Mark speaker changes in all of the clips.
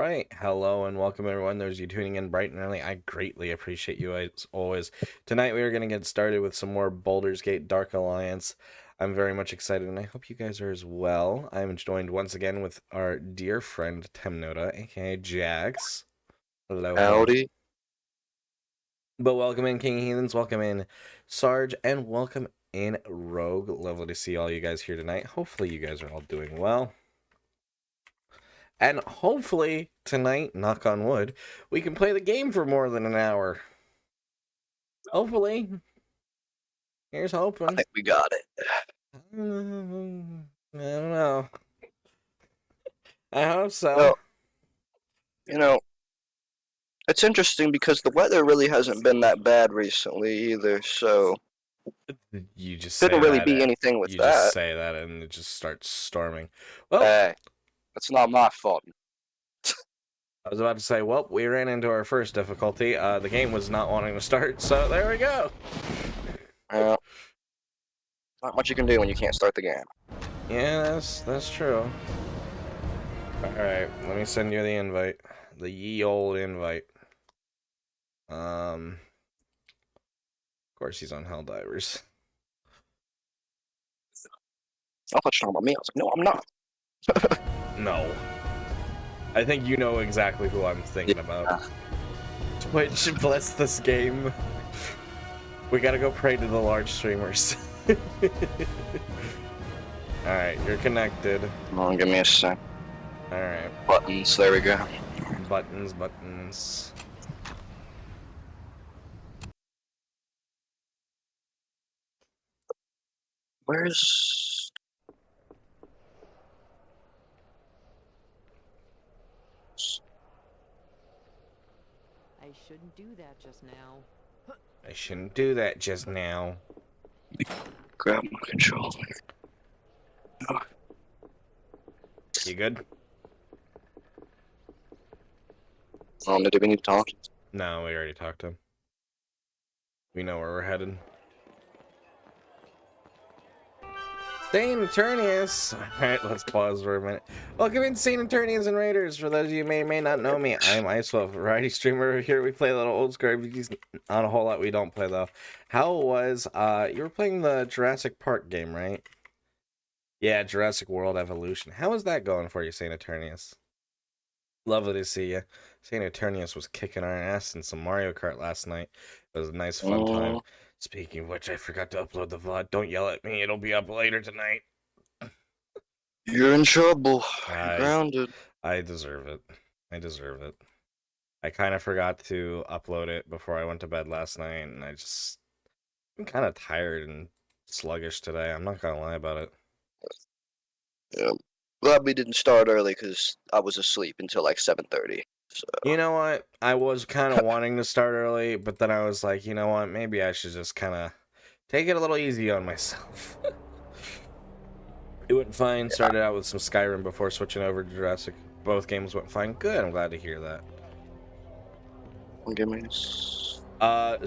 Speaker 1: right. Hello and welcome everyone. Those of you tuning in bright and early, I greatly appreciate you as always. Tonight we are going to get started with some more Baldur's Gate Dark Alliance. I'm very much excited and I hope you guys are as well. I'm joined once again with our dear friend Temnota, aka Jax. Hello, hello.
Speaker 2: Howdy.
Speaker 1: But welcome in King Heathens, welcome in Sarge, and welcome in Rogue. Lovely to see all you guys here tonight. Hopefully you guys are all doing well. And hopefully tonight, knock on wood, we can play the game for more than an hour. Hopefully. Here's
Speaker 2: I
Speaker 1: hoping.
Speaker 2: think we got it.
Speaker 1: I don't know. I hope so.
Speaker 2: Well, you know, it's interesting because the weather really hasn't been that bad recently either, so
Speaker 1: You just say
Speaker 2: shouldn't really
Speaker 1: that.
Speaker 2: be anything with
Speaker 1: You just
Speaker 2: that.
Speaker 1: say that, and it just starts storming. Well,
Speaker 2: Hey, that's not my fault.
Speaker 1: I was about to say, well, we ran into our first difficulty. The game was not wanting to start, so there we go.
Speaker 2: Not much you can do when you can't start the game.
Speaker 1: Yeah, that's true. Alright, let me send you the invite. The ye old invite. Of course he's on Helldivers.
Speaker 2: I thought you were talking about me. I was like, no, I'm not.
Speaker 1: No. I think you know exactly who I'm thinking about. Twitch, bless this game. We gotta go pray to the large streamers. Alright, you're connected.
Speaker 2: Come on, give me a sec.
Speaker 1: Alright.
Speaker 2: Buttons, there we go.
Speaker 1: Buttons.
Speaker 2: Where's...
Speaker 3: I shouldn't do that just now.
Speaker 1: I shouldn't do that just now.
Speaker 2: Grab my controller.
Speaker 1: You good?
Speaker 2: Do we need to talk?
Speaker 1: No, we already talked to him. We know where we're headed. St. Eternius! Alright, let's pause for a minute. Welcome in, St. Eternius and Raiders. For those of you who may not know me, I'm Icewolf, a variety streamer. Here we play a little old school RPGs. Not a whole lot we don't play, though. How was, you were playing the Jurassic Park game, right? Yeah, Jurassic World Evolution. How is that going for you, St. Eternius? Lovely to see you. St. Eternius was kicking our ass in some Mario Kart last night. It was a nice, fun time. Speaking of which, I forgot to upload the VOD. Don't yell at me. It'll be up later tonight.
Speaker 2: You're in trouble. You're grounded.
Speaker 1: I deserve it. I kind of forgot to upload it before I went to bed last night, and I'm kind of tired and sluggish today. I'm not gonna lie about it.
Speaker 2: Yeah. Glad we didn't start early because I was asleep until like 7:30. So.
Speaker 1: You know what? I was kind of wanting to start early, but then I was like, you know what? Maybe I should just kind of take it a little easy on myself. It went fine. Yeah. Started out with some Skyrim before switching over to Jurassic. Both games went fine. Good. I'm glad to hear that.
Speaker 2: Give me.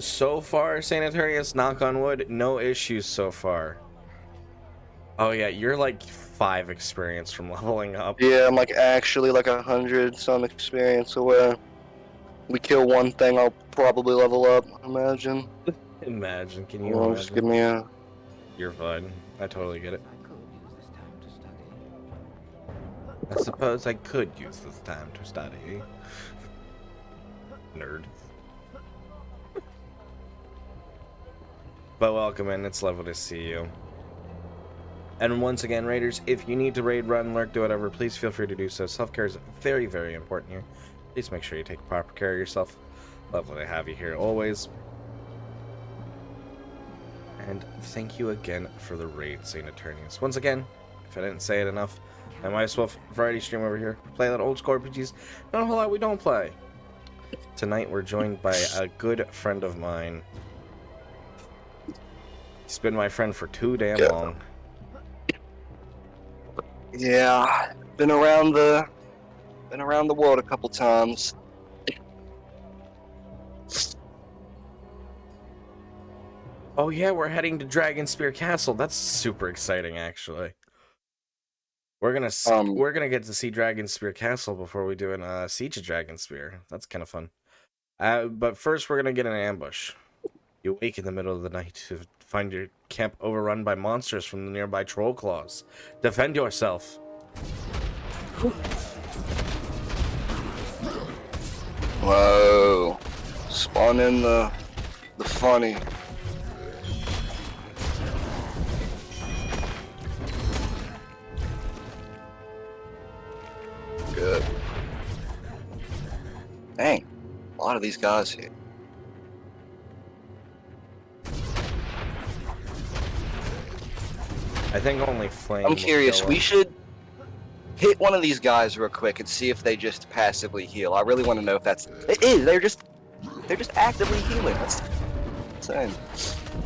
Speaker 1: So far, St. Eternius, knock on wood, no issues so far. Oh yeah, you're like 5 experience from leveling up.
Speaker 2: Yeah, I'm like actually like 100 some experience away. We kill one thing, I'll probably level up. Imagine.
Speaker 1: Imagine, can you imagine?
Speaker 2: Just give me a...
Speaker 1: You're fine. I totally get it. I suppose I could use this time to study. Nerd. But welcome in, it's lovely to see you. And once again, Raiders, if you need to raid, run, lurk, do whatever, please feel free to do so. Self-care is very, very important here. Please make sure you take proper care of yourself. Lovely to have you here always. And thank you again for the raid, St. Eternius. Once again, if I didn't say it enough, I'm Icewolf, variety stream over here. Play that old school RPGs. Not a whole lot we don't play. Tonight we're joined by a good friend of mine. He's been my friend for too damn long.
Speaker 2: Yeah, been around the world a couple times.
Speaker 1: Oh yeah, we're heading to Dragonspear Castle. That's super exciting, actually. we're gonna get to see Dragonspear Castle before we do an Siege of Dragonspear. That's kind of fun. But first, we're gonna get an ambush. You wake in the middle of the night to find your camp overrun by monsters from the nearby troll claws. Defend yourself.
Speaker 2: Whoa. Spawn in the funny. Good. Dang. A lot of these guys here.
Speaker 1: I think only Flame.
Speaker 2: I'm curious, we should hit one of these guys real quick and see if they just passively heal. I really want to know if that's... It is! They're just actively healing. That's insane.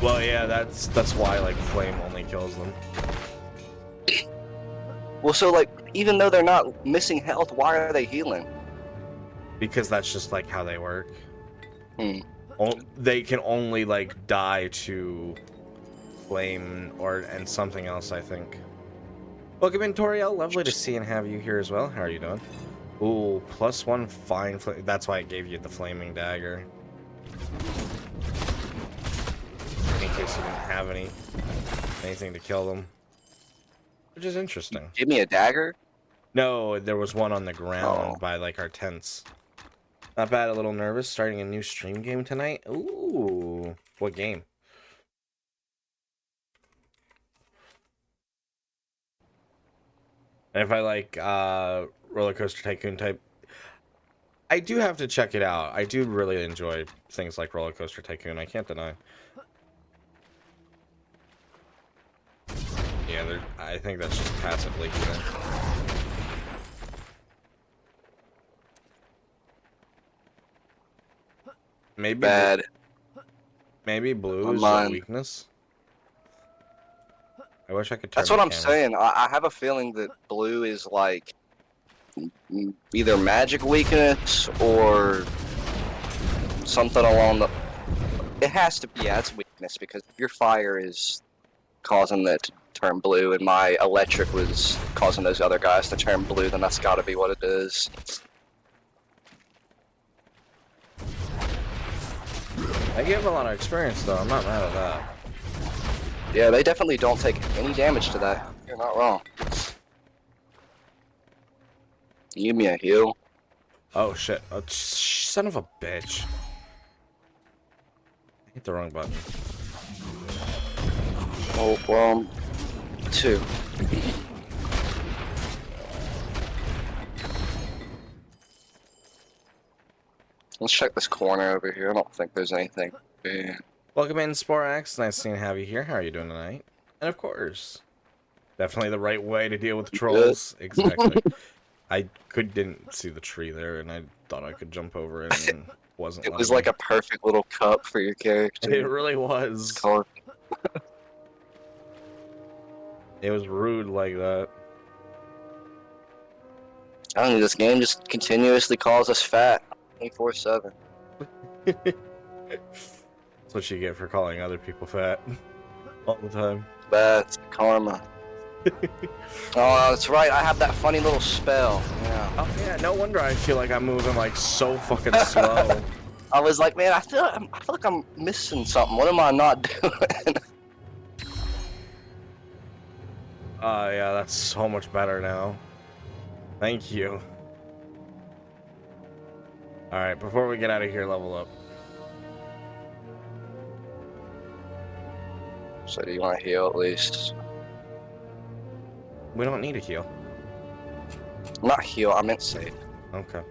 Speaker 1: Well, yeah, that's why, like, Flame only kills them.
Speaker 2: Well, so, like, even though they're not missing health, why are they healing?
Speaker 1: Because that's just, like, how they work.
Speaker 2: Hmm.
Speaker 1: They can only, like, die to Flame and something else, I think. Welcome in, Toriel. Lovely to see and have you here as well. How are you doing? Ooh, +1 fine flame. That's why it gave you the flaming dagger. In case you didn't have anything to kill them. Which is interesting.
Speaker 2: Give me a dagger?
Speaker 1: No, there was one on the ground
Speaker 2: Oh.
Speaker 1: by, like, our tents. Not bad, a little nervous. Starting a new stream game tonight. Ooh. What game? And if I like Roller Coaster Tycoon type, I do have to check it out. I do really enjoy things like Roller Coaster Tycoon. I can't deny. Yeah, I think that's just passively healing. Maybe
Speaker 2: Bad.
Speaker 1: Maybe blue is
Speaker 2: Mine.
Speaker 1: a weakness. I wish I could turn
Speaker 2: That's what
Speaker 1: my
Speaker 2: I'm
Speaker 1: camera.
Speaker 2: saying. I have a feeling that blue is like either magic weakness or something along the... It has to be, yeah, it's weakness because your fire is causing it to turn blue and my electric was causing those other guys to turn blue, then that's gotta be what it is.
Speaker 1: I give a lot of experience though, I'm not mad at that.
Speaker 2: Yeah, they definitely don't take any damage to that. You're not wrong. Give me a heal.
Speaker 1: Oh shit. Oh, son of a bitch. I hit the wrong button.
Speaker 2: Oh, well, 2. Let's check this corner over here. I don't think there's anything. Yeah.
Speaker 1: Welcome in, Sporax. Nice to have you here. How are you doing tonight? And of course, definitely the right way to deal with the trolls. Exactly. I didn't see the tree there, and I thought I could jump over it, and wasn't.
Speaker 2: It was like a perfect little cup for your character.
Speaker 1: It really was.
Speaker 2: It's called...
Speaker 1: It was rude like that.
Speaker 2: I don't know, this game just continuously calls us fat 24/7.
Speaker 1: That's what you get for calling other people fat all the time.
Speaker 2: That's karma. Oh, that's right. I have that funny little spell. Yeah.
Speaker 1: Oh yeah, no wonder I feel like I'm moving like so fucking slow.
Speaker 2: I was like, man, I feel like I'm missing something. What am I not doing?
Speaker 1: Yeah, that's so much better now. Thank you. Alright, before we get out of here, level up.
Speaker 2: So do you want to heal at least?
Speaker 1: We don't need a heal.
Speaker 2: Not heal, I meant save.
Speaker 1: Okay.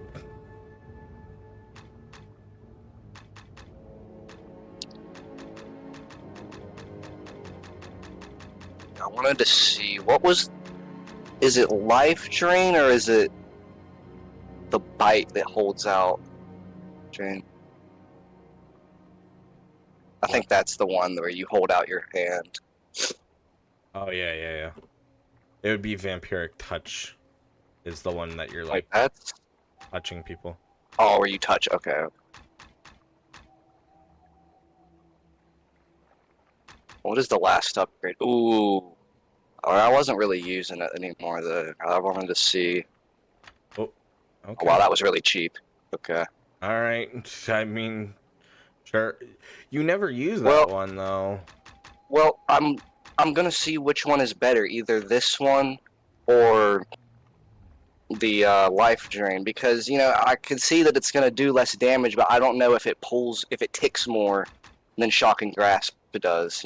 Speaker 2: I wanted to see, what was... Is it life drain or is it the bite that holds out drain? I think that's the one where you hold out your hand.
Speaker 1: Oh yeah. It would be vampiric touch is the one that you're like
Speaker 2: that's...
Speaker 1: touching people.
Speaker 2: Oh, where you touch, okay. What is the last upgrade? Ooh. Or I wasn't really using it anymore, though. I wanted to see.
Speaker 1: Oh,
Speaker 2: Oh,
Speaker 1: okay.
Speaker 2: wow, that was really cheap. Okay.
Speaker 1: All right. I mean, sure. You never use that
Speaker 2: Well,
Speaker 1: one though.
Speaker 2: well, I'm gonna see which one is better, either this one or the life drain, because I can see that it's gonna do less damage, but I don't know if it ticks more than shocking grasp does.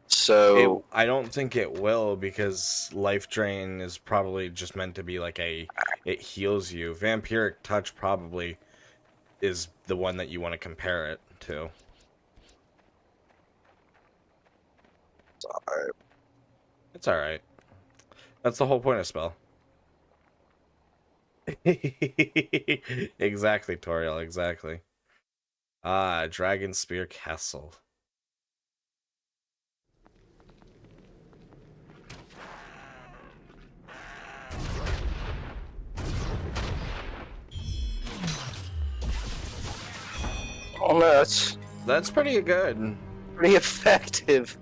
Speaker 2: So
Speaker 1: I don't think it will because Life Drain is probably just meant to be like it heals you. Vampiric Touch probably is the one that you want to compare it to. It's all right. That's the whole point of spell. Exactly, Toriel. Exactly. Ah, Dragon Spear Castle.
Speaker 2: oh no, that's
Speaker 1: That's pretty good.
Speaker 2: pretty effective.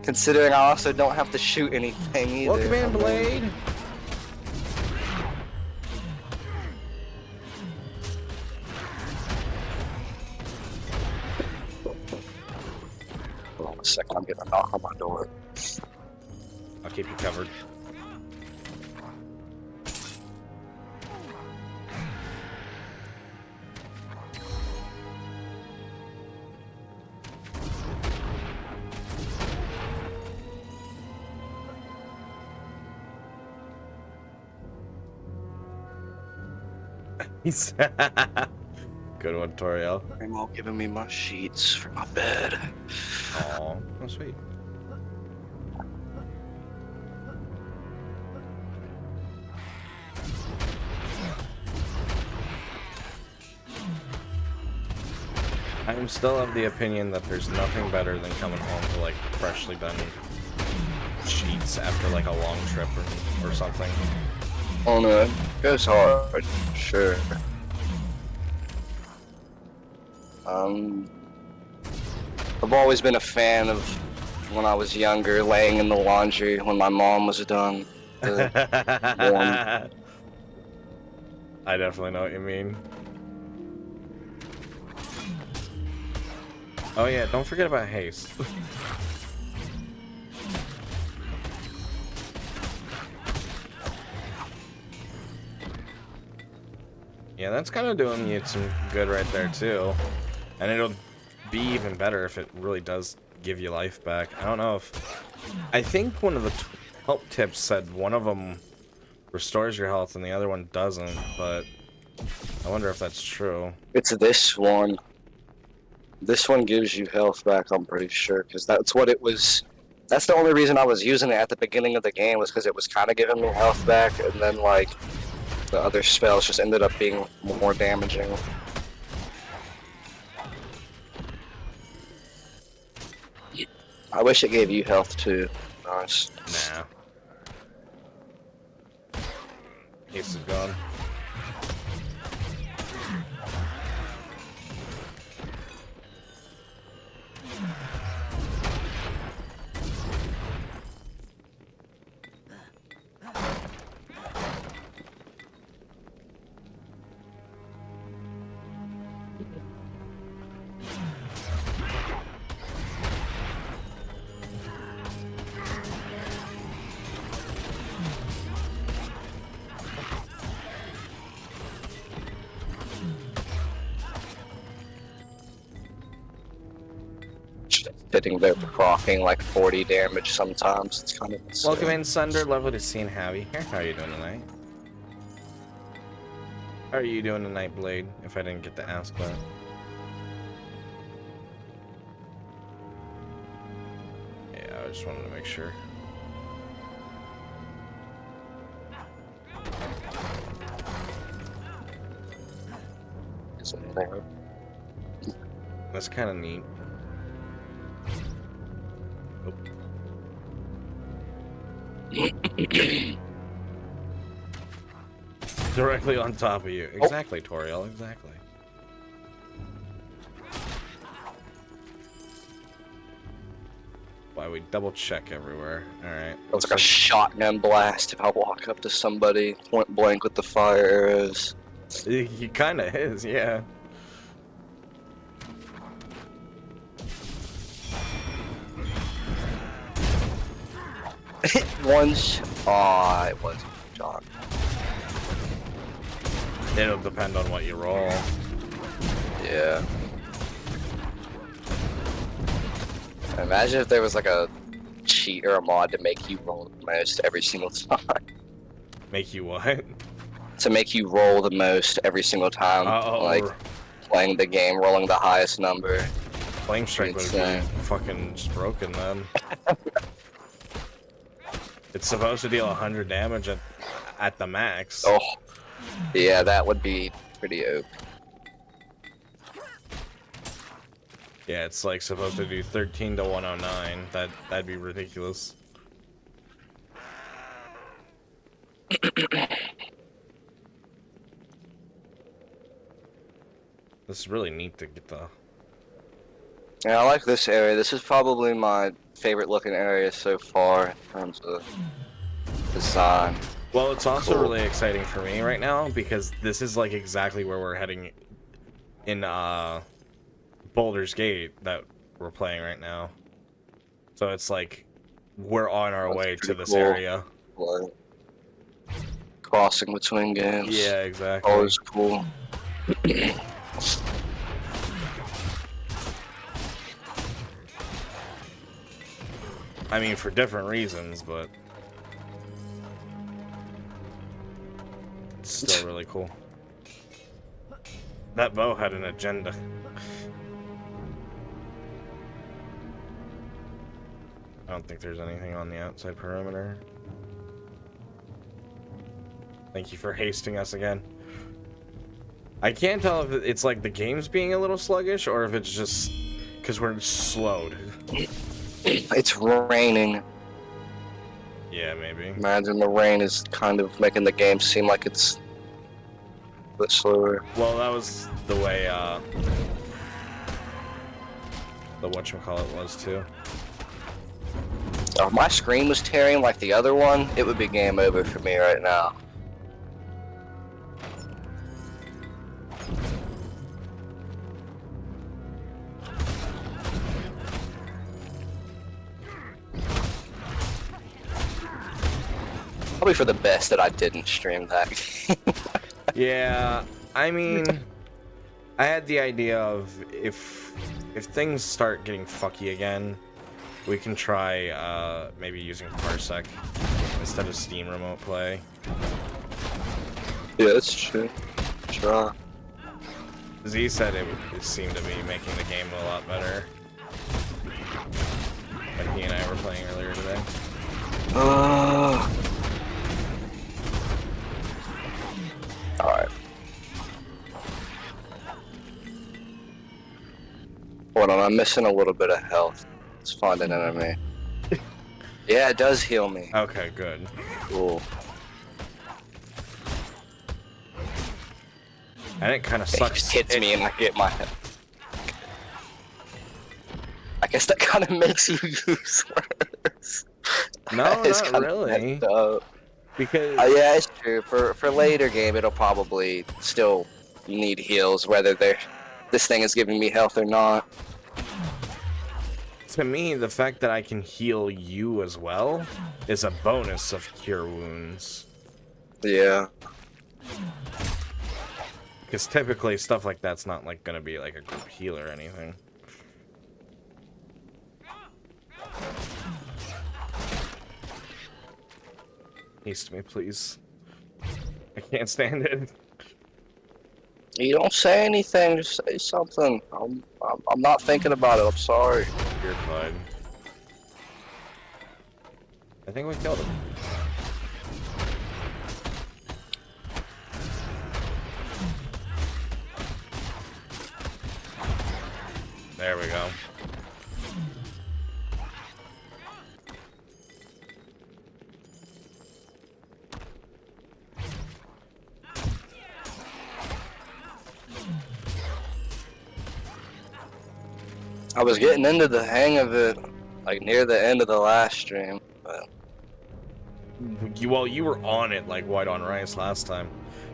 Speaker 2: Considering I also don't have to shoot anything either.
Speaker 1: Welcome in, Blade.
Speaker 2: Hold on a second, I'm getting a knock on my door.
Speaker 1: I'll keep you covered. He's good one, Toriel.
Speaker 2: Grandma giving me my sheets for my bed.
Speaker 1: Aw, oh sweet. I'm still of the opinion that there's nothing better than coming home to like freshly done sheets after like a long trip or something.
Speaker 2: Oh no, it goes hard, sure. I've always been a fan of when I was younger, laying in the laundry when my mom was done.
Speaker 1: I definitely know what you mean. Oh yeah, don't forget about haste. Yeah, that's kind of doing you some good right there too. And it'll be even better if it really does give you life back. I don't know if... I think one of the help tips said one of them restores your health and the other one doesn't, but I wonder if that's true.
Speaker 2: It's this one. This one gives you health back, I'm pretty sure, because that's what it was. That's the only reason I was using it at the beginning of the game, was because it was kind of giving me health back, and then, like, the other spells just ended up being more damaging. I wish it gave you health, too. Nice.
Speaker 1: Nah. Haste is gone.
Speaker 2: Sitting there proccing like 40 damage sometimes. It's kind of insane.
Speaker 1: Welcome in, Sunder. Lovely to see and have you here. How are you doing tonight? How are you doing tonight, Blade? If I didn't get to ask that. Yeah, I just wanted to make sure.
Speaker 2: Is it there?
Speaker 1: That's kind of neat. Directly on top of you. Exactly, Toriel. Exactly. Why we double check everywhere? All right.
Speaker 2: It's like a shotgun blast if I walk up to somebody point blank with the fire arrows.
Speaker 1: He kind of is, yeah.
Speaker 2: One shot. It wasn't a shot.
Speaker 1: It'll depend on what you roll.
Speaker 2: Yeah. Imagine if there was like a cheat or a mod to make you roll the most every single time.
Speaker 1: Make you what?
Speaker 2: To make you roll the most every single time. Like playing the game, rolling the highest number.
Speaker 1: Flame Strike would be fucking just broken then. It's supposed to deal 100 damage at the max.
Speaker 2: Oh, yeah, that would be pretty OP.
Speaker 1: Yeah, it's like supposed to do 13 to 109. That'd be ridiculous. This is really neat to get the...
Speaker 2: Yeah, I like this area. This is probably my favorite looking area so far in terms of design.
Speaker 1: Well, it's also really exciting for me right now because this is like exactly where we're heading in Baldur's Gate that we're playing right now. So it's like we're on our way to this area.
Speaker 2: Like, crossing between games.
Speaker 1: Yeah, exactly.
Speaker 2: Always cool.
Speaker 1: I mean, for different reasons, but it's still really cool. That bow had an agenda. I don't think there's anything on the outside perimeter. Thank you for hasting us again. I can't tell if it's like the game's being a little sluggish or if it's just because we're slowed.
Speaker 2: It's raining.
Speaker 1: Yeah, maybe.
Speaker 2: Imagine the rain is kind of making the game seem like it's a bit slower.
Speaker 1: Well, that was the way the whatchamacallit was too.
Speaker 2: If my screen was tearing like the other one, it would be game over for me right now. Probably for the best that I didn't stream that.
Speaker 1: Yeah, I mean, I had the idea of if things start getting fucky again, we can try maybe using Parsec instead of Steam Remote Play.
Speaker 2: Yeah, that's true. Try.
Speaker 1: Z said it seemed to be making the game a lot better when he and I were playing earlier today.
Speaker 2: Alright. Hold on, I'm missing a little bit of health. Let's find an enemy. Yeah, it does heal me.
Speaker 1: Okay, good.
Speaker 2: Cool.
Speaker 1: And it kind of
Speaker 2: It
Speaker 1: sucks.
Speaker 2: just hits me and I get my health. I guess that kind of makes you useless.
Speaker 1: No,
Speaker 2: It's
Speaker 1: not
Speaker 2: kinda
Speaker 1: really.
Speaker 2: messed up.
Speaker 1: Because
Speaker 2: Yeah, it's true. For later game, it'll probably still need heals, whether this thing is giving me health or not.
Speaker 1: to me, the fact that I can heal you as well is a bonus of Cure Wounds.
Speaker 2: Yeah.
Speaker 1: Because typically stuff like that's not like gonna be like a group heal or anything. Haste me, please. I can't stand it.
Speaker 2: You don't say anything. Just say something. I'm not thinking about it. I'm sorry.
Speaker 1: You're fine. I think we killed him. There we go.
Speaker 2: I was getting into the hang of it like near the end of the last stream. But
Speaker 1: Well, you were on it like white on rice last time.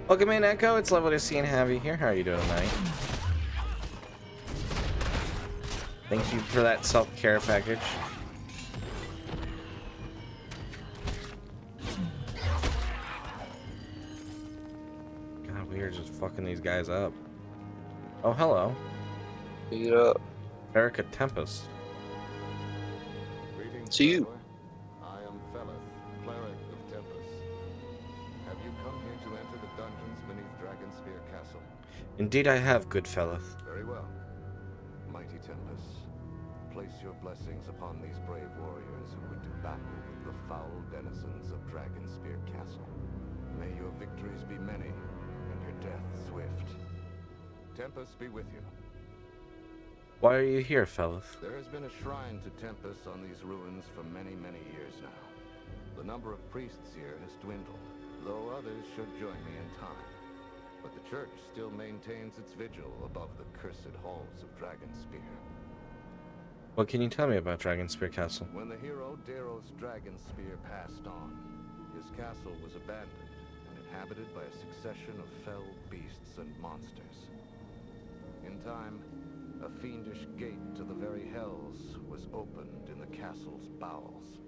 Speaker 1: Welcome in, Echo. It's lovely to see and have you here. How are you doing tonight? Thank you for that self-care package. God, we are just fucking these guys up. Oh, hello.
Speaker 2: beat up.
Speaker 1: Erica Tempest.
Speaker 4: Greetings,
Speaker 2: To you.
Speaker 4: traveler. I am Feleth, cleric of Tempest. Have you come here to enter the dungeons beneath Dragonspear Castle?
Speaker 1: Indeed I have, good felleth.
Speaker 4: Very well. Mighty Tempest, place your blessings upon these brave warriors who would do battle with the foul denizens of Dragonspear Castle. May your victories be many, and your death swift. Tempest be with you.
Speaker 1: Why are you here, felleth?
Speaker 4: There has been a shrine to Tempest on these ruins for many, many years now. The number of priests here has dwindled, though others should join me in time. But the church still maintains its vigil above the cursed halls of Dragonspear.
Speaker 1: What can you tell me about Dragonspear Castle?
Speaker 4: When the hero Darrow's Dragonspear passed on, his castle was abandoned and inhabited by a succession of fell beasts and monsters. In time, a fiendish gate to the very hells was opened in the castle's bowels.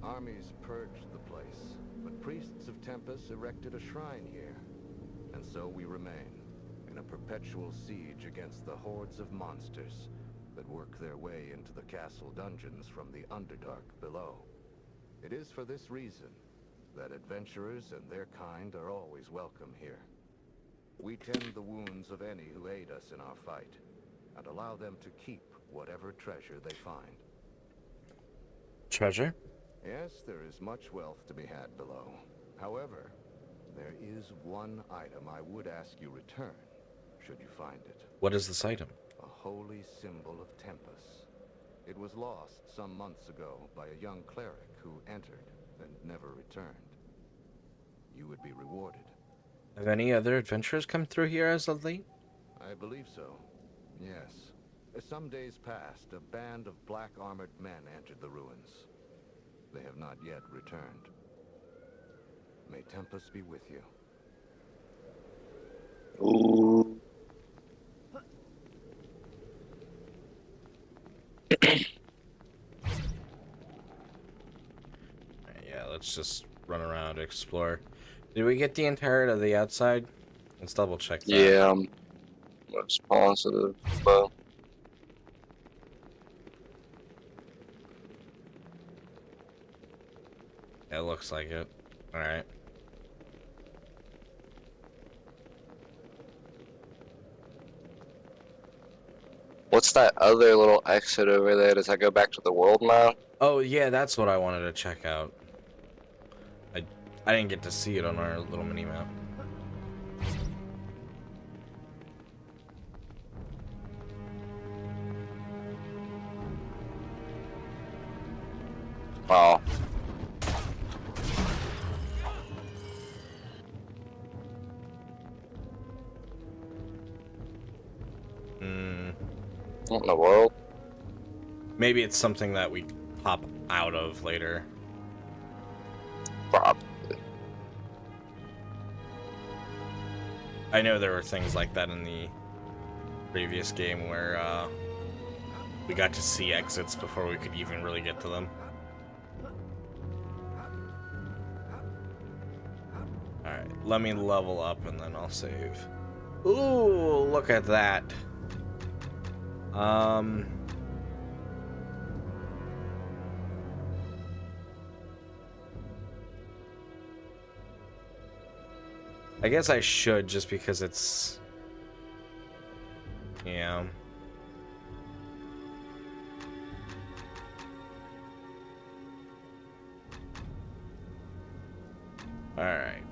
Speaker 4: Armies purged the place, but priests of Tempest erected a shrine here. And so we remain, in a perpetual siege against the hordes of monsters that work their way into the castle dungeons from the Underdark below. It is for this reason that adventurers and their kind are always welcome here. We tend the wounds of any who aid us in our fight, and allow them to keep whatever treasure they find.
Speaker 1: Treasure?
Speaker 4: Yes, there is much wealth to be had below. However, there is one item I would ask you return, should you find it.
Speaker 1: What is this item?
Speaker 4: A holy symbol of Tempest. It was lost some months ago by a young cleric who entered and never returned. You would be rewarded.
Speaker 1: Have any other adventurers come through here as of late?
Speaker 4: I believe so. Yes. As some days passed, a band of black-armored men entered the ruins. They have not yet returned. May Tempest be with you.
Speaker 2: Ooh.
Speaker 1: Yeah, let's just run around, explore. Did we get the entirety of the outside? Let's double check that.
Speaker 2: Yeah, let's positive. Well,
Speaker 1: It looks like it. Alright.
Speaker 2: what's that other little exit over there? Does that go back to the world map?
Speaker 1: Oh, yeah, that's what I wanted to check out. I didn't get to see it on our little mini-map.
Speaker 2: Oh. What in the world?
Speaker 1: Maybe it's something that we pop out of later.
Speaker 2: Probably.
Speaker 1: I know there were things like that in the previous game where we got to see exits before we could even really get to them. Alright, let me level up and then I'll save. Ooh, look at that. I guess I should just because it's... Yeah. Alright.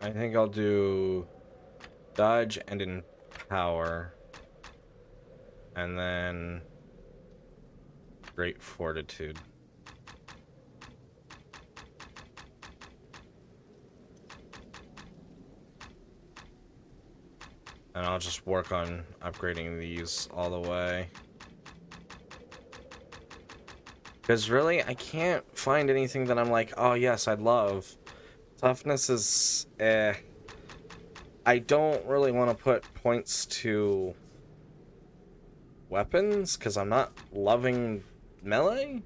Speaker 1: I think I'll do dodge and empower. And then great fortitude. And I'll just work on upgrading these all the way. Because really, I can't find anything that I'm like, oh yes, I'd love. Toughness is, I don't really want to put points to weapons, because I'm not loving melee.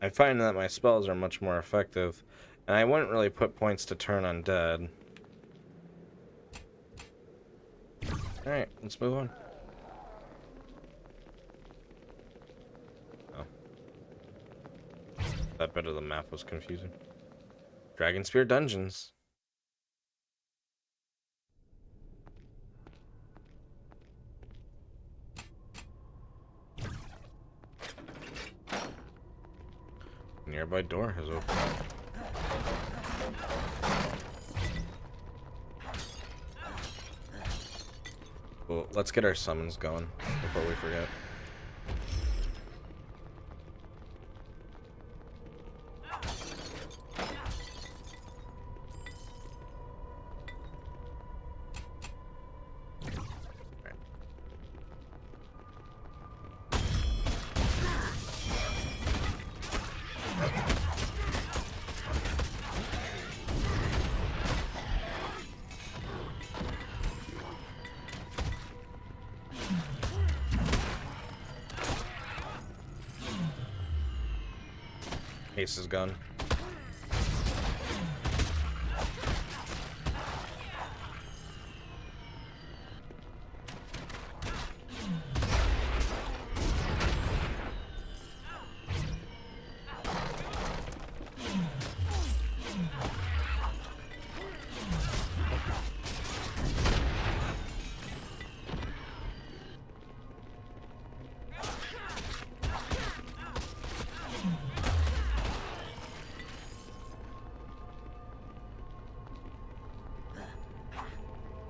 Speaker 1: I find that my spells are much more effective, and I wouldn't really put points to turn undead. Alright, let's move on. That bit of the map was confusing. Dragonspear Dungeons. Nearby door has opened. Well, let's get our summons going before we forget. Ace is gone.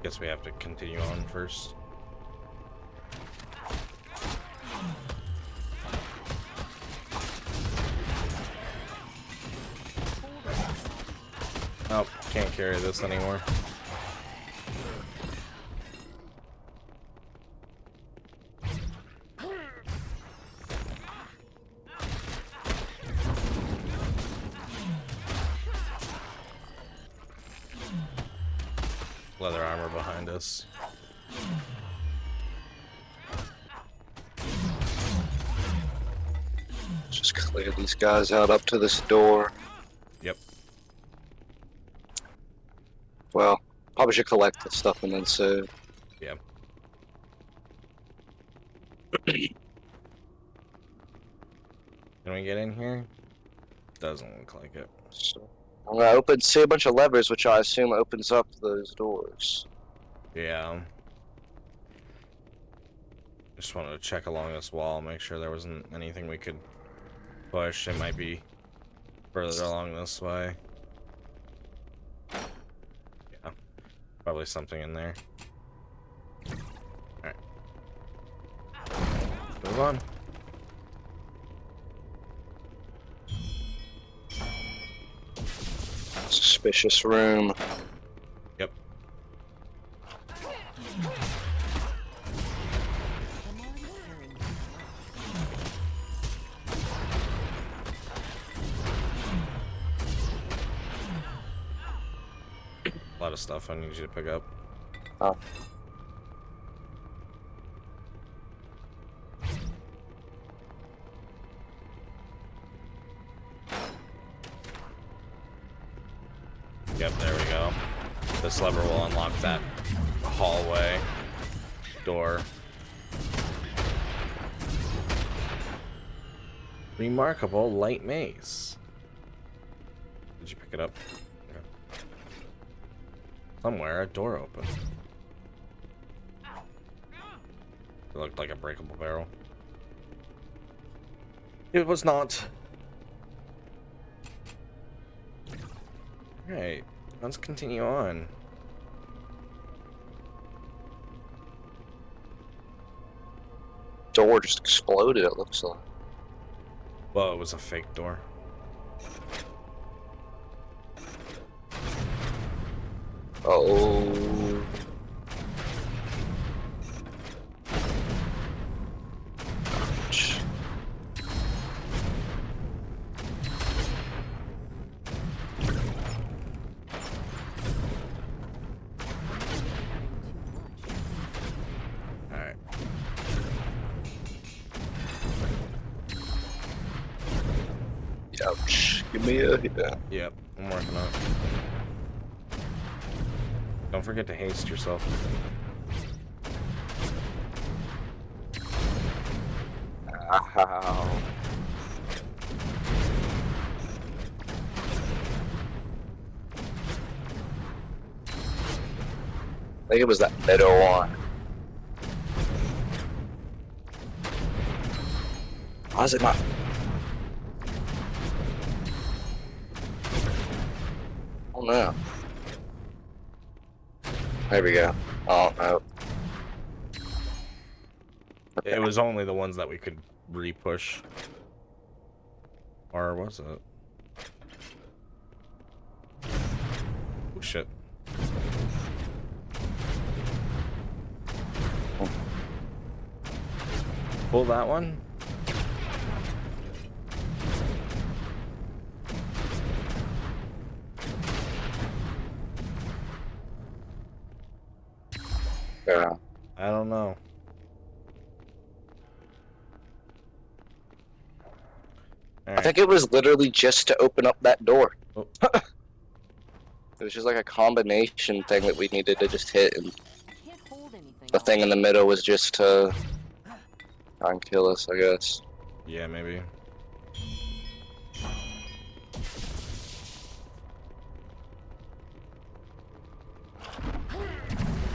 Speaker 1: Guess we have to continue on first. Oh, can't carry this anymore. Leather armor behind us.
Speaker 2: Just clear these guys out up to this door.
Speaker 1: Yep.
Speaker 2: Well, probably should collect the stuff and then save.
Speaker 1: Yeah. Can we get in here? Doesn't look like it.
Speaker 2: So I'm gonna see a bunch of levers, which I assume opens up those doors.
Speaker 1: Yeah. Just wanted to check along this wall, make sure there wasn't anything we could push. It might be further along this way. Yeah. Probably something in there. Alright. Move on.
Speaker 2: Suspicious room.
Speaker 1: Yep. A lot of stuff I need you to pick up.
Speaker 2: Oh.
Speaker 1: Yep, there we go. This lever will unlock that hallway door. Remarkable light mace. Did you pick it up? Yeah. Somewhere a door opened. It looked like a breakable barrel. It was not. Alright, let's continue on.
Speaker 2: Door just exploded, it looks like.
Speaker 1: Well, it was a fake door.
Speaker 2: Oh. Ouch.
Speaker 1: Alright.
Speaker 2: Ouch. Give me a yeah.
Speaker 1: Yep, I'm working on it. Don't forget to haste yourself.
Speaker 2: Ow. I think it was that middle one. Why is it not? Oh no. There we go. Oh no.
Speaker 1: It was only the ones that we could re-push. Or was it? Oh shit. Pull that one.
Speaker 2: Yeah.
Speaker 1: I don't know.
Speaker 2: I think it was literally just to open up that door.
Speaker 1: Oh.
Speaker 2: It was just like a combination thing that we needed to just hit, and
Speaker 3: I can't hold anything
Speaker 2: the thing in the middle was just to try and kill us, I guess.
Speaker 1: Yeah, maybe.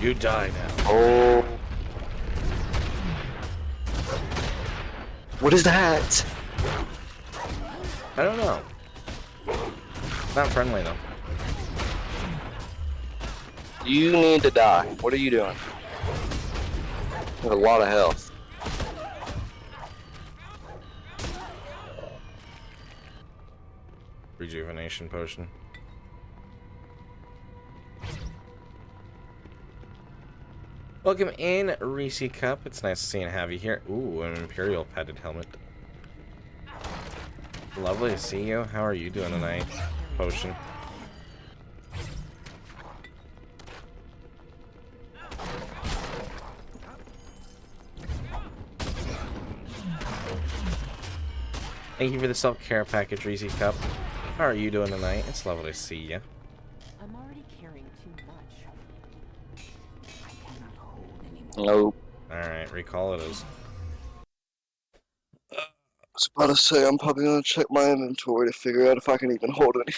Speaker 1: You die now.
Speaker 2: Oh. What is that?
Speaker 1: I don't know. Not friendly though.
Speaker 2: You need to die. What are you doing? You have a lot of health.
Speaker 1: Rejuvenation potion. Welcome in, Reese Cup. It's nice to see and have you here. Ooh, an Imperial padded helmet. Lovely to see you. How are you doing tonight, Potion? Thank you for the self-care package, Reese Cup. How are you doing tonight? It's lovely to see you.
Speaker 3: I'm already carrying too much. I cannot hold anymore.
Speaker 2: Nope.
Speaker 1: Alright, recall it is.
Speaker 2: I was about to say, I'm probably gonna check my inventory to figure out if I can even hold any.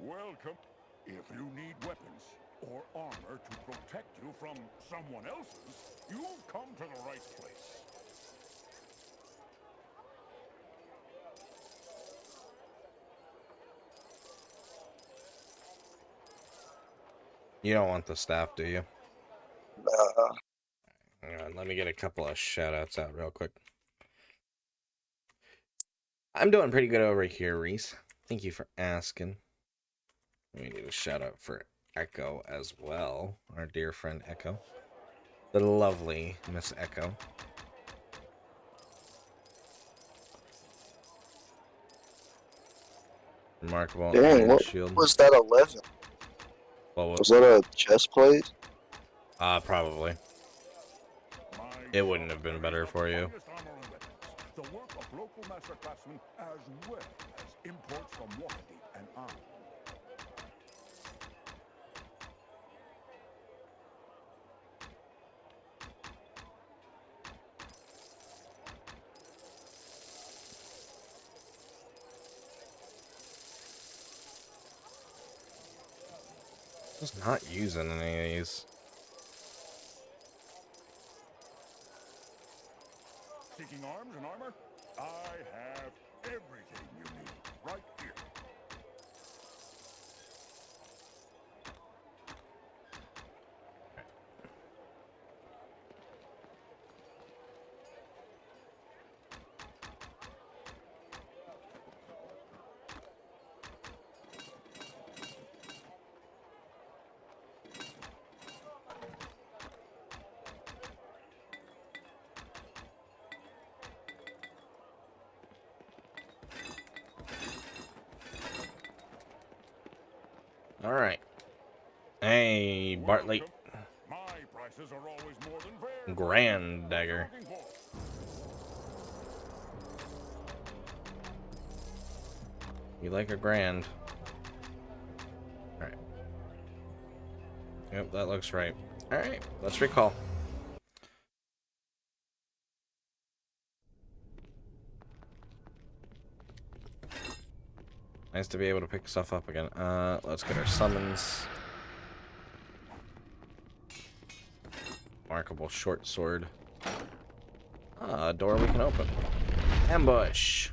Speaker 5: Welcome. If you need weapons or armor to protect you from someone else's, you've come to the right place.
Speaker 1: You don't want the staff, do you?
Speaker 2: Nah.
Speaker 1: Hang on, let me get a couple of shout-outs out real quick. I'm doing pretty good over here, Reese. Thank you for asking. We need a shout-out for Echo as well. Our dear friend Echo. The lovely Miss Echo. Remarkable
Speaker 2: Dang,
Speaker 1: iron
Speaker 2: what
Speaker 1: shield.
Speaker 2: was that 11?
Speaker 1: Well,
Speaker 2: Was that a chest plate?
Speaker 1: probably. It wouldn't have been better for you.
Speaker 5: The work of local master craftsmen as well as imports from Waterdeep and Arm.
Speaker 1: Just not using any of these.
Speaker 5: Seeking arms and armor? I have everything you need. right here.
Speaker 1: All right. Hey, Bartley.
Speaker 5: Welcome. My prices are always more than fair.
Speaker 1: Grand dagger.
Speaker 5: Looking for?
Speaker 1: You like a grand. All right. Yep, that looks right. All right, let's recall. Nice to be able to pick stuff up again. Let's get our summons. Remarkable short sword. Ah, a door we can open. Ambush.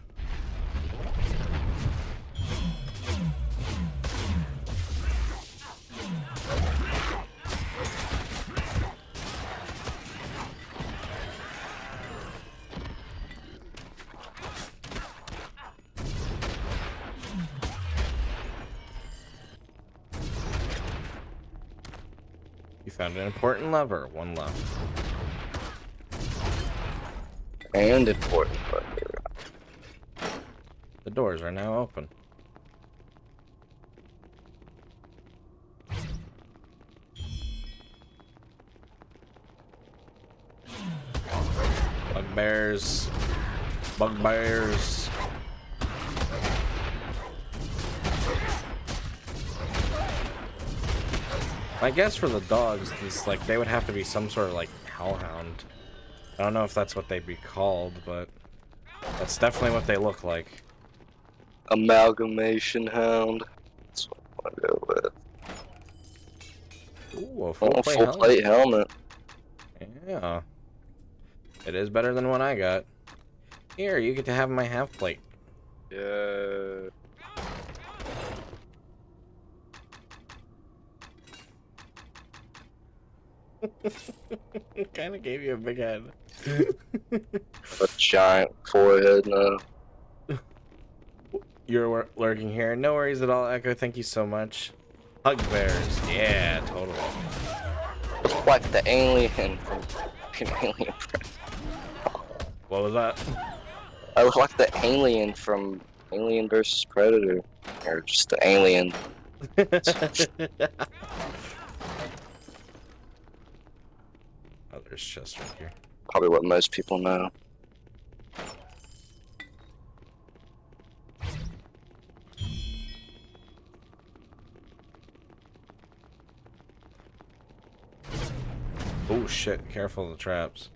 Speaker 1: You found an important lever. One left.
Speaker 2: And important, but
Speaker 1: The doors are now open. Bugbears. Bugbears. I guess for the dogs, this like they would have to be some sort of like hellhound. I don't know if that's what they'd be called, but that's definitely what they look like.
Speaker 2: amalgamation hound. That's what I want to go with.
Speaker 1: Ooh, a
Speaker 2: Oh,
Speaker 1: full
Speaker 2: full plate helmet.
Speaker 1: Yeah. It is better than what I got. Here, you get to have my half plate.
Speaker 2: Yeah.
Speaker 1: Kind of gave you a big head.
Speaker 2: A giant forehead now.
Speaker 1: You're lurking here. No worries at all, Echo. Thank you so much. Hug bears. Yeah, totally.
Speaker 2: It's like the alien from Alien.
Speaker 1: What was that?
Speaker 2: I look like the alien from Alien vs Predator, or just the alien.
Speaker 1: Oh, there's chest right here.
Speaker 2: Probably what most people know.
Speaker 1: Oh shit! Careful of the traps.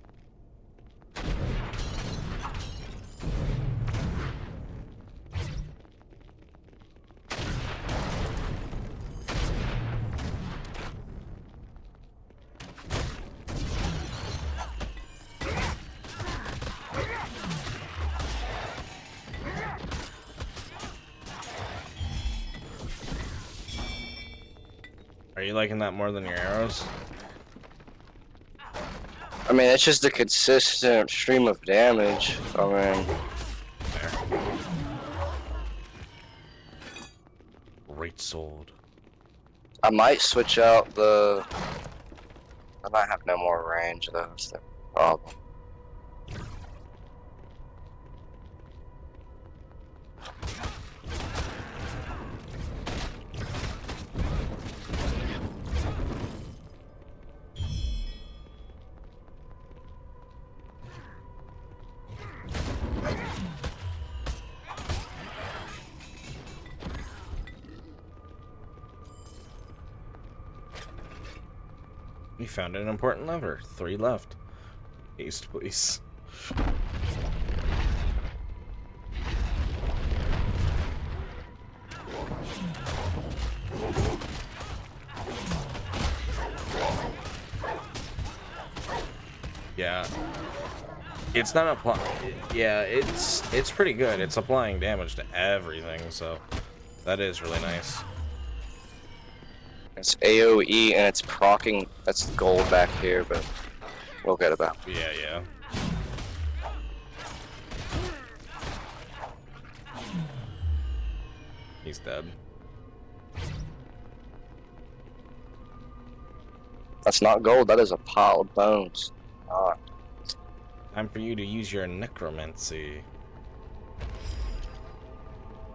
Speaker 1: Are you liking that more than your arrows?
Speaker 2: I mean, it's just a consistent stream of damage. I mean,
Speaker 1: There. Great sword.
Speaker 2: I might switch out the. I might have no more range though. That's the problem.
Speaker 1: You found an important lever. 3 left. Haste, please. Yeah. It's not applying. Yeah, it's pretty good. It's applying damage to everything, so that is really nice.
Speaker 2: It's AoE and it's proccing. That's the gold back here, but we'll get about.
Speaker 1: Yeah, yeah. He's dead.
Speaker 2: That's not gold. That is a pile of bones.
Speaker 1: Time for you to use your necromancy.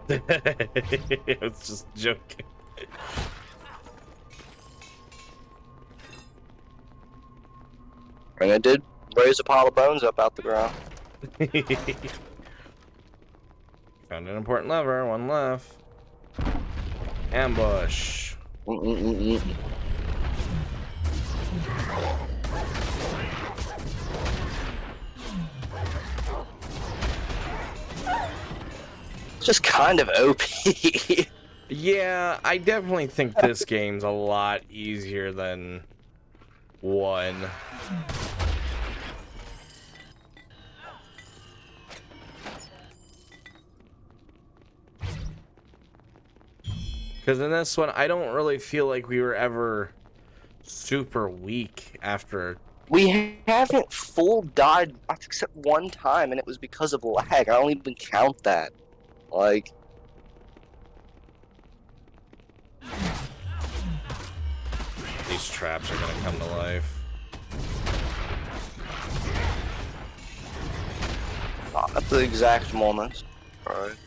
Speaker 1: I was just joking.
Speaker 2: And it did raise a pile of bones up out the ground.
Speaker 1: Found an important lever. One left. Ambush.
Speaker 2: It's just kind of OP.
Speaker 1: Yeah, I definitely think this game's a lot easier than 1. Because in this one, I don't really feel like we were ever super weak after.
Speaker 2: We haven't full died except one time, and it was because of lag. I don't even count that. Like,
Speaker 1: These traps are gonna come to life.
Speaker 2: not at the exact moment. Alright.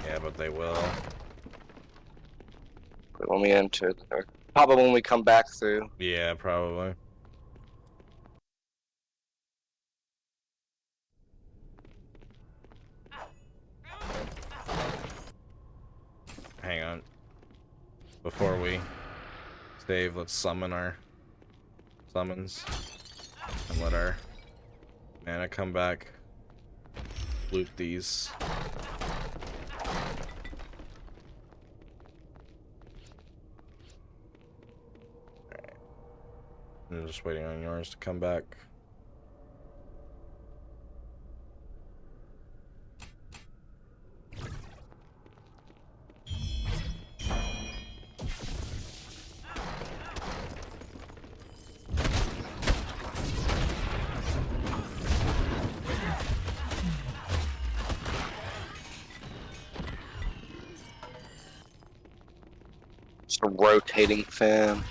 Speaker 1: Yeah, but they will.
Speaker 2: But when we enter, or probably when we come back through.
Speaker 1: Yeah, probably. Hang on. Before we save, let's summon our summons and let our mana come back. Loot these. Alright. I'm just waiting on yours to come back.
Speaker 2: Just a rotating fan.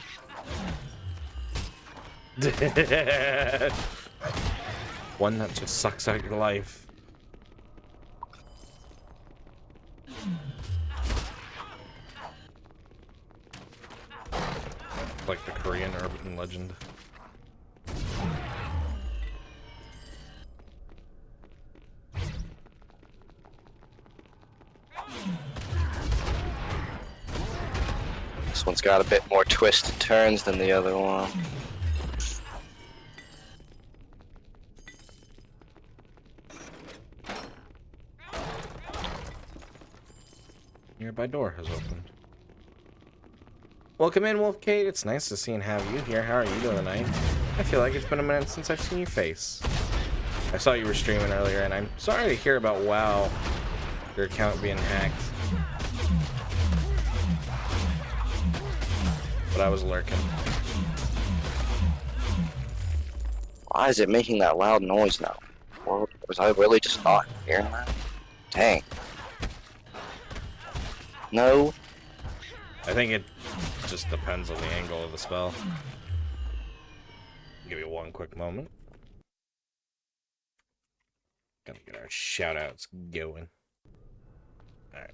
Speaker 1: One that just sucks out your life. Like the Korean urban legend.
Speaker 2: This one's got a bit more twisted turns than the other one.
Speaker 1: Nearby door has opened. Welcome in, Wolf Kate. It's nice to see and have you here. How are you doing tonight? I feel like it's been a minute since I've seen your face. I saw you were streaming earlier, and I'm sorry to hear about WoW, your account being hacked. But I was lurking.
Speaker 2: Why is it making that loud noise now? Or was I really just not hearing that? Dang. No.
Speaker 1: I think it just depends on the angle of the spell. Give you one quick moment. Gotta get our shout outs going. Alright.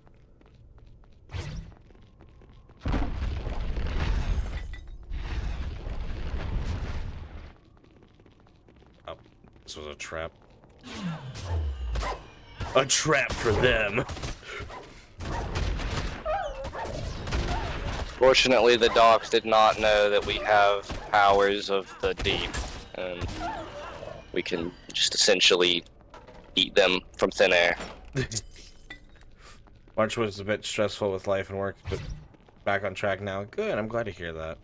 Speaker 1: Oh, this was a trap. A trap for them.
Speaker 2: Fortunately, the dogs did not know that we have powers of the deep, and we can just essentially eat them from thin air.
Speaker 1: March was a bit stressful with life and work, but back on track now. Good, I'm glad to hear that.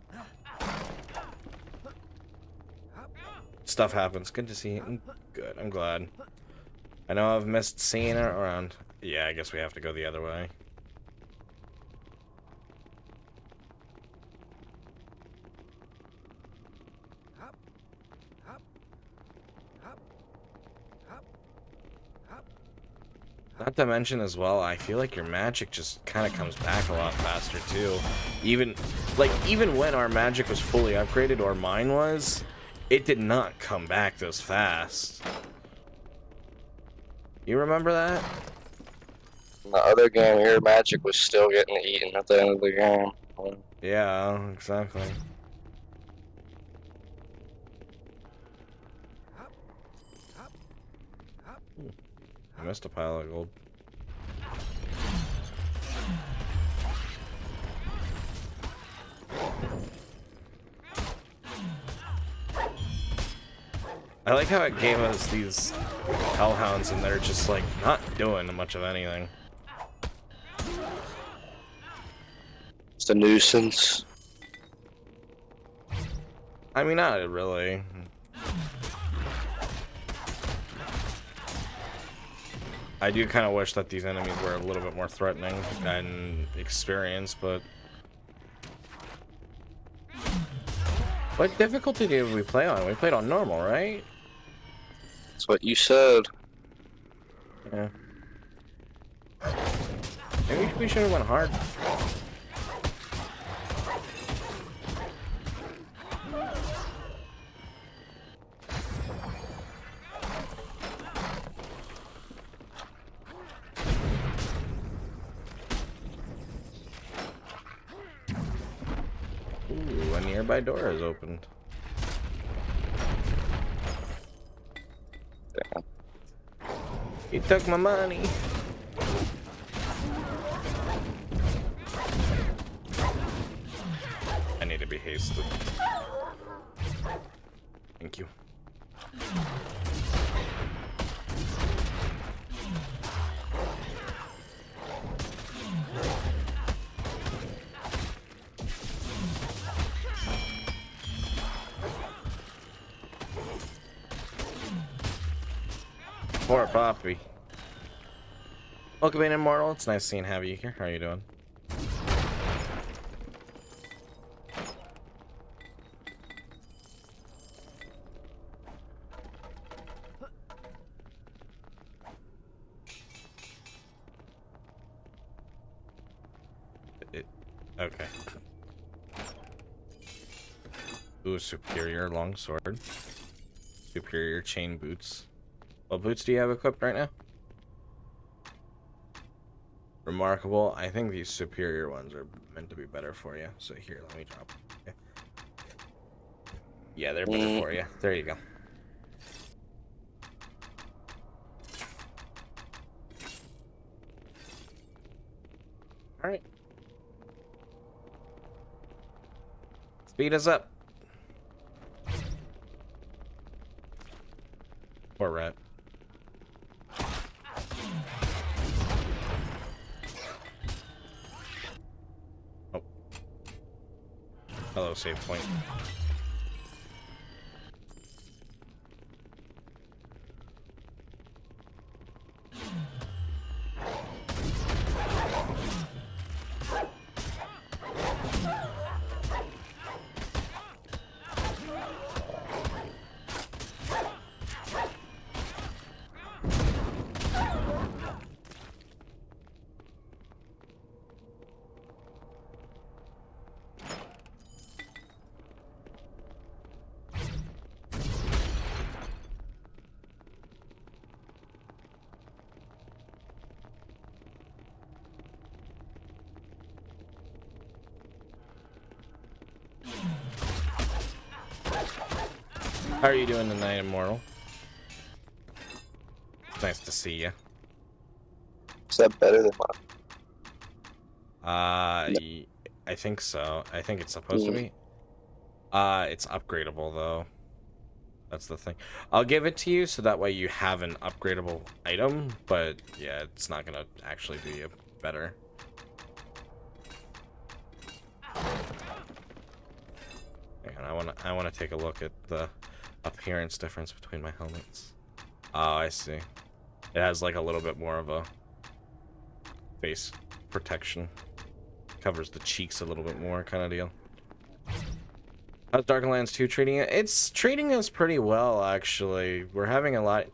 Speaker 1: stuff happens. Good to see you. Good, I'm glad. I know I've missed seeing it around. Yeah, I guess we have to go the other way. Not to mention as well, I feel like your magic just kind of comes back a lot faster too. Even when our magic was fully upgraded, or mine was, it did not come back this fast. You remember that?
Speaker 2: In the other game, your magic was still getting eaten at the end of the game.
Speaker 1: Yeah, exactly. I missed a pile of gold. I like how it gave us these hellhounds and they're just like not doing much of anything.
Speaker 2: It's a nuisance.
Speaker 1: I mean, not really. I do kind of wish that these enemies were a little bit more threatening and experienced, but... What difficulty did we play on? We played on normal, right?
Speaker 2: That's what you said.
Speaker 1: Yeah. Maybe we should have went hard. Ooh, a nearby door is opened.
Speaker 2: Damn.
Speaker 1: He took my money. I need to be hasted. Thank you. Poor Poppy. Welcome in, Immortal. It's nice seeing have you here. How are you doing? Okay. Ooh, superior longsword. Superior chain boots. What boots do you have equipped right now? Remarkable. I think these superior ones are meant to be better for you. So here, let me drop. Okay. Yeah, they're better for you. There you go. All right. Speed us up. Poor rat. Oh. Hello, save point. How are you doing tonight, Immortal? It's nice to see you.
Speaker 2: Is that better than mine?
Speaker 1: I think so. I think it's supposed to be. It's upgradable though. That's the thing. I'll give it to you so that way you have an upgradable item, but yeah, it's not gonna actually do you better. Hang on, I wanna take a look at the appearance difference between my helmets. Oh, I see. It has like a little bit more of a face protection. Covers the cheeks a little bit more kind of deal. How's Darklands 2 treating it? It's treating us pretty well, actually. We're having a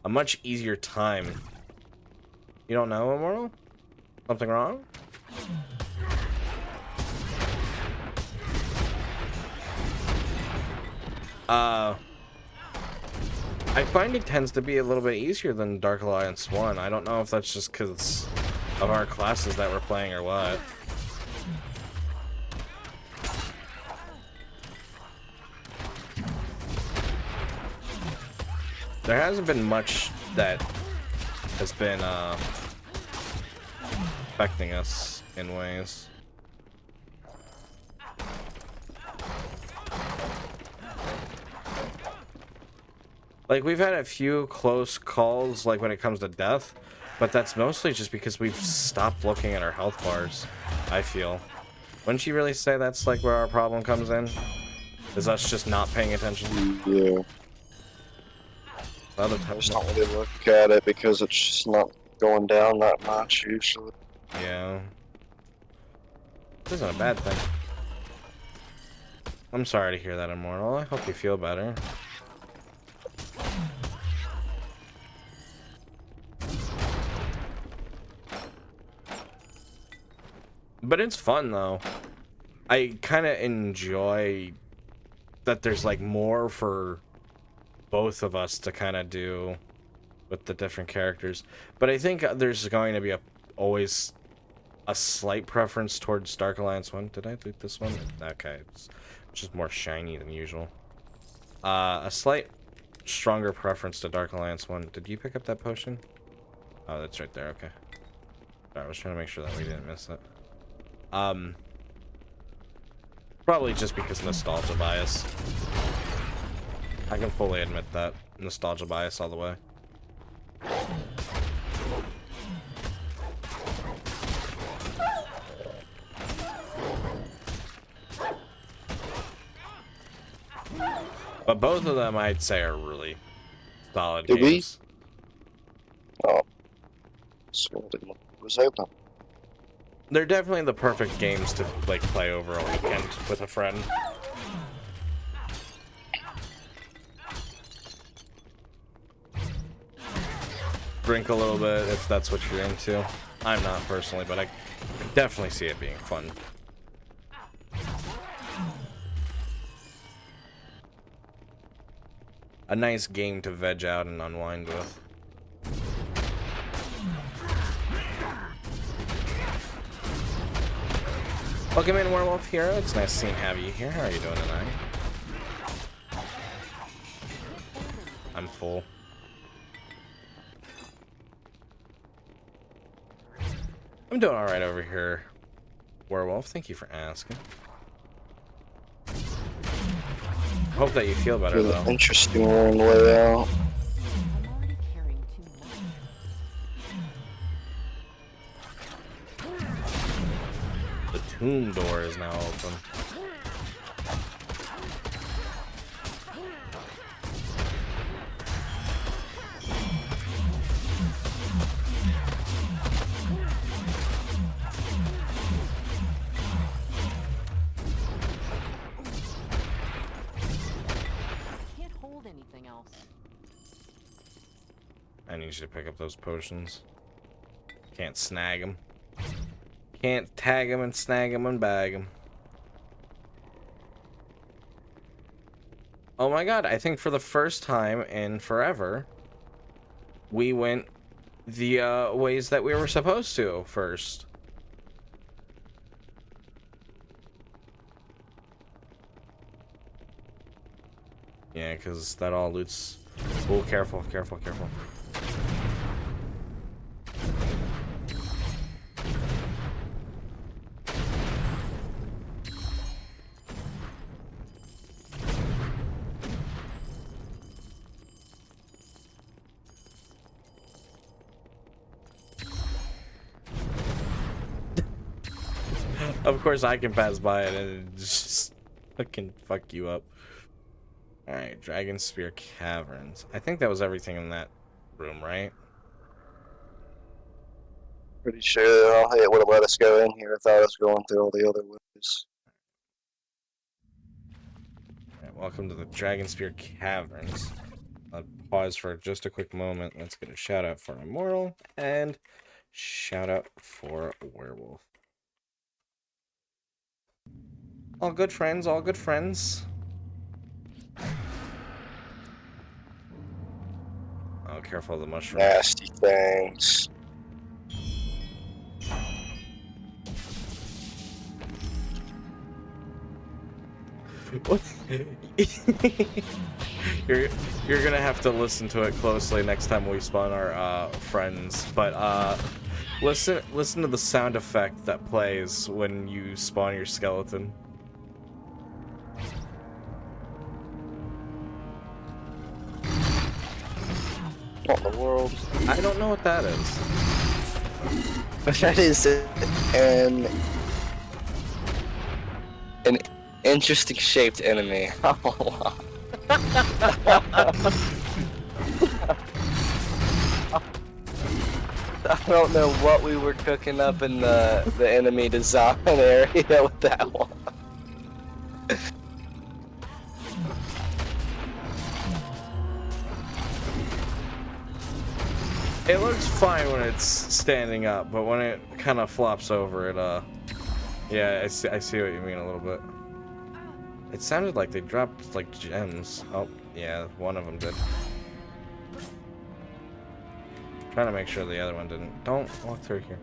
Speaker 1: much easier time. You don't know, Immortal? Something wrong? I find it tends to be a little bit easier than Dark Alliance 1. I don't know if that's just because of our classes that we're playing or what. There hasn't been much that has been affecting us in ways. Like, we've had a few close calls, like, when it comes to death, but that's mostly just because we've stopped looking at our health bars, I feel. Wouldn't you really say that's, like, where our problem comes in? Is us just not paying attention?
Speaker 2: Yeah. I just don't really look at it because it's just not going down that much usually.
Speaker 1: Yeah. This isn't a bad thing. I'm sorry to hear that, Immortal. I hope you feel better. But it's fun, though. I kind of enjoy that there's, like, more for both of us to kind of do with the different characters. But I think there's going to be always a slight preference towards Dark Alliance 1. Did I loot this one? Okay, it's just more shiny than usual. A slight stronger preference to Dark Alliance 1. Did you pick up that potion? Oh, that's right there, okay. I was trying to make sure that we didn't miss it. Probably just because nostalgia bias. I can fully admit that. Nostalgia bias all the way. But both of them, I'd say, are really solid games.
Speaker 2: Oh. So it was open.
Speaker 1: They're definitely the perfect games to, like, play over a weekend with a friend. Drink a little bit if that's what you're into. I'm not personally, but I definitely see it being fun. A nice game to veg out and unwind with. Welcome in, Werewolf Hero. It's nice seeing you here. How are you doing tonight? I'm full. I'm doing alright over here, Werewolf. Thank you for asking. Hope that you feel better, though.
Speaker 2: Interesting room layout.
Speaker 3: I'm already carrying too much.
Speaker 1: The tomb door is now open.
Speaker 3: Can't hold anything else.
Speaker 1: I need you to pick up those potions. Can't snag them. Can't tag them and snag them and bag them. Oh my god, I think for the first time in forever, we went the ways that we were supposed to first. Yeah, because that all loots. Oh, careful, careful, careful. Of course, I can pass by it and it just fucking fuck you up. Alright, Dragon Spear Caverns. I think that was everything in that room, right?
Speaker 2: Pretty sure it would have let us go in here if I was going through all the other ways.
Speaker 1: Alright, welcome to the Dragon Spear Caverns. I'll pause for just a quick moment. Let's get a shout out for Immortal and shout out for Werewolf. All good friends, all good friends. Oh, careful of the mushrooms.
Speaker 2: Nasty things.
Speaker 1: What? you're gonna have to listen to it closely next time we spawn our friends. But listen to the sound effect that plays when you spawn your skeleton.
Speaker 2: What in the world?
Speaker 1: I don't know what that is.
Speaker 2: That is an interesting shaped enemy. I don't know what we were cooking up in the enemy design area with that one.
Speaker 1: It looks fine when it's standing up, but when it kind of flops over, it yeah, I see what you mean a little bit. It sounded like they dropped like gems. Oh, yeah, one of them did. Trying to make sure the other one didn't. Don't walk through here.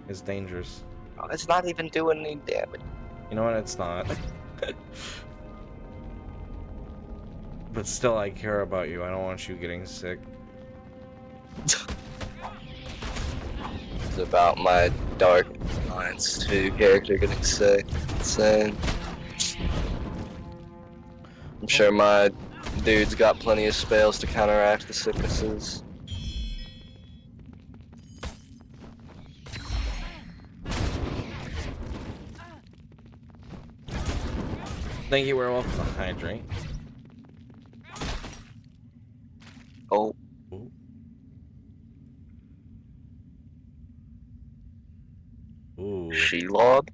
Speaker 1: It's dangerous.
Speaker 2: Oh, it's not even doing any damage.
Speaker 1: You know what? It's not. But still, I care about you. I don't want you getting sick.
Speaker 2: It's about my dark Alliance 2 character getting sick. Insane. I'm sure my dude's got plenty of spells to counteract the sicknesses.
Speaker 1: Thank you, Werewolf. Hydrate.
Speaker 2: Oh.
Speaker 1: Ooh.
Speaker 2: Shelob?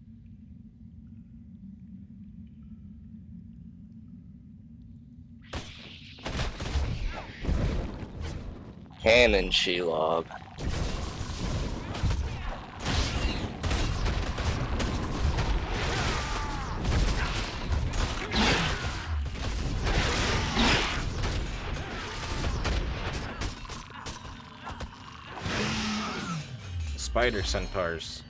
Speaker 2: Cannon Shelob.
Speaker 1: Spider centaurs.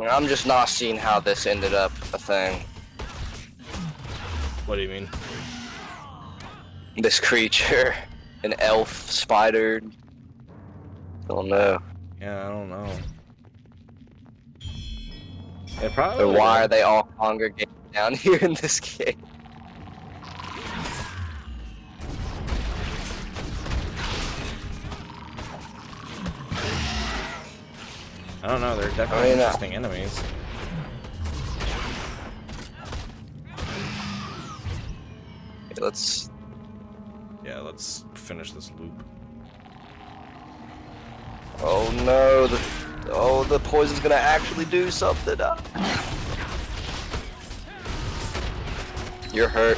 Speaker 2: I'm just not seeing how this ended up a thing.
Speaker 1: What do you mean?
Speaker 2: This creature, an elf spider. Don't know.
Speaker 1: Yeah, I don't know. It probably.
Speaker 2: But why are they all congregating down here in this game?
Speaker 1: I don't know. They're definitely
Speaker 2: know.
Speaker 1: interesting enemies.
Speaker 2: Let's.
Speaker 1: Yeah, let's finish this loop.
Speaker 2: Oh no! The poison's gonna actually do something. You're hurt.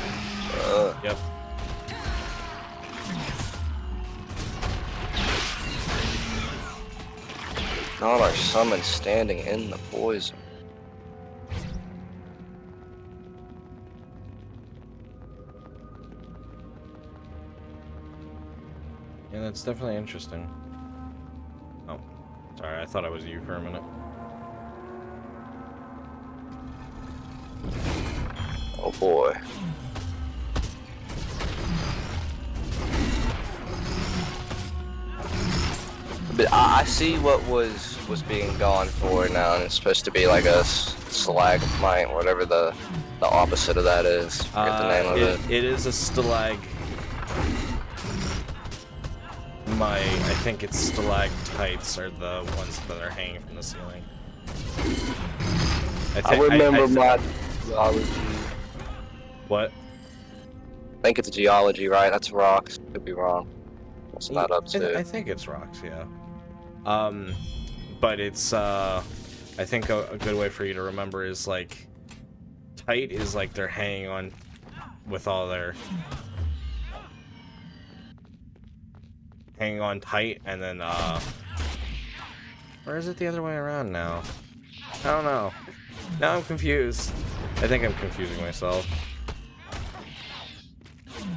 Speaker 1: Yep.
Speaker 2: God, our summon standing in the poison.
Speaker 1: Yeah, that's definitely interesting. Oh, sorry. I thought I was you for a minute.
Speaker 2: Oh boy. But I see what was being gone for now, and it's supposed to be like a stalagmite, whatever the opposite of that is. I forget the name of it.
Speaker 1: It is a stalag. I think it's stalactites are the ones that are hanging from the ceiling.
Speaker 2: I remember my geology.
Speaker 1: What?
Speaker 2: I think it's geology, right? That's rocks. Could be wrong. What's that up to?
Speaker 1: I think it's rocks, yeah. But it's I think a good way for you to remember is like tight is like they're hanging on with all their hanging on tight, and then or is it the other way around now? I don't know. Now I'm confused. I think I'm confusing myself.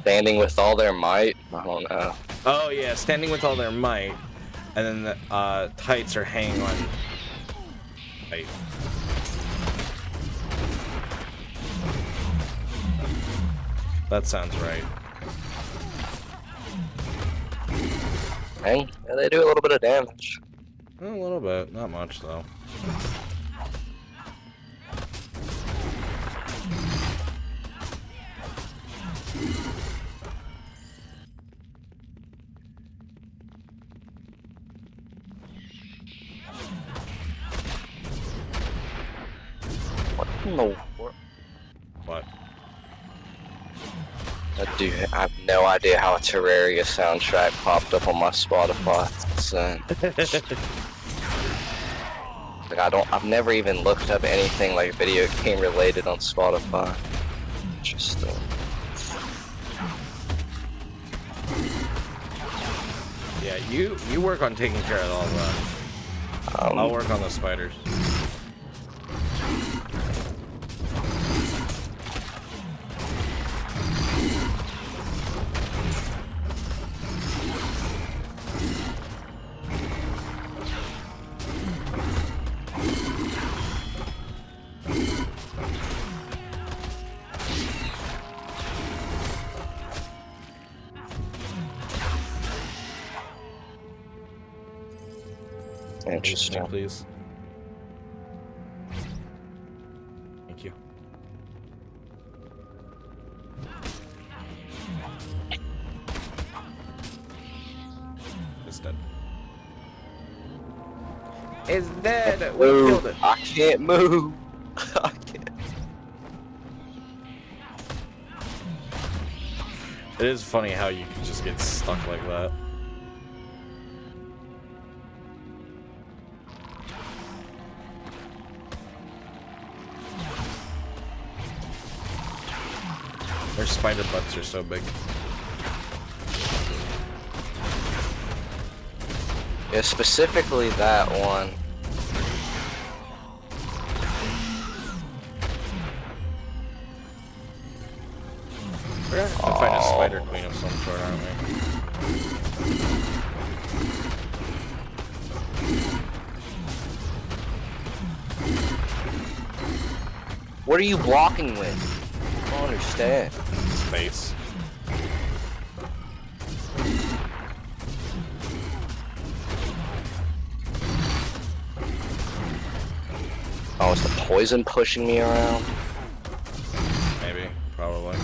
Speaker 2: Standing with all their might? I don't know.
Speaker 1: Oh yeah, standing with all their might, and then the tights are hanging on tight. That sounds right.
Speaker 2: Dang, yeah, they do a little bit of damage.
Speaker 1: A little bit, not much though.
Speaker 2: What in the world?
Speaker 1: What?
Speaker 2: Dude, I have no idea how a Terraria soundtrack popped up on my Spotify. It's insane. Like I've never even looked up anything like video game related on Spotify. Interesting.
Speaker 1: Yeah, you work on taking care of all that. I'll work on the spiders.
Speaker 2: Interesting.
Speaker 1: Please. Thank you. It's dead. It's dead. We killed it.
Speaker 2: I can't move. I can't.
Speaker 1: It is funny how you can just get stuck like that. Their spider butts are so big.
Speaker 2: Yeah, specifically that one.
Speaker 1: We're gonna have to find a spider queen of some sort, aren't we?
Speaker 2: What are you blocking with? I don't understand.
Speaker 1: Space.
Speaker 2: Oh, is the poison pushing me around?
Speaker 1: Maybe. Probably.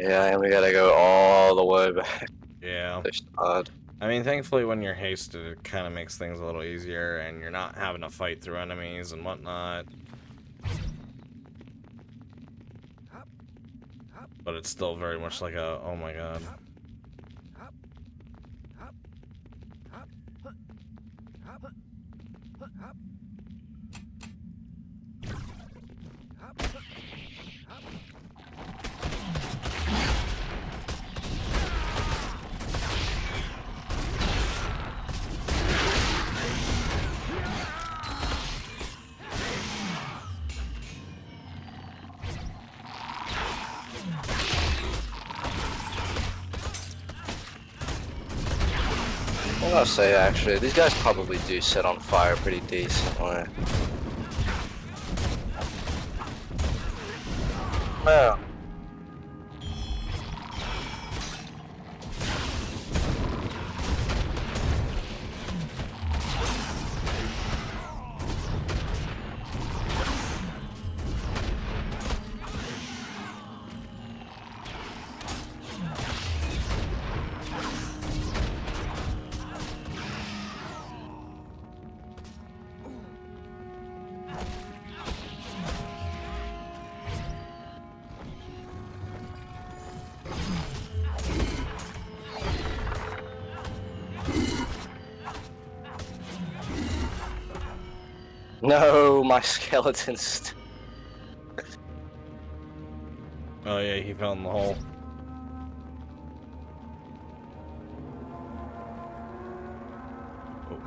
Speaker 2: Yeah, and we gotta go all the way back.
Speaker 1: Yeah.
Speaker 2: There's odd.
Speaker 1: I mean, thankfully, when you're hasted, it kind of makes things a little easier, and you're not having to fight through enemies and whatnot. But it's still very much like a, oh my god.
Speaker 2: I gotta say, actually, these guys probably do set on fire pretty decently. Yeah. No, my skeleton's.
Speaker 1: Oh yeah, he fell in the hole. Oh.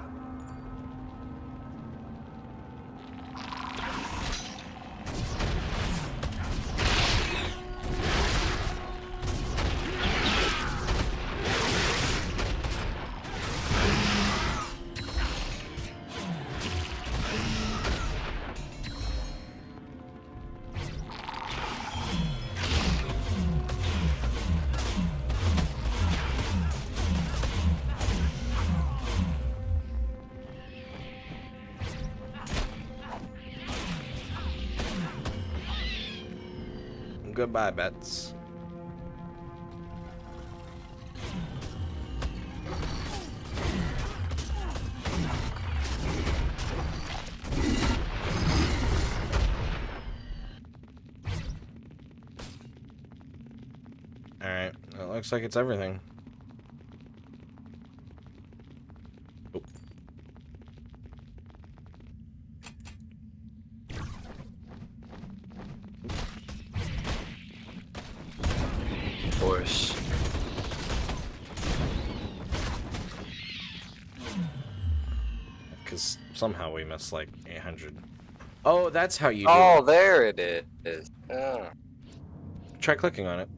Speaker 1: Goodbye, Bets. Alright, it looks like it's everything. Oh.
Speaker 2: Of course.
Speaker 1: Because somehow we missed like 800. Oh, that's how you do
Speaker 2: Oh,
Speaker 1: it.
Speaker 2: there it is. Oh.
Speaker 1: Try clicking on it.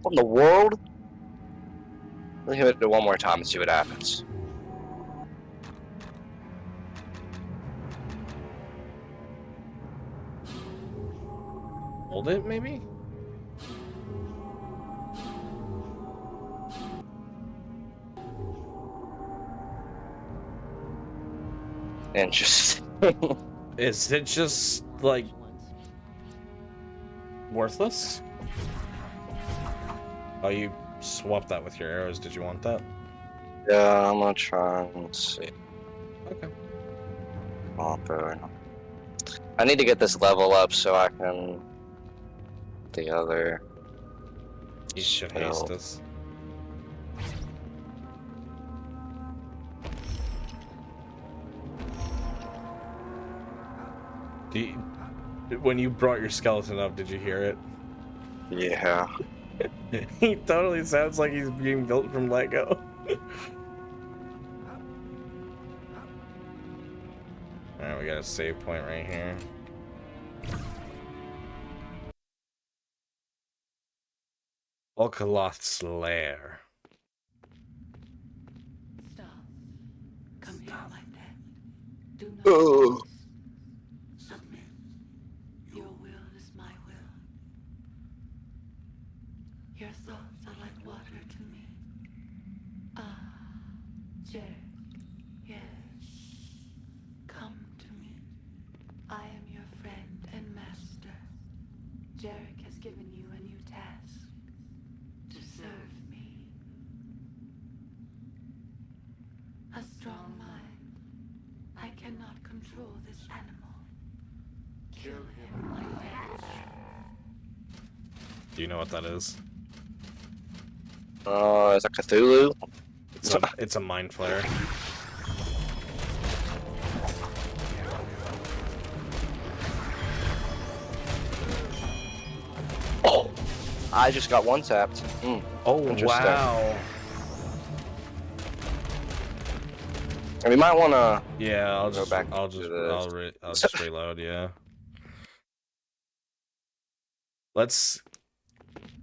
Speaker 2: What in the world? Let me hit it one more time and see what happens.
Speaker 1: Hold it, maybe?
Speaker 2: Interesting.
Speaker 1: Is it just, like, worthless? Oh, you swapped that with your arrows. Did you want that?
Speaker 2: Yeah, I'm gonna try and see.
Speaker 1: Okay.
Speaker 2: Oh, boy. I need to get this level up so I can. The other.
Speaker 1: You should haste us. When you brought your skeleton up, did you hear it?
Speaker 2: Yeah.
Speaker 1: He totally sounds like he's being built from Lego. Alright, we got a save point right here. Volkaloth's lair.
Speaker 3: Stop. Come here like that. Do not
Speaker 2: Oh.
Speaker 3: resist. Submit. Your will is my will. Your thoughts are like water to me. Ah, Jer. Yes. Come to me. I am your friend and master. Jarek has given you a new task. To serve me. A strong mind. I cannot control this animal. Kill him like that.
Speaker 1: Do you know what that is?
Speaker 2: Is that Cthulhu?
Speaker 1: It's a mind flare.
Speaker 2: Oh! I just got one tapped.
Speaker 1: Oh
Speaker 2: Interesting.
Speaker 1: wow!
Speaker 2: And we might want to.
Speaker 1: Yeah, I'll
Speaker 2: Go back
Speaker 1: I'll
Speaker 2: to
Speaker 1: just
Speaker 2: the-
Speaker 1: I'll just reload. Yeah. Let's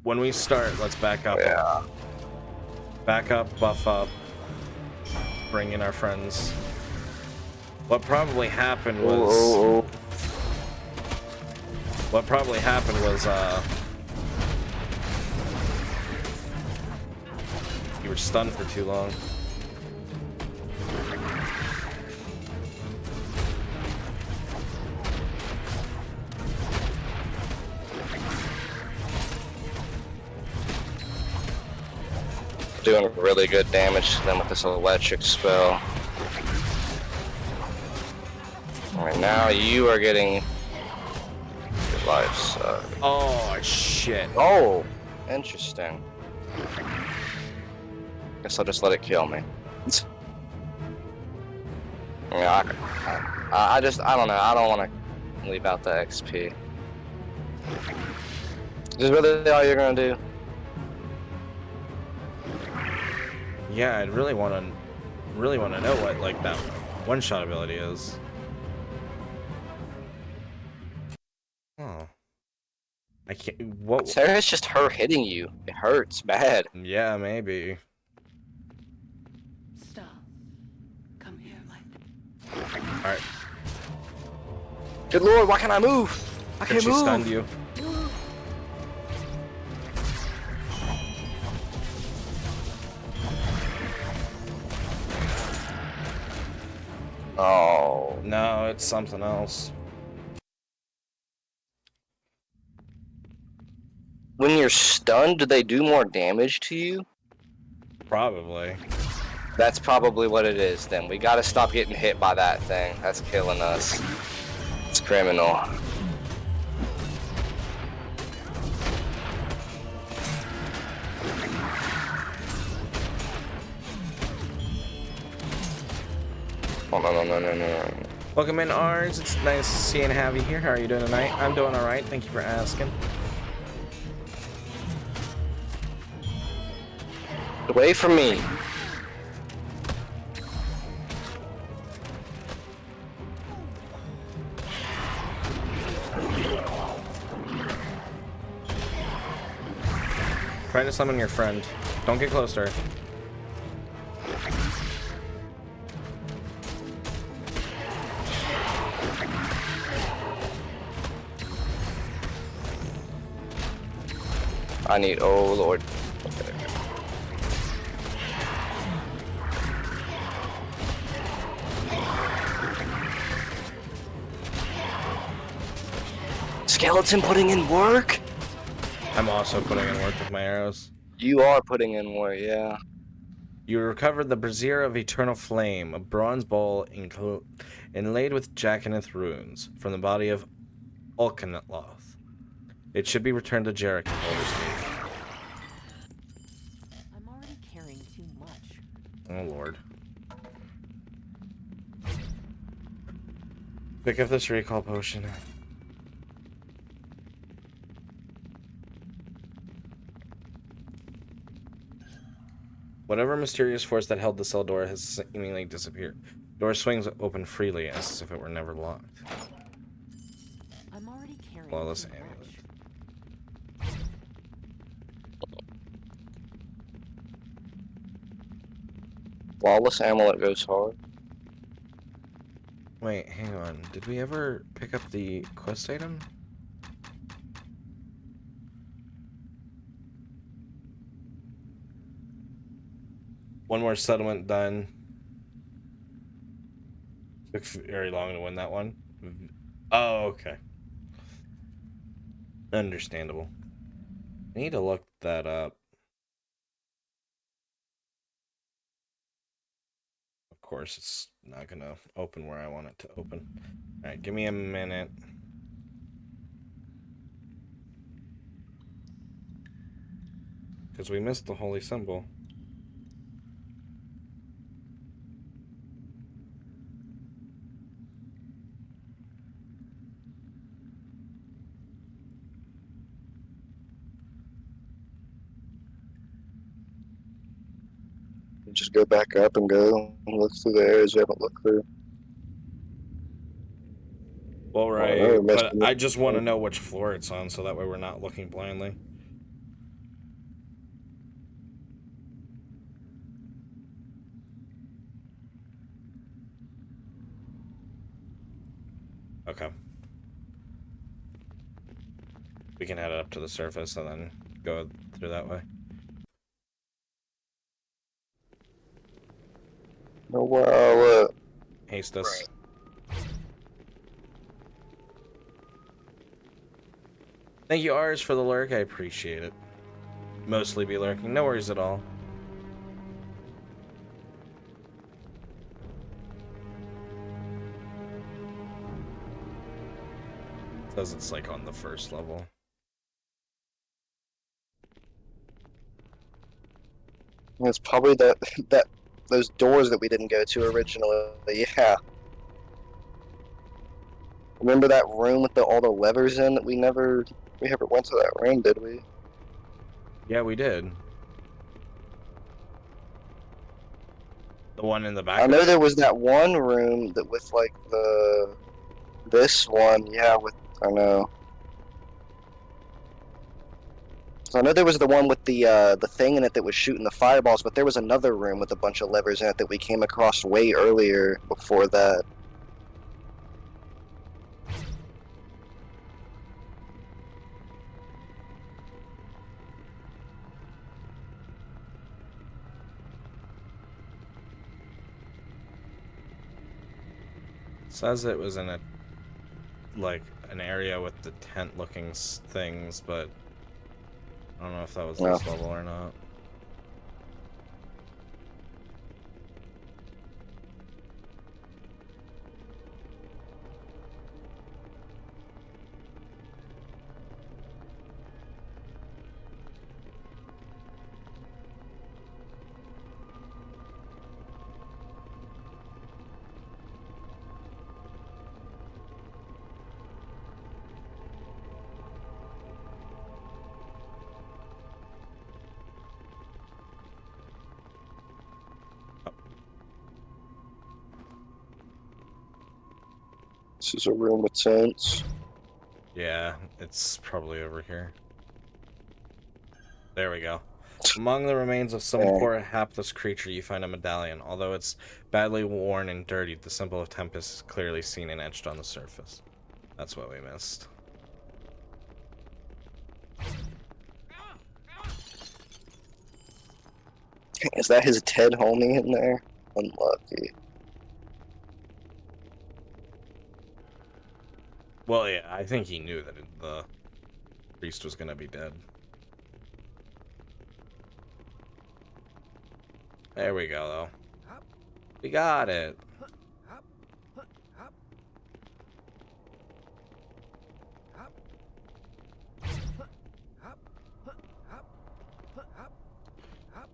Speaker 1: when we start, let's back up.
Speaker 2: Yeah.
Speaker 1: Back up, buff up, bring in our friends. What probably happened was you were stunned for too long.
Speaker 2: Doing really good damage to them with this electric spell. Alright, now you are getting life suck.
Speaker 1: Oh, shit.
Speaker 2: Oh, interesting. Guess I'll just let it kill me. Yeah, I don't know. I don't want to leave out the XP. Is this really all you're gonna do?
Speaker 1: Yeah, I'd really want to know what like that one-shot ability is. Oh, I can't. What?
Speaker 2: Sarah, it's just her hitting you. It hurts bad.
Speaker 1: Yeah, maybe.
Speaker 3: Stop. Come here, my.
Speaker 1: All right.
Speaker 2: Good lord, why can't I move? I
Speaker 1: But
Speaker 2: can't
Speaker 1: she
Speaker 2: move.
Speaker 1: stunned you.
Speaker 2: Oh.
Speaker 1: No, it's something else.
Speaker 2: When you're stunned, do they do more damage to you?
Speaker 1: Probably.
Speaker 2: That's probably what it is then. We gotta stop getting hit by that thing. That's killing us. It's criminal. Oh, no.
Speaker 1: Welcome in, Ars. It's nice to see and have you here. How are you doing tonight? I'm doing all right. Thank you for asking.
Speaker 2: Away from me.
Speaker 1: Try to summon your friend. Don't get close to her.
Speaker 2: I need, oh lord. Skeleton putting in work?
Speaker 1: I'm also putting in work with my arrows.
Speaker 2: You are putting in work, yeah.
Speaker 1: You recovered the brazier of eternal flame, a bronze bowl inlaid with Jacinth runes, from the body of Ulcanloth. It should be returned to Jarek in Baldur's Gate.
Speaker 6: I'm already carrying too much.
Speaker 1: Oh lord. Pick up this recall potion. Whatever mysterious force that held the cell door has seemingly disappeared. Door swings open freely as if it were never locked.
Speaker 6: I'm already carrying
Speaker 1: Flawless
Speaker 6: too
Speaker 1: amulet.
Speaker 6: much.
Speaker 2: Flawless amulet goes hard.
Speaker 1: Wait, hang on. Did we ever pick up the quest item? One more settlement done. Took very long to win that one. Oh, okay. Understandable. I need to look that up. Of course, it's not gonna open where I want it to open. Alright, give me a minute. Because we missed the holy symbol.
Speaker 2: Just go back up and go look through the areas you haven't looked through.
Speaker 1: Well,
Speaker 2: I
Speaker 1: right,
Speaker 2: know,
Speaker 1: but
Speaker 2: messing
Speaker 1: I
Speaker 2: up.
Speaker 1: just want to know which floor it's on, so that way we're not looking blindly. Okay. We can head up to the surface and then go through that way.
Speaker 2: No, well,
Speaker 1: Haste us. Thank you, Ars, for the lurk. I appreciate it. Mostly be lurking. No worries at all. Says it's like on the first level.
Speaker 2: It's probably those doors that we didn't go to originally. Yeah. Remember that room with all the levers in that we never went to that room, did we?
Speaker 1: Yeah, we did. The one in the back.
Speaker 2: I know there was that one room that with like this one, yeah, I know. So I know there was the one with the thing in it that was shooting the fireballs, but there was another room with a bunch of levers in it that we came across way earlier before that.
Speaker 1: Says it was in an area with the tent looking things, but I don't know if that was this level or not.
Speaker 2: This is a room with tents.
Speaker 1: Yeah, it's probably over here. There we go. Among the remains of some poor hapless creature, you find a medallion. Although it's badly worn and dirtied, the symbol of Tempest is clearly seen and etched on the surface. That's what we missed.
Speaker 2: Is that his dead homie in there? Unlucky.
Speaker 1: Well, yeah, I think he knew that the priest was gonna be dead. There we go, though. We got it.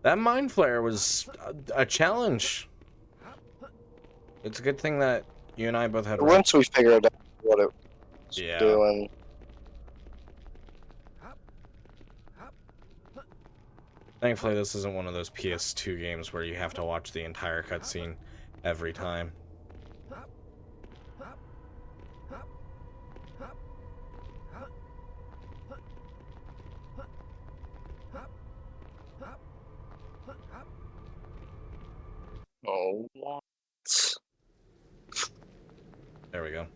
Speaker 1: That mind flare was a challenge. It's a good thing that you and I both had.
Speaker 2: Once we figured out what it was doing.
Speaker 1: Thankfully, this isn't one of those PS2 games where you have to watch the entire cutscene every time.
Speaker 2: Oh, what?
Speaker 1: There we go.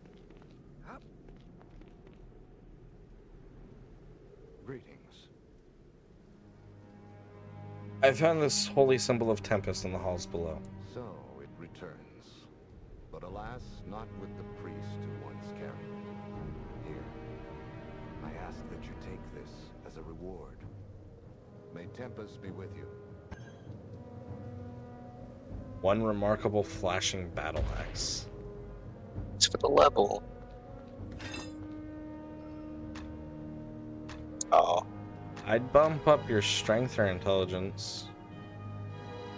Speaker 4: Greetings.
Speaker 1: I found this holy symbol of Tempest in the halls below.
Speaker 4: So it returns, but alas, not with the priest who once carried it. Here, I ask that you take this as a reward. May Tempest be with you.
Speaker 1: One remarkable flashing battle axe.
Speaker 2: It's for the level. Oh.
Speaker 1: I'd bump up your strength or intelligence.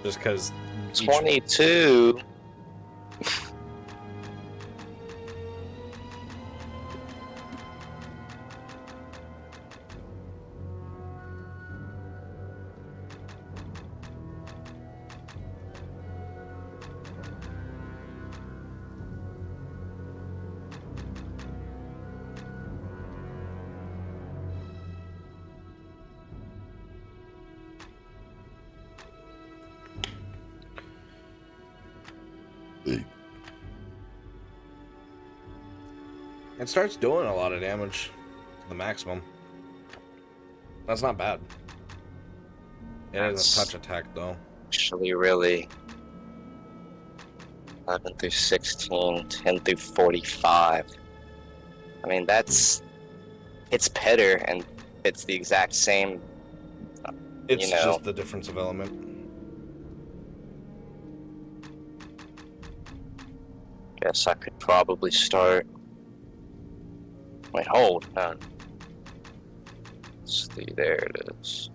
Speaker 1: Just because
Speaker 2: 22.
Speaker 1: it starts doing a lot of damage to the maximum. That's not bad. It is a touch attack, though.
Speaker 2: Actually, really. 11 through 16, 10 through 45. I mean, it's better, and it's the exact same.
Speaker 1: It's just the difference of element.
Speaker 2: Guess I could probably start. Wait, hold on. Let's see, there it is.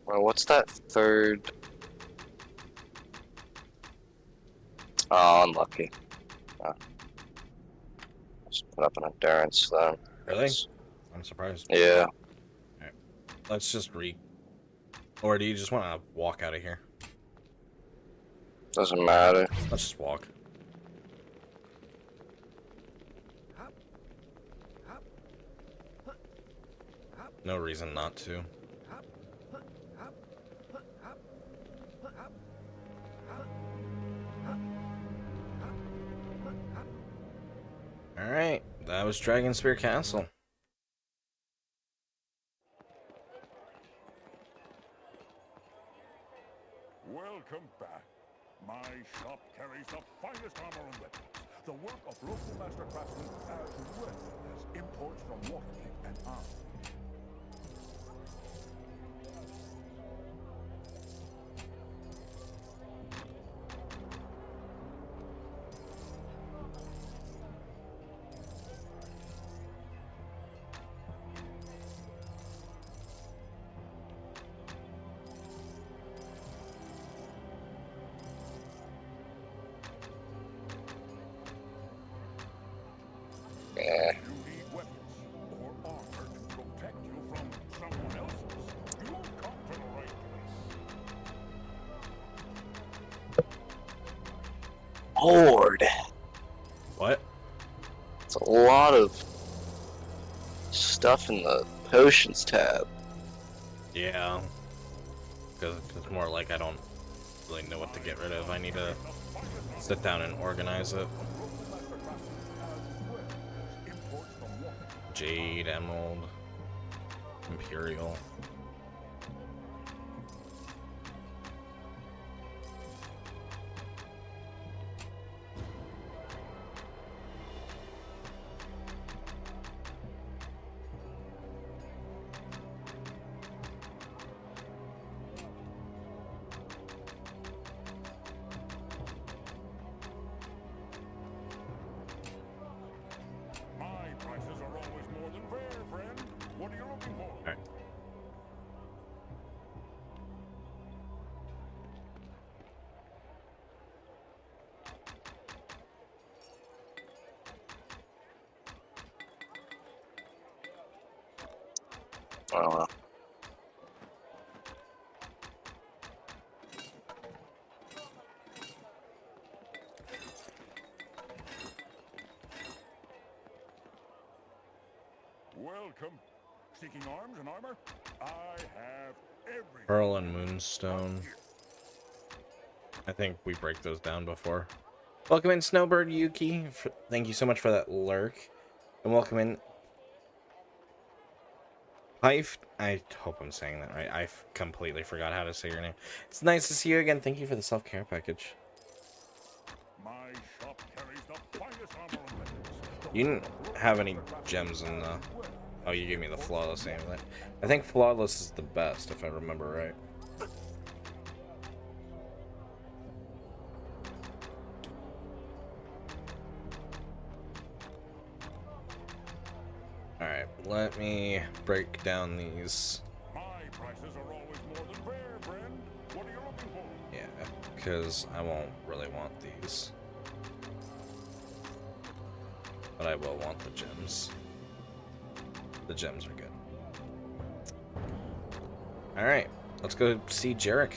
Speaker 2: Well, what's that third? Oh, unlucky. Oh. Just put up an endurance then.
Speaker 1: Really? I'm surprised.
Speaker 2: Yeah.
Speaker 1: Alright. Let's just Or do you just want to walk out of here?
Speaker 2: Doesn't matter.
Speaker 1: Let's just walk. No reason not to. Alright, that was Dragonspear Castle.
Speaker 5: Welcome back. My shop carries the finest armor and weapons. The work of local master craftsmen as well as imports from Waterdeep and Arm.
Speaker 2: Yeah.
Speaker 5: If you need weapons or armor to protect you from someone else's, you've come to the right place.
Speaker 2: Lord.
Speaker 1: What?
Speaker 2: It's a lot of stuff in the potions tab.
Speaker 1: Yeah. Because it's more like I don't really know what to get rid of. I need to sit down and organize it. Jade, Emerald, Imperial.
Speaker 5: My prices are always more than fair, friend. What are you looking for?
Speaker 1: Alright.
Speaker 2: I don't know.
Speaker 5: Welcome. Seeking arms and armor? I have everything.
Speaker 1: Pearl and Moonstone. I think we break those down before. Welcome in, Snowbird Yuki. Thank you so much for that lurk. And welcome in, Hife. I hope I'm saying that right. I completely forgot how to say your name. It's nice to see you again. Thank you for the self-care package.
Speaker 5: My shop carries the finest armor and weapons.
Speaker 1: You didn't have any gems in the... Oh, you gave me the Flawless amulet. I think Flawless is the best, if I remember right. Alright, let me break down these.
Speaker 5: My prices are always more than fair, friend. What are you looking for?
Speaker 1: Yeah, because I won't really want these. But I will want the gems. The gems are good. Alright, let's go see Jarek.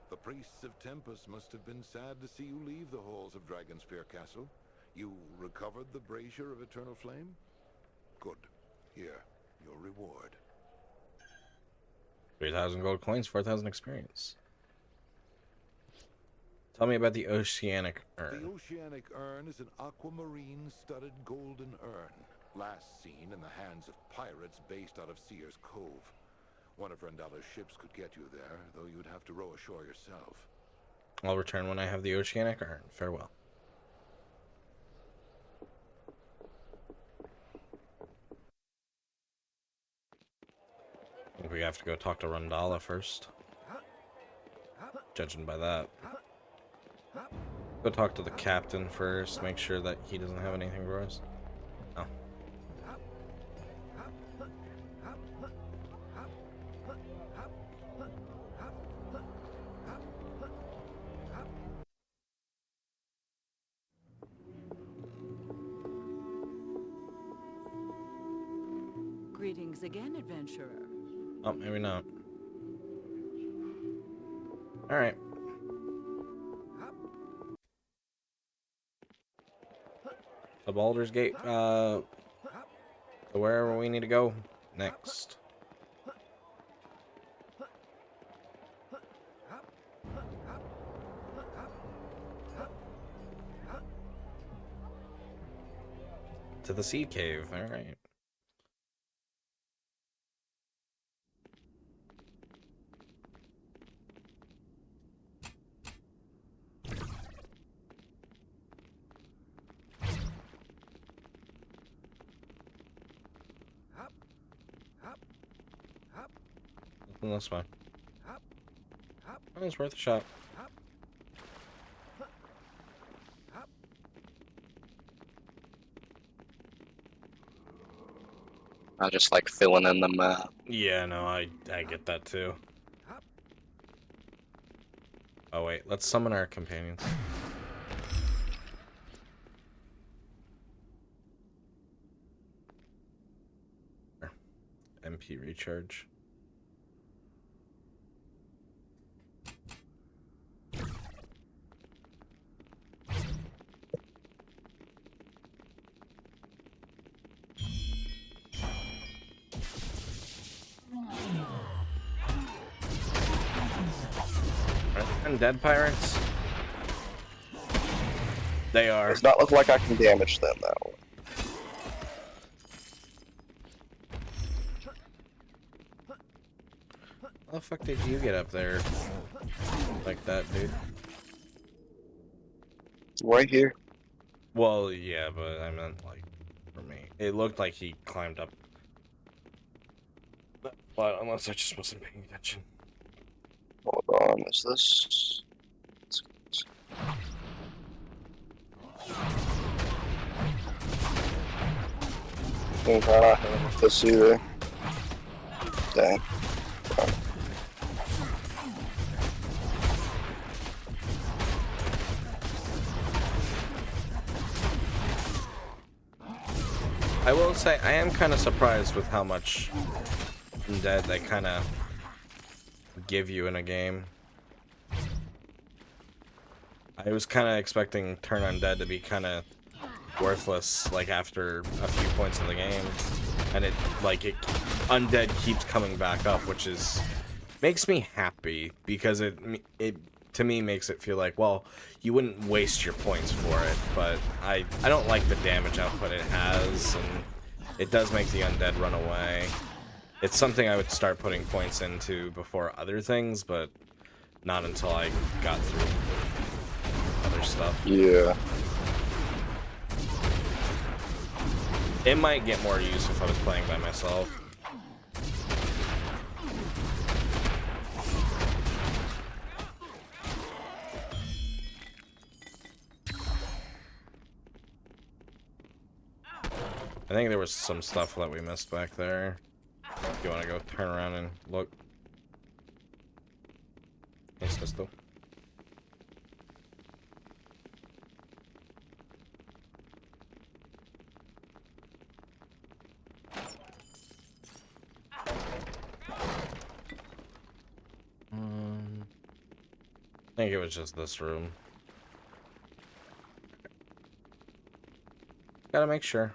Speaker 4: The priests of Tempest must have been sad to see you leave the halls of Dragonspear Castle. You recovered the brazier of eternal flame? Good. Here, your reward.
Speaker 1: 3,000 gold coins, 4,000 experience. Tell me about the oceanic
Speaker 4: The
Speaker 1: urn.
Speaker 4: oceanic urn is an aquamarine-studded golden urn, last seen in the hands of pirates based out of Seer's Cove. One of Rendalla's ships could get you there, though you'd have to row ashore yourself.
Speaker 1: I'll return when I have the oceanic urn. Farewell. I think we have to go talk to Rendalla first. Judging by that. Go talk to the captain first, make sure that he doesn't have anything for us. Oh.
Speaker 6: Greetings again, adventurer.
Speaker 1: Oh, maybe not. Alright. The Baldur's Gate, to wherever we need to go next. To the Sea Cave, alright. That's fine. Oh, it's worth a shot.
Speaker 2: I just like filling in the map.
Speaker 1: Yeah, no, I get that too. Oh wait, let's summon our companions. MP recharge. Undead pirates? They are.
Speaker 2: Does not look like I can damage them though.
Speaker 1: How the fuck did you get up there like that, dude?
Speaker 2: Right here.
Speaker 1: Well, yeah, but I meant like for me. It looked like he climbed up. But unless I just wasn't paying attention.
Speaker 2: Hold on, is this? I don't have this either. Dang.
Speaker 1: I will say, I am kind of surprised with how much undead they kind of give you in a game. I was kind of expecting turn undead to be kind of worthless, like after a few points in the game, and undead keeps coming back up, which makes me happy because it to me makes it feel like, well, you wouldn't waste your points for it, but I don't like the damage output it has, and it does make the undead run away. It's something I would start putting points into before other things, but not until I got through other stuff.
Speaker 2: Yeah.
Speaker 1: It might get more use if I was playing by myself. I think there was some stuff that we missed back there. If you want to go turn around and look. Hey, Sisto. I think it was just this room. Gotta make sure.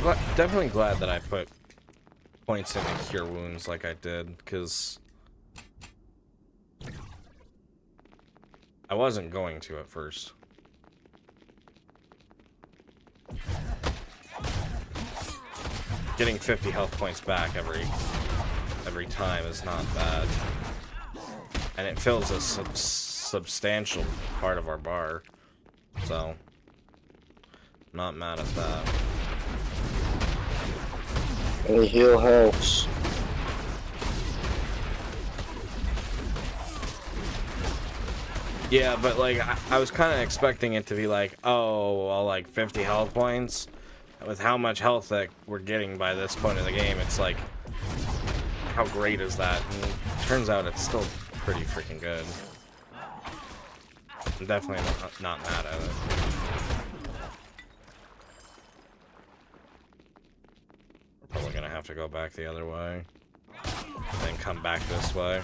Speaker 1: definitely glad that I put points into cure wounds like I did, because I wasn't going to at first. Getting 50 health points back every time is not bad, and it fills a substantial part of our bar, so not mad at that.
Speaker 2: Any heal helps.
Speaker 1: Yeah, but like I was kind of expecting it to be like, oh, well, like 50 health points. With how much health that we're getting by this point of the game, it's like, how great is that? And it turns out it's still pretty freaking good. I'm definitely not mad at it. Probably gonna have to go back the other way, and then come back this way.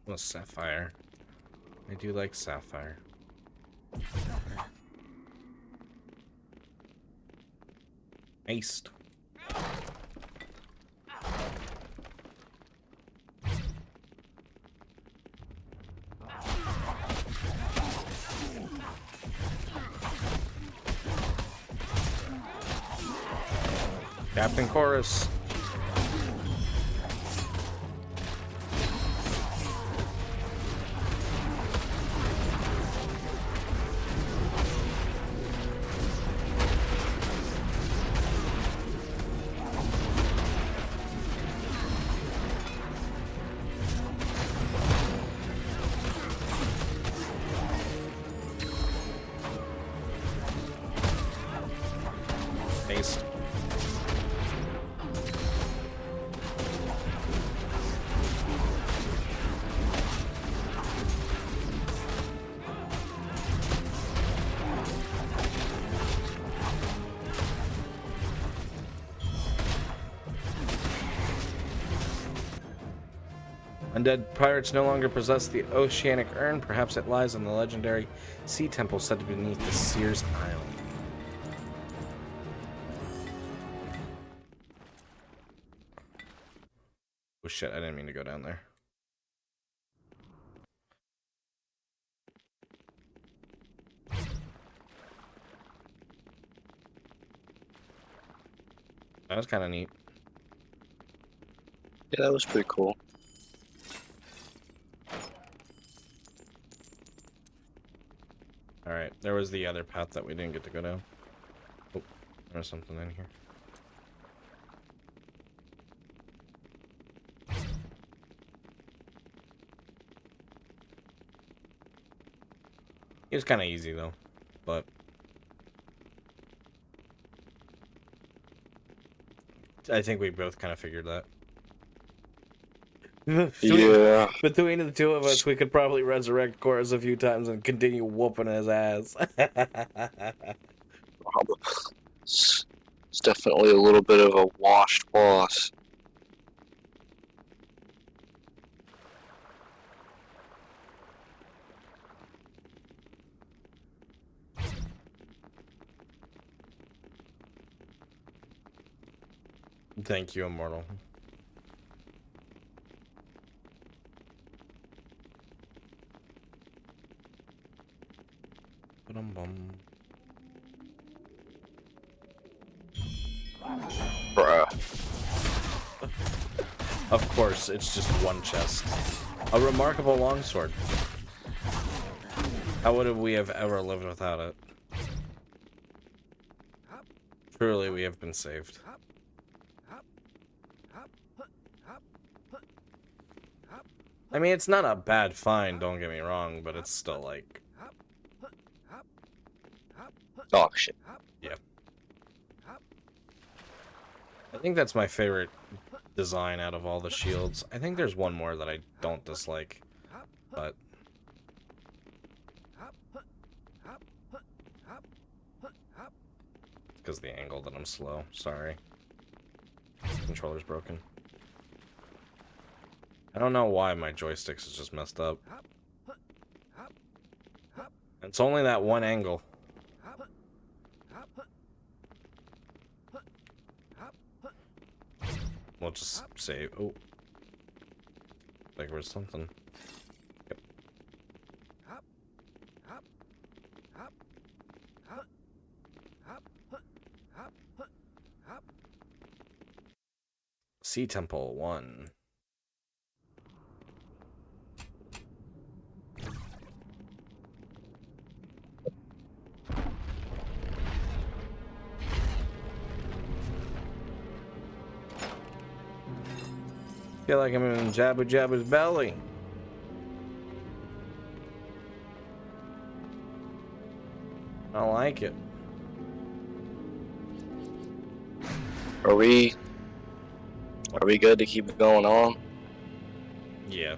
Speaker 1: Well, Sapphire. I do like Sapphire. Aced. Captain Chorus. Aced. Undead pirates no longer possess the oceanic urn. Perhaps it lies in the legendary sea temple set beneath the Seer's Isle. Oh shit, I didn't mean to go down there. That was kind of neat.
Speaker 2: Yeah, that was pretty cool.
Speaker 1: Alright, there was the other path that we didn't get to go down. Oh, there's something in here. It was kind of easy though, but I think we both kind of figured that.
Speaker 2: Yeah.
Speaker 1: Between the two of us, we could probably resurrect Chorus a few times and continue whooping his ass.
Speaker 2: It's definitely a little bit of a washed boss.
Speaker 1: Thank you, Immortal. Ba-dum-bum.
Speaker 2: Bruh.
Speaker 1: Of course, it's just one chest. A remarkable longsword. How would we have ever lived without it? Truly, we have been saved. I mean, it's not a bad find, don't get me wrong, but it's still like...
Speaker 2: Oh, shit.
Speaker 1: Yeah. I think that's my favorite design out of all the shields. I think there's one more that I don't dislike, but... because the angle that I'm slow. Sorry. Controller's broken. I don't know why my joysticks is just messed up. It's only that one angle. We'll just save. Oh. Like there's something. Yep. Sea Temple 1. Feel like I'm in Jabba Jabba's belly. I don't like it.
Speaker 2: Are we good to keep going on?
Speaker 1: Yeah.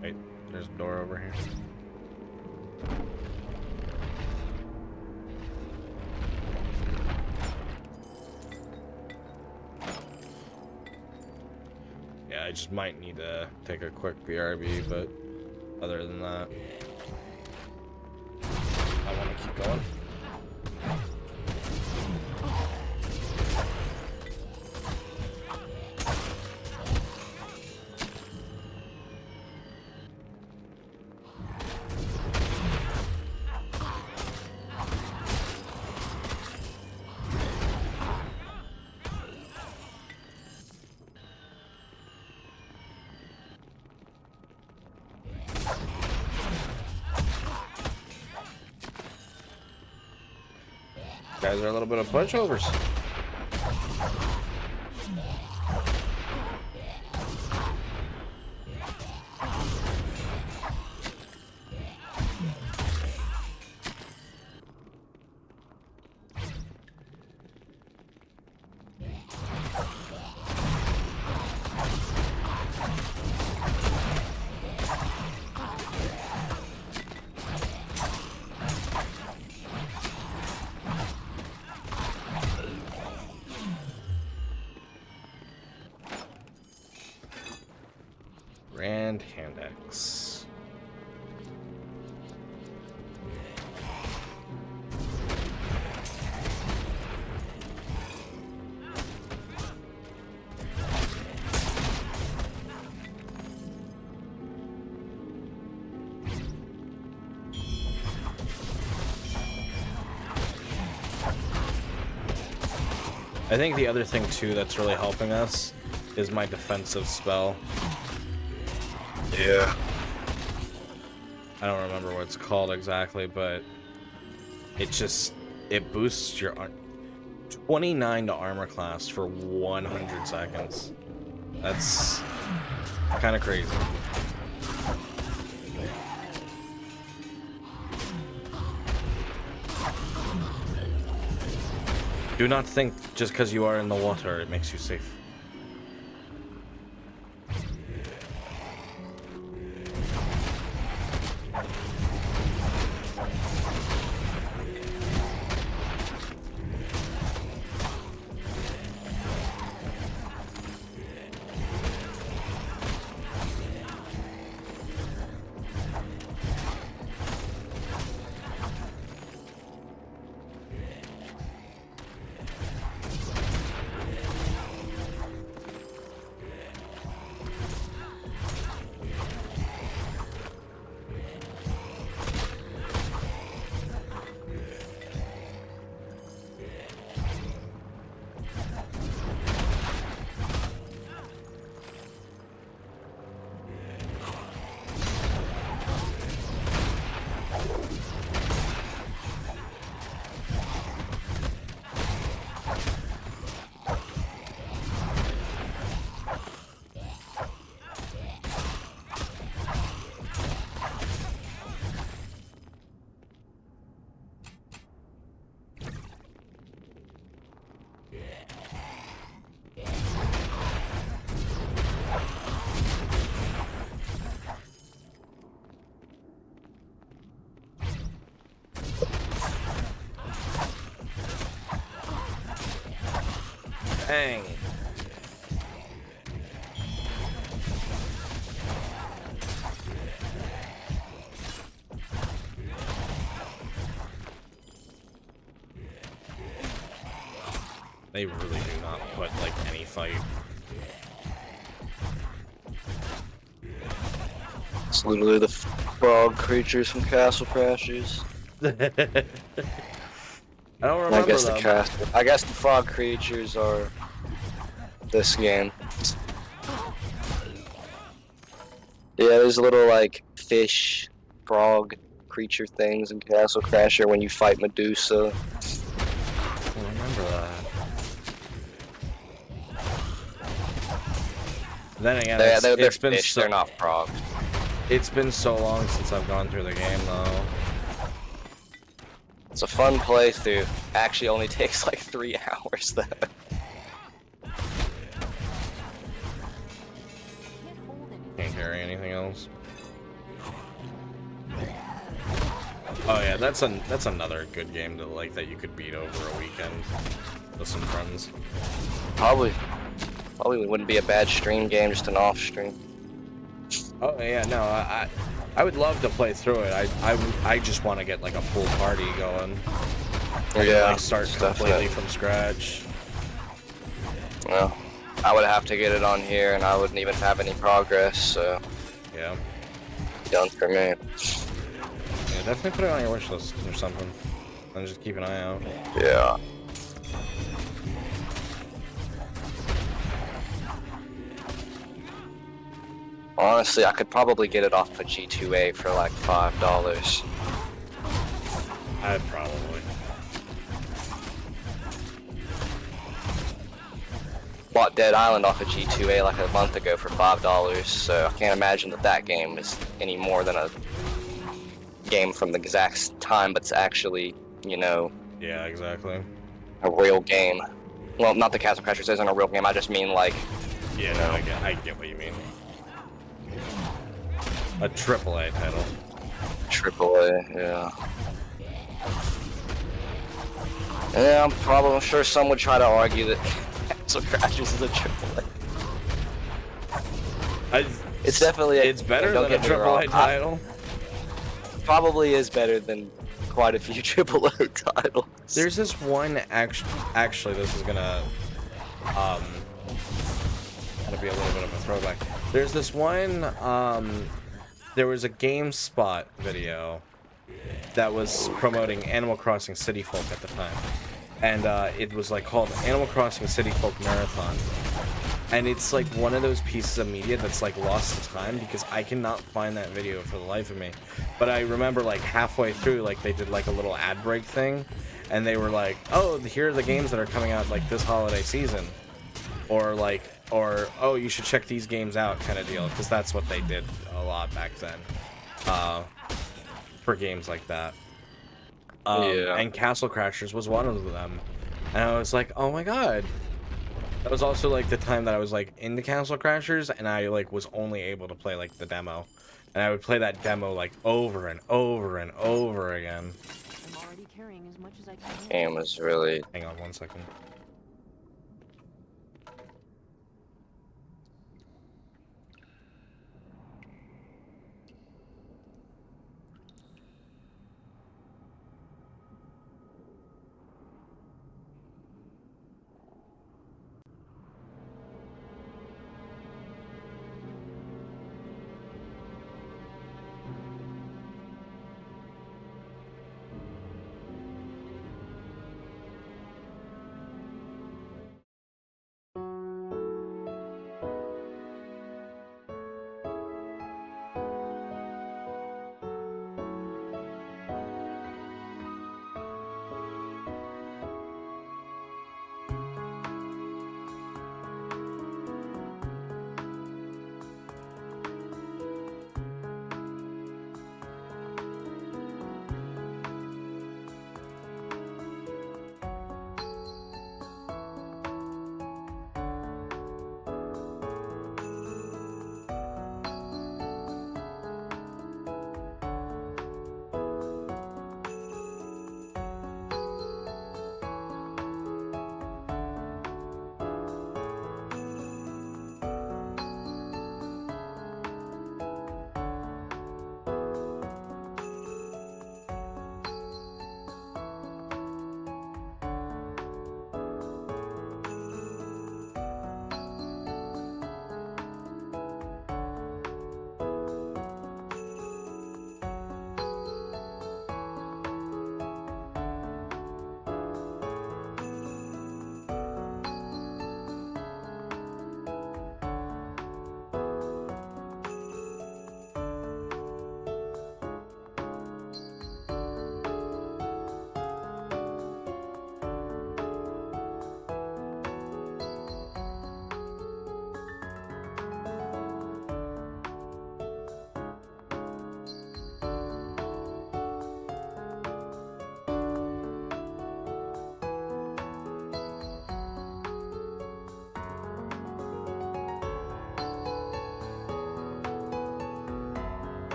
Speaker 1: Wait, there's a door over here. Yeah, I just might need to take a quick BRB, but other than that, I want to keep going. Guys are a little bit of pushovers. I think the other thing too that's really helping us is my defensive spell.
Speaker 2: Yeah.
Speaker 1: I don't remember what it's called exactly, but it boosts your 29 to armor class for 100 seconds. That's kind of crazy. Do not think just because you are in the water it makes you safe. Dang. They really do not put like any fight.
Speaker 2: It's literally the frog creatures from Castle Crashers.
Speaker 1: I don't remember
Speaker 2: I guess
Speaker 1: them.
Speaker 2: I guess the frog creatures are this game. Yeah, there's little like fish, frog creature things in Castle Crasher when you fight Medusa.
Speaker 1: I don't remember that. Then again,
Speaker 2: They're
Speaker 1: it's been
Speaker 2: fish,
Speaker 1: so,
Speaker 2: they're not frogs.
Speaker 1: it's been so long since I've gone through the game though.
Speaker 2: It's a fun playthrough. Actually only takes like 3 hours though.
Speaker 1: Can't carry anything else. Oh yeah, that's another good game to like that you could beat over a weekend with some friends.
Speaker 2: Probably wouldn't be a bad stream game, just an off stream.
Speaker 1: Oh yeah, no, I would love to play through it. I just want to get like a full party going.
Speaker 2: Yeah,
Speaker 1: Like start completely from scratch.
Speaker 2: Well, I would have to get it on here, and I wouldn't even have any progress. So
Speaker 1: Yeah.
Speaker 2: done for me.
Speaker 1: Yeah, definitely put it on your wish list or something, and just keep an eye out.
Speaker 2: Yeah. Honestly, I could probably get it off of G2A for like $5.
Speaker 1: I'd probably.
Speaker 2: Bought Dead Island off of G2A like a month ago for $5, so I can't imagine that game is any more than a game from the exact time, but it's actually, you know,
Speaker 1: Yeah, exactly.
Speaker 2: a real game. Well, not the Castle Crashers isn't a real game, I just mean like,
Speaker 1: Yeah, no, I get what you mean. A AAA title.
Speaker 2: AAA, yeah. Yeah, I'm sure some would try to argue that Castle Crashers is a AAA. It's definitely
Speaker 1: It's better than a AAA title.
Speaker 2: Probably is better than quite a few AAA titles.
Speaker 1: There's this one actually this is gonna be a little bit of a throwback. There's this one there was a GameSpot video that was promoting Animal Crossing City Folk at the time. and it was like called Animal Crossing City Folk Marathon. And it's like one of those pieces of media that's like lost to time because I cannot find that video for the life of me. But I remember like halfway through, like they did like a little ad break thing, and they were like, "Oh, here are the games that are coming out like this holiday season," or like, or "Oh, you should check these games out," kind of deal, because that's what they did a lot back then, for games like that.
Speaker 2: Yeah.
Speaker 1: And Castle Crashers was one of them, and I was like, "Oh my god." That was also like the time that I was like into Castle Crashers, and I like was only able to play like the demo, and I would play that demo like over and over and over again.
Speaker 6: I'm already carrying as much as I can.
Speaker 2: Game was really.
Speaker 1: Hang on 1 second.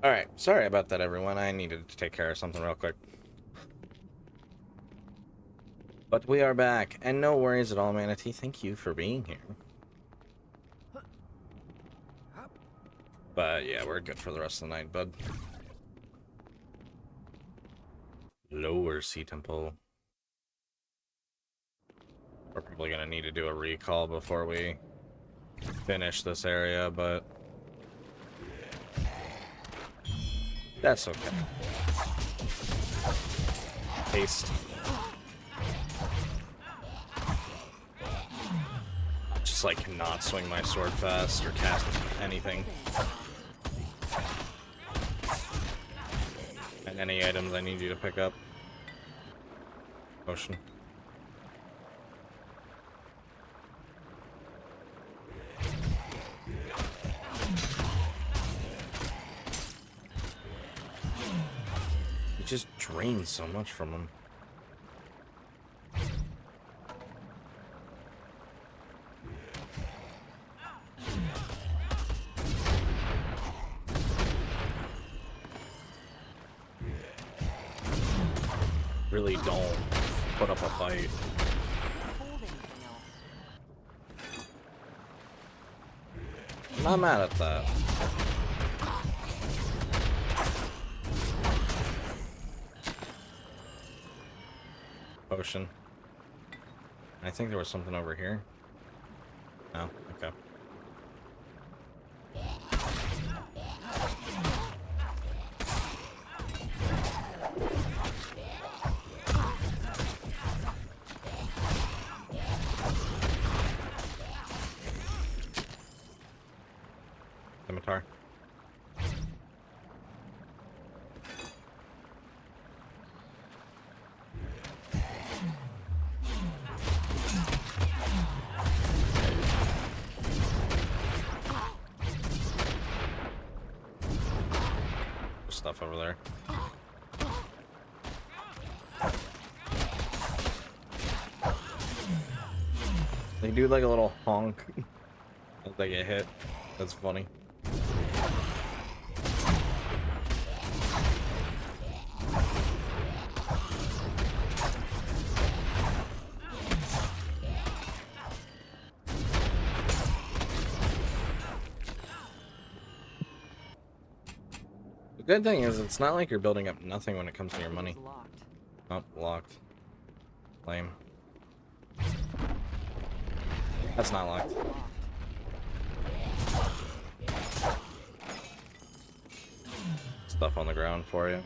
Speaker 1: Alright, sorry about that, everyone. I needed to take care of something real quick. But we are back, and no worries at all, Manatee. Thank you for being here. But yeah, we're good for the rest of the night, bud. Lower Sea Temple. We're probably gonna need to do a recall before we finish this area, but that's okay. Haste. Just like cannot swing my sword fast or cast anything. And any items I need you to pick up. Motion. It just drains so much from him. Really don't put up a fight. I'm not mad at that. Potion. I think there was something over here. No? Okay. Scimitar. There's stuff over there. They do like a little honk as they get hit. That's funny. The good thing is it's not like you're building up nothing when it comes to your money. Oh, locked. Lame. That's not locked. Stuff on the ground for you.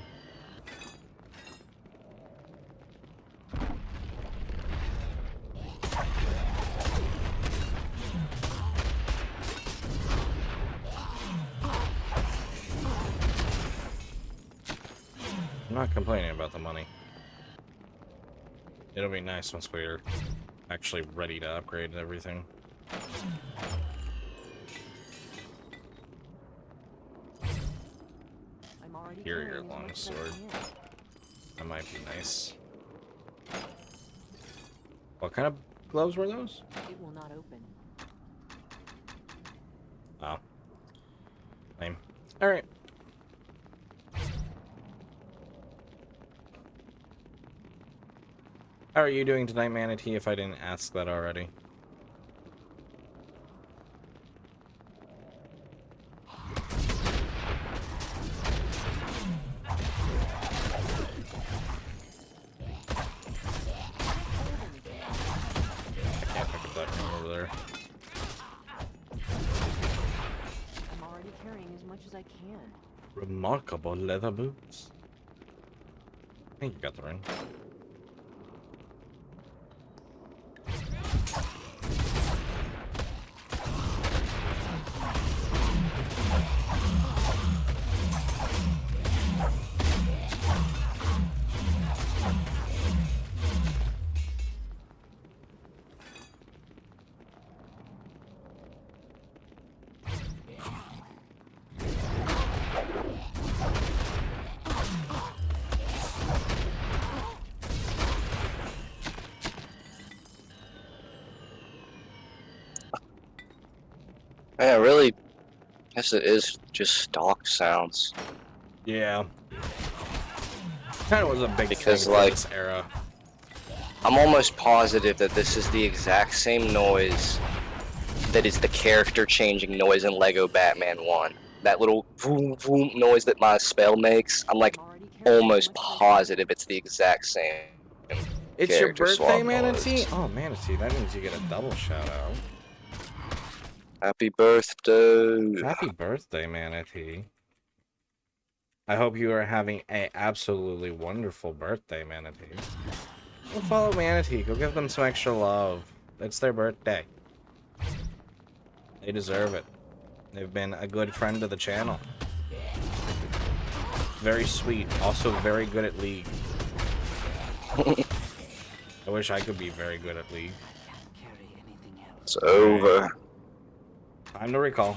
Speaker 1: I'm not complaining about the money. It'll be nice once we're actually ready to upgrade everything. Here, your long sword. That might be nice. What kind of gloves were those?
Speaker 6: It will not open.
Speaker 1: Oh. Lame. Alright. How are you doing tonight, Manatee, if I didn't ask that already? I can't pick up that room over there.
Speaker 6: I'm already carrying as much as I can.
Speaker 1: Remarkable leather boots. I think you got the ring.
Speaker 2: Yeah, really, guess it is just stock sounds.
Speaker 1: Yeah. Kind of was a big
Speaker 2: Because,
Speaker 1: thing for
Speaker 2: like,
Speaker 1: this era.
Speaker 2: I'm almost positive that this is the exact same noise that is the character changing noise in Lego Batman 1. That little boom boom noise that my spell makes. I'm like
Speaker 6: I'm already carrying as
Speaker 2: almost
Speaker 6: much as I can.
Speaker 2: positive it's the exact same
Speaker 1: It's your
Speaker 2: character
Speaker 1: birthday,
Speaker 2: swap
Speaker 1: Manatee?
Speaker 2: noise.
Speaker 1: Oh, Manatee, that means you get a double shout out.
Speaker 2: Happy birthday.
Speaker 1: Happy birthday, Manatee. I hope you are having a absolutely wonderful birthday, Manatee. Go follow Manatee. Go give them some extra love. It's their birthday. They deserve it. They've been a good friend to the channel. Very sweet. Also very good at League. I wish I could be very good at League.
Speaker 2: It's over.
Speaker 1: Time to recall.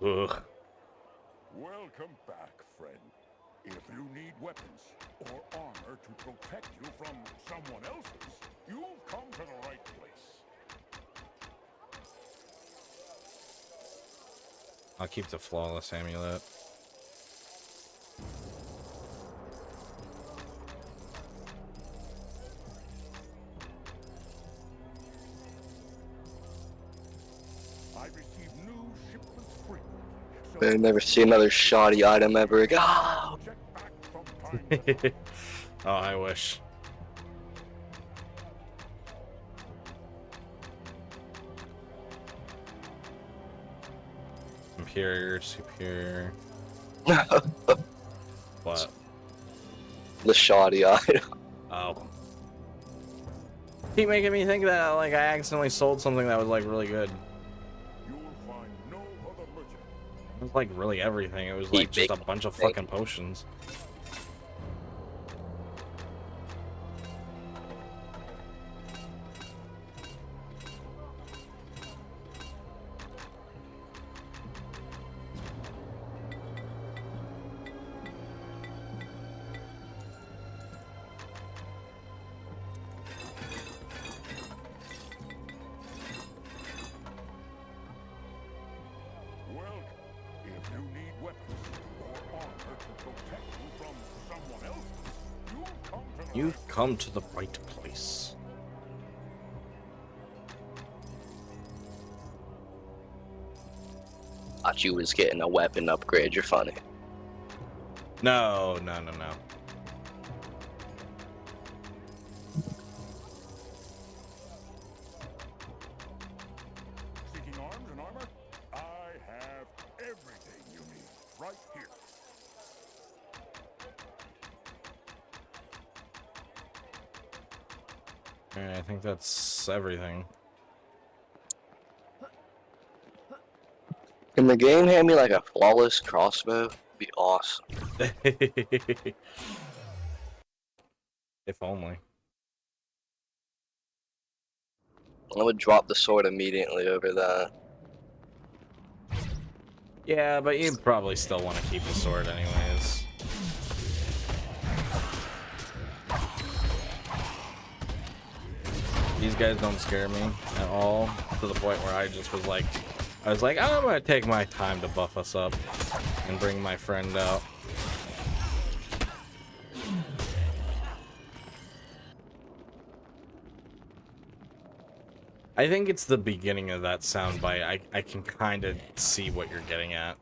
Speaker 1: Ugh.
Speaker 5: Welcome back, friend. If you need weapons or armor to protect you from someone else's, you've come to the right place.
Speaker 1: I'll keep the flawless amulet.
Speaker 5: I receive new shipments frequently, so
Speaker 2: I never see another shoddy item ever again.
Speaker 5: check back from time to time.
Speaker 1: Oh, I wish. Superior. What?
Speaker 2: The shoddy item.
Speaker 1: Oh. Keep making me think that like I accidentally sold something that was like really good.
Speaker 5: You'll find no other merchant.
Speaker 1: It was like really everything. It was
Speaker 2: Keep
Speaker 1: like just a
Speaker 2: making
Speaker 1: bunch of
Speaker 2: me think.
Speaker 1: fucking potions.
Speaker 5: Well, if you need weapons or armor to protect you from someone else's,
Speaker 1: You've come to the right place.
Speaker 2: Thought you was getting a weapon upgrade. You're funny.
Speaker 1: No.
Speaker 5: Seeking arms and armor? I have everything you need right here.
Speaker 1: Alright, I think that's everything.
Speaker 2: Can the game hand me like a flawless crossbow? It'd be awesome.
Speaker 1: If only.
Speaker 2: I would drop the sword immediately over that.
Speaker 1: Yeah, but you'd probably still want to keep the sword anyways. These guys don't scare me at all, to the point where I was like, I'm gonna take my time to buff us up and bring my friend out. I think it's the beginning of that soundbite. I can kind of see what you're getting at.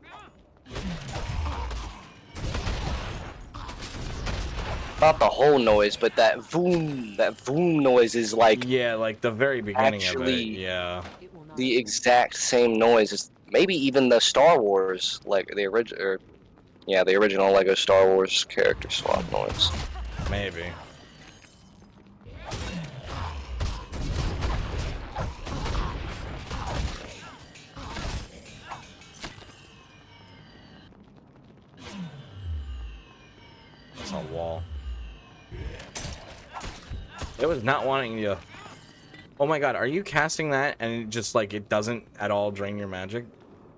Speaker 2: Not the whole noise, but that voom noise is like
Speaker 1: Yeah, like the very beginning of it.
Speaker 2: Actually-
Speaker 1: Yeah.
Speaker 6: It will not
Speaker 2: the exact same noise as maybe even the Star Wars, like the original, the original Lego Star Wars character swap noise.
Speaker 1: Maybe. That's a wall. It was not wanting you. Oh my god, are you casting that and it just like it doesn't at all drain your magic?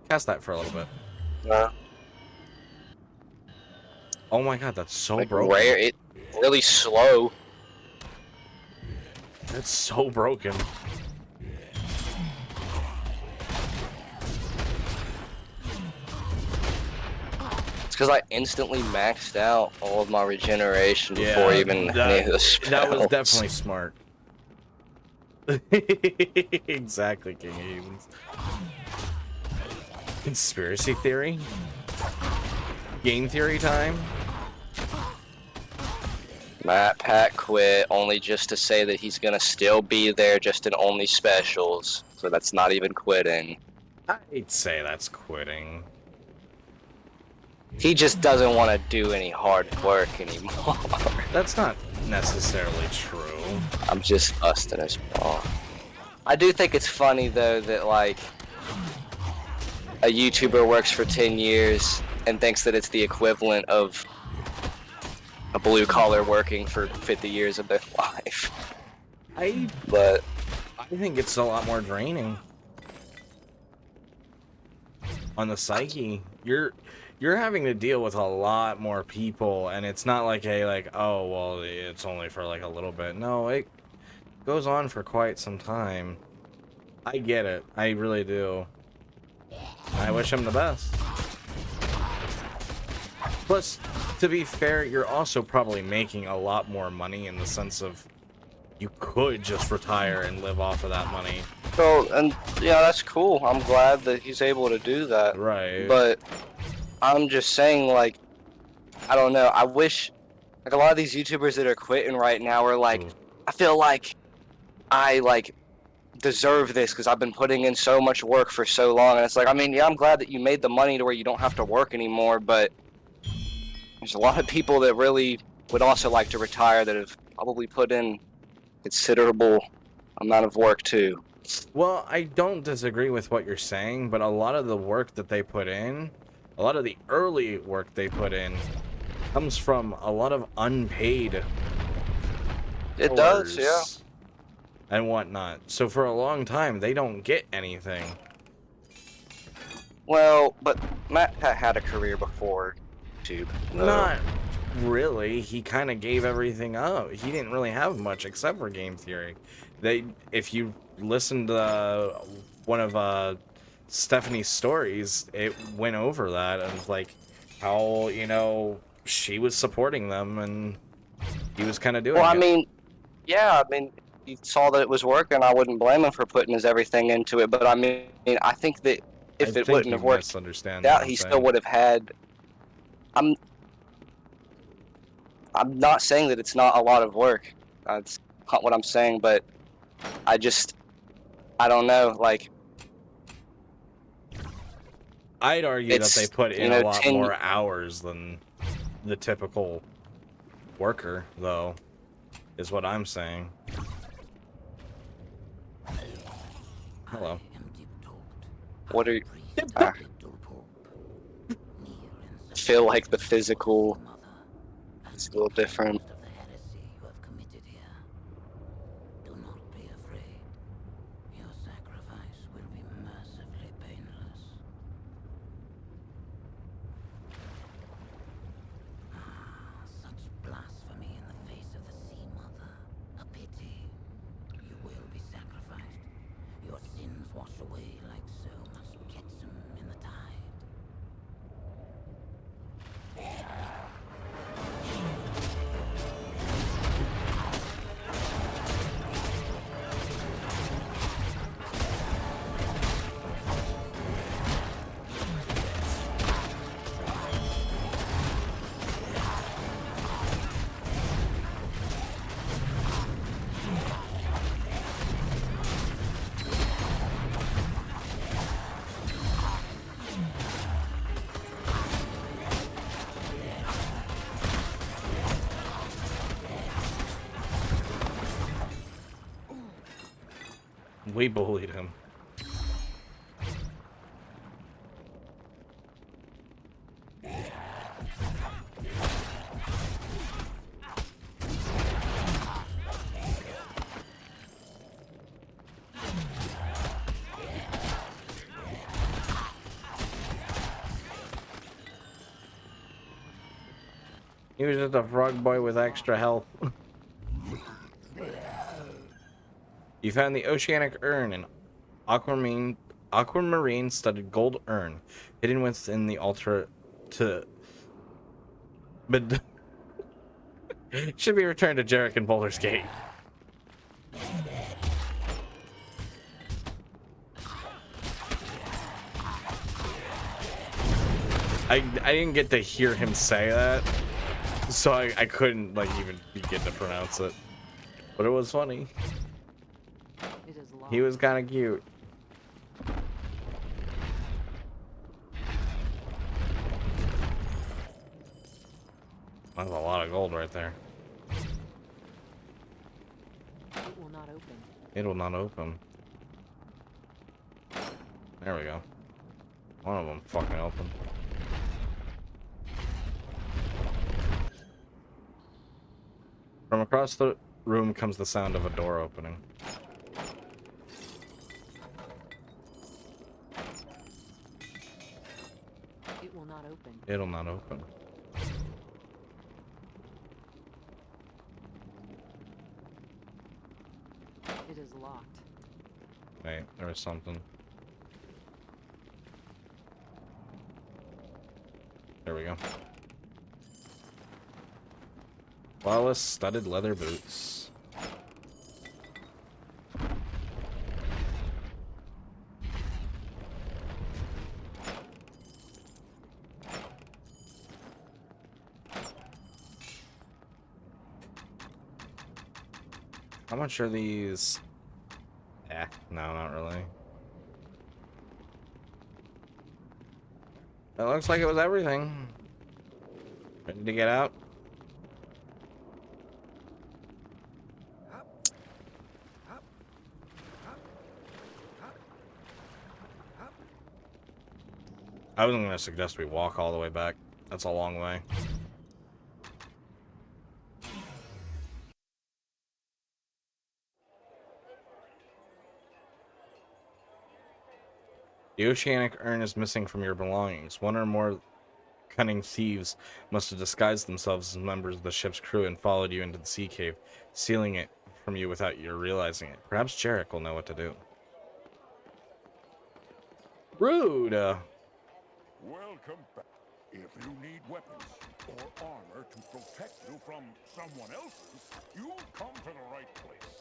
Speaker 1: Cast that for a little bit.
Speaker 2: No,
Speaker 1: Oh my god, that's so
Speaker 2: like
Speaker 1: broken.
Speaker 2: rare, it really slow.
Speaker 1: It's so broken.
Speaker 2: because I instantly maxed out all of my regeneration before even any of the spells.
Speaker 1: that was definitely smart. Exactly, King of Heathens. Conspiracy theory? Game theory time?
Speaker 2: Matt Pat quit only just to say that he's gonna still be there just in only specials. So that's not even quitting.
Speaker 1: I'd say that's quitting.
Speaker 2: He just doesn't want to do any hard work anymore.
Speaker 1: That's not necessarily true.
Speaker 2: I'm just busting his ball. I do think it's funny though that like a YouTuber works for 10 years and thinks that it's the equivalent of a blue collar working for 50 years of their life. But
Speaker 1: I think it's a lot more draining on the psyche. You're having to deal with a lot more people, and it's not like oh well, it's only for like a little bit. No, it goes on for quite some time. I get it. I really do. I wish him the best. Plus, to be fair, you're also probably making a lot more money in the sense of you could just retire and live off of that money.
Speaker 2: so, and yeah, that's cool. I'm glad that he's able to do that.
Speaker 1: Right.
Speaker 2: But I'm just saying, like, I don't know. I wish, like, a lot of these YouTubers that are quitting right now are like, I feel like I deserve this because I've been putting in so much work for so long. And it's like, I mean, yeah, I'm glad that you made the money to where you don't have to work anymore, but there's a lot of people that really would also like to retire that have probably put in considerable amount of work too.
Speaker 1: Well, I don't disagree with what you're saying, but a lot of the work that they put in, a lot of the early work they put in, comes from a lot of unpaid
Speaker 2: It does, yeah.
Speaker 1: and whatnot. So for a long time, they don't get anything.
Speaker 2: Well, but Matt Pat had a career before YouTube.
Speaker 1: Not really. He kind of gave everything up. He didn't really have much except for game theory. If you listen to one of Stephanie's stories, it went over that of like how she was supporting them and he was kind of doing.
Speaker 2: Well,
Speaker 1: it.
Speaker 2: I mean, yeah, I mean, he saw that it was working. I wouldn't blame him for putting his everything into it. But I mean, I think that if it wouldn't have worked out, he still would have had. I'm not saying that it's not a lot of work. That's not what I'm saying, but I don't know, like.
Speaker 1: I'd argue that they put in a lot
Speaker 2: 10
Speaker 1: more hours than the typical worker, though, is what I'm saying. Hello.
Speaker 2: What are you? I feel like the physical is a little different.
Speaker 1: We bullied him. He was just a frog boy with extra health. You found the oceanic urn, an aquamarine studded gold urn, hidden within the altar to But should be returned to Jarek and Baldur's Gate. I didn't get to hear him say that, so I couldn't like even begin to pronounce it. But it was funny.
Speaker 6: It is locked.
Speaker 1: He was kind of cute. That's a lot of gold right there.
Speaker 6: It will not open.
Speaker 1: It will not open. There we go. One of them fucking open. From across the room comes the sound of a door opening.
Speaker 6: It will not open.
Speaker 1: It'll not open.
Speaker 6: It is locked.
Speaker 1: Wait, there was something. There we go. Flawless studded leather boots. How much are these? No, not really. It looks like it was everything. Ready to get out? I wasn't going to suggest we walk all the way back. That's a long way. The oceanic urn is missing from your belongings. One or more cunning thieves must have disguised themselves as members of the ship's crew and followed you into the sea cave, stealing it from you without your realizing it. Perhaps Jarek will know what to do. Rude!
Speaker 5: Welcome back. If you need weapons or armor to protect you from someone else's, you've come to the right place.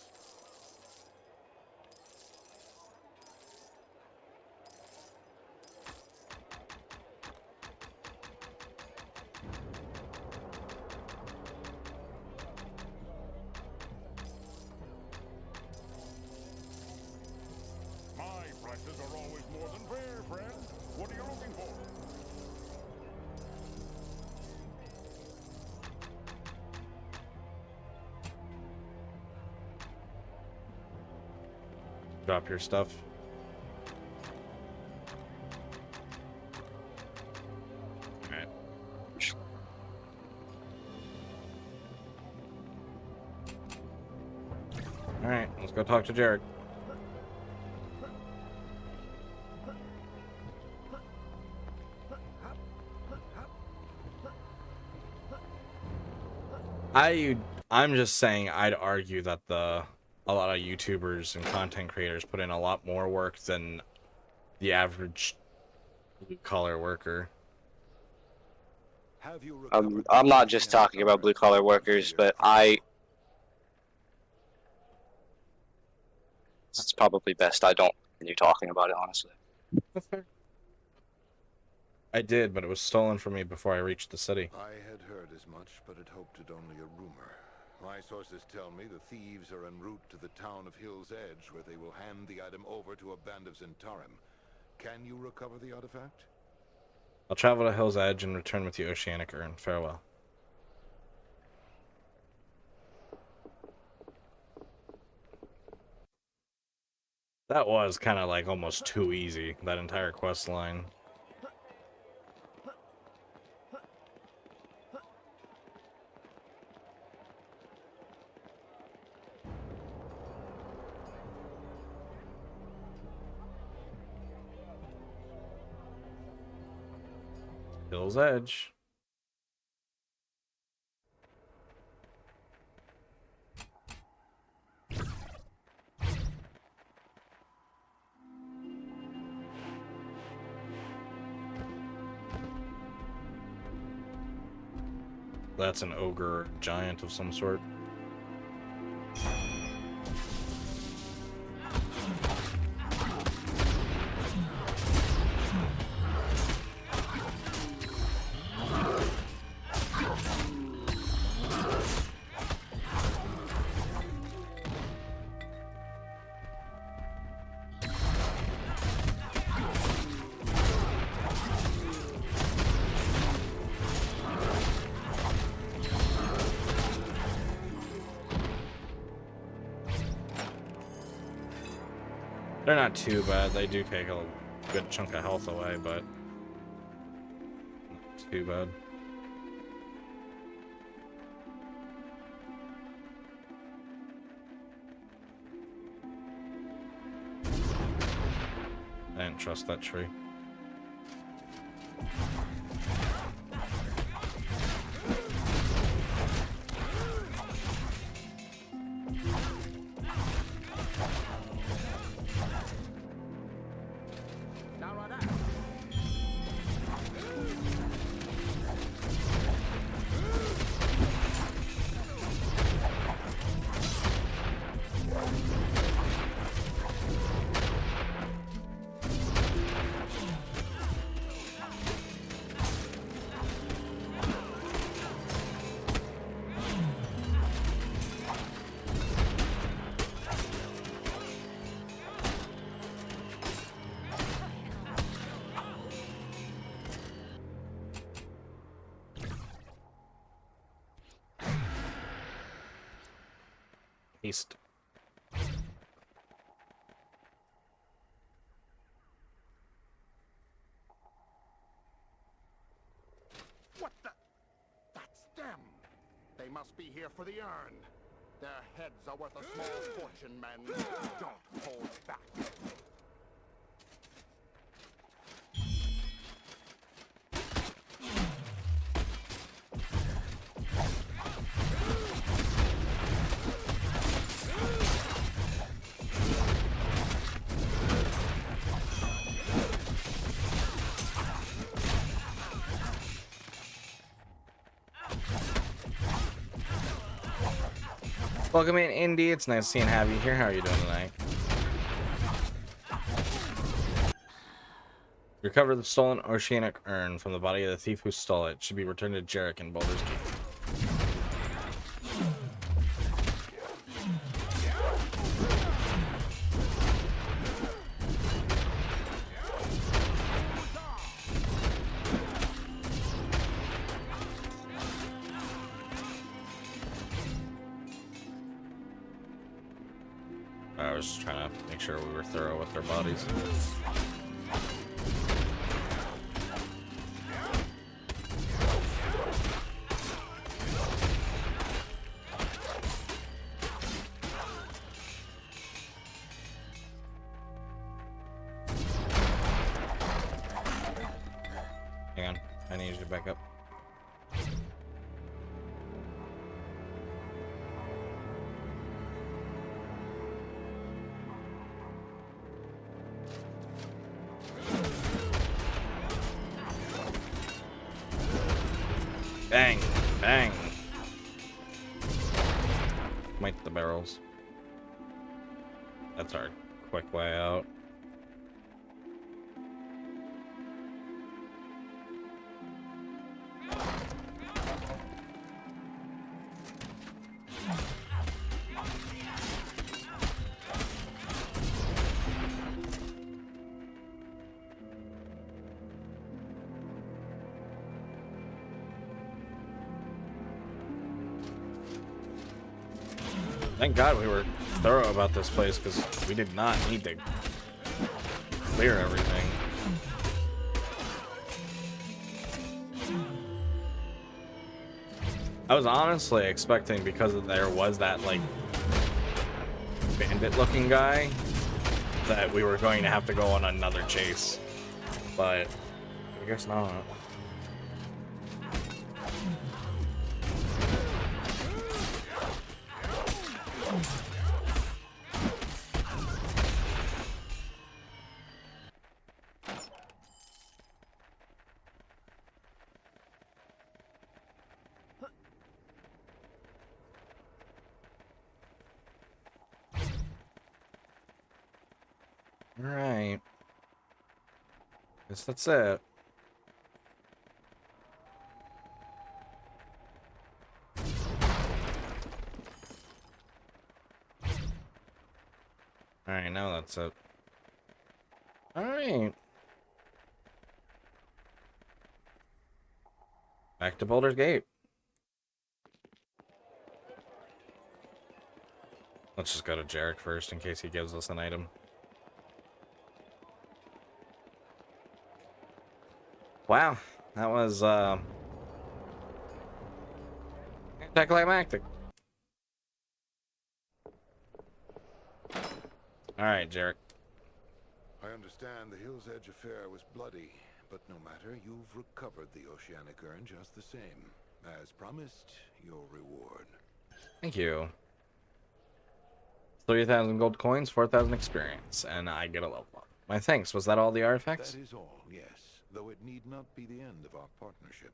Speaker 5: My prices are always more than fair, friend. What are you looking for?
Speaker 1: Drop your stuff. Alright. Alright, let's go talk to Jarek. I'm just saying I'd argue that a lot of YouTubers and content creators put in a lot more work than the average blue-collar worker.
Speaker 4: Have you
Speaker 2: I'm not just talking about blue collar workers, but it's probably best I don't continue talking about it, honestly.
Speaker 1: That's fair. I did, but it was stolen from me before I reached the city.
Speaker 4: I had heard as much, but had hoped it only a rumor. My sources tell me the thieves are en route to the town of Hill's Edge, where they will hand the item over to a band of Zentarim. Can you recover the artifact?
Speaker 1: I'll travel to Hill's Edge and return with the oceanic urn. Farewell. That was kind of like almost too easy, that entire quest line. Hill's Edge. That's an ogre giant of some sort. They're not too bad. They do take a good chunk of health away, but not too bad. I didn't trust that tree. East.
Speaker 7: What the? That's them! They must be here for the urn. Their heads are worth a small fortune, men. Don't hold back.
Speaker 1: Welcome in, Indy. It's nice seeing have you here. How are you doing tonight? Recover the stolen oceanic urn from the body of the thief who stole it. Should be returned to Jarek in Baldur's Gate. I was just trying to make sure we were thorough with their bodies. Hang on, I need you to back up. Bang, bang. Smite the barrels. That's our quick way out. Thank God we were thorough about this place, because we did not need to clear everything. I was honestly expecting, because there was that, like, bandit-looking guy, that we were going to have to go on another chase. But I guess not. Alright. Guess that's it. Alright, now that's it. Alright. Back to Baldur's Gate. Let's just go to Jarek first in case he gives us an item. Wow, that was anticlimactic. Alright, Jarek.
Speaker 4: I understand the Hill's Edge affair was bloody, but no matter, you've recovered the Oceanic Urn just the same. As promised, your reward.
Speaker 1: Thank you. 3,000 gold coins, 4,000 experience, and I get a level up. My thanks. Was that all the artifacts?
Speaker 4: That is all, yes, though it need not be the end of our partnership.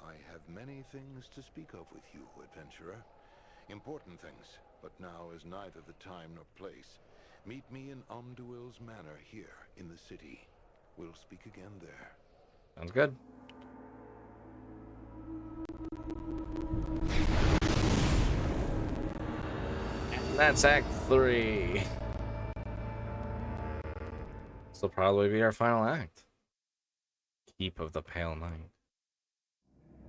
Speaker 4: I have many things to speak of with you, adventurer. Important things, but now is neither the time nor place. Meet me in Omduil's Manor here in the city. We'll speak again there.
Speaker 1: Sounds good. And that's Act 3. This will probably be our final act. Keep of the Pale Knight.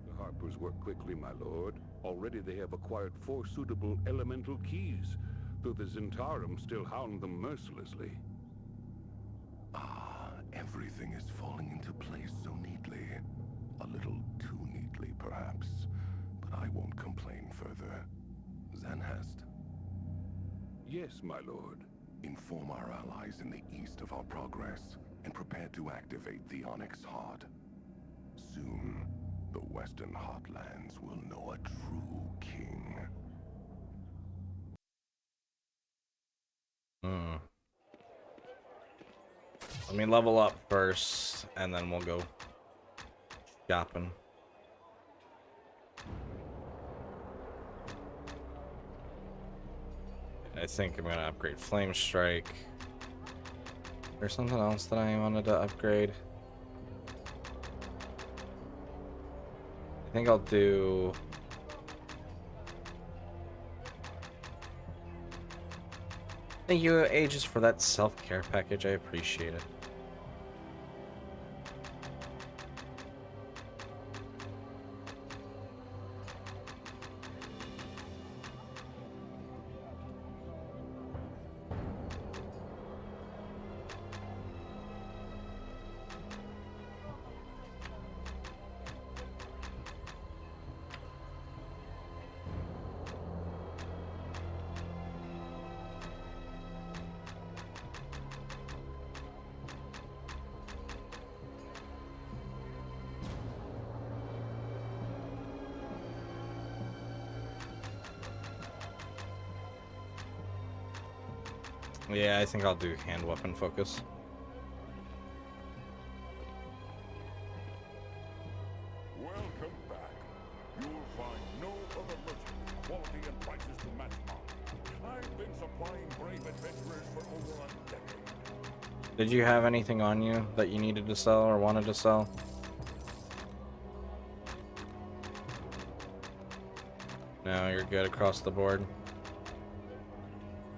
Speaker 5: The Harpers work quickly, my lord. Already they have acquired 4 suitable elemental keys, though the Zentarum still hound them mercilessly.
Speaker 8: Ah, everything is falling into place so neatly. A little too neatly, perhaps. But I won't complain further. Zanhest,
Speaker 5: Yes, my lord.
Speaker 8: inform our allies in the east of our progress, and prepare to activate the Onyx Heart. Soon, the Western Heartlands will know a true king.
Speaker 1: Let me level up first, and then we'll go shopping. I think I'm gonna upgrade Flame Strike. There's something else that I wanted to upgrade. I think I'll do... Thank you, Aegis, for that self-care package. I appreciate it. Yeah, I think I'll do hand weapon focus.
Speaker 5: Welcome back. You'll find no other merchant with quality and prices to match mine. I've been supplying brave adventurers for over a decade.
Speaker 1: Did you have anything on you that you needed to sell or wanted to sell? No, you're good across the board.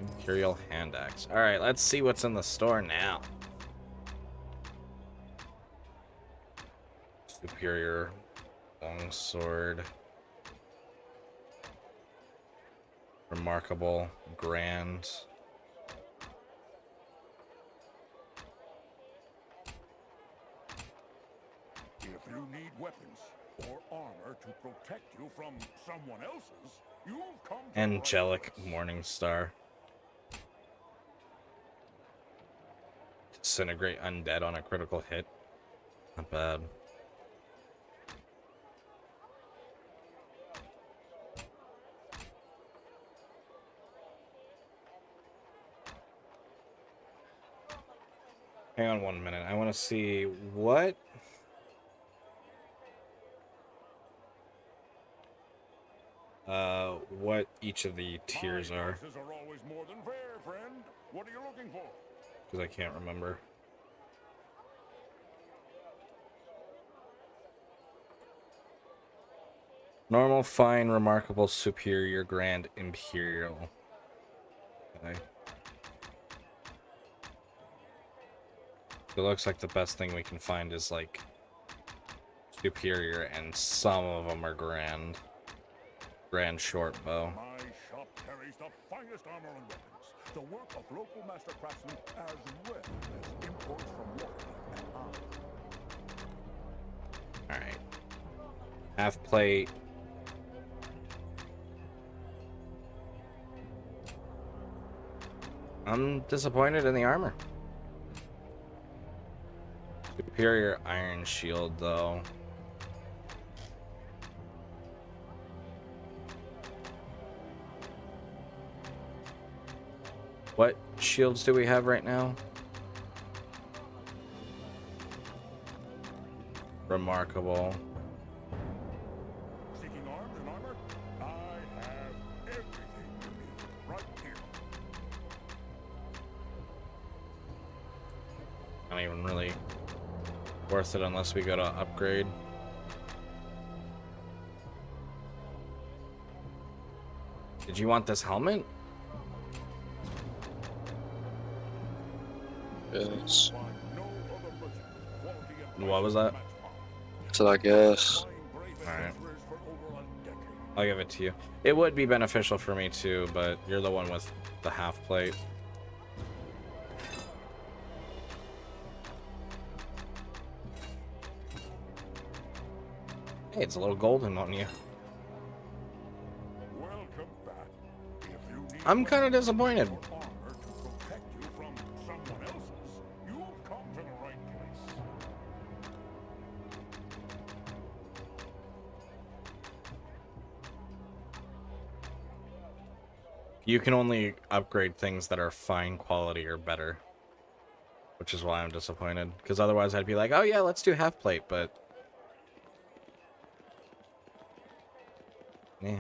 Speaker 1: Imperial hand axe. Alright, let's see what's in the store now. Superior longsword. Remarkable. Grand.
Speaker 5: If you need weapons or armor to protect you from someone else's, you've come to the right
Speaker 1: Angelic
Speaker 5: place.
Speaker 1: Morning Star. Disintegrate undead on a critical hit. Not bad. Hang on 1 minute. I want to see what... what each of the tiers
Speaker 5: My
Speaker 1: are.
Speaker 5: prices are always more than fair, friend. What are you looking for?
Speaker 1: Because I can't remember. Normal, fine, remarkable, superior, grand, imperial. Okay. So it looks like the best thing we can find is like superior, and some of them are grand. Grand short bow.
Speaker 5: My shop carries the finest armor and weapons. The work of local master craftsmen as well as imports from Warwick and Ireland.
Speaker 1: Alright. Half plate. I'm disappointed in the armor. Superior iron shield, though. What shields do we have right now? Remarkable.
Speaker 5: Seeking arms and armor? I have everything you need right here.
Speaker 1: Not even really worth it unless we go to upgrade. Did you want this helmet?
Speaker 2: Yes.
Speaker 5: Find no other merchant. Quality and
Speaker 1: What was that?
Speaker 5: match mine.
Speaker 2: So I guess.
Speaker 5: Flying brave
Speaker 1: Alright.
Speaker 5: adventurers for over a decade.
Speaker 1: I'll give it to you. It would be beneficial for me too, but you're the one with the half plate. Hey, it's a little golden on you.
Speaker 5: Welcome back. If you need
Speaker 1: I'm kind of disappointed.
Speaker 5: more armor to protect you from someone else's, you've come to the right place.
Speaker 1: You can only upgrade things that are fine quality or better. Which is why I'm disappointed. Because otherwise I'd be like, oh yeah, let's do half plate, but... yeah.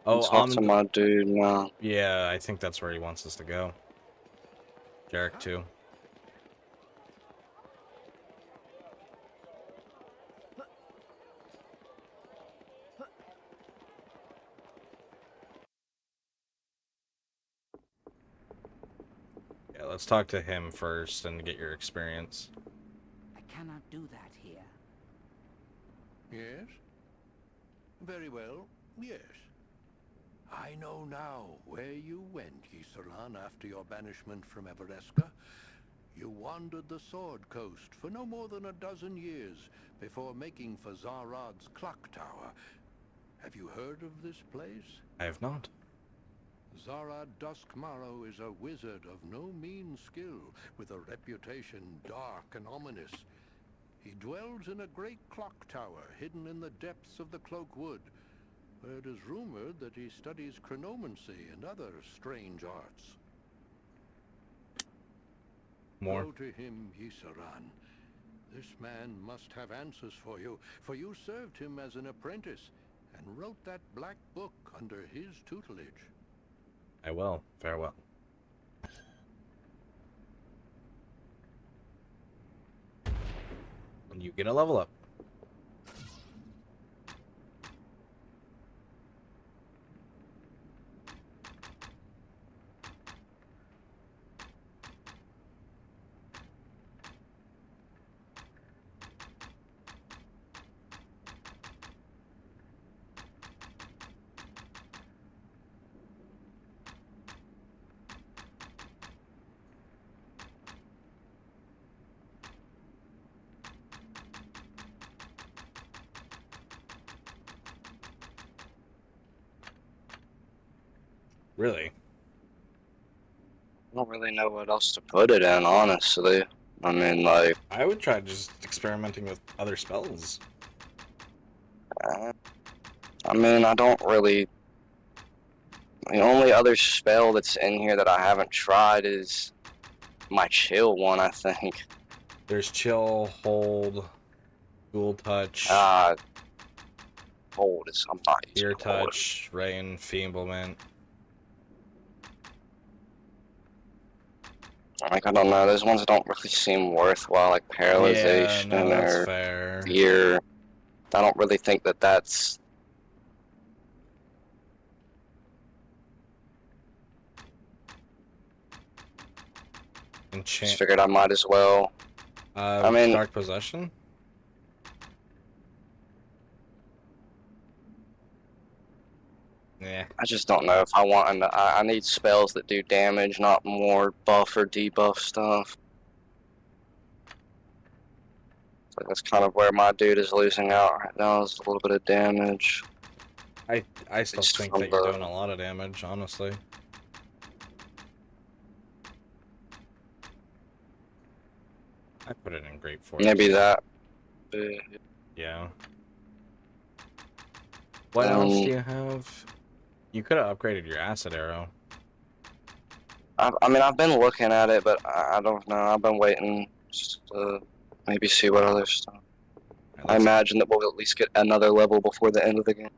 Speaker 1: Oh,
Speaker 2: Talk to my dude now.
Speaker 1: yeah, I think that's where he wants us to go. Jarek too. Yeah, let's talk to him first and get your experience.
Speaker 9: I cannot do that here.
Speaker 10: Yes? Very well, yes. I know now where you went, Yisaran, after your banishment from Evereska. You wandered the Sword Coast for no more than a dozen years before making for Zarad's clock tower. Have you heard of this place?
Speaker 1: I have not.
Speaker 10: Zarad Duskmarrow is a wizard of no mean skill, with a reputation dark and ominous. He dwells in a great clock tower hidden in the depths of the Cloak Wood, where it is rumored that he studies chronomancy and other strange arts.
Speaker 1: More.
Speaker 10: Go to him, Yisaran. This man must have answers for you served him as an apprentice and wrote that black book under his tutelage.
Speaker 1: I will. Farewell. And you get a level up. Really?
Speaker 2: I don't really know what else to put it in, honestly. I mean, like,
Speaker 1: I would try just experimenting with other spells.
Speaker 2: I mean, I don't really... The only other spell that's in here that I haven't tried is my chill one, I think.
Speaker 1: There's chill, hold, dual touch,
Speaker 2: Hold is... I'm not using
Speaker 1: ear
Speaker 2: hold.
Speaker 1: touch, ray enfeeblement.
Speaker 2: Like, I don't know, those ones don't really seem worthwhile, like
Speaker 1: Yeah,
Speaker 2: paralyzation
Speaker 1: no, that's
Speaker 2: or
Speaker 1: fair.
Speaker 2: fear. I don't really think that that's... Just
Speaker 1: Enchant.
Speaker 2: figured I might as well. I mean,
Speaker 1: Dark Possession? Yeah.
Speaker 2: I just don't know if I want, and I need spells that do damage, not more buff or debuff stuff. So that's kind of where my dude is losing out right now, is a little bit of damage.
Speaker 1: I still
Speaker 2: Just
Speaker 1: think
Speaker 2: from
Speaker 1: that you're
Speaker 2: the-
Speaker 1: doing a lot of damage, honestly. I put it in Great Force.
Speaker 2: Maybe that.
Speaker 1: Yeah. What else do you have? You could have upgraded your acid arrow.
Speaker 2: I mean, I've been looking at it, but I don't know. I've been waiting just to maybe see what other stuff.
Speaker 1: Right,
Speaker 2: I imagine that we'll at least get another level before the end of the game.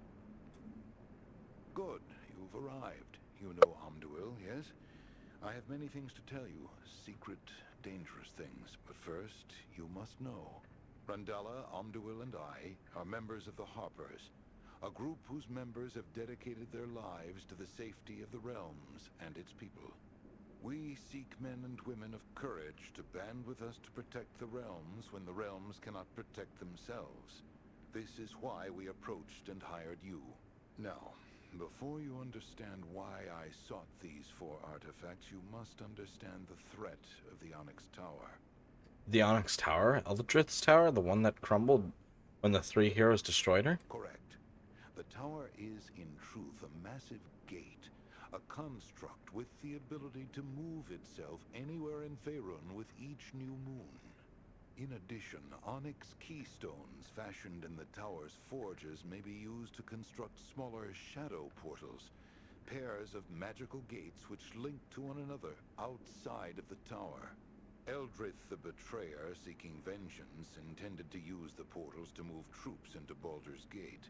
Speaker 4: Good, you've arrived. You know Omduil, yes? I have many things to tell you. Secret, dangerous things. But first, you must know. Randella, Omduil, and I are members of the Harpers, a group whose members have dedicated their lives to the safety of the realms and its people. We seek men and women of courage to band with us to protect the realms when the realms cannot protect themselves. This is why we approached and hired you. Now, before you understand why I sought these 4 artifacts, you must understand the threat of the Onyx Tower.
Speaker 1: The Onyx Tower? Eldritch's Tower? The one that crumbled when the 3 heroes destroyed her?
Speaker 4: Correct. The tower is, in truth, a massive gate. A construct with the ability to move itself anywhere in Faerun with each new moon. In addition, onyx keystones fashioned in the tower's forges may be used to construct smaller shadow portals, pairs of magical gates which link to one another outside of the tower. Eldrith the Betrayer, seeking vengeance, intended to use the portals to move troops into Baldur's Gate.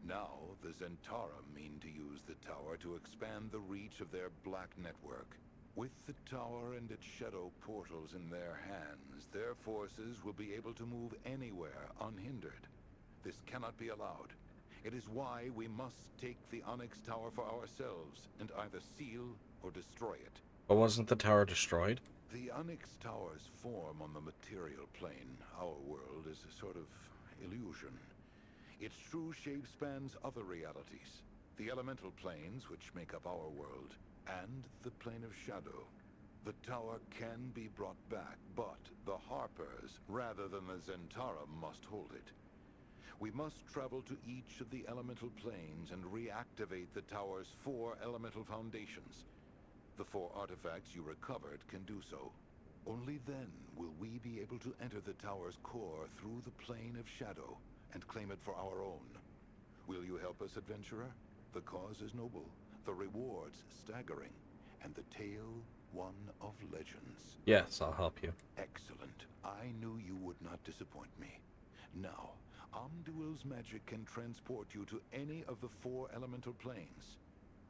Speaker 4: Now, the Zentara mean to use the tower to expand the reach of their black network. With the tower and its shadow portals in their hands, their forces will be able to move anywhere unhindered. This cannot be allowed. It is why we must take the Onyx Tower for ourselves and either seal or destroy it.
Speaker 1: But wasn't the tower destroyed?
Speaker 4: The Onyx Tower's form on the material plane, our world, is a sort of illusion. Its true shape spans other realities, the elemental planes which make up our world, and the plane of shadow. The tower can be brought back, but the Harpers, rather than the Zentara, must hold it. We must travel to each of the elemental planes and reactivate the tower's 4 elemental foundations. The 4 artifacts you recovered can do so. Only then will we be able to enter the tower's core through the plane of shadow and claim it for our own. Will you help us, adventurer? The cause is noble, the rewards staggering, and the tale one of legends.
Speaker 1: Yes, I'll help you.
Speaker 4: Excellent. I knew you would not disappoint me. Now, Omduil's magic can transport you to any of the 4 elemental planes.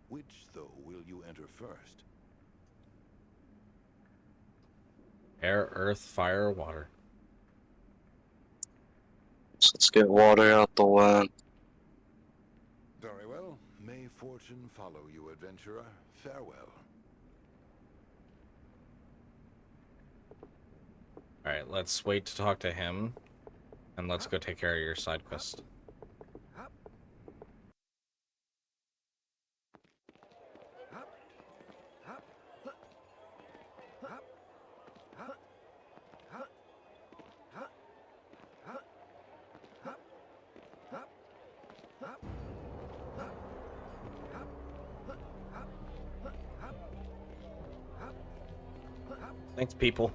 Speaker 4: Which, though, will you enter first?
Speaker 1: Air, earth, fire, water.
Speaker 2: So let's get water out the way.
Speaker 4: Very well. May fortune follow you, adventurer. Farewell.
Speaker 1: Alright, let's wait to talk to him. And let's go take care of your side quest. Thanks, people.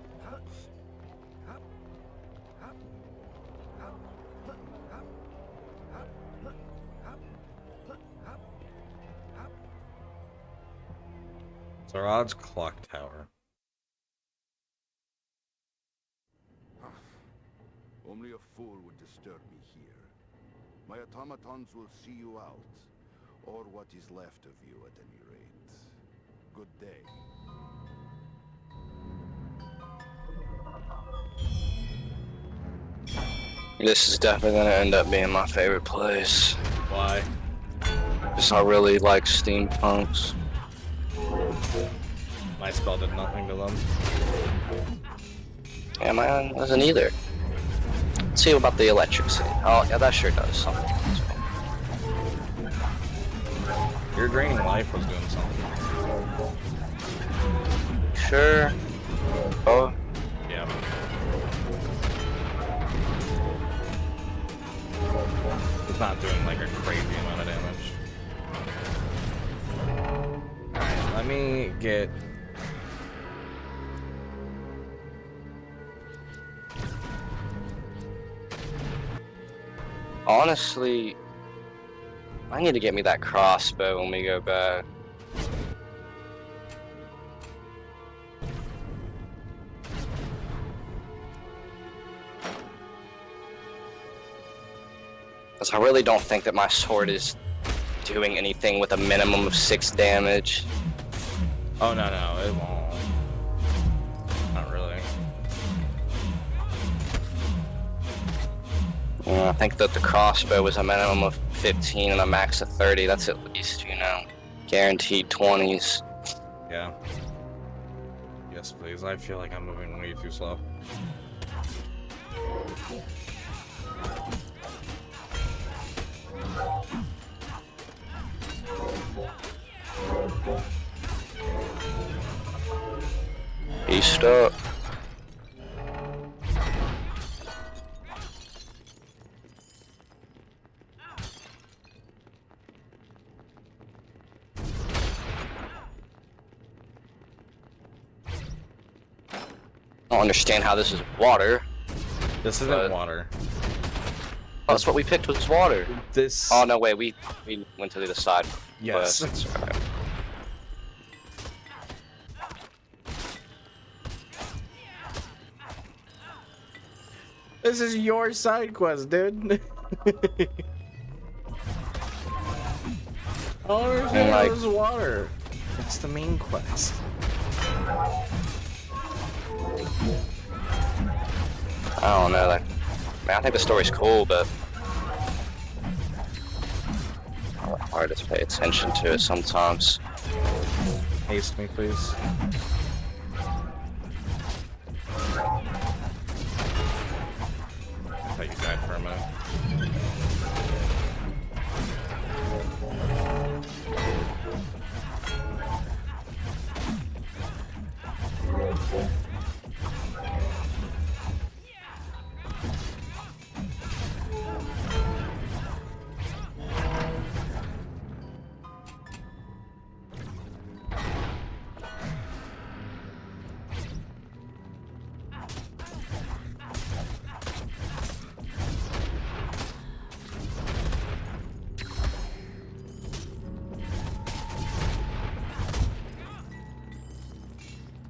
Speaker 1: Zarad's clock tower.
Speaker 7: Only a fool would disturb me here. My automatons will see you out, or what is left of you at any rate. Good day.
Speaker 2: This is definitely gonna end up being my favorite place.
Speaker 1: Why?
Speaker 2: Because I really like steampunks.
Speaker 1: My spell did nothing to them.
Speaker 2: Yeah, mine doesn't either. Let's see about the electric city. Oh, yeah, that sure does something. So.
Speaker 1: Your draining life was doing something.
Speaker 2: Sure. Oh.
Speaker 1: Yeah. It's not doing like a crazy amount of damage. Alright, let me get...
Speaker 2: Honestly, I need to get me that crossbow when we go back. Because I really don't think that my sword is doing anything with a minimum of 6 damage.
Speaker 1: Oh, no, it won't. Not really.
Speaker 2: Yeah, I think that the crossbow was a minimum of 15 and a max of 30. That's at least, you know, guaranteed 20s.
Speaker 1: Yeah. Yes, please. I feel like I'm moving way too slow.
Speaker 2: Beast up. I don't understand how this is water.
Speaker 1: This isn't water.
Speaker 2: Oh, that's what we picked was water.
Speaker 1: This...
Speaker 2: Oh, no, wait, we went to the other side.
Speaker 1: Yes.
Speaker 2: That's right.
Speaker 1: This is your side quest, dude. I don't understand how this is water. It's the main quest.
Speaker 2: I don't know, like, man, I think the story's cool, but hard to pay attention to it sometimes.
Speaker 1: Haste me, please. I thought you died for a minute.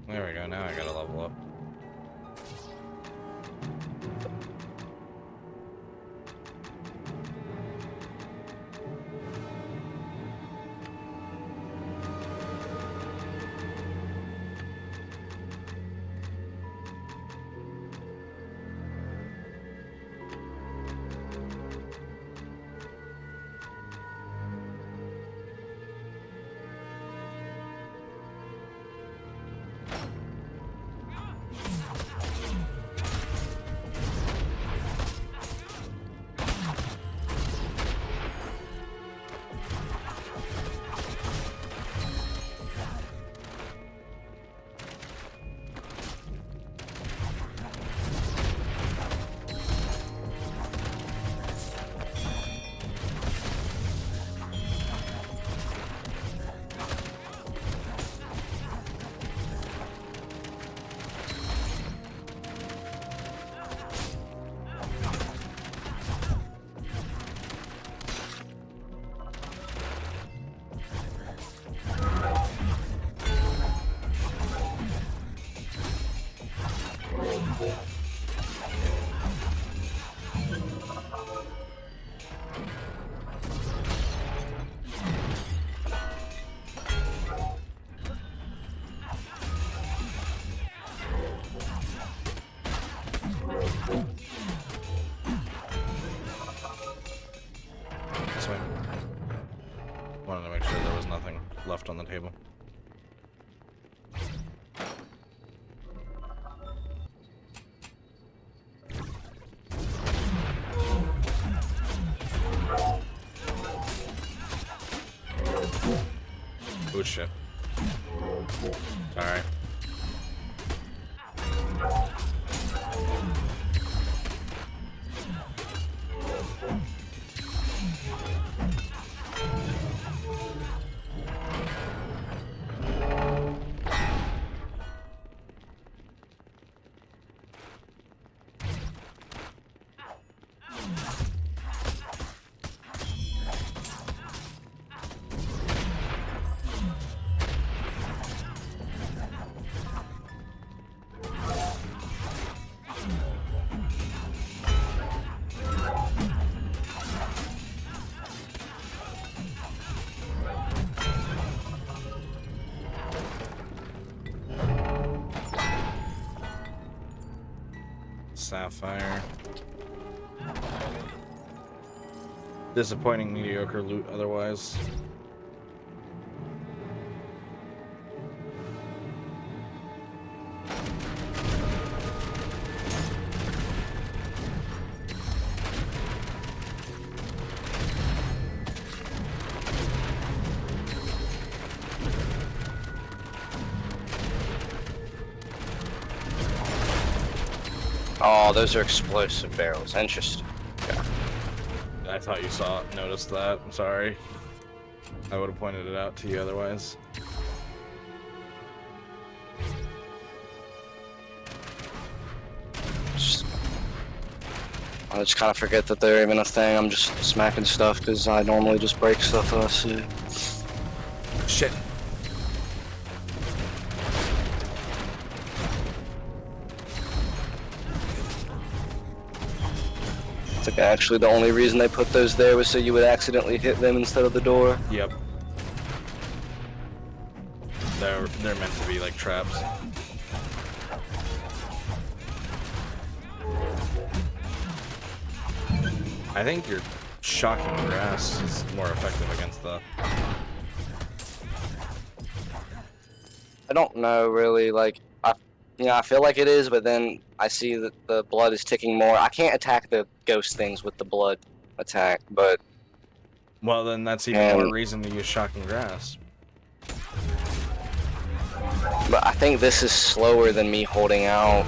Speaker 1: There we go, now I gotta level up. wanted to make sure there was nothing left on the table. Oh shit. Alright. Sapphire. Disappointing, mediocre loot otherwise.
Speaker 2: Oh, those are explosive barrels. Interesting. Yeah.
Speaker 1: I thought you noticed that. I'm sorry. I would have pointed it out to you otherwise.
Speaker 2: I just kind of forget that they're even a thing. I'm just smacking stuff because I normally just break stuff that I see.
Speaker 1: Shit.
Speaker 2: I think actually the only reason they put those there was so you would accidentally hit them instead of the door.
Speaker 1: Yep. They're meant to be like traps. I think your shocking grass is more effective against the...
Speaker 2: I don't know really, like, I feel like it is, but then I see that the blood is ticking more. I can't attack the ghost things with the blood attack, but...
Speaker 1: Well, then that's even more reason to use shocking grass.
Speaker 2: But I think this is slower than me holding out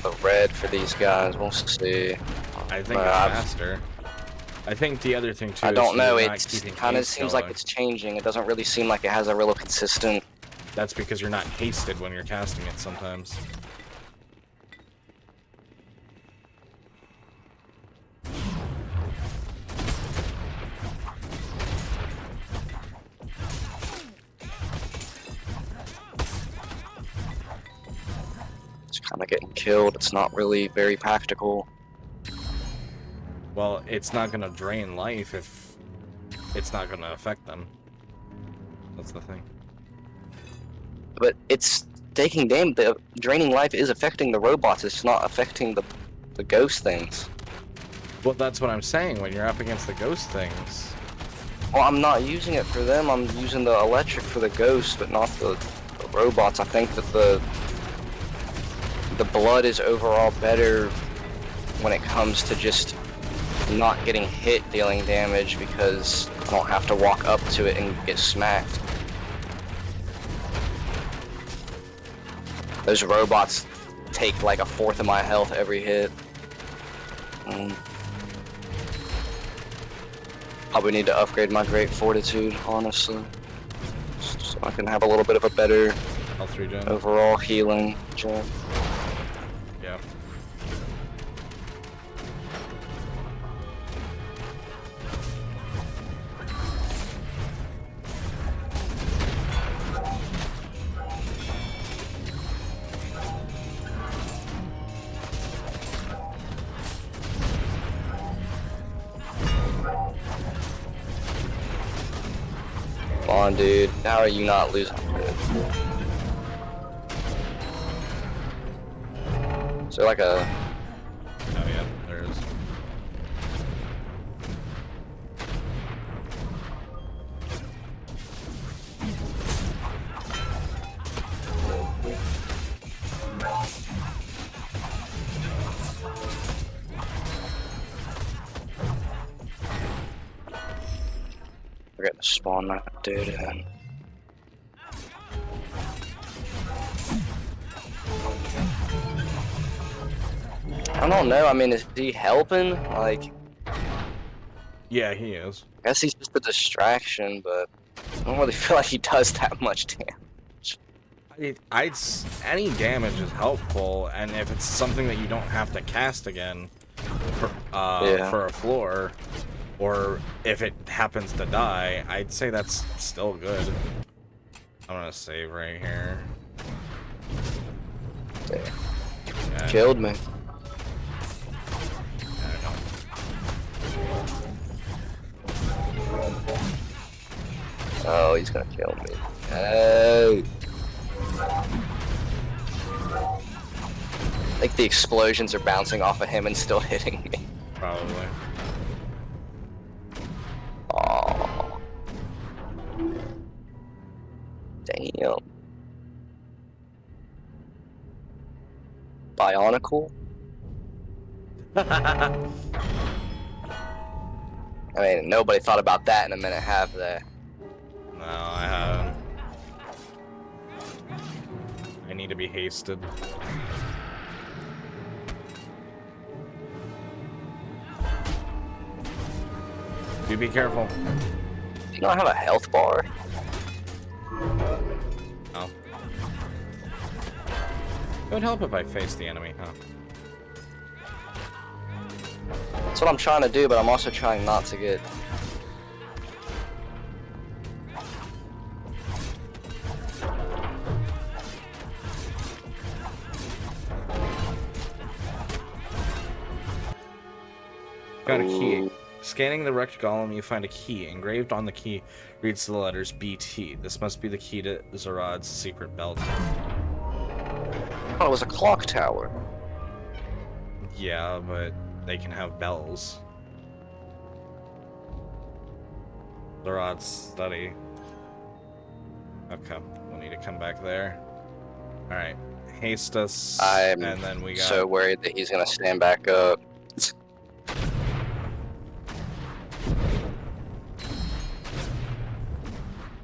Speaker 2: the red for these guys. We'll see.
Speaker 1: I think it's faster. I think the other thing too.
Speaker 2: I don't know.
Speaker 1: It
Speaker 2: kind of seems like it's changing. It doesn't really seem like it has a real consistent.
Speaker 1: That's because you're not hasted when you're casting it sometimes.
Speaker 2: It's kind of getting killed. It's not really very practical.
Speaker 1: Well, it's not going to drain life if it's not going to affect them. That's the thing.
Speaker 2: But it's taking damage. The draining life is affecting the robots. It's not affecting the ghost things.
Speaker 1: Well, that's what I'm saying. When you're up against the ghost things.
Speaker 2: Well, I'm not using it for them. I'm using the electric for the ghosts, but not the robots. I think that the blood is overall better when it comes to just not getting hit dealing damage because I don't have to walk up to it and get smacked. Those robots take like 1/4 of my health every hit. Probably need to upgrade my Great Fortitude, honestly. So I can have a little bit of a better overall healing gen.
Speaker 1: Yeah.
Speaker 2: Come on, dude. How are you not losing? Is there like a...
Speaker 1: Oh yeah, there is.
Speaker 2: Forget to spawn that dude in. I don't know. I mean, is he helping? Like,
Speaker 1: Yeah, he is.
Speaker 2: I guess he's just a distraction, but I don't really feel like he does that much damage.
Speaker 1: Any damage is helpful, and if it's something that you don't have to cast again for a floor, or if it happens to die, I'd say that's still good. I'm gonna save right here.
Speaker 2: Yeah. Killed me. Oh, he's gonna kill me. Hey. I think the explosions are bouncing off of him and still hitting me.
Speaker 1: Probably.
Speaker 2: Oh. Damn. Bionicle? I mean, nobody thought about that in a minute, have they?
Speaker 1: No, I haven't. I need to be hasted. You be careful.
Speaker 2: Do you not have a health bar?
Speaker 1: Oh. It would help if I faced the enemy, huh?
Speaker 2: That's what I'm trying to do, but I'm also trying not to get...
Speaker 1: Got a key. Scanning the wrecked golem, you find a key. Engraved on the key reads the letters BT. This must be the key to Zorad's secret belt.
Speaker 2: Oh, it was a clock tower.
Speaker 1: Yeah, but they can have bells. Zorad's study. Okay, we'll need to come back there. Alright, haste us,
Speaker 2: I'm
Speaker 1: and then we got...
Speaker 2: so worried that he's gonna stand back up.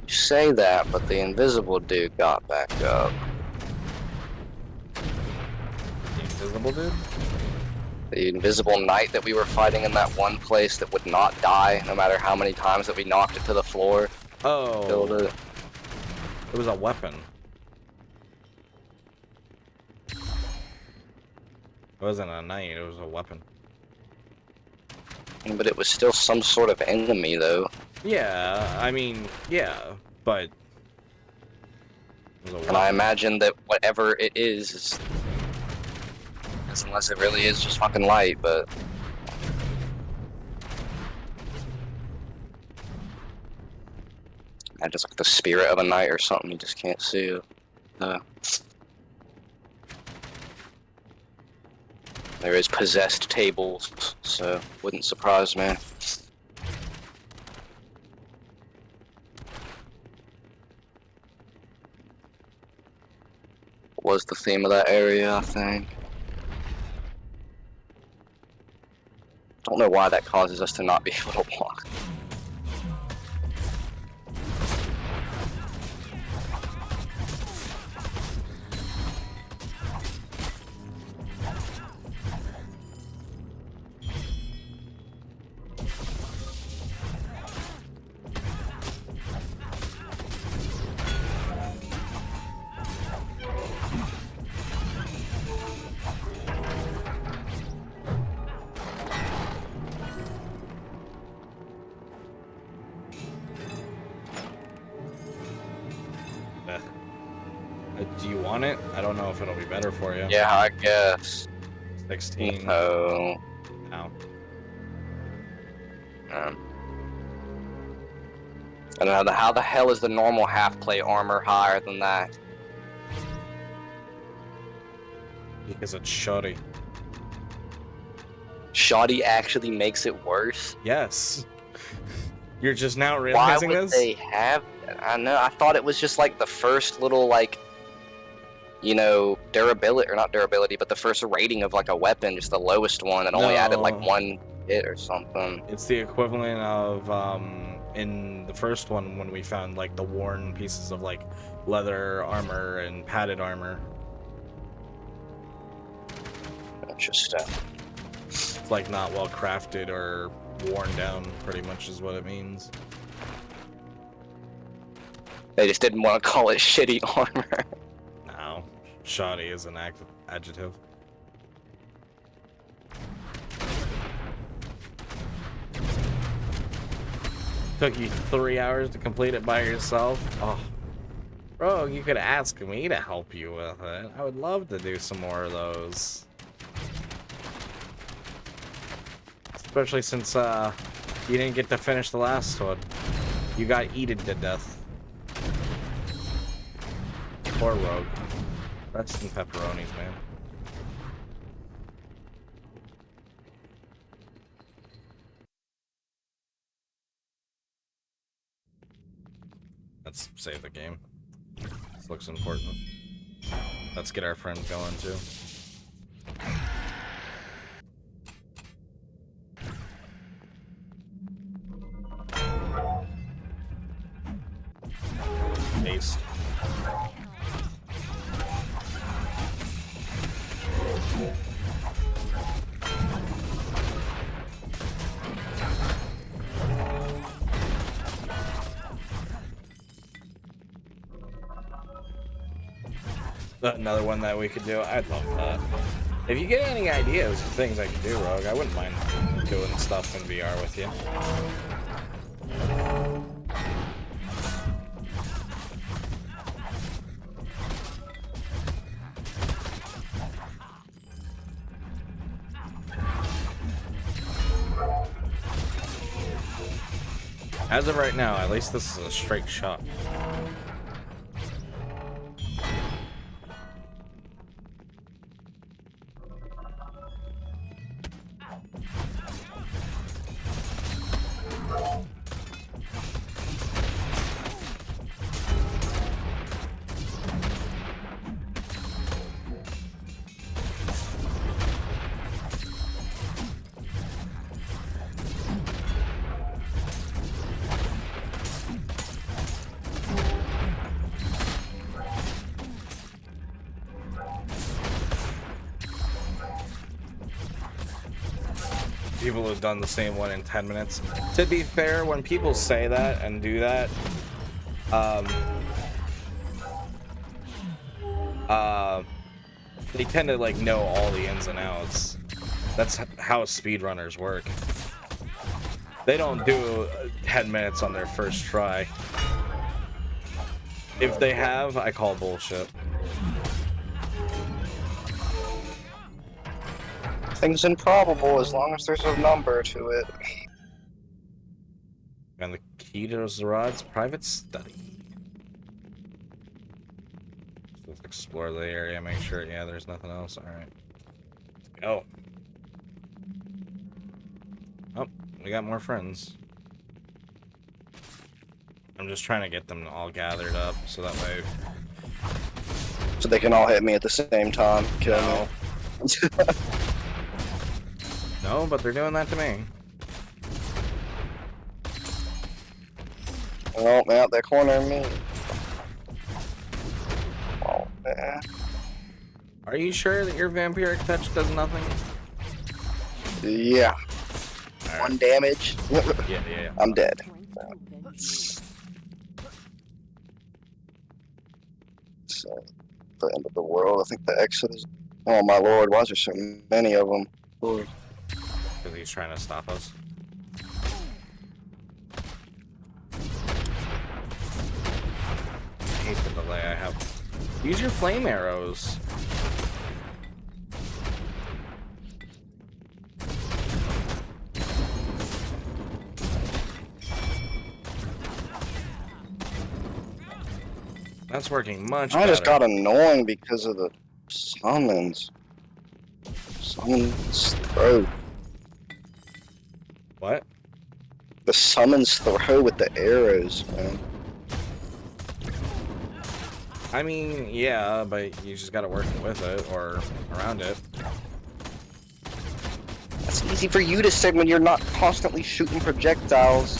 Speaker 2: You say that, but the invisible dude got back up.
Speaker 1: The invisible dude?
Speaker 2: The invisible knight that we were fighting in that one place that would not die, no matter how many times that we knocked it to the floor.
Speaker 1: Oh,
Speaker 2: Killed it.
Speaker 1: It was a weapon. It wasn't a knight, it was a weapon.
Speaker 2: But it was still some sort of enemy, though.
Speaker 1: Yeah, I mean, yeah, but... It was a weapon.
Speaker 2: And I imagine that whatever it is unless it really is just fucking light, but... I just like the spirit of a knight or something you just can't see. There is possessed tables, so wouldn't surprise me. Was the theme of that area, I think. Don't know why that causes us to not be able to walk.
Speaker 1: Do you want it? I don't know if it'll be better for you.
Speaker 2: Yeah, I guess.
Speaker 1: 16.
Speaker 2: No.
Speaker 1: Ow.
Speaker 2: I don't know, how the hell is the normal half-plate armor higher than that?
Speaker 1: Because it's shoddy.
Speaker 2: Shoddy actually makes it worse?
Speaker 1: Yes. You're just now realizing this?
Speaker 2: Why would they have that? I know, I thought it was just like the first little, like, you know, durability, or not durability, but the first rating of like a weapon, just the lowest one, and only added like one hit or something.
Speaker 1: It's the equivalent of, in the first one when we found like the worn pieces of like leather armor and padded armor.
Speaker 2: Interesting.
Speaker 1: It's like not well crafted or worn down, pretty much is what it means.
Speaker 2: They just didn't want to call it shitty armor.
Speaker 1: No, shoddy is an adjective. Took you 3 hours to complete it by yourself? Oh. Bro, you could ask me to help you with it. I would love to do some more of those. Especially since you didn't get to finish the last one. You got eaten to death. Poor Rogue. Rest in pepperonis, man. Let's save the game. This looks important. Let's get our friends going too. Paste. Another one that we could do. I'd love that. If you get any ideas of things I could do, Rogue, I wouldn't mind doing stuff in VR with you. As of right now, at least this is a straight shot. People have done the same one in 10 minutes. To be fair, when people say that and do that, they tend to like know all the ins and outs. That's how speedrunners work. They don't do 10 minutes on their first try. If they have, I call bullshit.
Speaker 2: Things improbable as long as there's a number to it.
Speaker 1: And the key to Zerod's private study. Let's explore the area, make sure, yeah, there's nothing else. Alright. Let's go. Oh, we got more friends. I'm just trying to get them all gathered up so that way.
Speaker 2: So they can all hit me at the same time. Kill me.
Speaker 1: No, but they're doing that to me.
Speaker 2: Oh, man, they're cornering me. Oh, man.
Speaker 1: Are you sure that your vampiric touch does nothing?
Speaker 2: Yeah.
Speaker 1: Right.
Speaker 2: 1 damage.
Speaker 1: Yeah.
Speaker 2: I'm dead. So, the end of the world. I think the exit is. Oh my lord, why is there so many of them? Lord.
Speaker 1: Because he's trying to stop us. I hate the delay I have. Use your flame arrows. That's working much better.
Speaker 2: I just got annoying because of the summons. Summons throw.
Speaker 1: What?
Speaker 2: The summons throw with the arrows, man.
Speaker 1: I mean, yeah, but you just gotta work with it or around it.
Speaker 2: That's easy for you to say when you're not constantly shooting projectiles.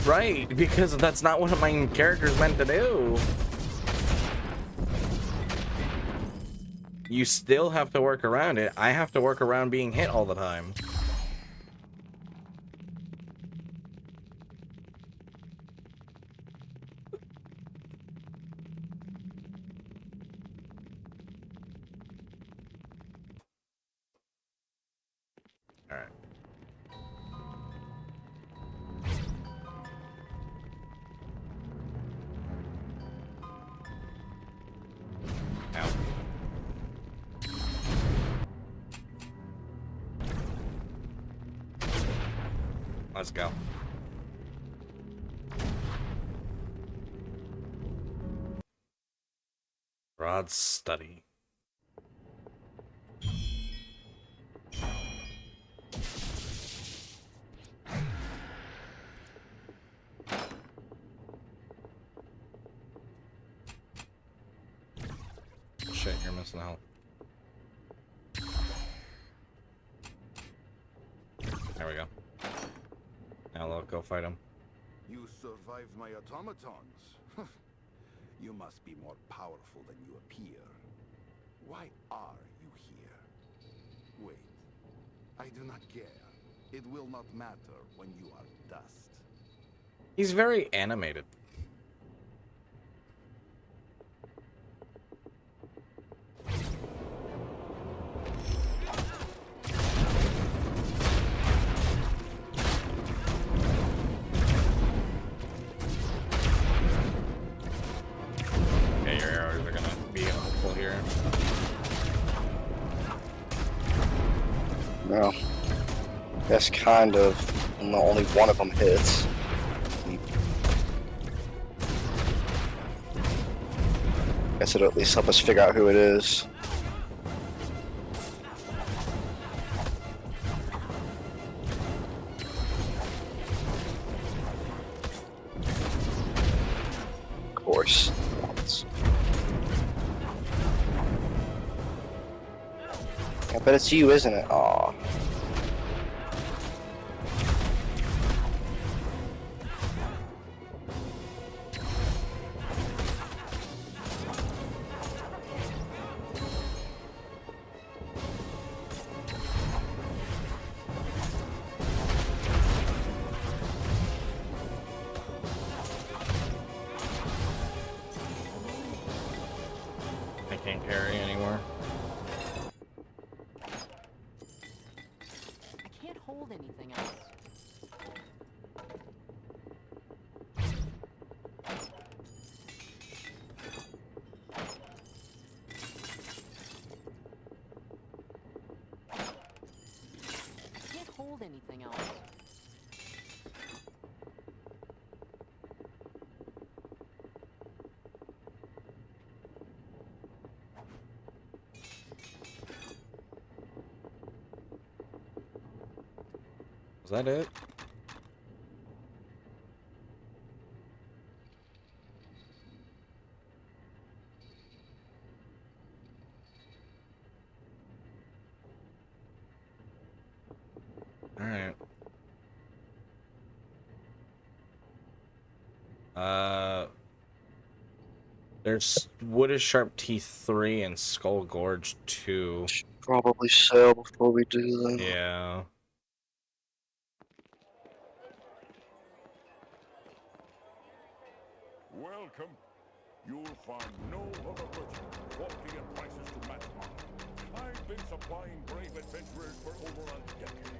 Speaker 1: Right, because that's not what my character's meant to do. You still have to work around it. I have to work around being hit all the time. Alright. Ow. Let's go. Rod study. Shit, you're missing out. There we go. Now look, go fight him.
Speaker 7: You survived my automatons. You must be more powerful than you appear. Why are you here? Wait. I do not care. It will not matter when you are dust.
Speaker 1: He's very animated. Okay, your arrows are gonna be helpful here.
Speaker 2: No. That's kind of. Only one of them hits. Guess it'll at least help us figure out who it is. Of course. I bet it's you, isn't it? Aw.
Speaker 1: I can't carry anymore.
Speaker 6: I can't hold anything else. I can't hold anything else.
Speaker 1: Is that it? Alright. There's Wood is Sharp Teeth 3 and Skull Gorge 2.
Speaker 2: Probably sell before we do that.
Speaker 1: Yeah.
Speaker 5: Welcome. You'll find no other merchant, quality and prices to match mine. I've been supplying brave adventurers for over a decade.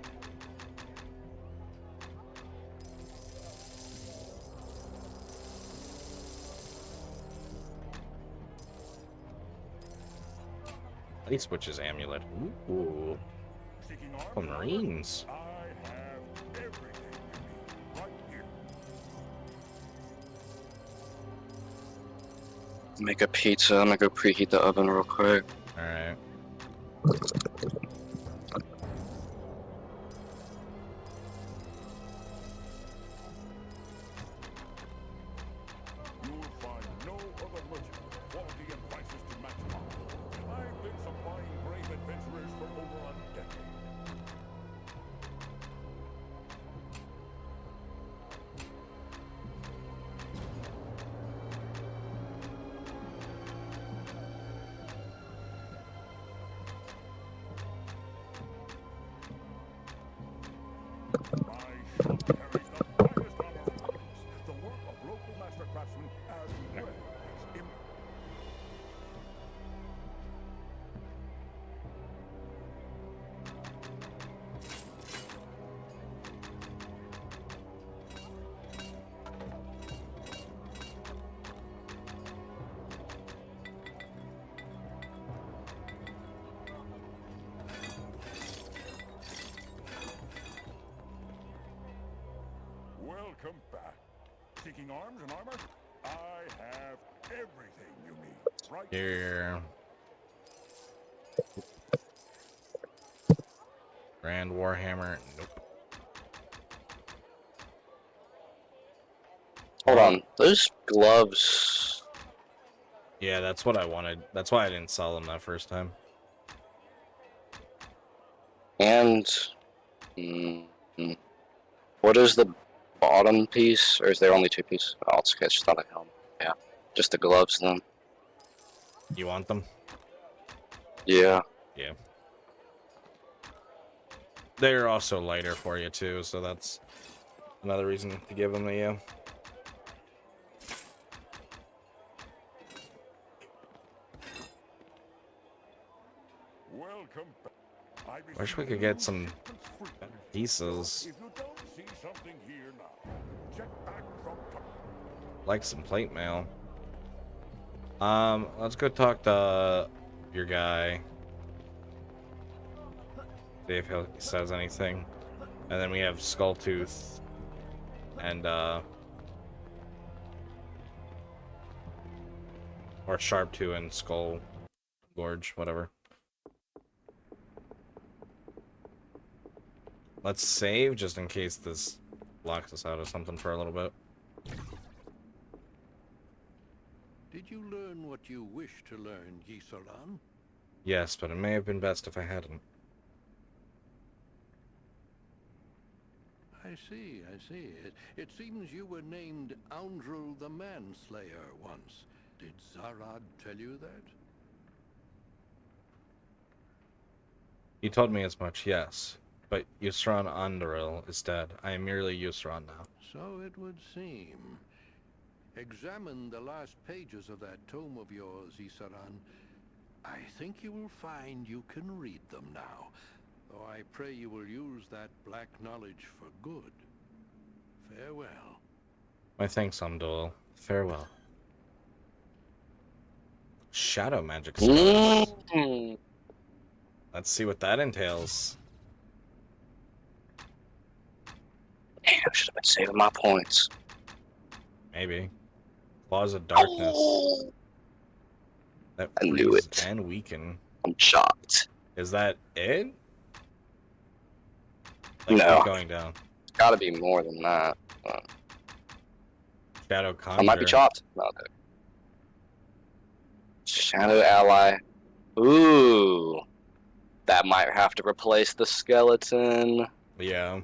Speaker 1: Light Switch's amulet. Ooh.
Speaker 5: Seeking
Speaker 1: Oh,
Speaker 5: arms?
Speaker 1: Marines.
Speaker 5: I have everything you need right here.
Speaker 2: Make a pizza. I'm gonna go preheat the oven real quick.
Speaker 1: Alright.
Speaker 5: You'll find no other merchant with quality and prices to match mine. I've been supplying brave adventurers for over a decade. local master craftsmen as well as Welcome back. Seeking arms and armor? I have everything you need. Right
Speaker 1: Here. Grand Warhammer. Nope.
Speaker 2: Hold on. Those gloves.
Speaker 1: Yeah, that's what I wanted. That's why I didn't sell them that first time.
Speaker 2: And what is the bottom piece? Or is there only two pieces? Oh, it's okay. It's just not a helmet. Yeah. Just the gloves then.
Speaker 1: You want them?
Speaker 2: Yeah.
Speaker 1: Yeah. They're also lighter for you too, so that's another reason to give them to you.
Speaker 5: Welcome back. I
Speaker 1: Wish we
Speaker 5: received
Speaker 1: could
Speaker 5: new
Speaker 1: get some
Speaker 5: shipments frequently.
Speaker 1: better pieces.
Speaker 5: If you don't see something here now, check back from
Speaker 1: Like some plate mail. Let's go talk to your guy. See if he says anything. And then we have Skulltooth and or Sharptooth and Skull Gorge, whatever. Let's save just in case this locks us out of something for a little bit.
Speaker 10: Did you learn what you wish to learn, Yisaran?
Speaker 1: Yes, but it may have been best if I hadn't.
Speaker 10: I see, I see. It seems you were named Oundrel the Manslayer once. Did Zarad tell you that?
Speaker 1: He told me as much, yes. But Yusran Andoril is dead. I am merely Yusran now.
Speaker 10: So it would seem. Examine the last pages of that tome of yours, Yisaran. I think you will find you can read them now. Though I pray you will use that black knowledge for good. Farewell.
Speaker 1: My thanks, Amdol. Farewell. Shadow magic spells. Let's see what that entails.
Speaker 2: Damn, I should have been saving my points.
Speaker 1: Maybe. Claws of Darkness.
Speaker 2: Oh,
Speaker 1: That
Speaker 2: I knew
Speaker 1: freeze
Speaker 2: it.
Speaker 1: and weaken.
Speaker 2: I'm shocked.
Speaker 1: Is that it? Like,
Speaker 2: No.
Speaker 1: keep going down.
Speaker 2: It's gotta be more than that.
Speaker 1: Shadow Conjure.
Speaker 2: I might be chopped. No, okay. Shadow Ally. Ooh. That might have to replace the skeleton.
Speaker 1: Yeah.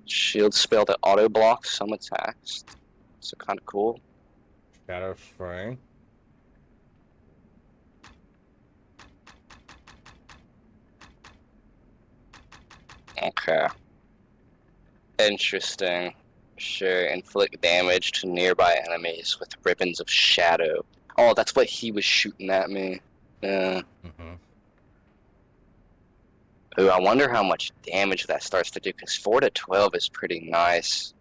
Speaker 2: Shield spell that auto blocks some attacks. So kind of cool.
Speaker 1: Shadow Fray.
Speaker 2: Okay. Interesting. Sure, inflict damage to nearby enemies with ribbons of shadow. Oh, that's what he was shooting at me. Yeah. Ooh, I wonder how much damage that starts to do, because 4 to 12 is pretty nice.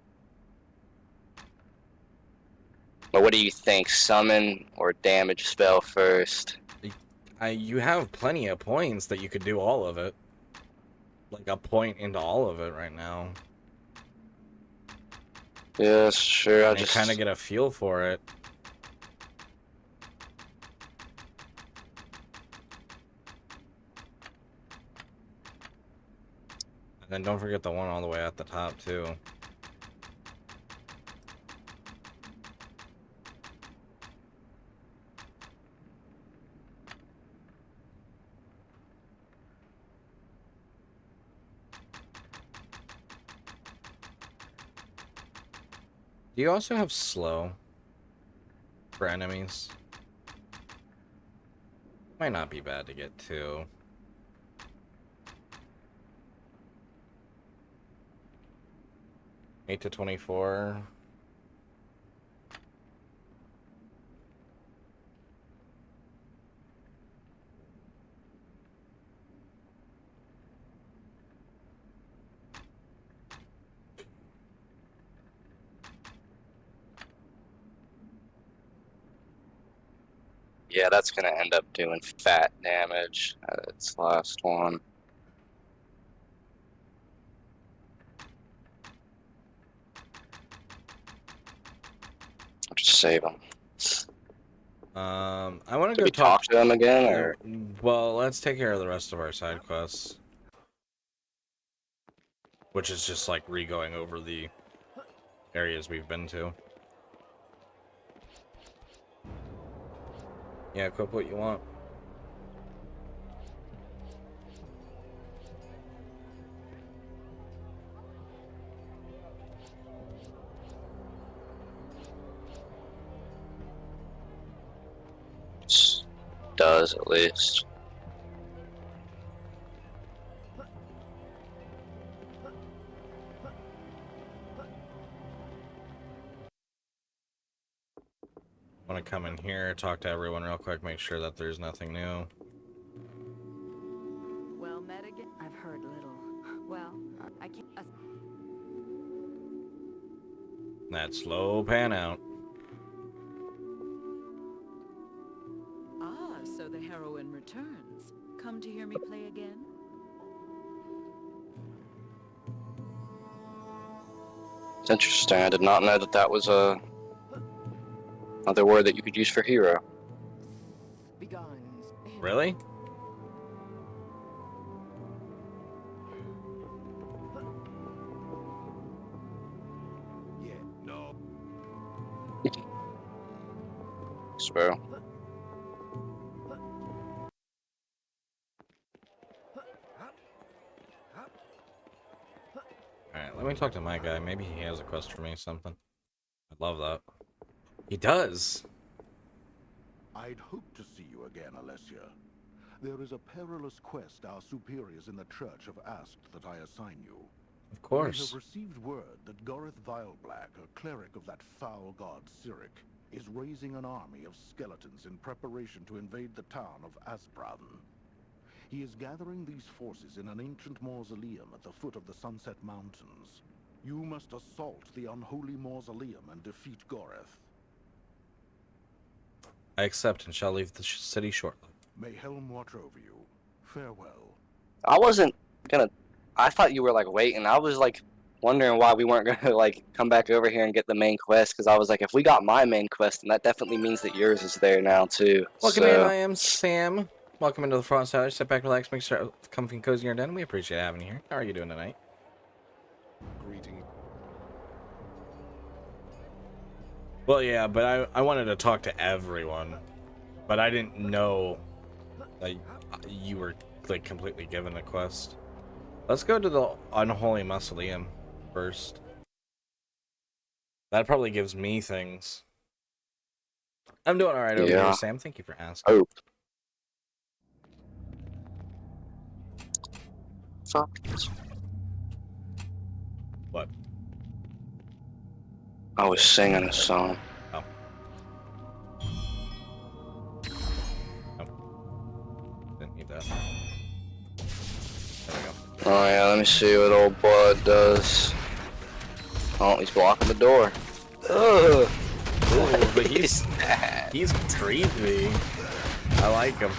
Speaker 2: But what do you think? Summon or damage spell first?
Speaker 1: You have plenty of points that you could do all of it. Like a point into all of it right now.
Speaker 2: Yeah, sure. I just
Speaker 1: kind of get a feel for it. And then don't forget the one all the way at the top too. Do you also have slow for enemies? Might not be bad to get too. 8 to 24.
Speaker 2: Yeah, that's gonna end up doing fat damage. Its last one. I'll just save them.
Speaker 1: I want to
Speaker 2: Did
Speaker 1: go
Speaker 2: we
Speaker 1: talk.
Speaker 2: talk to them again, or
Speaker 1: Well, let's take care of the rest of our side quests, which is just like re-going over the areas we've been to. Yeah, equip what you want.
Speaker 2: does at least?
Speaker 1: Want to come in here, talk to everyone real quick, make sure that there's nothing new.
Speaker 6: Well, met again. I've heard little. Well, I can't.
Speaker 1: That slow pan out.
Speaker 6: Ah, so the heroine returns. Come to hear me play again?
Speaker 2: It's interesting. I did not know that that was another word that you could use for hero.
Speaker 1: Really?
Speaker 7: Yeah, no.
Speaker 2: Sparrow.
Speaker 1: Alright, let me talk to my guy. Maybe he has a quest for me, something. I'd love that. He does!
Speaker 7: I'd hoped to see you again, Alessia. There is a perilous quest our superiors in the church have asked that I assign you.
Speaker 1: Of
Speaker 7: We
Speaker 1: course.
Speaker 7: have received word that Goreth Vileblack, a cleric of that foul god Cyric, is raising an army of skeletons in preparation to invade the town of Asbravn. He is gathering these forces in an ancient mausoleum at the foot of the Sunset Mountains. You must assault the unholy mausoleum and defeat Goreth.
Speaker 1: I accept and shall leave the city shortly.
Speaker 7: May Helm watch over you. Farewell.
Speaker 2: I wasn't gonna. I thought you were like waiting. I was like wondering why we weren't gonna like come back over here and get the main quest, because I was like, if we got my main quest, then that definitely means that yours is there now too.
Speaker 1: Welcome in,
Speaker 2: So
Speaker 1: I am Sam. Welcome into the Frost House. Sit back, relax, make sure it's comfy and cozy in your den. We appreciate having you here. How are you doing tonight?
Speaker 8: Greeting.
Speaker 1: Well, yeah, but I wanted to talk to everyone. But I didn't know that you were, like, completely given a quest. Let's go to the Unholy Mausoleum first. That probably gives me things. I'm doing alright over here, Sam. Thank you for asking.
Speaker 2: Oh. Fuck.
Speaker 1: What?
Speaker 2: I was singing a song.
Speaker 1: Oh. Didn't need that. There we go.
Speaker 2: Oh yeah, let me see what old Bud does. Oh, he's blocking the door. Ugh.
Speaker 1: Ooh, but he's creepy. I like him.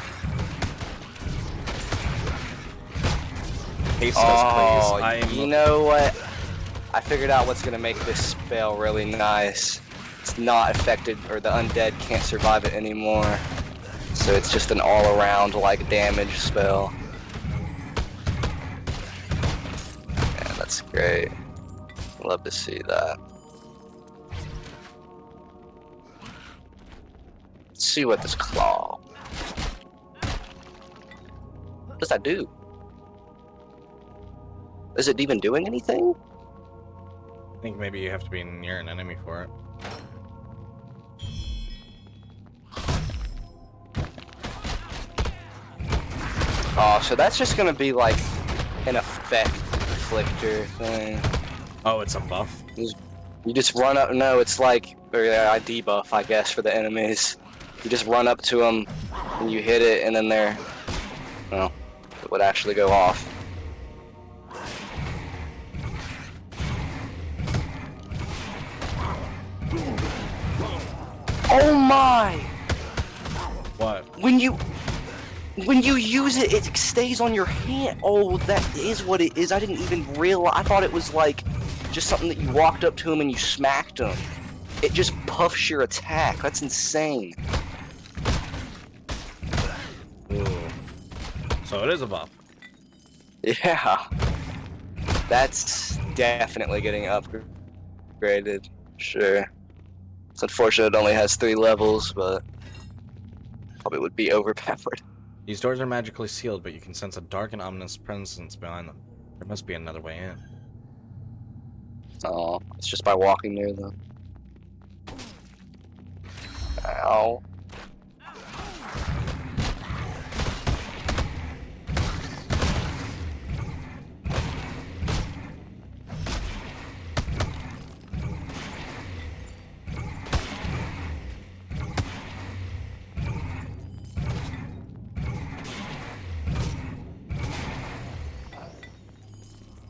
Speaker 1: Haste us, please.
Speaker 2: You know what? I figured out what's gonna make this spell really nice. It's not affected, or the undead can't survive it anymore. So it's just an all-around like damage spell. Yeah, that's great. Love to see that. Let's see what this claw. What does that do? Is it even doing anything?
Speaker 1: I think maybe you have to be near an enemy for it.
Speaker 2: Oh, so that's just gonna be like an effect inflictor thing.
Speaker 1: Oh, it's a buff?
Speaker 2: You just run up. No, it's like a debuff, I guess, for the enemies. You just run up to them and you hit it, and then they're, well, it would actually go off. Oh my!
Speaker 1: What?
Speaker 2: When you use it, it stays on your hand. Oh, that is what it is. I didn't even realize. I thought it was like just something that you walked up to him and you smacked him. It just puffs your attack. That's insane.
Speaker 1: Ooh. So it is a buff.
Speaker 2: Yeah. That's definitely getting upgraded. Sure. It's unfortunate it only has 3 levels, but probably would be overpowered.
Speaker 1: These doors are magically sealed, but you can sense a dark and ominous presence behind them. There must be another way in.
Speaker 2: Oh, it's just by walking near them. Ow.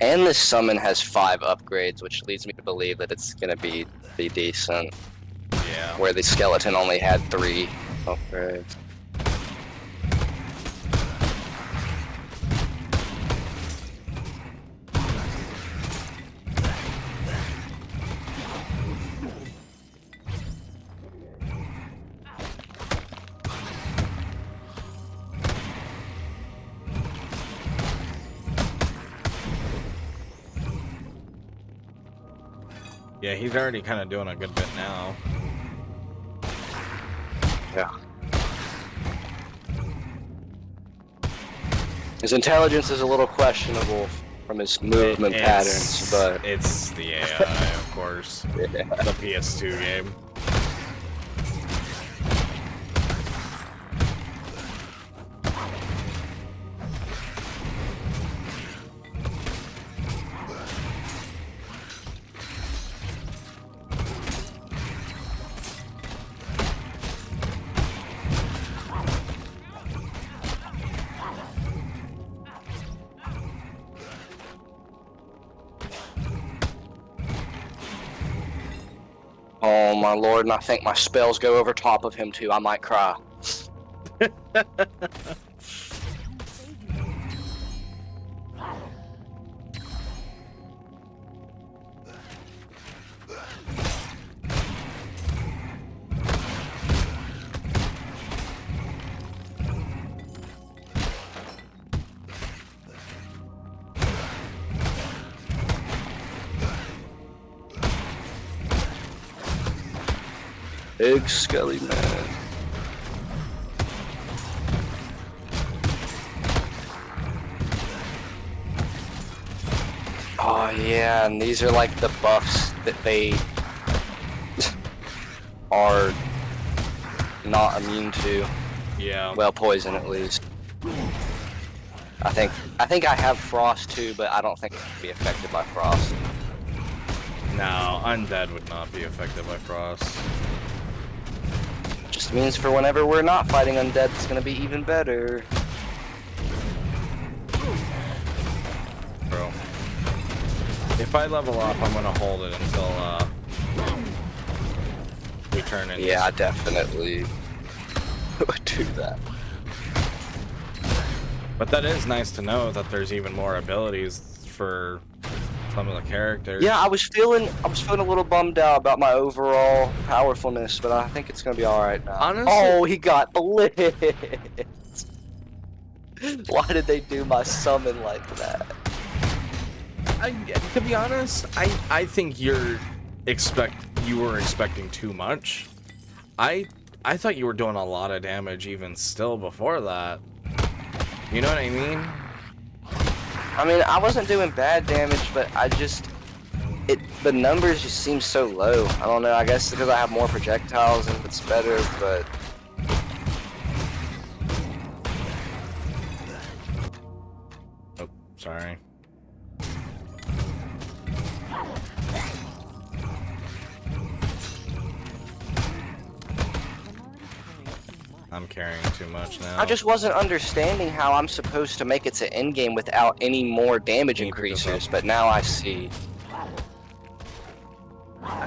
Speaker 2: And this summon has 5 upgrades, which leads me to believe that it's gonna be decent.
Speaker 1: Yeah.
Speaker 2: Where the skeleton only had 3 upgrades.
Speaker 1: Yeah, he's already kind of doing a good bit now.
Speaker 2: Yeah. His intelligence is a little questionable from his movement patterns, but
Speaker 1: it's the AI, of course.
Speaker 2: yeah.
Speaker 1: The PS2 game.
Speaker 2: Oh my lord, and I think my spells go over top of him too. I might cry. Big Skelly Man. Oh yeah, and these are like the buffs that they are not immune to.
Speaker 1: Yeah.
Speaker 2: Well, poison at least. I think I have frost too, but I don't think it can be affected by frost.
Speaker 1: No, undead would not be affected by frost.
Speaker 2: Just means for whenever we're not fighting undead, it's gonna be even better.
Speaker 1: Bro. If I level up, I'm gonna hold it until we turn in.
Speaker 2: Yeah, I definitely would do that.
Speaker 1: But that is nice to know that there's even more abilities for some of the characters.
Speaker 2: Yeah, I was feeling a little bummed out about my overall powerfulness, but I think it's gonna be all right now.
Speaker 1: Honestly,
Speaker 2: oh, he got blitzed. Why did they do my summon like that?
Speaker 1: To be honest, I think you were expecting too much. I thought you were doing a lot of damage even still before that. You know what I mean?
Speaker 2: I mean, I wasn't doing bad damage, but the numbers just seem so low. I don't know, I guess because I have more projectiles and it's better, but...
Speaker 1: Oh, sorry. I'm carrying too much now.
Speaker 2: I just wasn't understanding how I'm supposed to make it to endgame without any more damage
Speaker 1: Can you pick this
Speaker 2: increases,
Speaker 1: up?
Speaker 2: but now I see.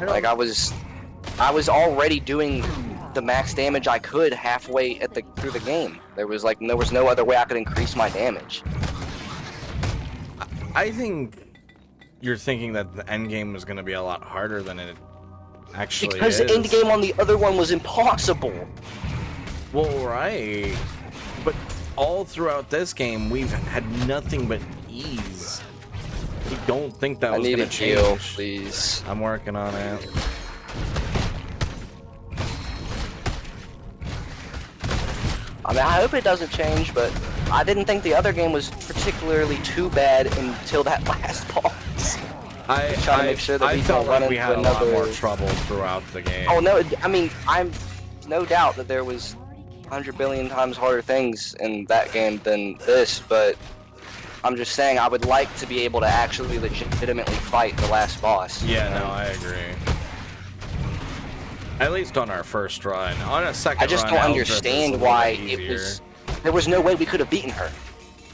Speaker 2: Like I was already doing the max damage I could halfway through the game. There was no other way I could increase my damage.
Speaker 1: I think you're thinking that the end game was going to be a lot harder than it actually
Speaker 2: Because
Speaker 1: is.
Speaker 2: the end game on the other one was impossible.
Speaker 1: Well, right. But all throughout this game, we've had nothing but ease. I don't think that was going to change.
Speaker 2: Heal, please.
Speaker 1: I'm working on it.
Speaker 2: I mean, I hope it doesn't change, but I didn't think the other game was particularly too bad until that last boss.
Speaker 1: I
Speaker 2: make sure that we
Speaker 1: felt
Speaker 2: don't run
Speaker 1: like we
Speaker 2: into
Speaker 1: had a lot
Speaker 2: another-
Speaker 1: more trouble throughout the game.
Speaker 2: Oh no, I mean, I'm no doubt that there was 100 billion times harder things in that game than this, but I'm just saying I would like to be able to actually legitimately fight the last boss.
Speaker 1: Yeah, no, I agree. At least on our first run. On a second run,
Speaker 2: I just don't
Speaker 1: Eldritch is a
Speaker 2: understand
Speaker 1: little
Speaker 2: why
Speaker 1: bit
Speaker 2: it
Speaker 1: easier.
Speaker 2: was. There was no way we could have beaten her.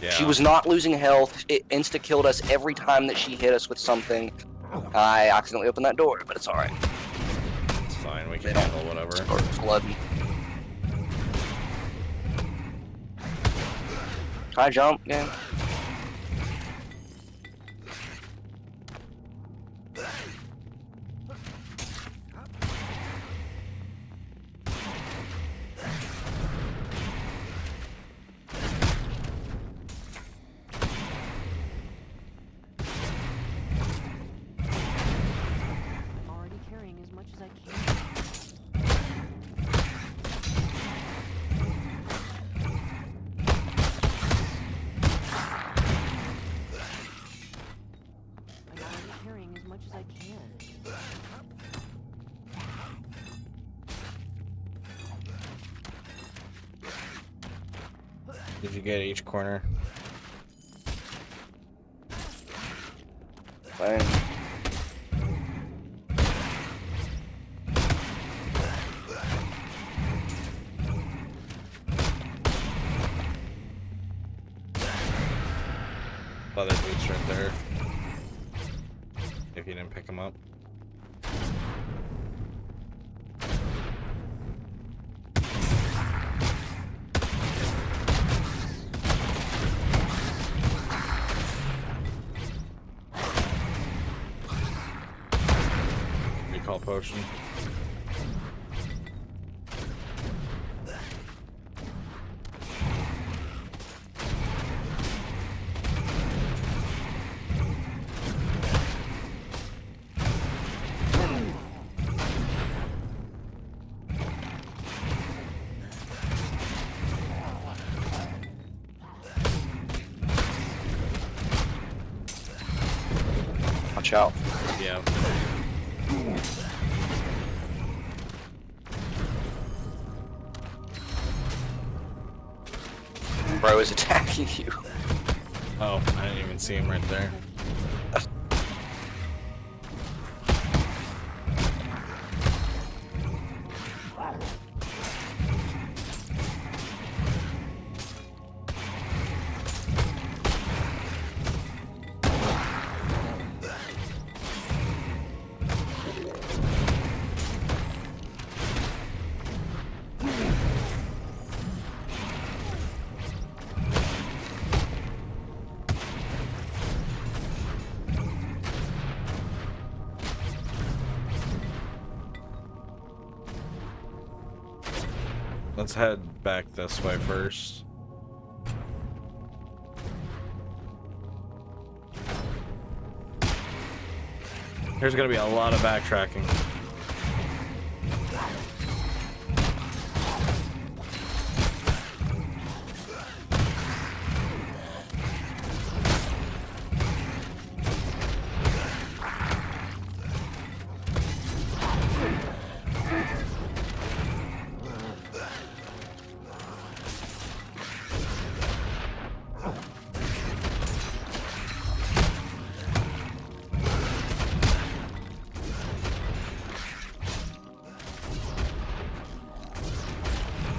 Speaker 1: Yeah.
Speaker 2: She was not losing health. It insta-killed us every time that she hit us with something. I accidentally opened that door, but it's alright.
Speaker 1: It's fine, we can handle whatever.
Speaker 2: Start flooding. Can I jump? Yeah.
Speaker 6: I'm already carrying as much as I can. I'm already carrying as much as I can.
Speaker 1: Did you get each corner?
Speaker 2: Fine.
Speaker 1: Leather boots right there. If you didn't pick them up. Recall potion.
Speaker 2: Watch out.
Speaker 1: Yeah.
Speaker 2: Bro is attacking you.
Speaker 1: Oh, I didn't even see him right there. Let's head back this way first. There's gonna be a lot of backtracking.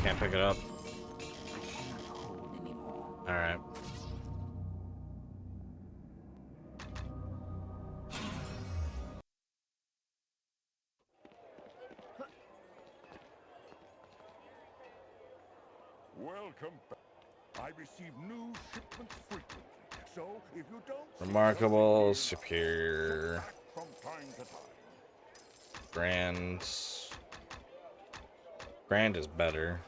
Speaker 1: Can't pick it up.
Speaker 9: I cannot hold anymore.
Speaker 1: Alright.
Speaker 5: Welcome back. I receive new shipments frequently, so if you don't see
Speaker 1: Remarkable,
Speaker 5: something
Speaker 1: superior,
Speaker 5: back from time to time.
Speaker 1: grand. Grand is better.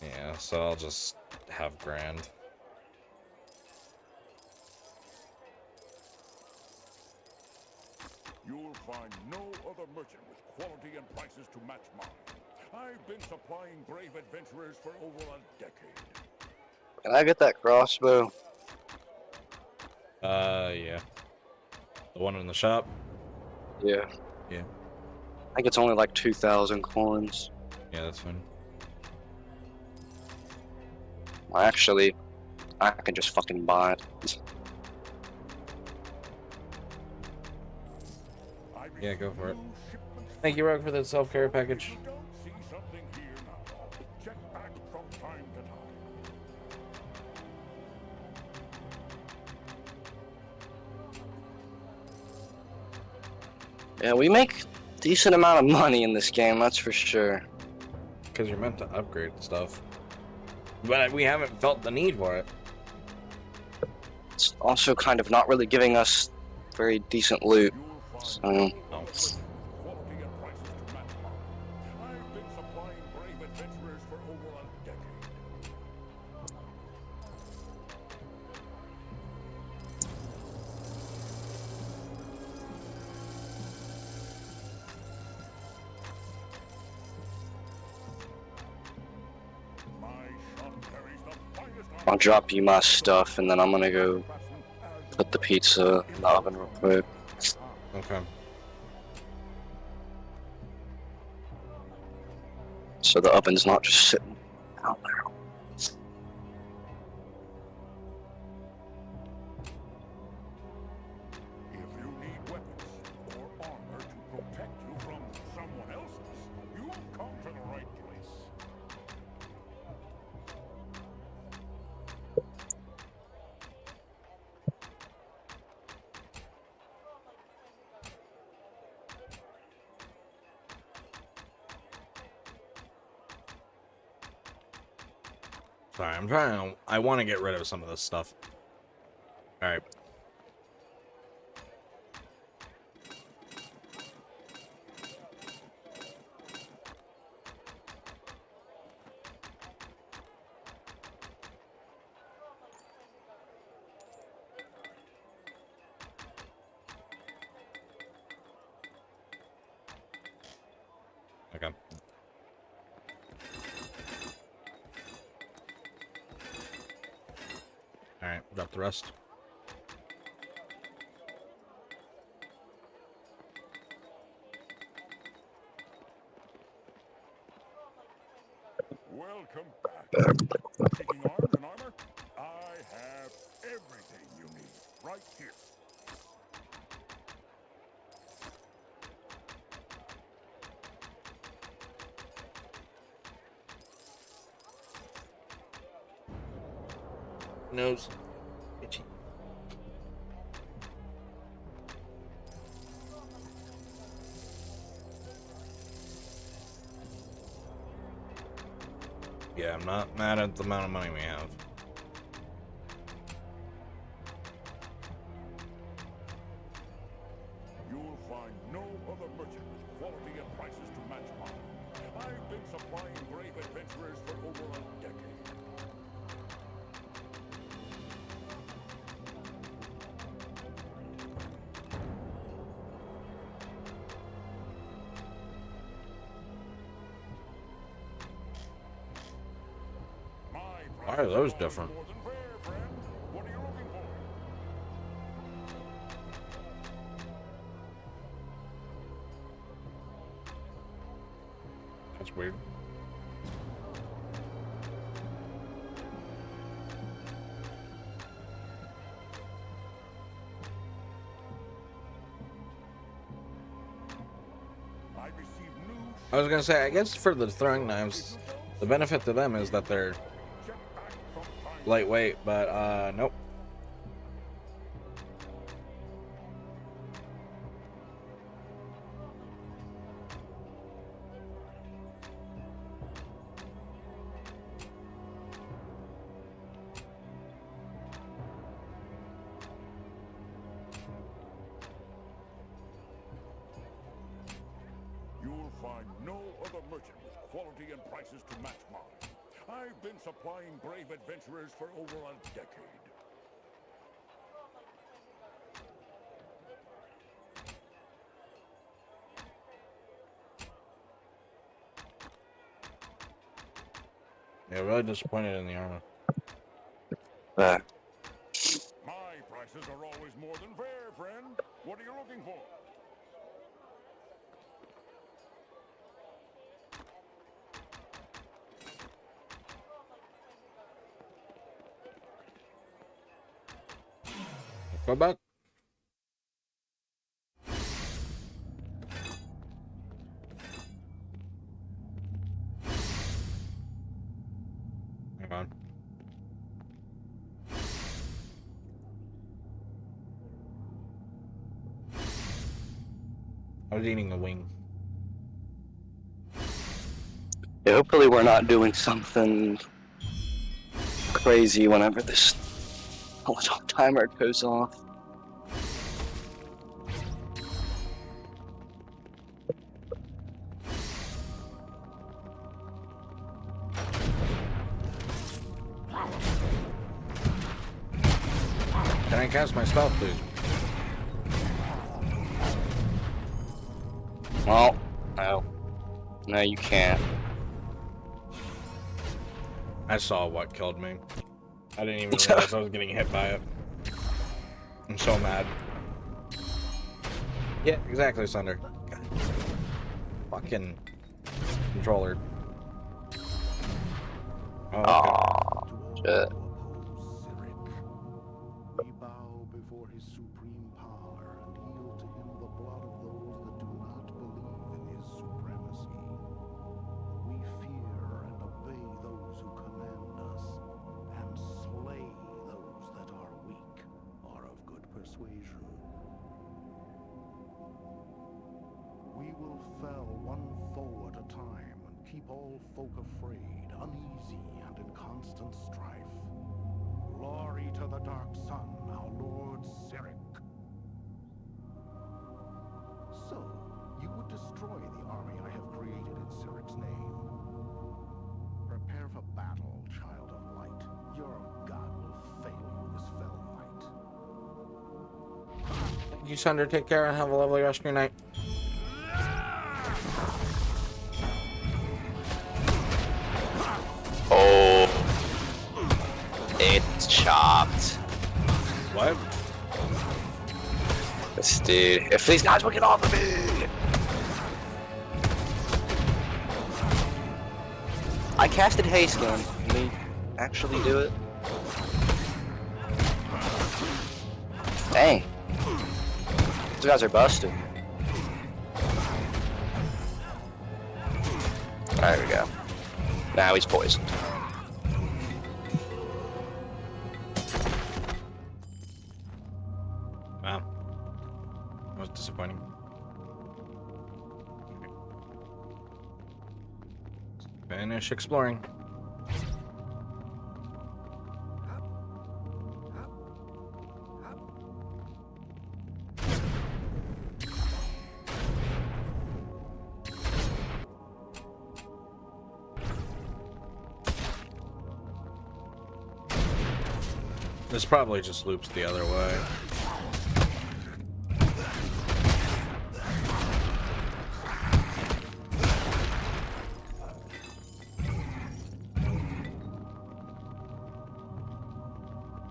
Speaker 1: Yeah, so I'll just have grand.
Speaker 5: You'll find no other merchant with quality and prices to match mine. I've been supplying brave adventurers for over a decade.
Speaker 2: Can I get that crossbow?
Speaker 1: Yeah. The one in the shop?
Speaker 2: Yeah.
Speaker 1: Yeah.
Speaker 2: I think it's only like 2,000 coins.
Speaker 1: Yeah, that's fine.
Speaker 2: Actually, I can just fucking buy it.
Speaker 1: Yeah, go for it. Thank you, Rogue, for the self-care package.
Speaker 5: If you don't see something here now, check back from time to time.
Speaker 2: Yeah, we make decent amount of money in this game, that's for sure.
Speaker 1: Because you're meant to upgrade stuff. But we haven't felt the need for it.
Speaker 2: It's also kind of not really giving us very decent loot. So,
Speaker 1: Oh.
Speaker 5: Quality and prices to match mine. I've been supplying brave adventurers for over a decade. My shop carries the finest
Speaker 2: I'll drop you my stuff and then I'm gonna go put the pizza in the oven real quick.
Speaker 1: Okay.
Speaker 2: So the oven's not just sitting out there.
Speaker 5: If you need weapons or armor to protect you from someone else's, you've come to the right place.
Speaker 1: Sorry, I'm trying to... I want to get rid of some of this stuff. Alright. Okay. Alright, drop the rest.
Speaker 5: Welcome back. Seeking arms and armor? I have everything you need right here.
Speaker 1: Nose. Itchy. Yeah, I'm not mad at the amount of money we have.
Speaker 5: You'll find no other merchant with quality and prices to match mine. I've been supplying brave adventurers for over a decade. My
Speaker 1: Why are those
Speaker 5: prices are
Speaker 1: different?
Speaker 5: more than fair, friend. What are you looking for?
Speaker 1: That's weird.
Speaker 5: I receive new
Speaker 1: I was gonna say, I guess for the throwing knives, the benefit to them is that they're
Speaker 5: jetpack from time.
Speaker 1: lightweight, but nope.
Speaker 5: You'll find no other merchant with quality and prices to match mine. I've been supplying brave adventurers for over a decade.
Speaker 1: Yeah, really disappointed in the armor.
Speaker 2: Uh,
Speaker 5: My prices are always more than fair, friend. What are you looking for?
Speaker 1: Go back. Hang on. I was eating a wing.
Speaker 2: yeah, hopefully we're not doing something crazy whenever this timer goes off.
Speaker 1: Can I cast my spell, please?
Speaker 2: Well, no. No, you can't.
Speaker 1: I saw what killed me. I didn't even realize I was getting hit by it. I'm so mad. Yeah, exactly, Sunder. God. Fucking controller. Oh, okay.
Speaker 2: Aww, shit.
Speaker 7: We bow before his supreme power and yield to him the blood of those that do not believe in his supremacy. We fear and obey those who command us, and slay those that are weak or of good persuasion. We will fell one foe at a time and keep all folk afraid, uneasy, and in constant strife. Glory to the Dark Sun, our Lord Sirik. So, you would destroy the army I have created in Sirik's name. Prepare for battle, child of light. Your god will fail you this fell night.
Speaker 1: Thank you, Sunder. Take care and have a lovely rest of your night.
Speaker 2: Oh. It's chopped.
Speaker 1: What?
Speaker 2: This dude. If these guys would get off of me! I casted haste gun. Can we actually do it? Dang. These guys are busted. There we go. Now he's poisoned.
Speaker 1: Wow. That was disappointing. Finish exploring. This probably just loops the other way.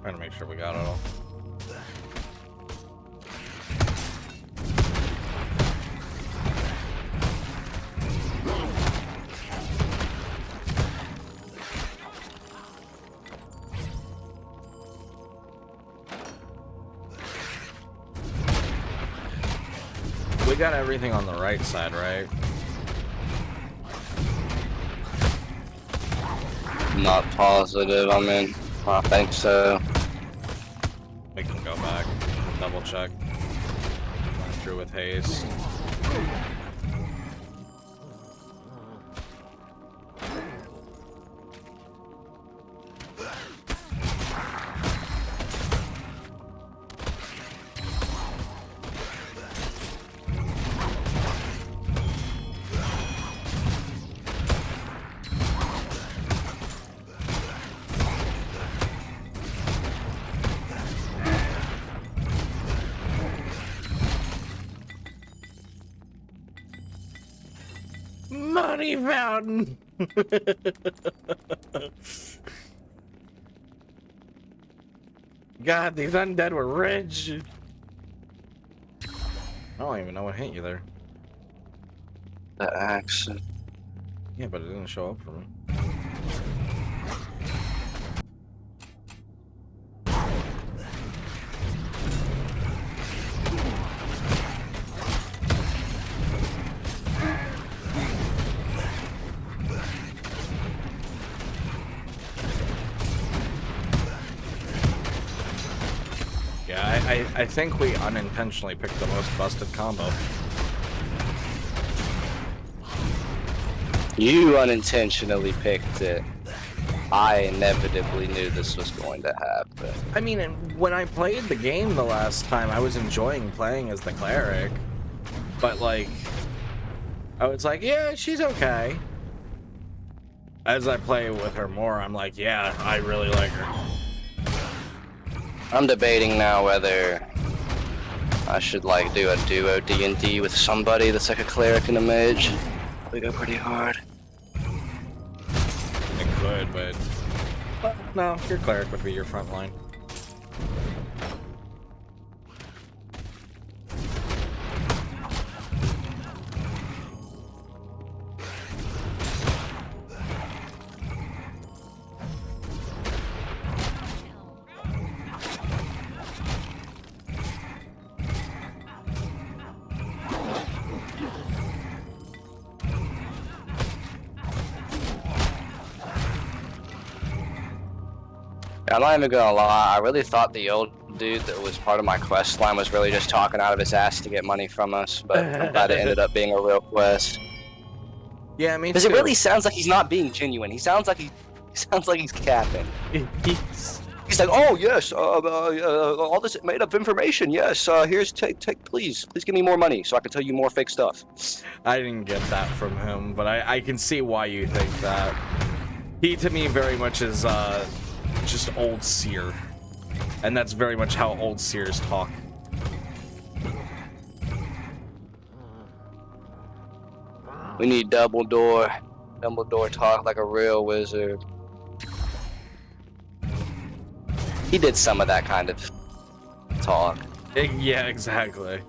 Speaker 1: Trying to make sure we got it all. We got everything on the right side, right?
Speaker 2: Not positive. I mean, I think so.
Speaker 1: We can go back, double check. Run through with haste. Money fountain. God, these undead were rich. I don't even know what hit you there.
Speaker 2: The axe.
Speaker 1: Yeah, but it didn't show up for me. Yeah, I think we unintentionally picked the most busted combo.
Speaker 2: You unintentionally picked it. I inevitably knew this was going to happen.
Speaker 1: I mean, when I played the game the last time, I was enjoying playing as the cleric. But, like, I was like, yeah, she's okay. As I play with her more, I'm like, yeah, I really like her.
Speaker 2: I'm debating now whether I should, like, do a duo D&D with somebody that's like a cleric and a mage. We go pretty hard.
Speaker 1: It could, but no, your cleric would be your front line.
Speaker 2: I'm not even gonna lie, I really thought the old dude that was part of my quest line was really just talking out of his ass to get money from us, but I'm glad it ended up being a real quest.
Speaker 1: Yeah, me too.
Speaker 2: Because it really sounds like he's not being genuine. He sounds like he's capping. He's like, oh yes, all this made up information. Yes, here's please give me more money so I can tell you more fake stuff.
Speaker 1: I didn't get that from him, but I can see why you think that. He to me very much is just old seer, and that's very much how old seers talk.
Speaker 2: We need Dumbledore. Dumbledore talk like a real wizard. He did some of that kind of talk.
Speaker 1: Yeah, exactly.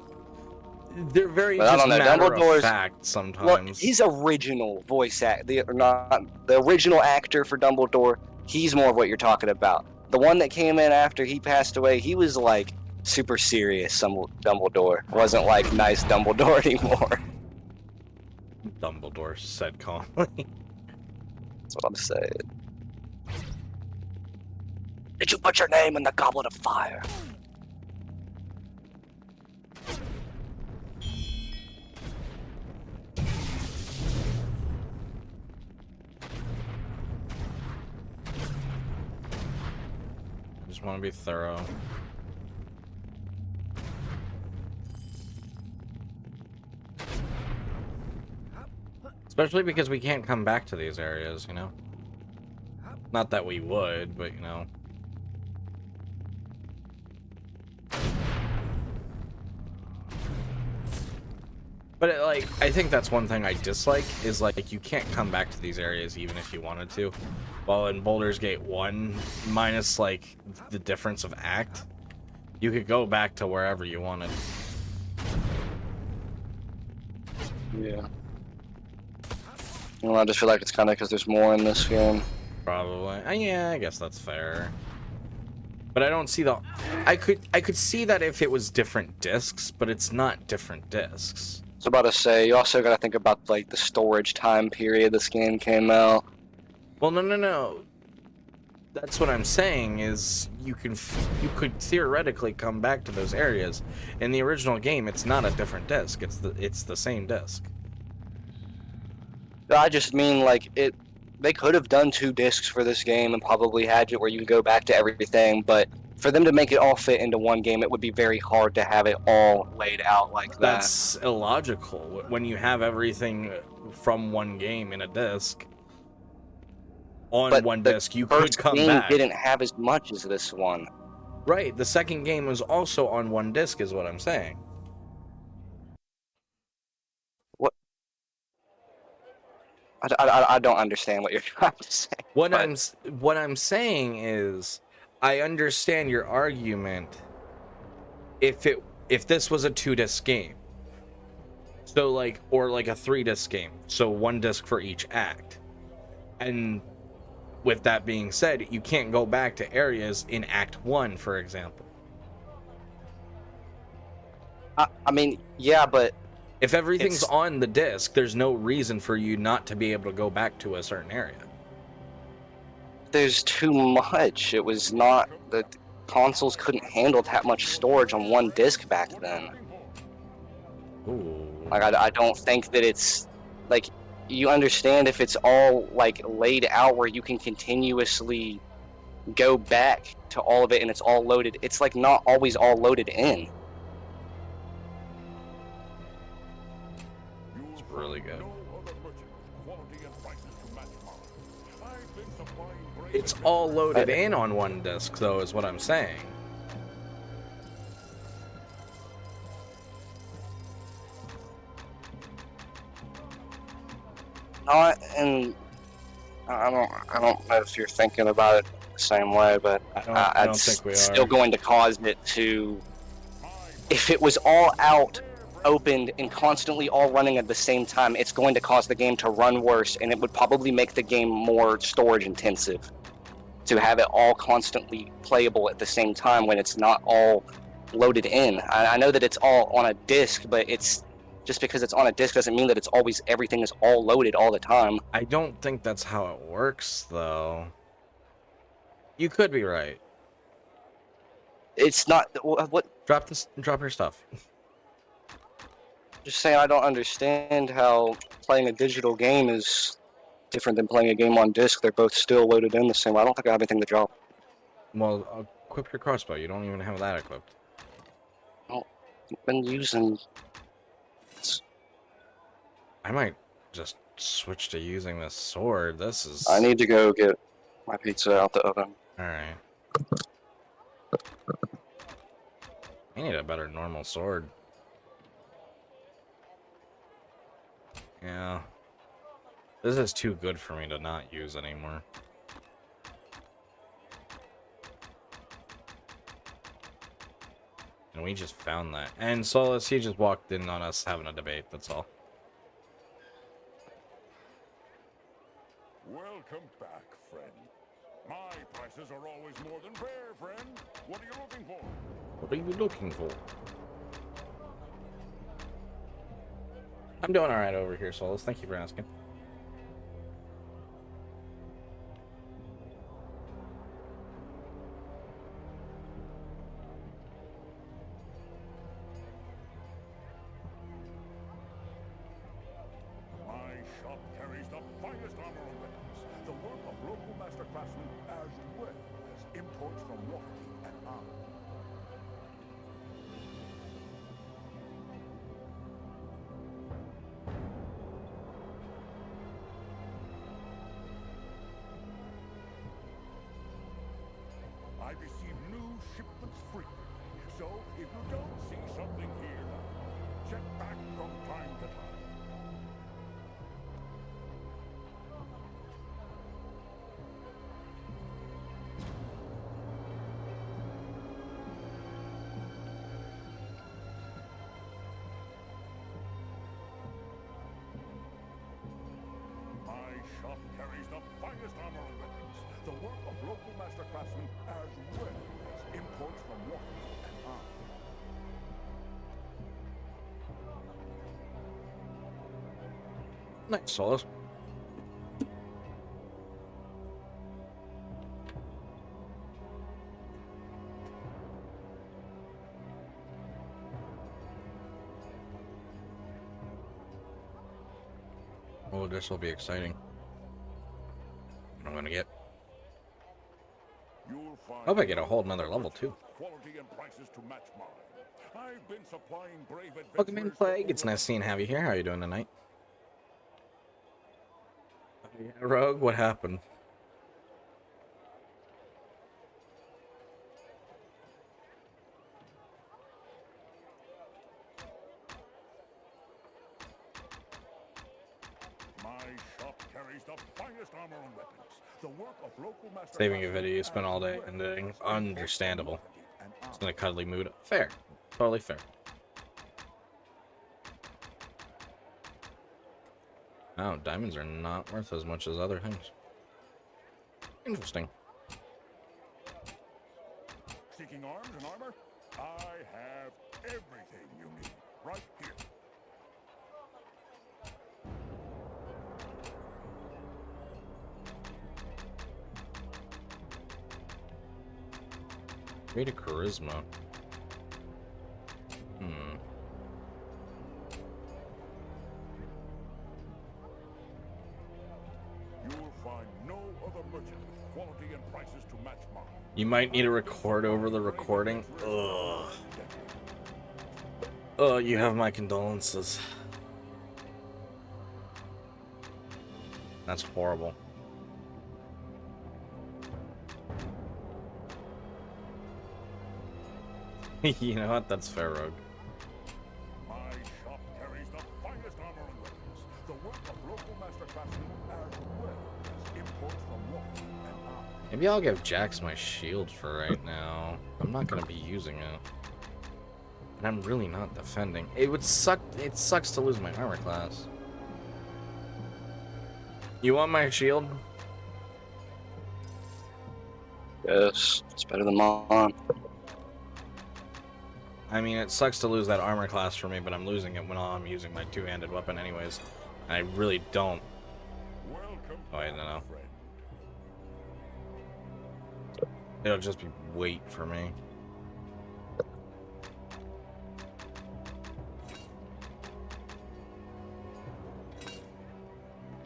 Speaker 1: They're very
Speaker 2: But I
Speaker 1: just
Speaker 2: don't know,
Speaker 1: matter
Speaker 2: Dumbledore's-
Speaker 1: of fact sometimes.
Speaker 2: Well, his original voice the original actor for Dumbledore, he's more of what you're talking about. The one that came in after he passed away, he was like super serious. Dumbledore wasn't like nice Dumbledore anymore.
Speaker 1: Dumbledore said calmly.
Speaker 2: That's what I'm saying. Did you put your name in the goblet of fire?
Speaker 1: Just want to be thorough. Especially because we can't come back to these areas, you know? Not that we would, but, you know. But, like, I think that's one thing I dislike, is, like, you can't come back to these areas even if you wanted to. While in Baldur's Gate 1, minus, like, the difference of act, you could go back to wherever you wanted.
Speaker 2: Yeah. Well, I just feel like it's kind of because there's more in this game.
Speaker 1: Probably. Yeah, I guess that's fair. But I don't see the... I could see that if it was different discs, but it's not different discs.
Speaker 2: I was about to say, you also got to think about like the storage time period this game came out.
Speaker 1: Well, no. That's what I'm saying is you could theoretically come back to those areas. In the original game, it's not a different disc. It's the same disc.
Speaker 2: I just mean like it. They could have done 2 discs for this game and probably had it where you can go back to everything, but for them to make it all fit into one game, it would be very hard to have it all laid out like that.
Speaker 1: That's illogical. When you have everything from one game in a disc on one disc, you could come
Speaker 2: game
Speaker 1: back.
Speaker 2: Didn't have as much as this one.
Speaker 1: Right. The second game was also on one disc, is what I'm saying.
Speaker 2: What? I don't understand what you're trying to say.
Speaker 1: What I'm saying is, I understand your argument if this was a 2-disc game. So like, or like a 3-disc game. So 1 disc for each act. And with that being said, you can't go back to areas in Act 1, for example.
Speaker 2: I mean, yeah, but
Speaker 1: if everything's on the disc, there's no reason for you not to be able to go back to a certain area.
Speaker 2: There's too much. It was not... The consoles couldn't handle that much storage on 1 disc back then.
Speaker 1: Ooh.
Speaker 2: Like, I don't think that it's... Like, you understand if it's all, like, laid out where you can continuously go back to all of it and it's all loaded. It's, like, not always all loaded in.
Speaker 1: It's really good. It's all loaded in on 1 disc, though, is what I'm saying.
Speaker 2: And I don't know if you're thinking about it the same way, but
Speaker 1: I don't think we are.
Speaker 2: Still going to cause it to... If it was all out, opened, and constantly all running at the same time, it's going to cause the game to run worse, and it would probably make the game more storage intensive to have it all constantly playable at the same time when it's not all loaded in. I know that it's all on a disc, but it's just because it's on a disc doesn't mean that it's always everything is all loaded all the time.
Speaker 1: I don't think that's how it works, though. You could be right.
Speaker 2: It's not... What?
Speaker 1: Drop your stuff.
Speaker 2: Just saying, I don't understand how playing a digital game is different than playing a game on disc. They're both still loaded in the same way. I don't think I have anything to drop.
Speaker 1: Well, equip your crossbow. You don't even have that equipped.
Speaker 2: Well, I've been using...
Speaker 1: I might just switch to using this sword. This is...
Speaker 2: I need to go get my pizza out the oven.
Speaker 1: Alright. I need a better normal sword. Yeah. This is too good for me to not use anymore. And we just found that. And Solus, he just walked in on us having a debate, that's all.
Speaker 5: Welcome back, friend. My prices are always more than fair, friend. What are you looking for?
Speaker 1: What are you looking for? I'm doing alright over here, Solus. Thank you for asking.
Speaker 5: My shop carries the finest armor and weapons, the work of local master craftsmen, as well as imports from Waterdeep and Arm. I receive new shipments frequently, so if you don't see something here now, check back from time to time. My shop shop carries the finest armor and weapons, the work of local master craftsmen, as well as imports from Waterdeep and Arm.
Speaker 1: Nice, Solos. Oh, this will be exciting. What I'm gonna get.
Speaker 5: You'll find
Speaker 1: Hope I get a whole nother level too.
Speaker 5: quality and prices to match mine. I've been supplying brave
Speaker 1: Welcome in,
Speaker 5: adventurers
Speaker 1: Plague.
Speaker 5: for
Speaker 1: It's
Speaker 5: over
Speaker 1: nice seeing have you here. How are you doing tonight? Oh, yeah, Rogue, what happened?
Speaker 5: My shop carries the finest armor and weapons, the work of local master
Speaker 1: Saving a
Speaker 5: craftsmen,
Speaker 1: video you spent
Speaker 5: as
Speaker 1: all day
Speaker 5: well
Speaker 1: editing.
Speaker 5: as imports from
Speaker 1: Understandable.
Speaker 5: Waterdeep and
Speaker 1: It's
Speaker 5: Arm.
Speaker 1: in a cuddly mood. Fair. Totally fair. Oh, diamonds are not worth as much as other things. Interesting.
Speaker 5: Seeking arms and armor? I have everything you need right here.
Speaker 1: Rate of charisma. Hmm.
Speaker 5: You'll find no other merchant with quality and prices to match mine.
Speaker 1: You might need to record over the recording. Ugh. Oh, you have my condolences. That's horrible. You know what? That's fair, Rogue.
Speaker 5: My shop carries the finest armor and weapons, the work of local master craftsmen, as well as imports from Waterdeep and Arm.
Speaker 1: Maybe I'll give Jax my shield for right now. I'm not gonna be using it. And I'm really not defending. It would suck. It sucks to lose my armor class. You want my shield?
Speaker 2: Yes, it's better than mine.
Speaker 1: I mean, it sucks to lose that armor class for me, but I'm losing it when I'm using my two-handed weapon anyways. And I really don't.
Speaker 5: Welcome,
Speaker 1: Oh, I don't know.
Speaker 5: friend.
Speaker 1: It'll just be weight for me.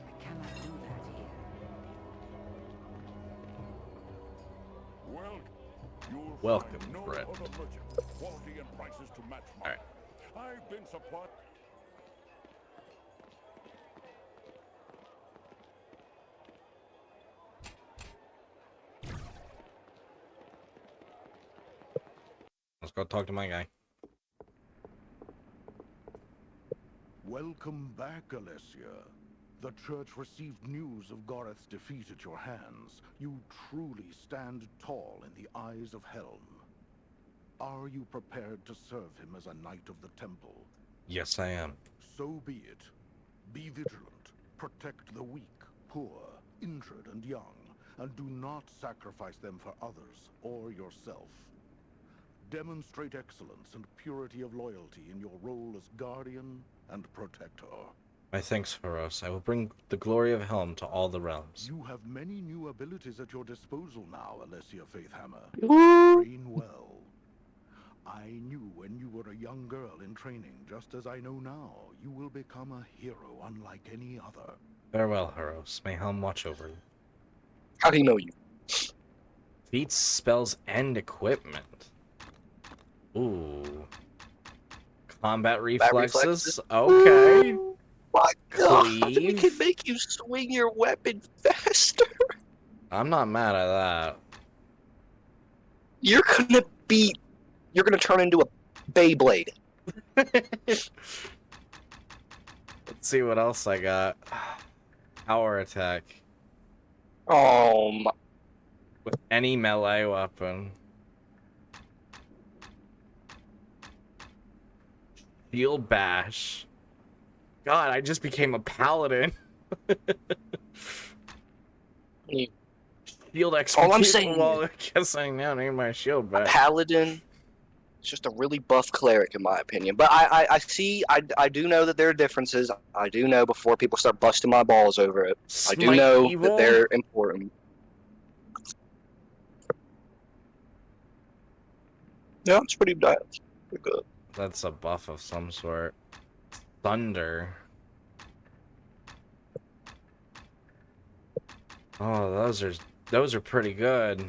Speaker 9: I cannot do that here.
Speaker 5: You'll
Speaker 1: Welcome,
Speaker 5: find no
Speaker 1: friend.
Speaker 5: other merchant with quality and prices to match mine.
Speaker 1: Alright.
Speaker 5: I've been supplying.
Speaker 1: Let's go talk to my guy.
Speaker 7: Welcome back, Alessia. The church received news of Gareth's defeat at your hands. You truly stand tall in the eyes of Helm. Are you prepared to serve him as a knight of the temple?
Speaker 1: Yes, I am.
Speaker 7: So be it. Be vigilant. Protect the weak, poor, injured, and young, and do not sacrifice them for others or yourself. Demonstrate excellence and purity of loyalty in your role as guardian and protector.
Speaker 1: My thanks, Horos. I will bring the glory of Helm to all the realms.
Speaker 7: You have many new abilities at your disposal now, Alessia Faithhammer.
Speaker 2: Woo!
Speaker 7: Train well. I knew when you were a young girl in training, just as I know now, you will become a hero unlike any other.
Speaker 1: Farewell, Horos. May Helm watch over you.
Speaker 2: How do you know you?
Speaker 1: Feats, spells, and equipment. Ooh. Combat reflexes? Okay.
Speaker 2: My God, we
Speaker 1: Cleave.
Speaker 2: can make you swing your weapon faster.
Speaker 1: I'm not mad at that.
Speaker 2: You're gonna turn into a Beyblade.
Speaker 1: Let's see what else I got. Power attack.
Speaker 2: Oh my.
Speaker 1: With any melee weapon. Shield bash. God, I just became a paladin.
Speaker 2: You-
Speaker 1: Shield
Speaker 2: All
Speaker 1: expertise.
Speaker 2: I'm saying
Speaker 1: Well, I guess I now need my shield
Speaker 2: A
Speaker 1: back.
Speaker 2: paladin. It's just a really buff cleric, in my opinion. But I see. I do know that there are differences. I do know before people start busting my balls over it. I do
Speaker 1: Smite
Speaker 2: know
Speaker 1: evil?
Speaker 2: that they're important. Yeah, it's pretty bad. Pretty good.
Speaker 1: That's a buff of some sort. Thunder. Oh, those are pretty good.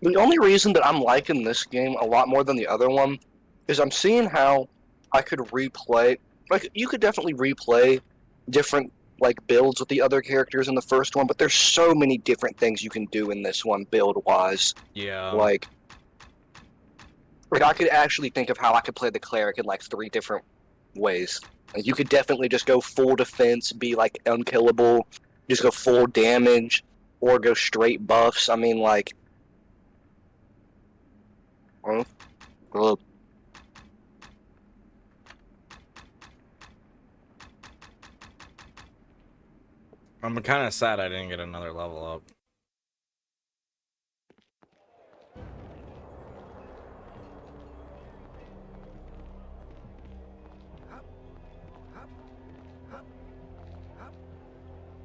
Speaker 2: The only reason that I'm liking this game a lot more than the other one is I'm seeing how I could replay. Like, you could definitely replay different like builds with the other characters in the first one, but there's so many different things you can do in this one build-wise.
Speaker 1: Yeah.
Speaker 2: Like I could actually think of how I could play the cleric in like 3 different ways. Like, you could definitely just go full defense, be like unkillable, just go full damage, or go straight buffs. I mean, like. Good.
Speaker 1: I'm kind of sad I didn't get another level up.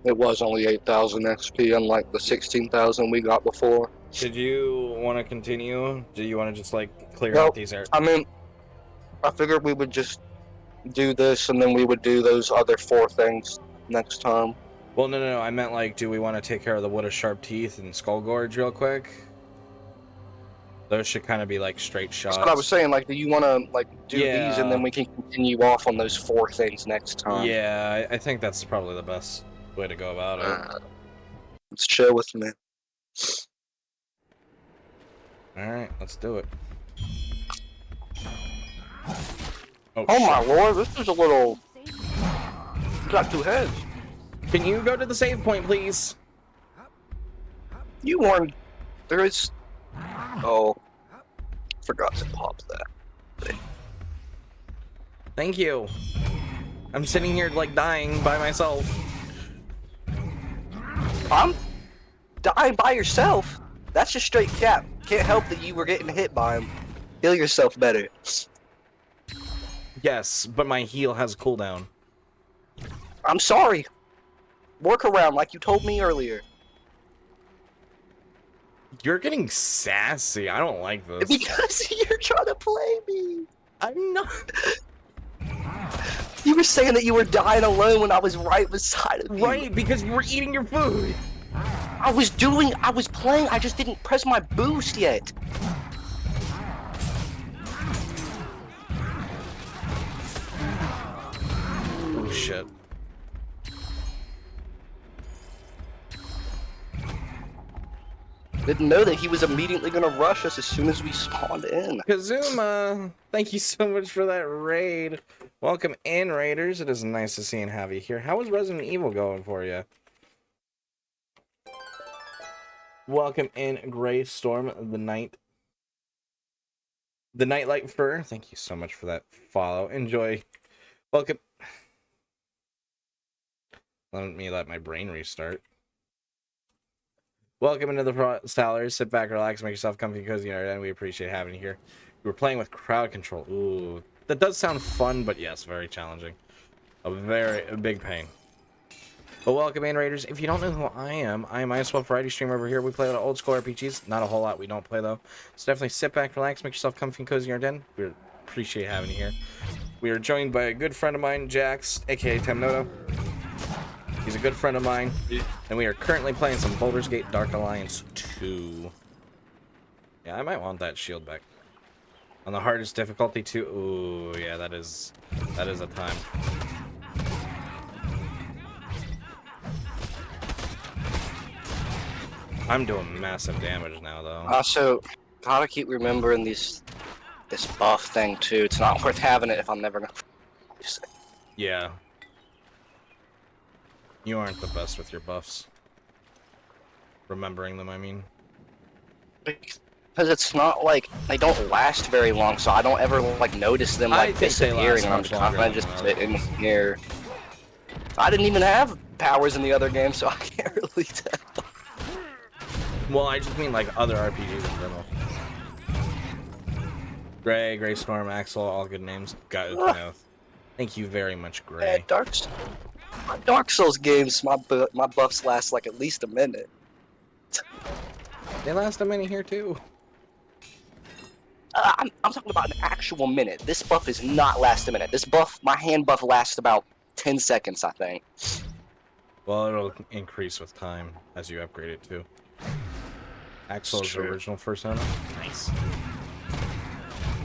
Speaker 2: It was only 8,000 XP, unlike the 16,000 we got before.
Speaker 1: Did you want to continue? Do you want to just like clear
Speaker 2: Nope.
Speaker 1: out these areas?
Speaker 2: I mean, I figured we would just do this and then we would do those other 4 things next time.
Speaker 1: Well, no. I meant like, do we want to take care of the Wood of Sharp Teeth and Skull Gorge real quick? Those should kind of be like straight shots.
Speaker 2: That's what I was saying. Like, do you want to like do these
Speaker 1: Yeah.
Speaker 2: and then we can continue off on those 4 things next time?
Speaker 1: Yeah, I think that's probably the best way to go about it.
Speaker 2: Let's chill with me.
Speaker 1: Alright, let's do it.
Speaker 2: Oh
Speaker 1: shit.
Speaker 2: my lord, this is a little. Got 2 heads.
Speaker 1: Can you go to the save point, please?
Speaker 2: You warned. There is. Oh. Forgot to pop that.
Speaker 1: Thank you. I'm sitting here like dying by myself.
Speaker 2: I'm dying by yourself. That's just straight cap. Can't help that you were getting hit by him. Heal yourself better.
Speaker 1: Yes, but my heal has a cooldown.
Speaker 2: I'm sorry. Work around like you told me earlier.
Speaker 1: You're getting sassy. I don't like this.
Speaker 2: Because you're trying to play me.
Speaker 1: I'm not.
Speaker 2: You were saying that you were dying alone when I was right beside of you.
Speaker 1: Right, because you were eating your food.
Speaker 2: I was playing, I just didn't press my boost yet.
Speaker 1: Oh shit.
Speaker 2: Didn't know that he was immediately gonna rush us as soon as we spawned in.
Speaker 1: Kazuma, thank you so much for that raid. Welcome in, Raiders. It is nice to see and have you here. How is Resident Evil going for you? Welcome in, Gray Storm, the Nightlight Fur. Thank you so much for that follow. Enjoy. Welcome. Let me let my brain restart. Welcome into the Stallers. Sit back, relax, make yourself comfy, cozy, and we appreciate having you here. We're playing with crowd control. Ooh, that does sound fun, but yes, very challenging. A big pain. But welcome in, Raiders. If you don't know who I am ISO Variety Streamer over here. We play a lot of old school RPGs. Not a whole lot we don't play, though. So definitely sit back, relax, make yourself comfy and cozy in our den. We appreciate having you here. We are joined by a good friend of mine, Jax, aka Temnota. He's a good friend of mine. And we are currently playing some Baldur's Gate Dark Alliance 2. Yeah, I might want that shield back. On the hardest difficulty, too. Ooh, yeah, that is a time. I'm doing massive damage now, though.
Speaker 2: Also, gotta keep remembering this buff thing too. It's not worth having it if I'm never gonna.
Speaker 1: Yeah. You aren't the best with your buffs. Remembering them, I mean.
Speaker 2: Because it's not like they don't last very long, so I don't ever like notice them
Speaker 1: I
Speaker 2: like
Speaker 1: think they
Speaker 2: disappearing,
Speaker 1: last
Speaker 2: and I'm
Speaker 1: much
Speaker 2: kind
Speaker 1: longer
Speaker 2: of
Speaker 1: than
Speaker 2: just
Speaker 1: that.
Speaker 2: sitting here. I didn't even have powers in the other game, so I can't really tell.
Speaker 1: Well, I just mean like other RPGs in general. Gray, Gray Storm, Axel, all good names. Got it. Thank you very much,
Speaker 2: Yeah,
Speaker 1: Gray.
Speaker 2: Dark Souls games, my buffs last like at least a minute.
Speaker 1: They last a minute here too.
Speaker 2: I'm talking about an actual minute. This buff is not last a minute. This buff, my hand buff lasts about 10 seconds, I think.
Speaker 1: Well, it'll increase with time as you upgrade it too. Axel is the original persona. Nice.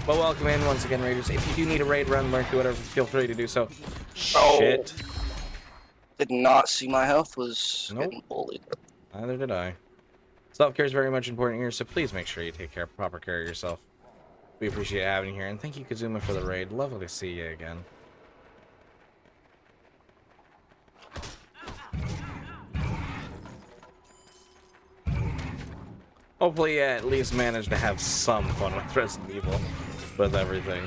Speaker 1: Well, welcome in once again, Raiders. If you do need a raid run, lurk, do whatever, feel free to do so. Shit.
Speaker 2: Did not see my health was getting bullied.
Speaker 1: Neither did I. Self-care is very much important here, so please make sure you take proper care of yourself. We appreciate having you here, and thank you, Kazuma, for the raid. Lovely to see you again. Hopefully, you at least managed to have some fun with Resident Evil, with everything.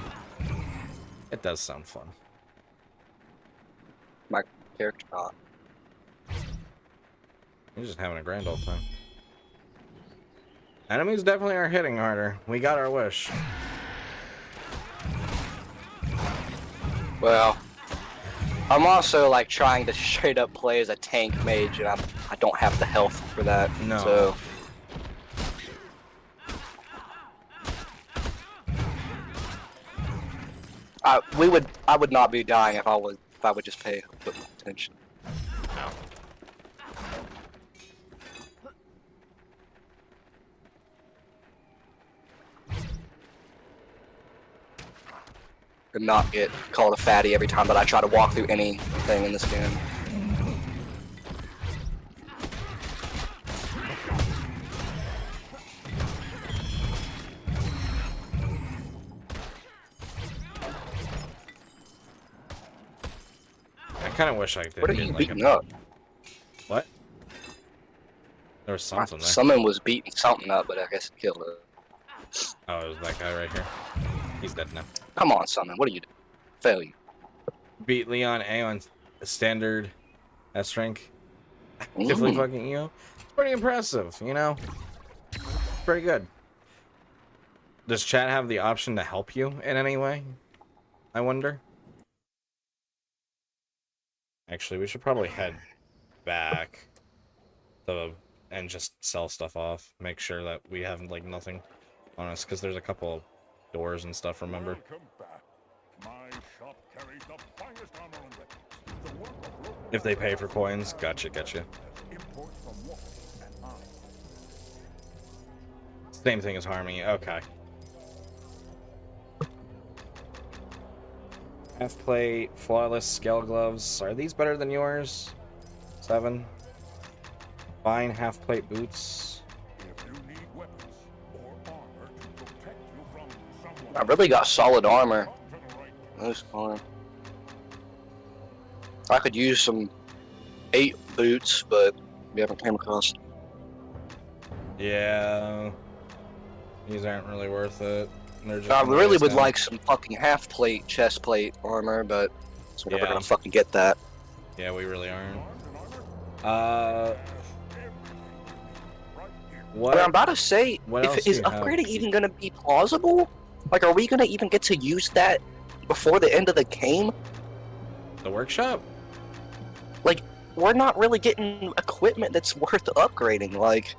Speaker 1: It does sound fun.
Speaker 2: My character not.
Speaker 1: You're just having a grand old time. Enemies definitely are hitting harder. We got our wish.
Speaker 2: Well, I'm also like trying to straight up play as a tank mage, and I don't have the health for that.
Speaker 1: No.
Speaker 2: So. I would not be dying if I would just pay a bit more attention. And not get called a fatty every time that I try to walk through anything in this game.
Speaker 1: I kind of wish I did.
Speaker 2: What are you beating up?
Speaker 1: What? There was something there.
Speaker 2: Someone was beating something up, but I guess it killed it.
Speaker 1: Oh, it was that guy right here. He's dead now.
Speaker 2: Come on, Summon. What are you doing? Failure.
Speaker 1: Beat Leon A on standard S rank. Actively fucking EO. It's pretty impressive, you know? Pretty good. Does chat have the option to help you in any way? I wonder. Actually, we should probably head back and just sell stuff off. Make sure that we have like nothing on us, because there's a couple of doors and stuff, remember? If they pay for coins, gotcha. Same thing as Harmony, okay. Half plate, flawless scale gloves. Are these better than yours? 7. Fine half plate boots.
Speaker 2: I really got solid armor. That's fine. I could use some 8 boots, but we haven't came across.
Speaker 1: Yeah. These aren't really worth it.
Speaker 2: I really would like some fucking half plate, chest plate armor, but we're never gonna fucking get that.
Speaker 1: Yeah, we really aren't.
Speaker 2: What I'm about to say, is upgrading even gonna be plausible? Like, are we gonna even get to use that before the end of the game?
Speaker 1: The workshop?
Speaker 2: Like, we're not really getting equipment that's worth upgrading. Like,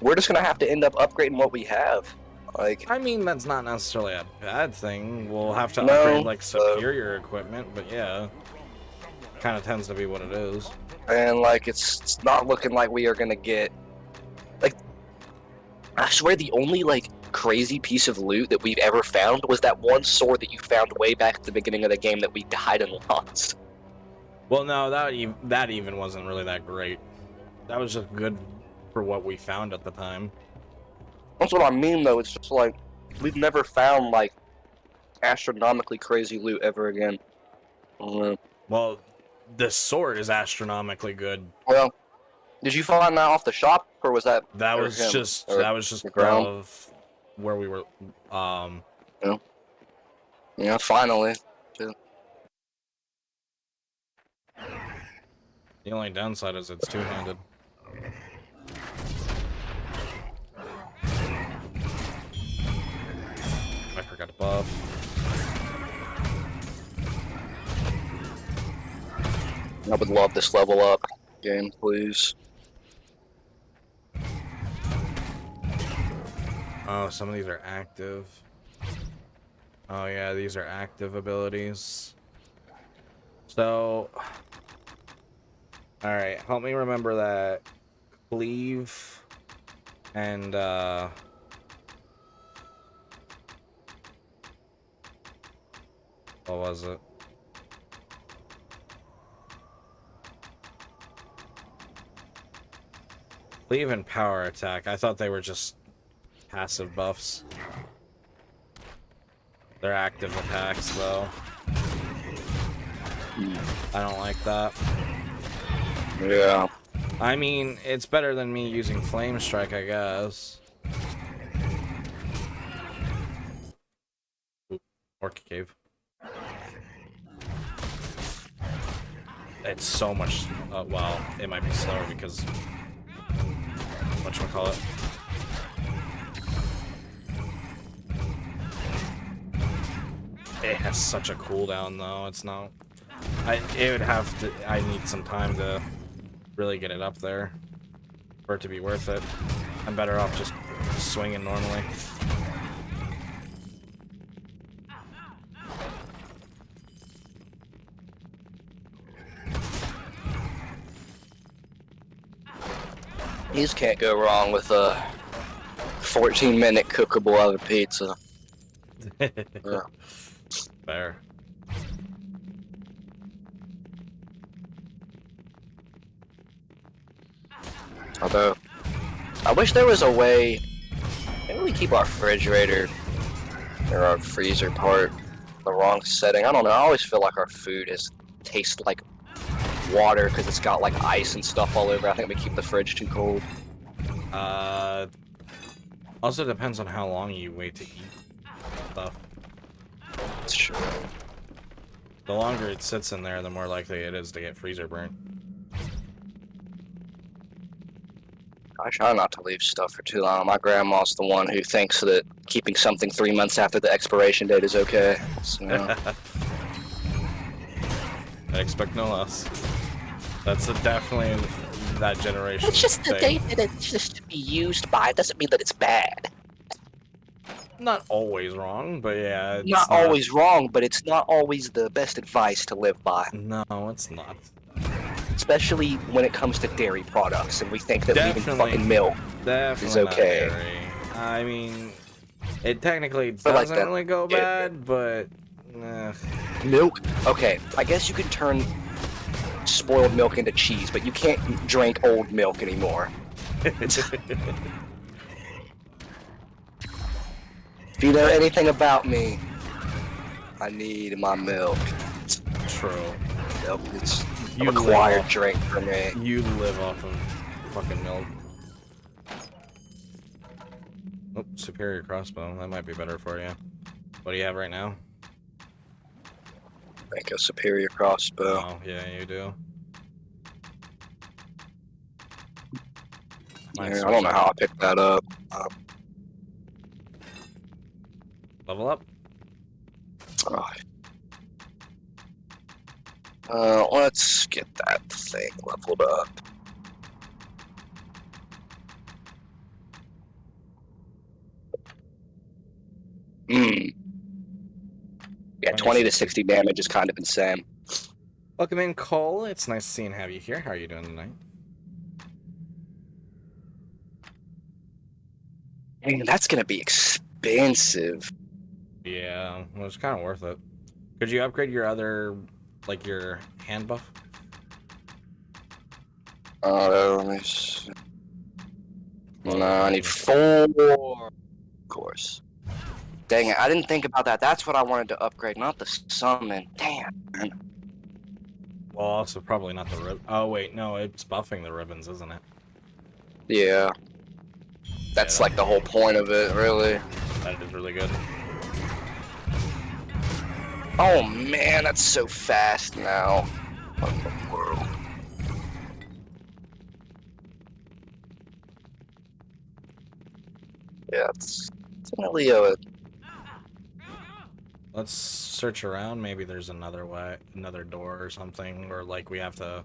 Speaker 2: we're just gonna have to end up upgrading what we have. Like,
Speaker 1: I mean, that's not necessarily a bad thing. We'll have to upgrade like superior equipment, but yeah, kind of tends to be what it is.
Speaker 2: And like, it's not looking like we are gonna get. Like, I swear, the only like crazy piece of loot that we've ever found was that one sword that you found way back at the beginning of the game that we died and lost.
Speaker 1: Well, no, that even wasn't really that great. That was just good for what we found at the time.
Speaker 2: That's what I mean, though. It's just like, we've never found, like, astronomically crazy loot ever again.
Speaker 1: Well, this sword is astronomically good.
Speaker 2: Well, Did you find that off the shop, or was that?
Speaker 1: That
Speaker 2: or
Speaker 1: was
Speaker 2: him,
Speaker 1: just
Speaker 2: or
Speaker 1: that was just
Speaker 2: the ground?
Speaker 1: above where we were.
Speaker 2: Yeah, finally.
Speaker 1: The only downside is it's two-handed. I forgot to buff.
Speaker 2: I would love this level up game, please.
Speaker 1: Oh, some of these are active. Oh yeah, these are active abilities. So, all right, help me remember that cleave and what was it? Cleave and power attack. I thought they were just passive buffs. They're active attacks though. I don't like that.
Speaker 2: Yeah.
Speaker 1: I mean, it's better than me using Flame Strike, I guess. Ooh, Orc Cave. It's so much. Well, it might be slower because. Whatchamacallit? It has such a cooldown, though. It's not. It would have to. I need some time to really get it up there for it to be worth it. I'm better off just swinging normally.
Speaker 2: You just can't go wrong with a 14-minute cookable oven pizza. Yeah.
Speaker 1: Fair.
Speaker 2: Although, I wish there was a way. Maybe we keep our refrigerator or our freezer part the wrong setting. I don't know. I always feel like our food tastes like water because it's got like ice and stuff all over. I think we keep the fridge too cold.
Speaker 1: Also depends on how long you wait to eat stuff.
Speaker 2: That's true.
Speaker 1: The longer it sits in there, the more likely it is to get freezer burnt.
Speaker 2: I try not to leave stuff for too long. My grandma's the one who thinks that keeping something 3 months after the expiration date is okay. So,
Speaker 1: I expect no less. That's definitely that generation.
Speaker 2: it's just the
Speaker 1: thing.
Speaker 2: date that it's just to be used by. It doesn't mean that it's bad.
Speaker 1: Not always wrong, but yeah. It's
Speaker 2: Not always wrong, but it's not always the best advice to live by.
Speaker 1: No, it's not.
Speaker 2: Especially when it comes to dairy products, and we think that leaving
Speaker 1: Definitely.
Speaker 2: fucking milk
Speaker 1: Definitely
Speaker 2: is okay.
Speaker 1: not dairy. I mean, it technically
Speaker 2: But like
Speaker 1: doesn't
Speaker 2: that-
Speaker 1: really go bad, but
Speaker 2: Milk? Okay, I guess you can turn spoiled milk into cheese, but you can't drink old milk anymore. If you know anything about me, I need my milk.
Speaker 1: True.
Speaker 2: Milk is a
Speaker 1: You
Speaker 2: required
Speaker 1: live
Speaker 2: drink for me.
Speaker 1: You live off of fucking milk. Oh, superior crossbow. That might be better for you. What do you have right now?
Speaker 2: I think a superior crossbow.
Speaker 1: Oh, yeah, you do.
Speaker 2: Yeah, I don't know how I picked that up.
Speaker 1: Level up?
Speaker 2: Let's get that thing leveled up. Yeah, 20 to 60 damage is kind of insane.
Speaker 1: Welcome in, Cole. It's nice to see and have you here. How are you doing tonight?
Speaker 2: Dang, that's gonna be expensive.
Speaker 1: Yeah, well, it's kind of worth it. Could you upgrade your other, like your hand buff?
Speaker 2: Let me see. No, I need 4. Of course. Dang it, I didn't think about that. That's what I wanted to upgrade, not the summon. Damn, man.
Speaker 1: Well, also probably not the rib. Oh wait, no, it's buffing the ribbons, isn't it?
Speaker 2: Yeah. That's like the whole point of it, really.
Speaker 1: That is really good.
Speaker 2: Oh man, that's so fast now. What in the world? Yeah, it's definitely a.
Speaker 1: Let's search around. Maybe there's another way, another door or something, or like we have to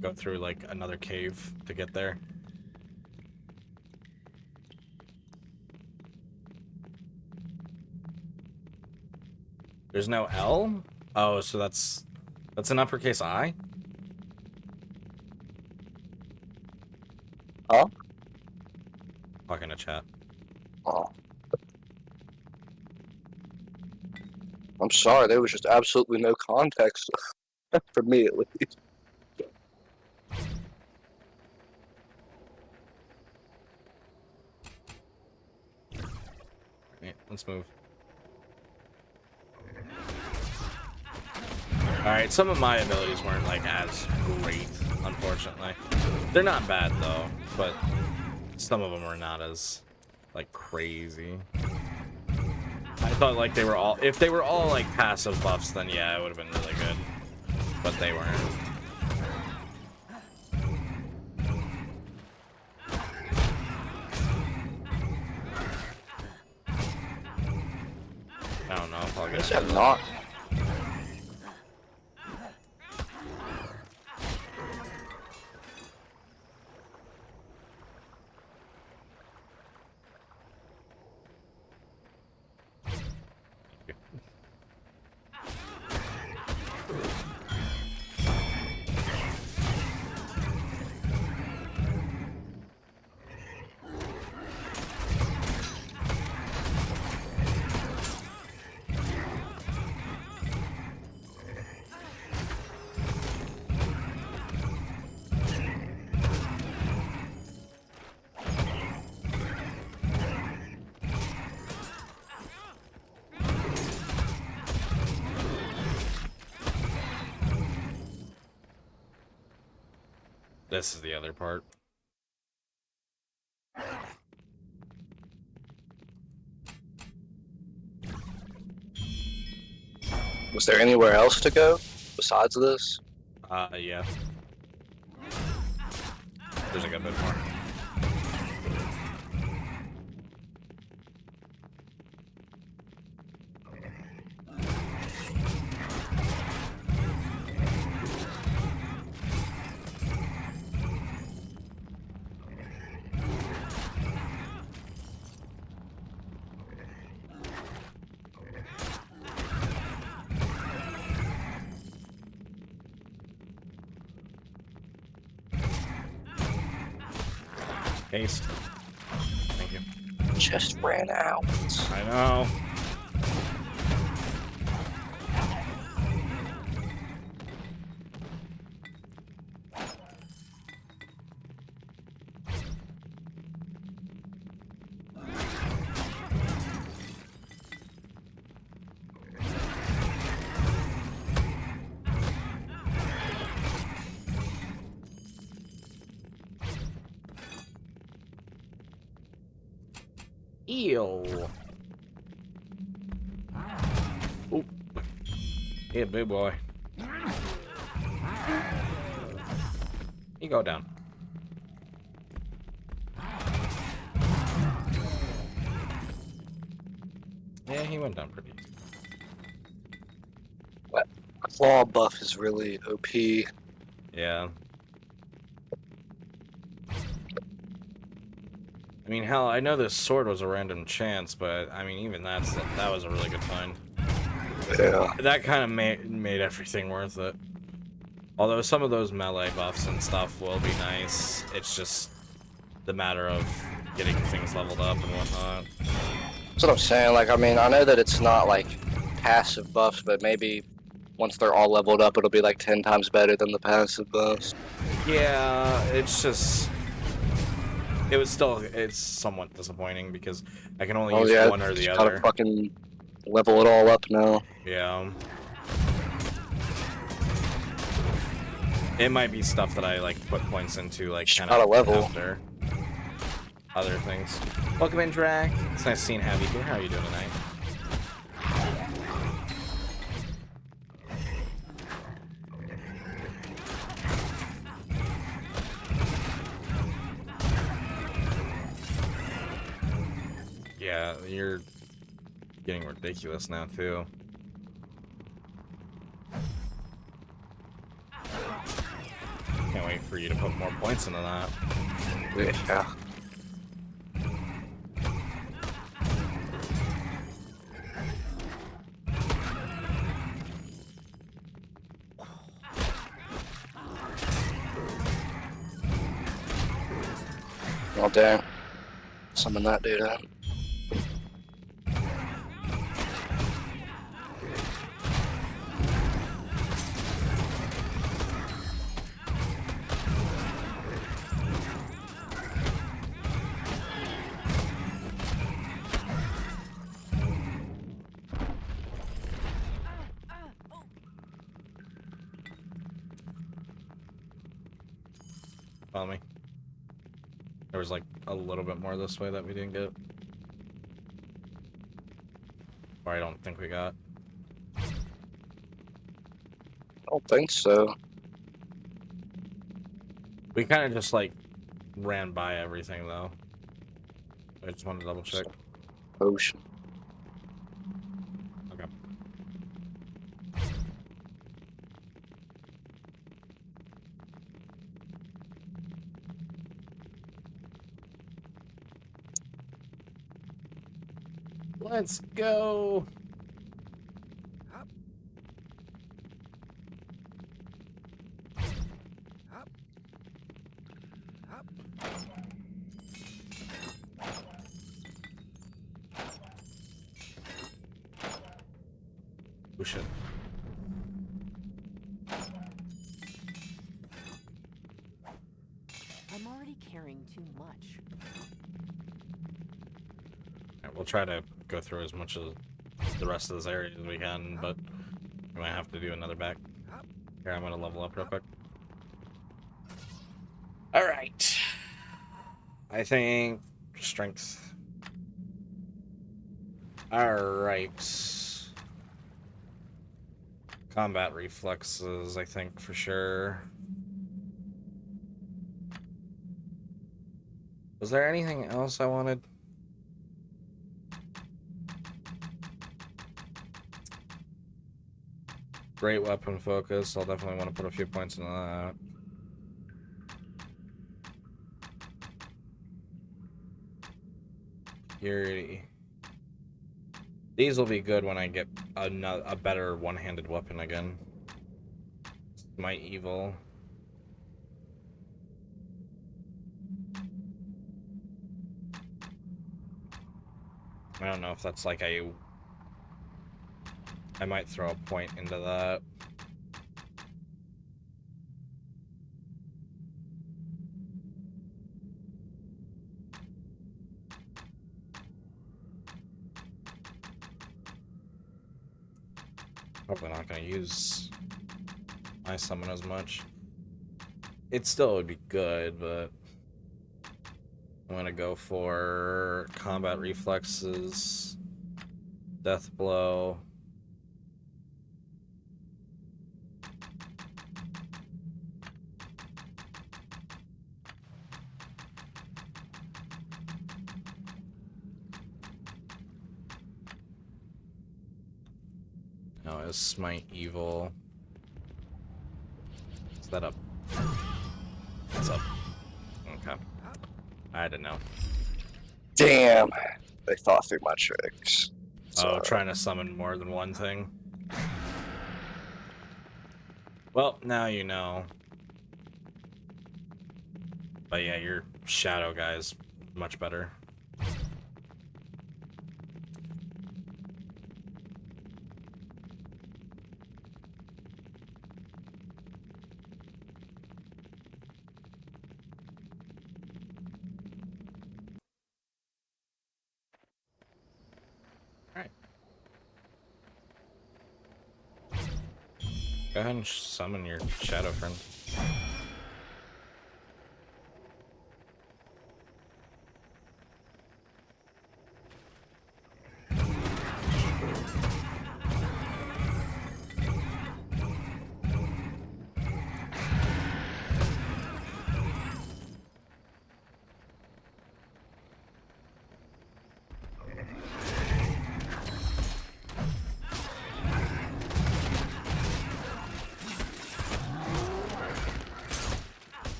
Speaker 1: go through like another cave to get there. There's no L? Oh, so that's an uppercase I?
Speaker 2: Huh?
Speaker 1: Talking to chat.
Speaker 2: Oh. I'm sorry, there was just absolutely no context for me at least.
Speaker 1: Alright, let's move. Alright, some of my abilities weren't like as great, unfortunately. They're not bad though, but some of them were not as like crazy. I thought like they were all, if they were all like passive buffs, then yeah, it would have been really good. But they weren't. I don't know if I'll get
Speaker 2: Is that not?
Speaker 1: This is the other part.
Speaker 2: Was there anywhere else to go besides this?
Speaker 1: Yeah. There's like a bit more. Haste. Thank you.
Speaker 2: Just ran out.
Speaker 1: I know. Ew. Oh. Yeah, big boy. You go down. Yeah, he went down pretty easy.
Speaker 2: What? Claw buff is really OP.
Speaker 1: Yeah. I mean, hell, I know this sword was a random chance, but I mean, even that was a really good find.
Speaker 2: Yeah.
Speaker 1: That kind of made everything worth it. Although some of those melee buffs and stuff will be nice, it's just the matter of getting things leveled up and whatnot.
Speaker 2: That's what I'm saying. Like, I mean, I know that it's not like passive buffs, but maybe once they're all leveled up, it'll be like 10 times better than the passive buffs.
Speaker 1: Yeah, it's just... It's somewhat disappointing because I can only use one or the
Speaker 2: just
Speaker 1: other.
Speaker 2: gotta fucking level it all up now.
Speaker 1: Yeah. It might be stuff that I like put points into, like kind
Speaker 2: Not a
Speaker 1: of
Speaker 2: level.
Speaker 1: after other things. Welcome in, Drac. It's nice seeing Heavy here. How are you doing tonight? Yeah, you're getting ridiculous now too. Can't wait for you to put more points into that.
Speaker 2: Yeah. Oh damn. Summon that dude out.
Speaker 1: Follow me. There was like a little bit more this way that we didn't get. Or I don't think we got.
Speaker 2: I don't think so.
Speaker 1: We kind of just like ran by everything though. I just wanted to double check.
Speaker 2: Ocean.
Speaker 1: Okay. Let's go. Oh shit.
Speaker 6: I'm already carrying too much.
Speaker 1: Alright, we'll try to go through as much of the rest of this area as we can, but we might have to do another back. Here, I'm gonna level up real quick. Alright. I think strength. Alright. Combat reflexes, I think, for sure. Was there anything else I wanted? Great weapon focus. I'll definitely want to put a few points into that. Security. These will be good when I get a better one-handed weapon again. My evil. I don't know if that's like I might throw a point into that. Probably not going to use my summon as much. It still would be good, but I'm going to go for combat reflexes, death blow. Now is smite evil. Is that up? What's up? Okay. I didn't know.
Speaker 2: Damn. They thought through my tricks.
Speaker 1: Oh, trying to summon more than one thing. Well, now you know. But yeah, your shadow guy is much better. Alright. Go ahead and summon your shadow friend.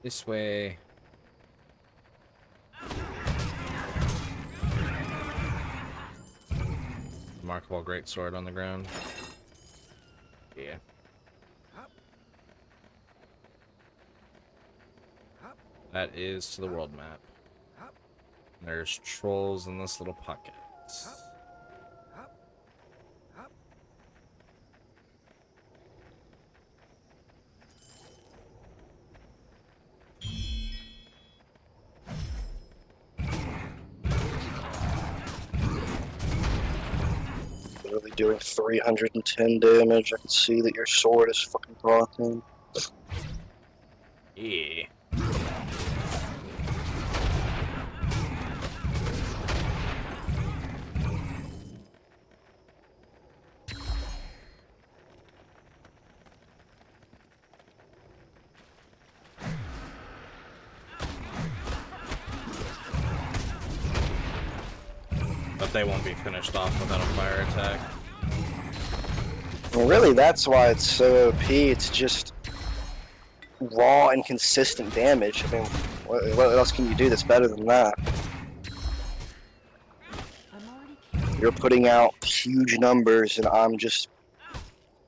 Speaker 1: This way. Remarkable greatsword on the ground. Yeah. That is to the world map. There's trolls in this little pocket.
Speaker 2: Literally doing 310 damage. I can see that your sword is fucking broken.
Speaker 1: Yeah. But they won't be finished off without a fire attack.
Speaker 2: Well, really, that's why it's so OP. It's just raw and consistent damage. I mean, what else can you do that's better than that? You're putting out huge numbers, and I'm just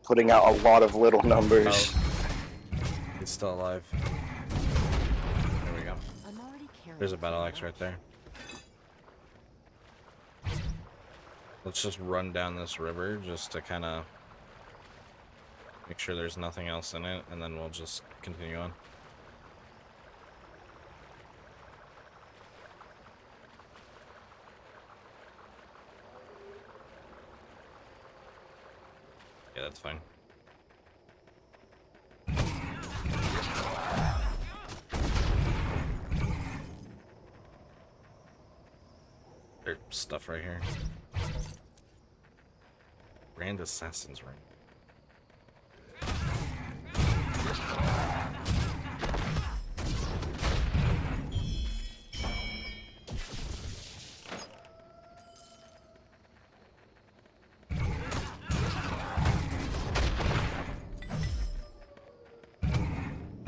Speaker 2: putting out a lot of little numbers.
Speaker 1: Oh. He's still alive. There we go. There's a battle axe right there. Let's just run down this river just to kind of make sure there's nothing else in it, and then we'll just continue on. Yeah, that's fine. There's stuff right here. Grand Assassin's Ring.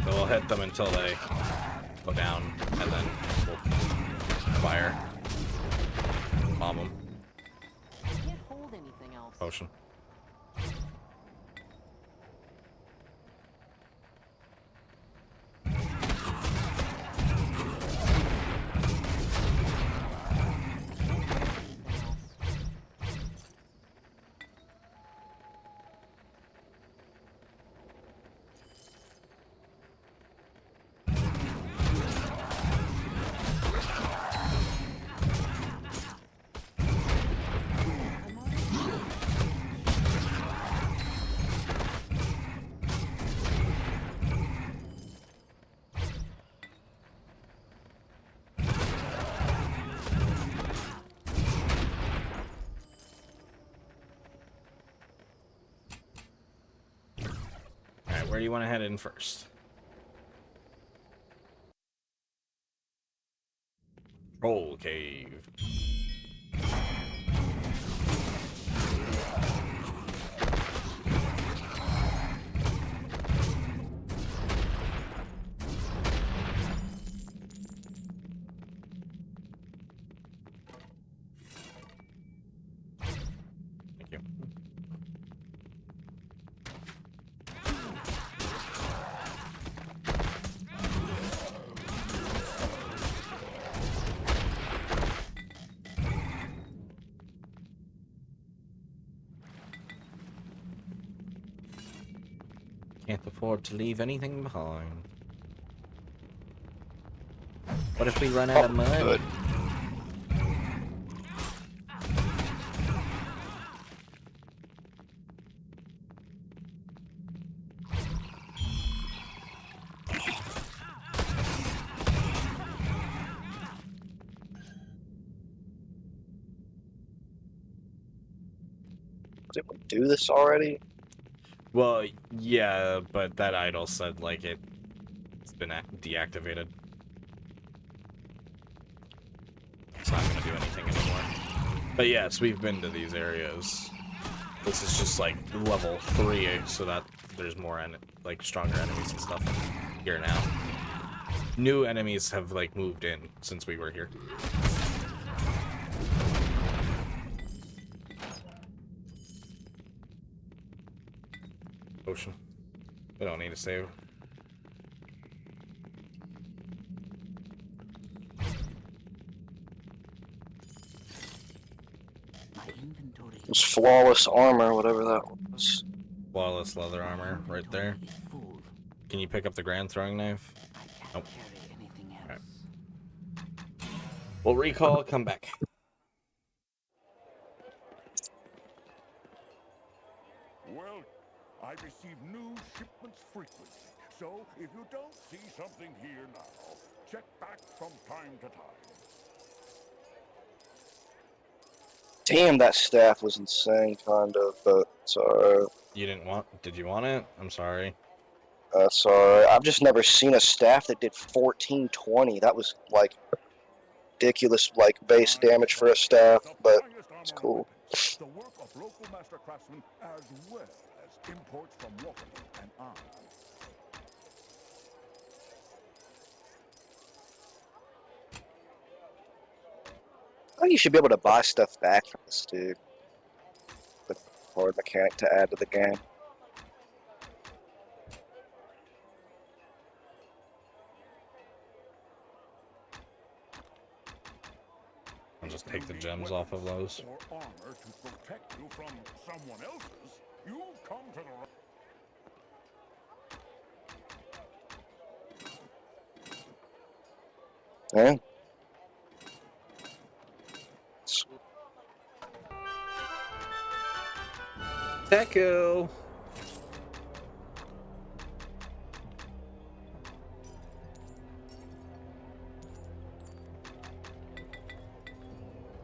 Speaker 1: So we'll hit them until they go down, and then we'll fire. Bomb them.
Speaker 6: Can't hold anything else.
Speaker 1: Potion. Where do you want to head in first? Troll cave. Thank you. Can't afford to leave anything behind. What if we run out of money?
Speaker 2: Good. Did we do this already?
Speaker 1: Well, yeah, but that idol said, like, it's been deactivated. It's not gonna do anything anymore. But yes, we've been to these areas. This is just, like, level 3, so that there's more, like, stronger enemies and stuff here now. new enemies have like moved in since we were here. Ocean. We don't need to save.
Speaker 9: My inventory
Speaker 2: It's flawless armor, whatever that was.
Speaker 1: Flawless leather armor right there.
Speaker 9: is full.
Speaker 1: Can you pick up the grand throwing knife?
Speaker 9: I can't
Speaker 1: Nope.
Speaker 9: carry anything else.
Speaker 1: Alright. We'll recall, come back.
Speaker 5: Well, I receive new shipments frequently, so if you don't see something here now, check back from time to time.
Speaker 2: Damn, that staff was insane, kind of, but it's alright.
Speaker 1: You didn't want... Did you want it? I'm sorry.
Speaker 2: That's alright. I've just never seen a staff that did 1420. That was, like, ridiculous, like, base damage for a staff, but it's cool.
Speaker 5: The work of local master craftsmen as well as imports from Waterloo and on.
Speaker 2: I think you should be able to buy stuff back from this dude. With a hard mechanic to add to the game.
Speaker 1: I'll just take the gems off of those.
Speaker 5: Or armor to protect you from someone else's. You've come to the right.
Speaker 2: Yeah.
Speaker 1: Deku!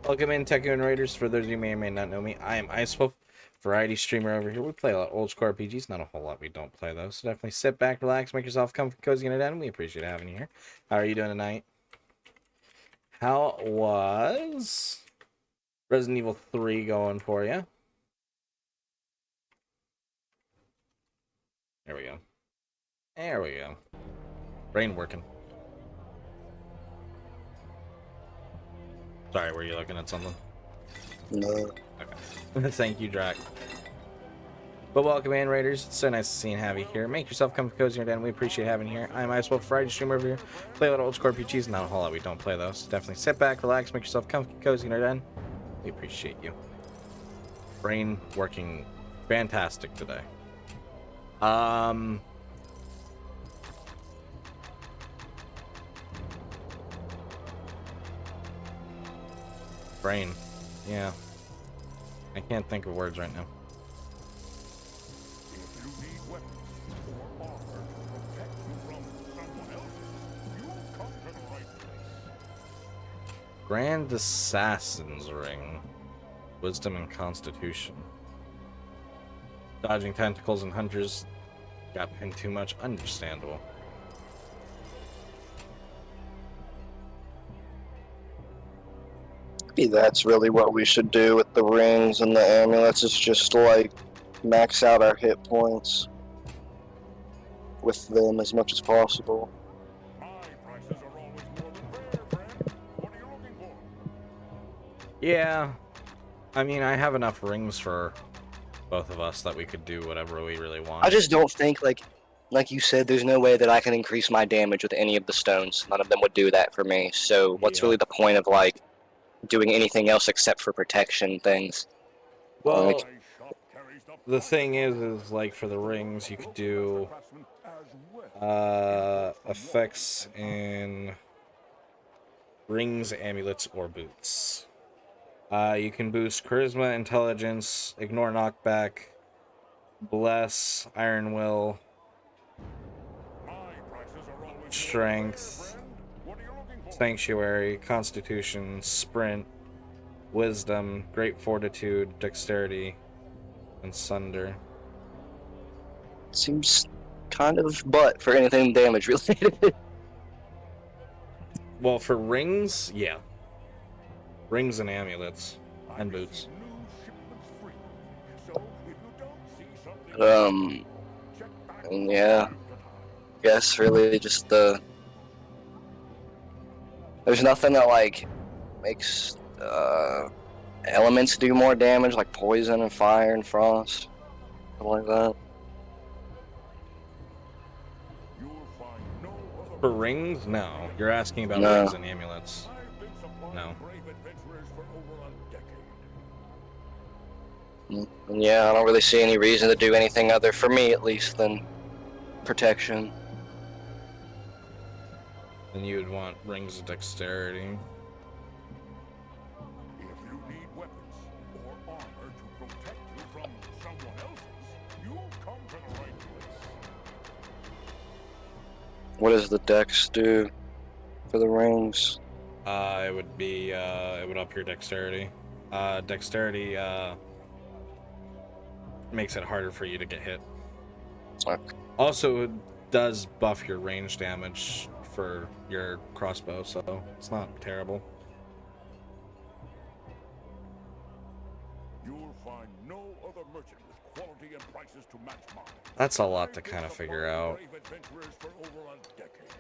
Speaker 1: Welcome in, Teku and Raiders. For those of you who may or may not know me, I am IceWolf, variety streamer over here. We play a lot of old school RPGs, not a whole lot we don't play those. So definitely sit back, relax, make yourself comfy, cozy, and down. We appreciate having you here. How are you doing tonight? How was Resident Evil 3 going for you? There we go. There we go. Brain working. Sorry, were you looking at something?
Speaker 2: No.
Speaker 1: Okay. Thank you, Drac. But welcome in, Raiders. It's so nice to see and have you here. Make yourself comfy, cozy, and down. We appreciate having you here. I'm IceWolf, Friday streamer over here. Play a lot of old school RPGs, not a whole lot. We don't play those. Definitely sit back, relax, make yourself comfy, cozy, and down. We appreciate you. Brain working fantastic today. Brain. Yeah. I can't think of words right now.
Speaker 5: If you need weapons or armor to protect you from someone else's, you've come to the right place.
Speaker 1: Grand Assassin's Ring. Wisdom and Constitution. Dodging tentacles and hunters. Got pinned too much. Understandable.
Speaker 2: Maybe that's really what we should do with the rings and the amulets, is just like max out our hit points with them as much as possible.
Speaker 5: My prices are always more than fair, friend. What are you looking for?
Speaker 1: Yeah. I mean, I have enough rings for both of us that we could do whatever we really want.
Speaker 2: I just don't think, like you said, there's no way that I can increase my damage with any of the stones. None of them would do that for me. So what's
Speaker 1: Yeah.
Speaker 2: really the point of, like, doing anything else except for protection things?
Speaker 1: Well,
Speaker 2: Like,
Speaker 5: My shop carries
Speaker 1: the thing is like for the rings, you could do
Speaker 5: craftsmen as well.
Speaker 1: effects in rings, amulets, or boots. You can boost charisma, intelligence, ignore knockback, bless, iron will,
Speaker 5: My prices are always more than
Speaker 1: strength,
Speaker 5: fair, friend. What are you looking for?
Speaker 1: sanctuary, constitution, sprint, wisdom, great fortitude, dexterity, and sunder.
Speaker 2: seems kind of butt for anything damage related.
Speaker 1: Well, for rings, yeah. Rings and amulets.
Speaker 5: I
Speaker 1: And
Speaker 5: receive
Speaker 1: boots.
Speaker 5: new shipments frequently, so if you don't see something, check back from
Speaker 2: Yeah.
Speaker 5: time to time.
Speaker 2: Guess really just the There's nothing that like makes elements do more damage, like poison and fire and frost, something like that.
Speaker 5: You'll find no other
Speaker 1: For rings? No. You're asking about
Speaker 2: No.
Speaker 1: rings and amulets.
Speaker 5: I've been supplying
Speaker 1: No.
Speaker 5: brave adventurers for over a decade.
Speaker 2: Yeah, I don't really see any reason to do anything other, for me at least, than protection.
Speaker 1: Then you would want rings of dexterity.
Speaker 5: If you need weapons or armor to protect you from someone else's, you've come to the right place.
Speaker 2: What does the dex do for the rings?
Speaker 1: It would be, it would up your dexterity. Dexterity, makes it harder for you to get hit.
Speaker 2: Okay.
Speaker 1: Also, it does buff your range damage for your crossbow, so it's not terrible.
Speaker 5: You'll find no other merchant with quality and prices to match mine.
Speaker 1: That's a lot to
Speaker 5: I've been
Speaker 1: kind of figure
Speaker 5: supplying
Speaker 1: out.
Speaker 5: brave adventurers for over a decade.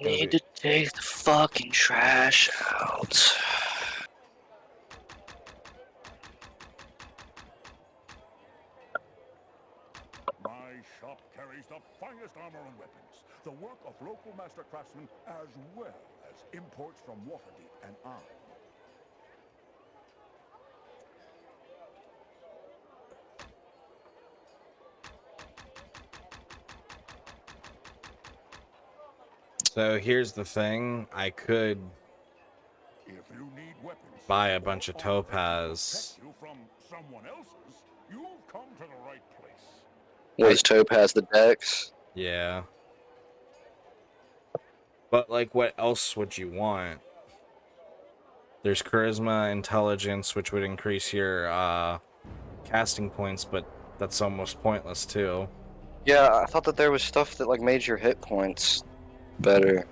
Speaker 2: Need to take the fucking trash out.
Speaker 5: My shop carries the finest armor and weapons, the work of local master craftsmen as well as imports from Waterdeep and Arm.
Speaker 1: So here's the thing, I could
Speaker 5: If you need weapons
Speaker 1: buy a bunch of
Speaker 5: or armor to
Speaker 1: topaz.
Speaker 5: protect you from someone else's, you've come to the right place.
Speaker 2: Was Topaz the dex?
Speaker 1: Yeah. But, like, what else would you want? There's charisma, intelligence, which would increase your, casting points, but that's almost pointless, too.
Speaker 2: Yeah, I thought that there was stuff that like made your hit points better.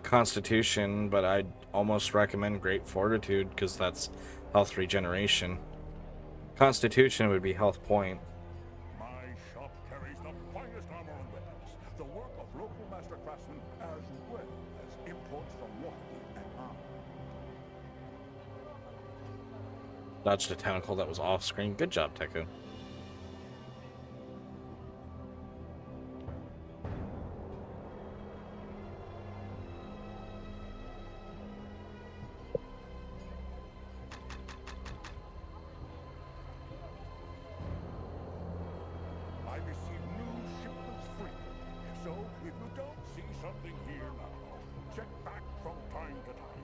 Speaker 1: Constitution, but I'd almost recommend Great Fortitude, because that's health regeneration. Constitution would be health point.
Speaker 5: My shop carries the finest armor and weapons, the work of local master craftsmen as well as imports from Waterdeep and Arm.
Speaker 1: Dodged a tentacle that was off screen. Good job, Teku.
Speaker 5: I receive new shipments frequently, so if you don't see something here now, check back from time to time.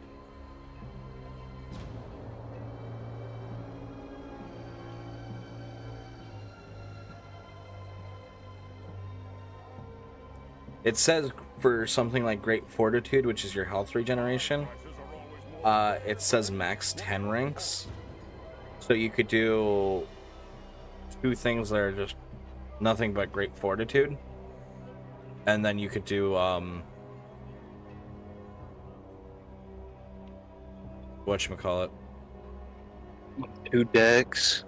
Speaker 1: It says for something like Great Fortitude, which is your health regeneration,
Speaker 5: Prices are always more
Speaker 1: it says max 10 ranks. So you could do two things that are just nothing but Great Fortitude. And then you could do, whatchamacallit.
Speaker 2: 2 dex.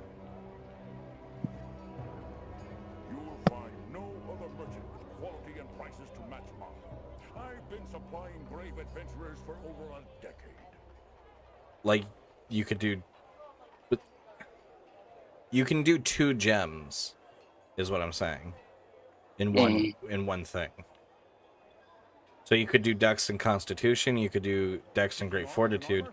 Speaker 5: You'll find no other merchant with quality and prices to match mine. I've been supplying brave adventurers for over a decade.
Speaker 1: Like, you could do... You can do 2 gems, is what I'm saying. In one thing. So you could do Dex and Constitution, you could do Dex and Great Fortitude,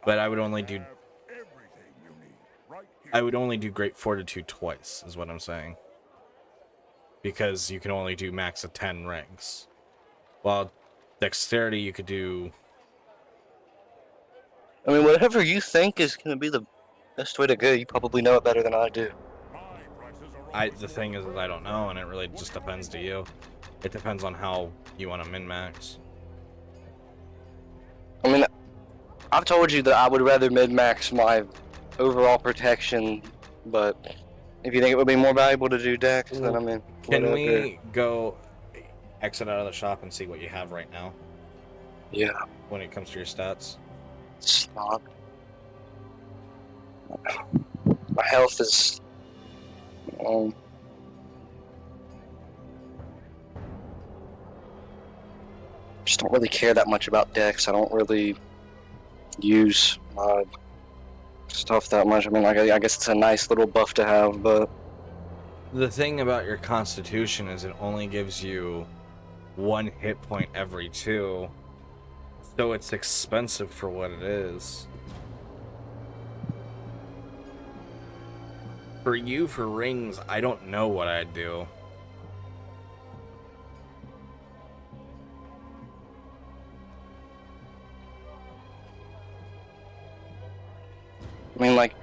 Speaker 1: but I would only do...
Speaker 5: Have everything you need right here.
Speaker 1: I would only do Great Fortitude twice, is what I'm saying. Because you can only do max of 10 ranks. While Dexterity, you could do...
Speaker 2: I mean, whatever you think is going to be the best way to go, you probably know it better than I do.
Speaker 5: My prices are
Speaker 1: The thing is that I don't know, and it really just depends to you. It depends on how you want to min-max.
Speaker 2: I mean, I've told you that I would rather mid-max my overall protection, but if you think it would be more valuable to do dex, then I mean,
Speaker 1: Can
Speaker 2: whatever.
Speaker 1: we go exit out of the shop and see what you have right now
Speaker 2: Yeah,
Speaker 1: when it comes to your stats?
Speaker 2: it's not. My health is just don't really care that much about decks. I don't really use stuff that much. I mean, like, I guess it's a nice little buff to have, but
Speaker 1: The thing about your constitution is it only gives you 1 hit point every 2, so it's expensive for what it is. For you, for rings, I don't know what I'd do.
Speaker 2: I mean, like,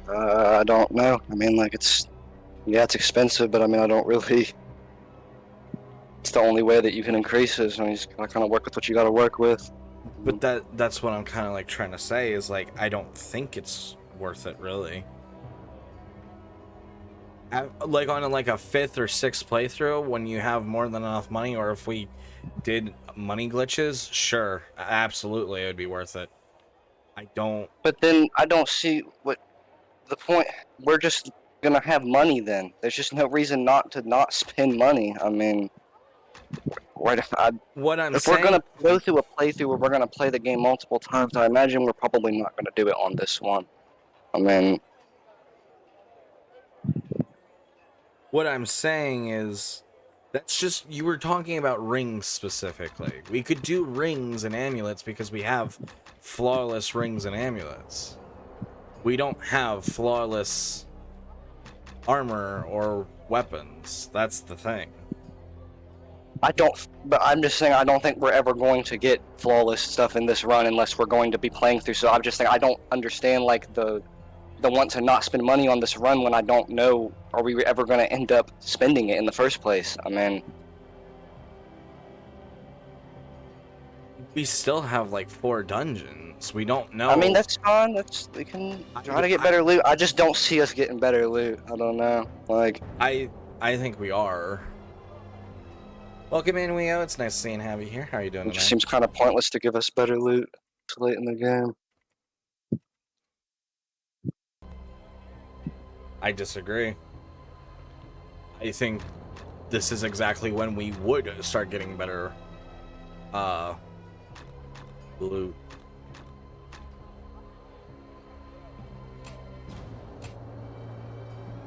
Speaker 2: I don't know. I mean, like, it's expensive, but I mean, I don't really. It's the only way that you can increase it. I mean, you just gotta kind of work with what you gotta work with.
Speaker 1: But that's what I'm kind of like trying to say is like I don't think it's worth it really. Like on a 5th or 6th playthrough when you have more than enough money, or if we did money glitches, sure, absolutely it would be worth it. I don't.
Speaker 2: But then I don't see what the point. We're just gonna have money then. There's just no reason not to not spend money. I mean,
Speaker 1: What I'm
Speaker 2: if
Speaker 1: saying,
Speaker 2: we're gonna go through a playthrough where we're gonna play the game multiple times, I imagine we're probably not gonna do it on this one. I mean,
Speaker 1: what I'm saying is that's just, you were talking about rings specifically. We could do rings and amulets because we have flawless rings and amulets. We don't have flawless armor or weapons. That's the thing.
Speaker 2: but I'm just saying I don't think we're ever going to get flawless stuff in this run unless we're going to be playing through. So I'm just saying I don't understand like the want to not spend money on this run when I don't know are we ever going to end up spending it in the first place. I mean,
Speaker 1: We still have 4 dungeons. We don't know.
Speaker 2: I mean that's fine. We can try to get better loot. I just don't see us getting better loot. I don't know. Like
Speaker 1: I think we are. Welcome in, Weo. It's nice seeing have you here. How are you doing
Speaker 2: it
Speaker 1: tonight?
Speaker 2: just seems kind of pointless to give us better loot too late in the game.
Speaker 1: I disagree. I think this is exactly when we would start getting better loot.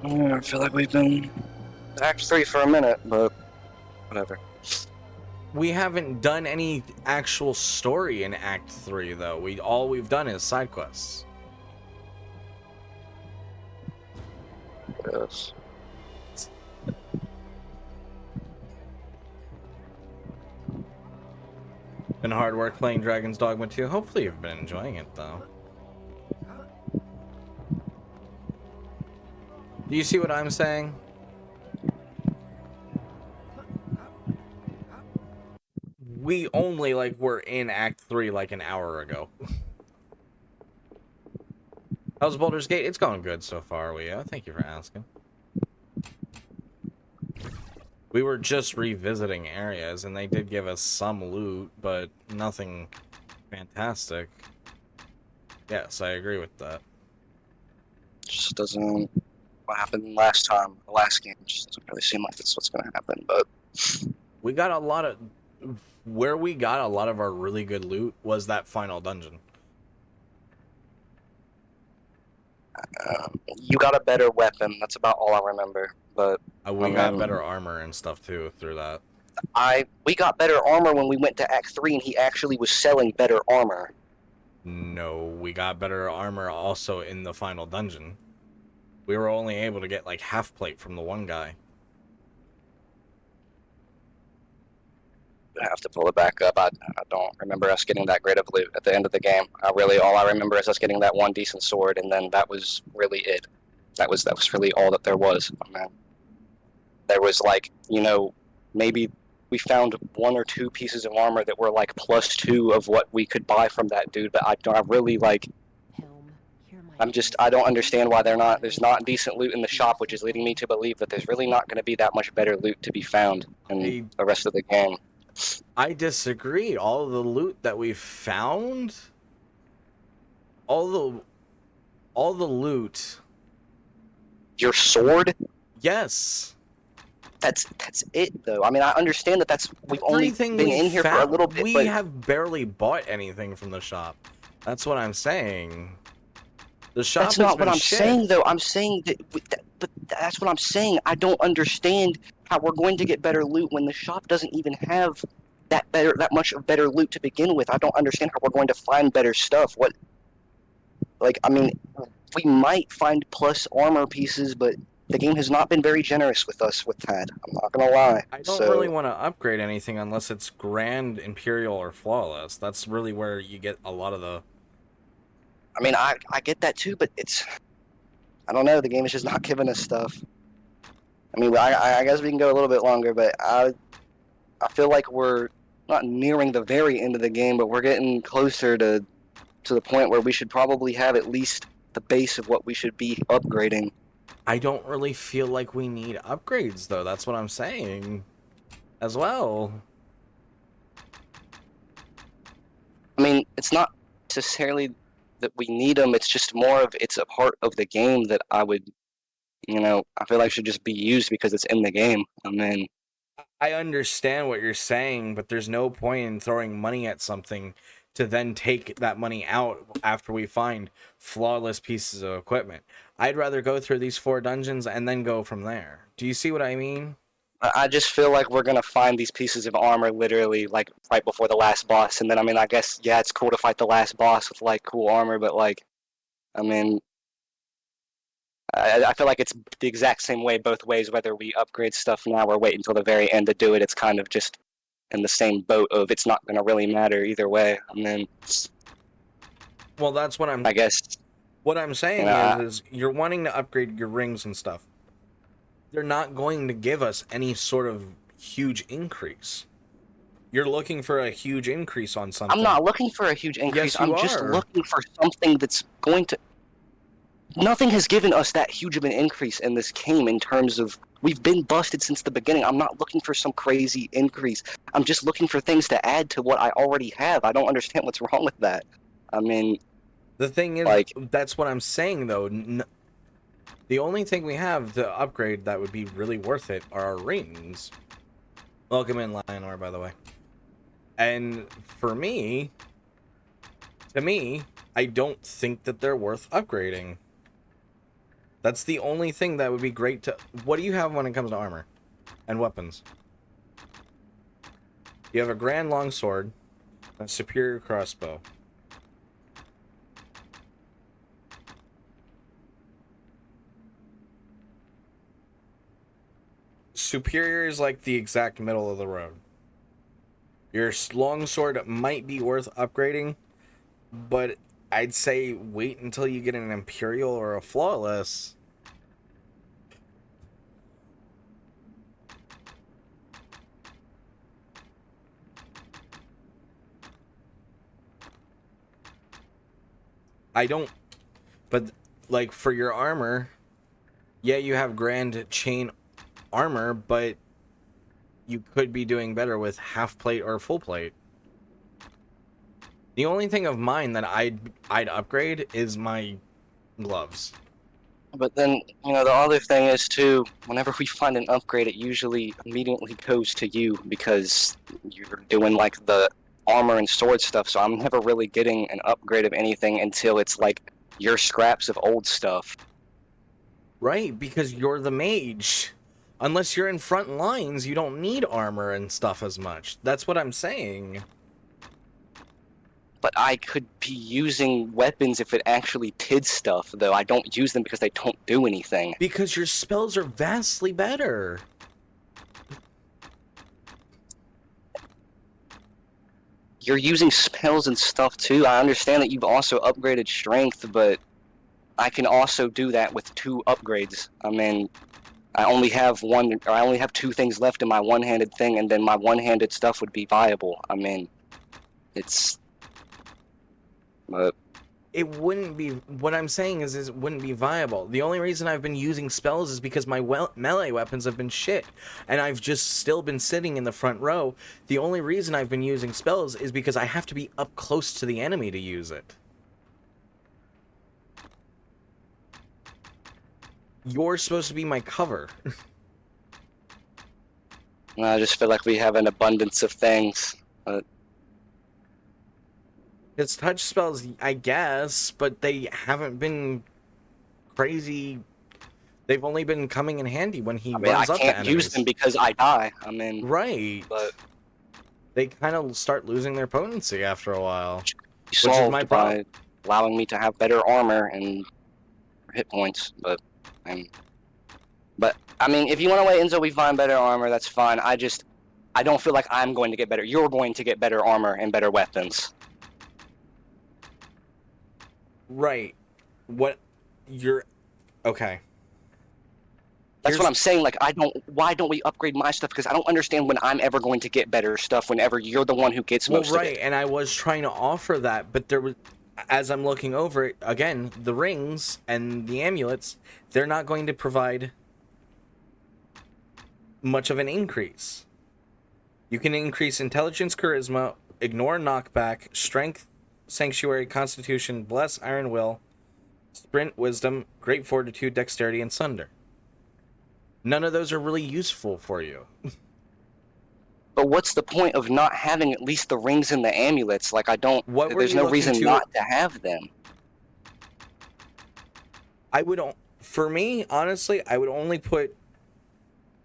Speaker 2: I feel like we've been Act 3 for a minute, but whatever.
Speaker 1: We haven't done any actual story in Act 3 though. All we've done is side quests.
Speaker 2: Yes.
Speaker 1: Been hard work playing Dragon's Dogma 2. Hopefully you've been enjoying it though. Do you see what I'm saying? We only were in Act 3 an hour ago. How's Baldur's Gate? It's going good so far, Leo. Thank you for asking. We were just revisiting areas, and they did give us some loot, but nothing fantastic. Yes, I agree with that.
Speaker 2: Just doesn't. What happened last game, just doesn't really seem like that's what's going to happen. But
Speaker 1: we got a lot of. Where we got a lot of our really good loot was that final dungeon.
Speaker 2: You got a better weapon. That's about all I remember. But
Speaker 1: We got better armor and stuff too through that.
Speaker 2: We got better armor when we went to Act 3, and he actually was selling better armor.
Speaker 1: No, we got better armor also in the final dungeon. We were only able to get half plate from the one guy.
Speaker 2: I have to pull it back up. I don't remember us getting that great of loot at the end of the game. All I remember is us getting that one decent sword, and then that was really it. That was really all that there was. Oh, man. There was maybe we found 1 or 2 pieces of armor that were +2 of what we could buy from that dude, but I really I don't understand why there's not decent loot in the shop, which is leading me to believe that there's really not going to be that much better loot to be found in the rest of the game.
Speaker 1: I disagree. All the loot that we found, all the loot.
Speaker 2: Your sword?
Speaker 1: Yes.
Speaker 2: That's it though. I mean, I understand that we've only
Speaker 1: Everything
Speaker 2: been
Speaker 1: we
Speaker 2: in here for a little bit,
Speaker 1: we
Speaker 2: but
Speaker 1: have barely bought anything from the shop. That's what I'm saying. The shop
Speaker 2: that's
Speaker 1: has
Speaker 2: not what
Speaker 1: been
Speaker 2: I'm
Speaker 1: shit.
Speaker 2: saying though. I'm saying but that's what I'm saying. I don't understand how we're going to get better loot when the shop doesn't even have that much of better loot to begin with. I don't understand how we're going to find better stuff. What, like, I mean, we might find plus armor pieces, but the game has not been very generous with us with that. I'm not gonna lie.
Speaker 1: I don't really
Speaker 2: So,
Speaker 1: want to upgrade anything unless it's Grand, Imperial, or Flawless. That's really where you get a lot of the...
Speaker 2: I mean, I get that too, but I don't know. The game is just not giving us stuff. I mean, I guess we can go a little bit longer, but I feel like we're not nearing the very end of the game, but we're getting closer to the point where we should probably have at least the base of what we should be upgrading.
Speaker 1: I don't really feel like we need upgrades, though. That's what I'm saying as well.
Speaker 2: I mean, it's not necessarily that we need them. It's just more of it's a part of the game that I would, I feel like should just be used because it's in the game. I mean,
Speaker 1: I understand what you're saying, but there's no point in throwing money at something to then take that money out after we find flawless pieces of equipment. I'd rather go through these 4 dungeons and then go from there. Do you see what I mean?
Speaker 2: I just feel like we're gonna find these pieces of armor literally like right before the last boss, and then I mean, I guess yeah, it's cool to fight the last boss with like cool armor, but like, I mean, I feel like it's the exact same way both ways, whether we upgrade stuff now or wait until the very end to do it. It's kind of just in the same boat of it's not going to really matter either way. I mean,
Speaker 1: well, that's what
Speaker 2: I guess.
Speaker 1: What I'm saying is you're wanting to upgrade your rings and stuff. They're not going to give us any sort of huge increase. You're looking for a huge increase on something.
Speaker 2: I'm not looking for a huge increase.
Speaker 1: Yes, you
Speaker 2: I'm just
Speaker 1: are.
Speaker 2: looking for something that's going to... Nothing has given us that huge of an increase in this game in terms of... We've been busted since the beginning. I'm not looking for some crazy increase. I'm just looking for things to add to what I already have. I don't understand what's wrong with that. I mean...
Speaker 1: The thing is,
Speaker 2: like,
Speaker 1: that's what I'm saying, though. The only thing we have to upgrade that would be really worth it are our rings. Welcome in, Lionor, by the way. And for me, I don't think that they're worth upgrading. That's the only thing that would be great to... What do you have when it comes to armor and weapons? You have a grand longsword, a superior crossbow. Superior is like the exact middle of the road. Your longsword might be worth upgrading, but I'd say wait until you get an Imperial or a Flawless. I don't... But, like, for your armor, yeah, you have grand chain armor, but you could be doing better with half plate or full plate. The only thing of mine that I'd upgrade is my gloves.
Speaker 2: But then, the other thing is, too, whenever we find an upgrade, it usually immediately goes to you because you're doing, like, the armor and sword stuff, so I'm never really getting an upgrade of anything until it's, like, your scraps of old stuff.
Speaker 1: Right, because you're the mage. Unless you're in front lines, you don't need armor and stuff as much. That's what I'm saying.
Speaker 2: But I could be using weapons if it actually did stuff, though. I don't use them because they don't do anything.
Speaker 1: Because your spells are vastly better.
Speaker 2: You're using spells and stuff, too. I understand that you've also upgraded strength, but I can also do that with 2 upgrades. I mean... I only have 2 things left in my one-handed thing, and then my one-handed stuff would be viable. I mean, it's...
Speaker 1: It wouldn't be... What I'm saying is it wouldn't be viable. The only reason I've been using spells is because my melee weapons have been shit. And I've just still been sitting in the front row. The only reason I've been using spells is because I have to be up close to the enemy to use it. You're supposed to be my cover.
Speaker 2: And I just feel like we have an abundance of things.
Speaker 1: His touch spells, I guess, but they haven't been crazy. They've only been coming in handy when he
Speaker 2: I mean, I
Speaker 1: runs up to
Speaker 2: can't
Speaker 1: enemies.
Speaker 2: use them because I die. I mean,
Speaker 1: right.
Speaker 2: but
Speaker 1: They kind of start losing their potency after a while.
Speaker 2: he
Speaker 1: Which is my
Speaker 2: solved
Speaker 1: problem.
Speaker 2: by allowing me to have better armor and hit points. But I mean, if you want to wait until we find better armor, that's fine. I don't feel like I'm going to get better. You're going to get better armor and better weapons.
Speaker 1: Right. What you're okay.
Speaker 2: That's what I'm saying. Like, why don't we upgrade my stuff? Because I don't understand when I'm ever going to get better stuff whenever you're the one who gets most of it.
Speaker 1: And I was trying to offer that, but there was, as I'm looking over it, again, the rings and the amulets, they're not going to provide much of an increase. You can increase intelligence, charisma, ignore knockback, strength, sanctuary, constitution, bless, iron will, sprint, wisdom, great fortitude, dexterity, and sunder. None of those are really useful for you.
Speaker 2: But what's the point of not having at least the rings and the amulets? Like, there's no reason not to have them.
Speaker 1: For me, honestly, I would only put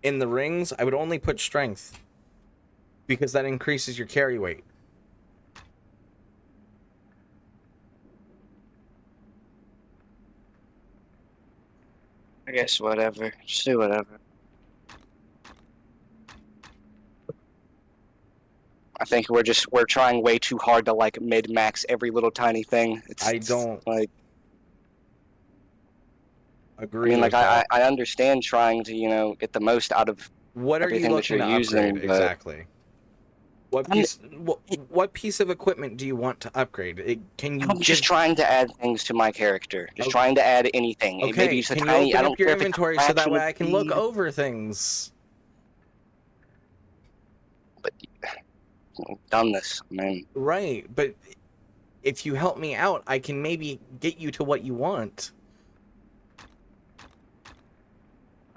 Speaker 1: in the rings, I would only put strength. Because that increases your carry weight.
Speaker 2: I guess whatever. Just do whatever. I think we're trying way too hard to like mid-max every little tiny thing.
Speaker 1: I don't
Speaker 2: like
Speaker 1: agree.
Speaker 2: I mean,
Speaker 1: with
Speaker 2: like
Speaker 1: that.
Speaker 2: I understand trying to get the most out of
Speaker 1: what are you looking to upgrade exactly? What piece of equipment do you want to upgrade?
Speaker 2: I'm just trying to add things to my character. Just trying to add anything.
Speaker 1: Okay,
Speaker 2: Maybe it's a
Speaker 1: can
Speaker 2: tiny,
Speaker 1: you open
Speaker 2: I don't
Speaker 1: up your
Speaker 2: care if it's
Speaker 1: inventory so that way I can look over things?
Speaker 2: But I've done this, man.
Speaker 1: Right, but if you help me out, I can maybe get you to what you want.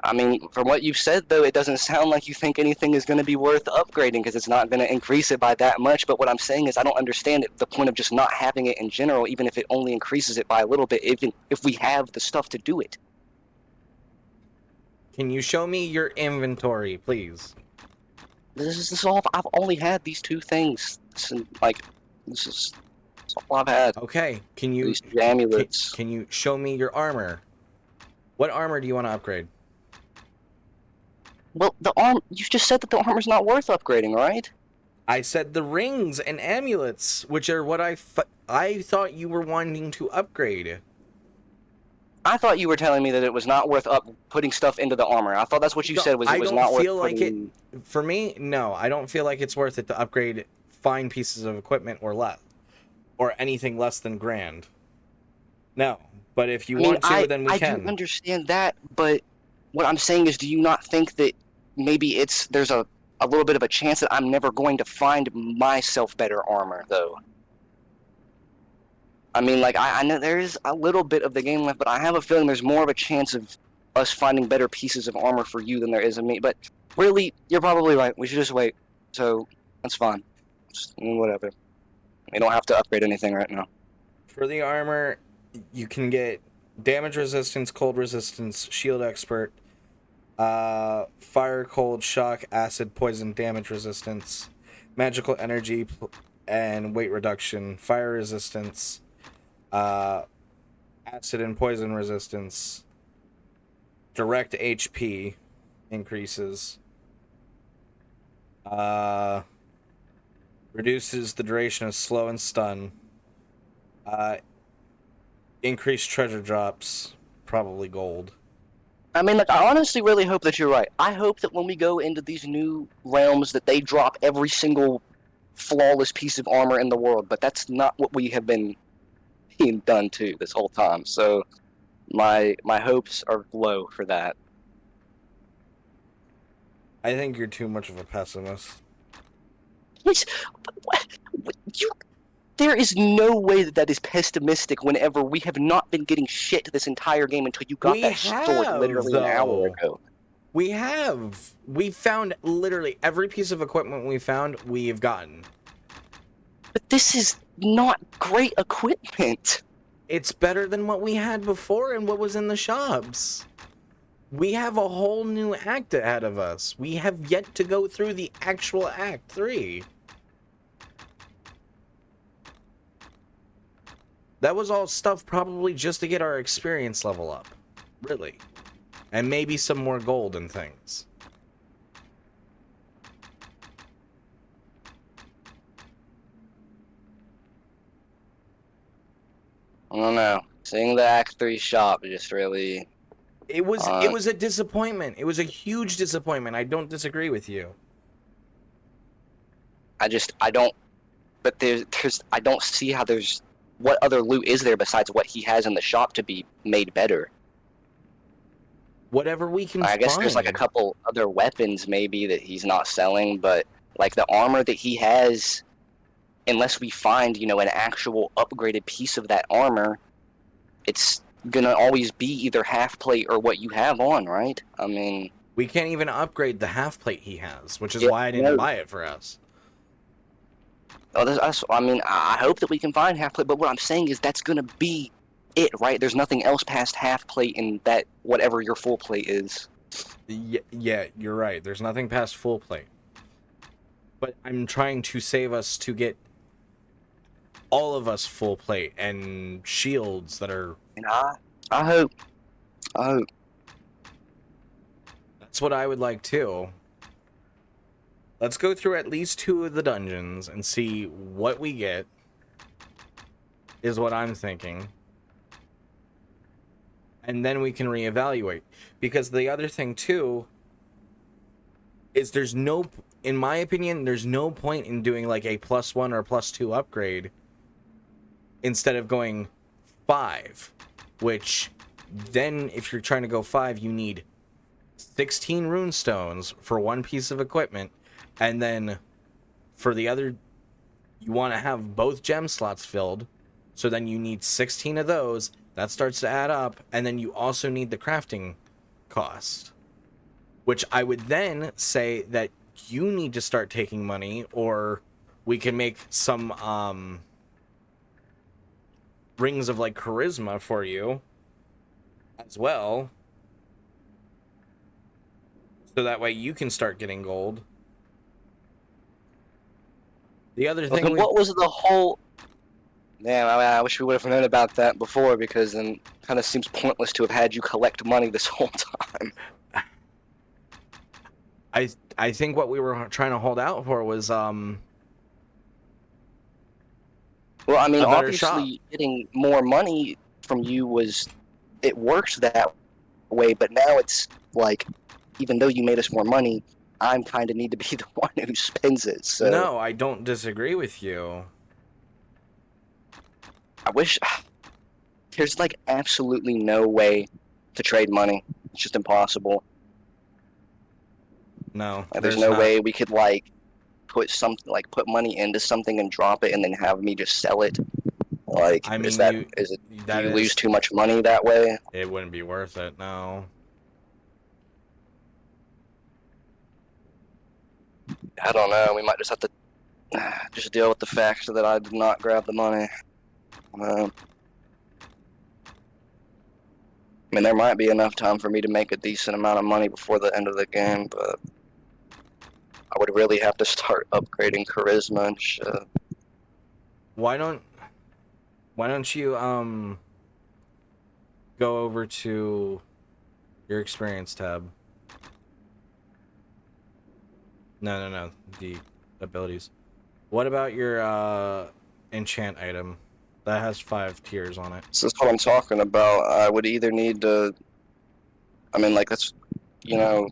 Speaker 2: I mean, from what you've said, though, it doesn't sound like you think anything is going to be worth upgrading because it's not going to increase it by that much. But what I'm saying is I don't understand the point of just not having it in general, even if it only increases it by a little bit, even if we have the stuff to do it.
Speaker 1: Can you show me your inventory, please?
Speaker 2: This is all. I've only had these two things. This is all I've had.
Speaker 1: Okay, can you...
Speaker 2: These amulets.
Speaker 1: Can you show me your armor? What armor do you want to upgrade?
Speaker 2: Well, you just said that the armor's not worth upgrading, right?
Speaker 1: I said the rings and amulets, which are what I thought you were wanting to upgrade.
Speaker 2: I thought you were telling me that it was not worth putting stuff into the armor. I thought that's what you said was it was not worth putting...
Speaker 1: For me, no, I don't feel like it's worth it to upgrade fine pieces of equipment or anything less than grand. No, but if you want to, then we can.
Speaker 2: I do understand that, but what I'm saying is, do you not think that maybe there's a little bit of a chance that I'm never going to find myself better armor, though? I mean, like, I know there is a little bit of the game left, but I have a feeling there's more of a chance of us finding better pieces of armor for you than there is of me. But really, you're probably right. We should just wait. So, that's fine. Just, whatever. We don't have to upgrade anything right now.
Speaker 1: For the armor, you can get damage resistance, cold resistance, shield expert, fire, cold, shock, acid, poison, damage resistance, magical energy, and weight reduction, fire resistance, acid and poison resistance, direct HP increases, reduces the duration of slow and stun, increased treasure drops, probably gold.
Speaker 2: I mean, like, I honestly really hope that you're right. I hope that when we go into these new realms that they drop every single flawless piece of armor in the world, but that's not what we have been being done to this whole time. So my hopes are low for that.
Speaker 1: I think you're too much of a pessimist.
Speaker 2: There is no way that is pessimistic whenever we have not been getting shit this entire game until you got that sword literally an hour ago.
Speaker 1: We have. We found literally every piece of equipment we found, we've gotten.
Speaker 2: But this is not great equipment.
Speaker 1: It's better than what we had before and what was in the shops. We have a whole new act ahead of us. We have yet to go through the actual Act 3. That was all stuff probably just to get our experience level up. Really. And maybe some more gold and things.
Speaker 2: I don't know. Seeing the Act 3 shop just really...
Speaker 1: It was a disappointment. It was a huge disappointment. I don't disagree with you.
Speaker 2: I don't... But I don't see how there's... What other loot is there besides what he has in the shop to be made better?
Speaker 1: Whatever we can
Speaker 2: I guess
Speaker 1: find.
Speaker 2: there's like a couple other weapons maybe that he's not selling, but like the armor that he has, unless we find, you know, an actual upgraded piece of that armor, it's gonna always be either half plate or what you have on, right? I mean...
Speaker 1: We can't even upgrade the half plate he has, which is
Speaker 2: Yeah,
Speaker 1: why I didn't buy it for us.
Speaker 2: Oh, I mean, I hope that we can find half plate, but what I'm saying is that's gonna be it, right? There's nothing else past half plate in that whatever your full plate is.
Speaker 1: Yeah, you're right. There's nothing past full plate. But I'm trying to save us to get all of us full plate and shields that are...
Speaker 2: And I hope.
Speaker 1: That's what I would like too. Let's go through at least 2 of the dungeons and see what we get, is what I'm thinking. And then we can reevaluate. Because the other thing too is there's no, in my opinion, there's no point in doing like a +1 or +2 upgrade instead of going 5, which then if you're trying to go 5, you need 16 rune stones for one piece of equipment, and then for the other you want to have both gem slots filled, so then you need 16 of those. That starts to add up, and then you also need the crafting cost, which I would then say that you need to start taking money, or we can make some rings of like charisma for you as well, so that way you can start getting gold. The other thing
Speaker 2: What was the whole... Damn, I wish we would have known about that before, because then it kind of seems pointless to have had you collect money this whole time.
Speaker 1: I think what we were trying to hold out for was
Speaker 2: Well, I mean, obviously getting more money from you was... It works that way, but now it's like, even though you made us more money, I'm kind of need to be the one who spends it, so...
Speaker 1: No, I don't disagree with you.
Speaker 2: I wish... There's, like, absolutely no way to trade money. It's just impossible.
Speaker 1: No,
Speaker 2: like, there's no way we could, like, put money into something and drop it and then have me just sell it. Like,
Speaker 1: I mean,
Speaker 2: do you lose too much money that way?
Speaker 1: It wouldn't be worth it, no.
Speaker 2: I don't know. We might just have to just deal with the fact that I did not grab the money. I mean, there might be enough time for me to make a decent amount of money before the end of the game, but I would really have to start upgrading charisma and shit.
Speaker 1: Why don't you go over to your experience tab? No, the abilities. What about your enchant item? That has 5 tiers on it.
Speaker 2: So that's what I'm talking about. I would either need to... I mean, like, that's, you know...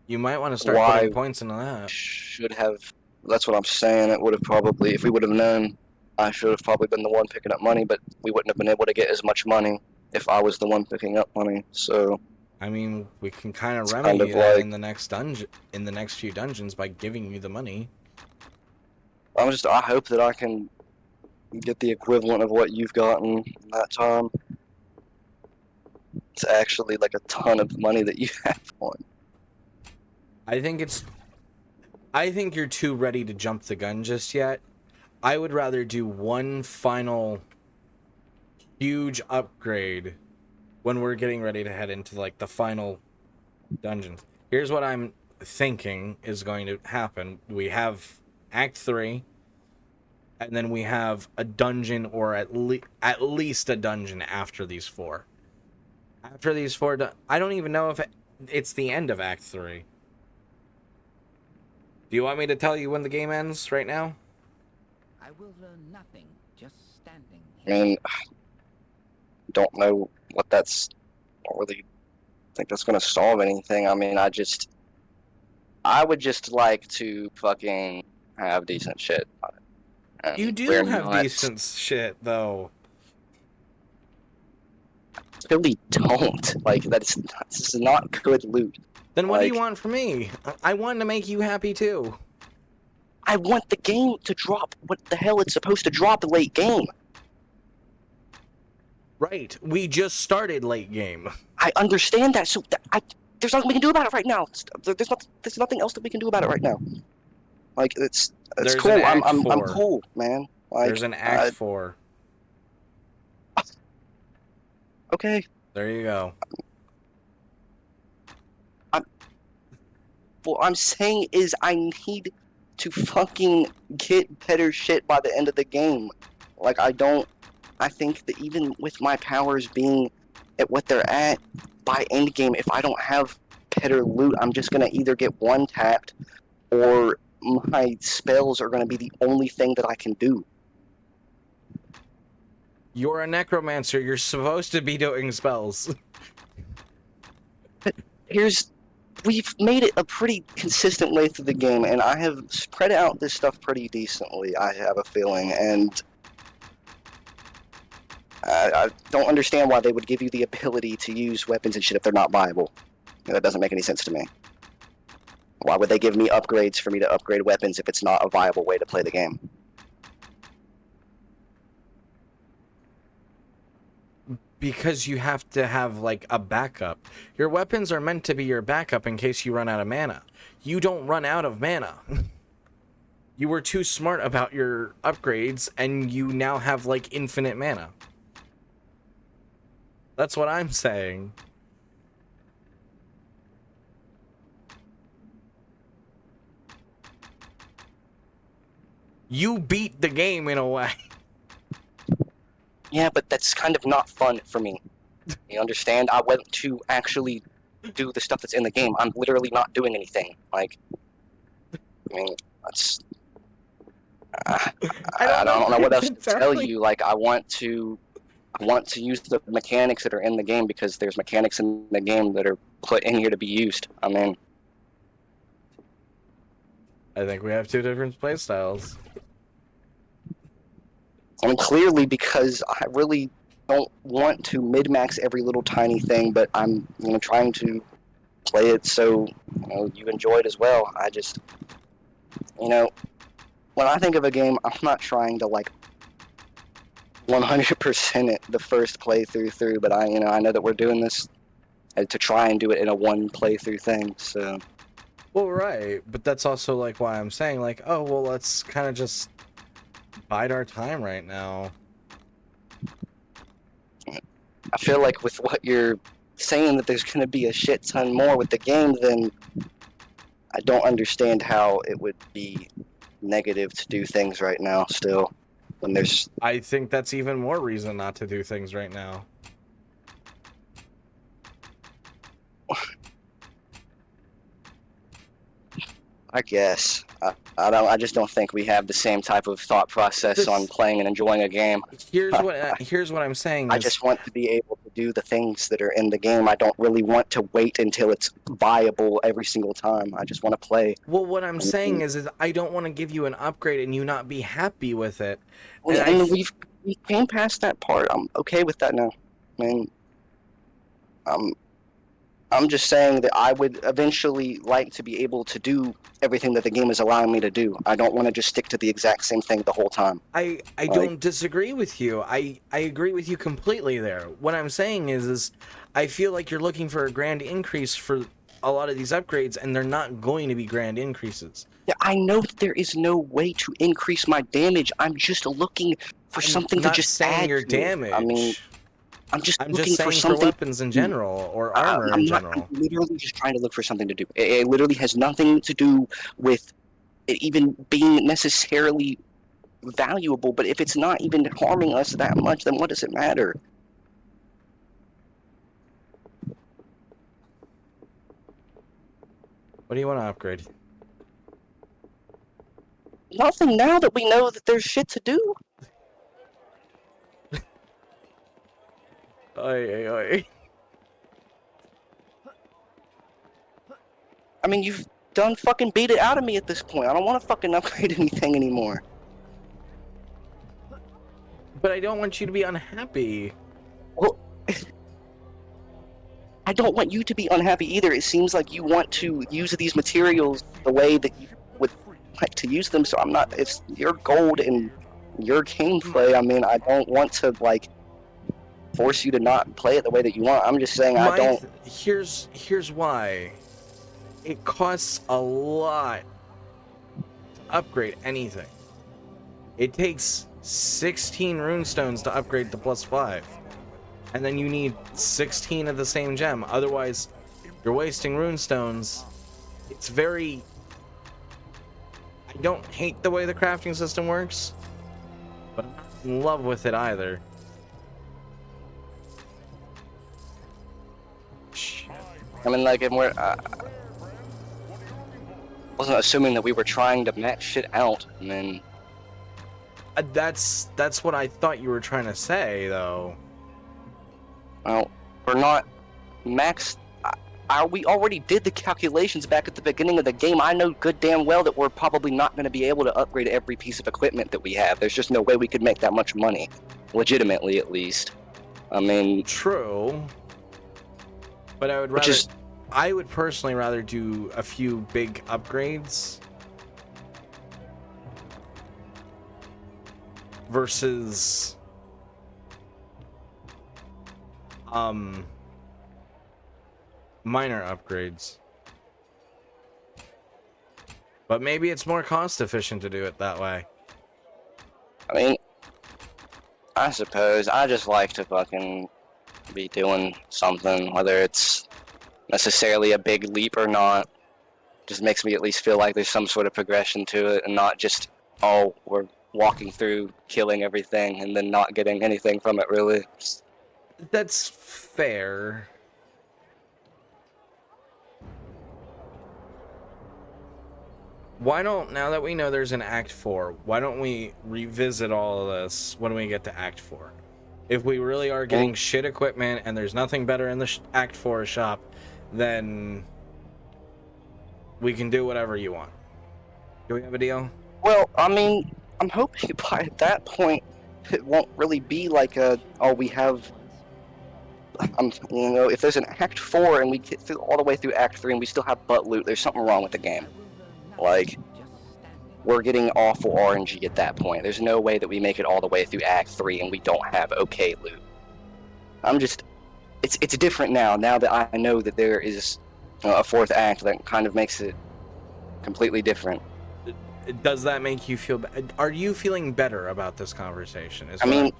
Speaker 1: You might want to start putting points into that.
Speaker 2: Should have... That's what I'm saying. It would have probably... If we would have known, I should have probably been the one picking up money, but we wouldn't have been able to get as much money if I was the one picking up money, so...
Speaker 1: I mean, we can kind of remedy that in the next dungeon, in the next few dungeons, by giving you the money.
Speaker 2: I hope that I can get the equivalent of what you've gotten in that time. It's actually like a ton of money that you have on.
Speaker 1: I think you're too ready to jump the gun just yet. I would rather do one final huge upgrade when we're getting ready to head into like the final dungeons. Here's what I'm thinking is going to happen. We have Act 3, and then we have a dungeon, or at least a dungeon after these 4. After these 4, I don't even know if it's the end of Act 3. Do you want me to tell you when the game ends right now?
Speaker 9: I will learn nothing, just standing
Speaker 2: I
Speaker 9: here.
Speaker 2: mean, don't know what that's. Don't really think that's gonna solve anything. I mean, I would just like to fucking have decent shit. And
Speaker 1: You do
Speaker 2: we're
Speaker 1: have
Speaker 2: not,
Speaker 1: decent shit, though.
Speaker 2: really don't. Like, this is not good loot.
Speaker 1: Then what do you
Speaker 2: Like,
Speaker 1: want from me? I want to make you happy, too.
Speaker 2: I want the game to drop what the hell it's supposed to drop late game.
Speaker 1: Right. We just started late game.
Speaker 2: I understand that, so there's nothing we can do about it right now. There's nothing else that we can do about it right now. Like, it's
Speaker 1: There's
Speaker 2: cool.
Speaker 1: an Act
Speaker 2: I'm
Speaker 1: 4.
Speaker 2: cool, man. Like,
Speaker 1: There's an Act 4.
Speaker 2: Okay.
Speaker 1: There you go.
Speaker 2: What I'm saying is I need to fucking get better shit by the end of the game. Like, I think that even with my powers being at what they're at, by end game, if I don't have better loot, I'm just gonna either get one tapped, or my spells are gonna be the only thing that I can do.
Speaker 1: You're a necromancer. You're supposed to be doing spells.
Speaker 2: We've made it a pretty consistent way through the game, and I have spread out this stuff pretty decently, I have a feeling, and I don't understand why they would give you the ability to use weapons and shit if they're not viable. That doesn't make any sense to me. Why would they give me upgrades for me to upgrade weapons if it's not a viable way to play the game?
Speaker 1: Because you have to have, like, a backup. Your weapons are meant to be your backup in case you run out of mana. You don't run out of mana. You were too smart about your upgrades, and you now have, like, infinite mana. That's what I'm saying. You beat the game in a way.
Speaker 2: Yeah, but that's kind of not fun for me. You understand? I went to actually do the stuff that's in the game. I'm literally not doing anything. Like, I mean, that's... I don't know what else to tell you. Like, I want to use the mechanics that are in the game because there's mechanics in the game that are put in here to be used. I mean...
Speaker 1: I think we have 2 different playstyles.
Speaker 2: I mean, clearly, because I really don't want to min-max every little tiny thing, but I'm, trying to play it so, you enjoy it as well. I just, when I think of a game, I'm not trying to, like, 100% it the first playthrough through, but I know that we're doing this to try and do it in a one playthrough thing, so...
Speaker 1: Well, right, but that's also, like, why I'm saying, like, oh, well, let's kind of just bide our time right now.
Speaker 2: I feel like with what you're saying that there's going to be a shit ton more with the game, then I don't understand how it would be negative to do things right now still, when there's...
Speaker 1: I think that's even more reason not to do things right now.
Speaker 2: I guess. I just don't think we have the same type of thought process on playing and enjoying a game.
Speaker 1: Here's what I'm saying.
Speaker 2: I just want to be able to do the things that are in the game. I don't really want to wait until it's viable every single time. I just want to play.
Speaker 1: Well, what I'm saying is I don't want to give you an upgrade and you not be happy with it.
Speaker 2: Well, I mean, we came past that part. I'm okay with that now. I mean, I'm just saying that I would eventually like to be able to do everything that the game is allowing me to do. I don't want to just stick to the exact same thing the whole time.
Speaker 1: I don't disagree with you. I agree with you completely there. What I'm saying is I feel like you're looking for a grand increase for a lot of these upgrades, and they're not going to be grand increases.
Speaker 2: Yeah, I know that there is no way to increase my damage. I'm just looking for something to
Speaker 1: Not
Speaker 2: just
Speaker 1: saying
Speaker 2: add
Speaker 1: your
Speaker 2: to it.
Speaker 1: damage.
Speaker 2: I mean, I'm just
Speaker 1: I'm
Speaker 2: looking
Speaker 1: just
Speaker 2: for
Speaker 1: saying for
Speaker 2: something.
Speaker 1: weapons in general or armor
Speaker 2: I'm
Speaker 1: in
Speaker 2: not.
Speaker 1: general.
Speaker 2: I'm literally just trying to look for something to do. It literally has nothing to do with it even being necessarily valuable. But if it's not even harming us that much, then what does it matter?
Speaker 1: What do you want to upgrade?
Speaker 2: Nothing now that we know that there's shit to do.
Speaker 1: Oi, oi, oi.
Speaker 2: I mean, you've done fucking beat it out of me at this point. I don't want to fucking upgrade anything anymore.
Speaker 1: But I don't want you to be unhappy.
Speaker 2: Well, I don't want you to be unhappy either. It seems like you want to use these materials the way that you would like to use them, so I'm not. It's your gold and your gameplay. I mean, I don't want to, like, force you to not play it the way that you want. I'm just saying I don't.
Speaker 1: Here's why. It costs a lot to upgrade anything. It takes 16 runestones to upgrade to +5. And then you need 16 of the same gem. Otherwise, you're wasting runestones. It's very... I don't hate the way the crafting system works, but I'm not in love with it either. Shit.
Speaker 2: I mean, like, and we're. Wasn't assuming that we were trying to max shit out, and then.
Speaker 1: That's what I thought you were trying to say, though.
Speaker 2: Well, we're not maxed. We already did the calculations back at the beginning of the game. I know good damn well that we're probably not going to be able to upgrade every piece of equipment that we have. There's just no way we could make that much money. Legitimately, at least. I mean...
Speaker 1: True. But I would rather... I would personally rather do a few big upgrades versus minor upgrades. But maybe it's more cost efficient to do it that way.
Speaker 2: I mean, I suppose I just like to fucking be doing something, whether it's necessarily a big leap or not. Just makes me at least feel like there's some sort of progression to it, and not just, oh, we're walking through, killing everything, and then not getting anything from it, really.
Speaker 1: That's fair. Why don't, now that we know there's an Act 4, why don't we revisit all of this when we get to Act 4? If we really are getting shit equipment and there's nothing better in the Act 4 shop, then we can do whatever you want. Do we have a deal?
Speaker 2: Well, I mean, I'm hoping by that point it won't really be like a, oh, we have, you know, if there's an Act 4 and we get through, all the way through Act 3 and we still have butt loot, there's something wrong with the game. Like, we're getting awful RNG at that point. There's no way that we make it all the way through Act 3 and we don't have okay loot. I'm just... It's different now that I know that there is a fourth act that kind of makes it completely different.
Speaker 1: Does that make you feel... Are you feeling better about this conversation?
Speaker 2: I mean,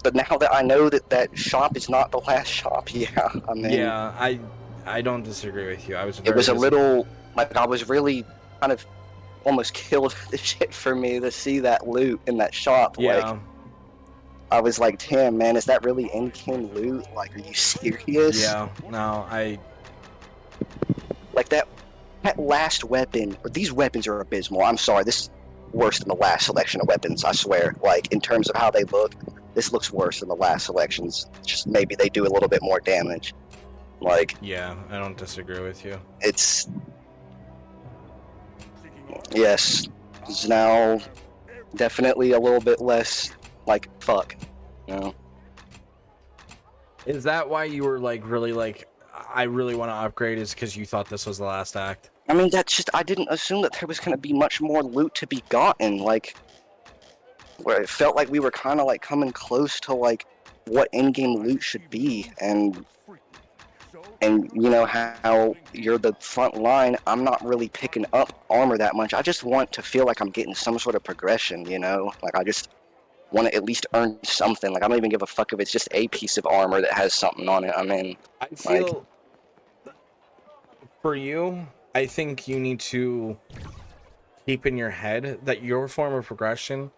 Speaker 2: but now that I know that that shop is not the last shop, yeah, I mean...
Speaker 1: Yeah, I don't disagree with you.
Speaker 2: It was a little... Like, I was really kind of almost killed the shit for me to see that loot in that shop.
Speaker 1: Yeah.
Speaker 2: Like, I was like, damn, man, is that really in-game loot? Like, are you serious?
Speaker 1: Yeah, no,
Speaker 2: Like, that last weapon, or these weapons are abysmal. I'm sorry, this is worse than the last selection of weapons, I swear. Like, in terms of how they look, this looks worse than the last selections. Just maybe they do a little bit more damage. Like...
Speaker 1: Yeah, I don't disagree with you.
Speaker 2: It's... Yes, it's now definitely a little bit less, like, fuck, you know?
Speaker 1: Is that why you were, like, really, like, I really want to upgrade, is because you thought this was the last act?
Speaker 2: I mean, that's just, I didn't assume that there was going to be much more loot to be gotten, like, where it felt like we were kind of, like, coming close to, like, what in-game loot should be, and And you know how you're the front line, I'm not really picking up armor that much. I just want to feel like I'm getting some sort of progression, you know? Like, I just want to at least earn something. Like, I don't even give a fuck if it's just a piece of armor that has something on it. I mean,
Speaker 1: I
Speaker 2: like,
Speaker 1: feel for you, I think you need to keep in your head that your form of progression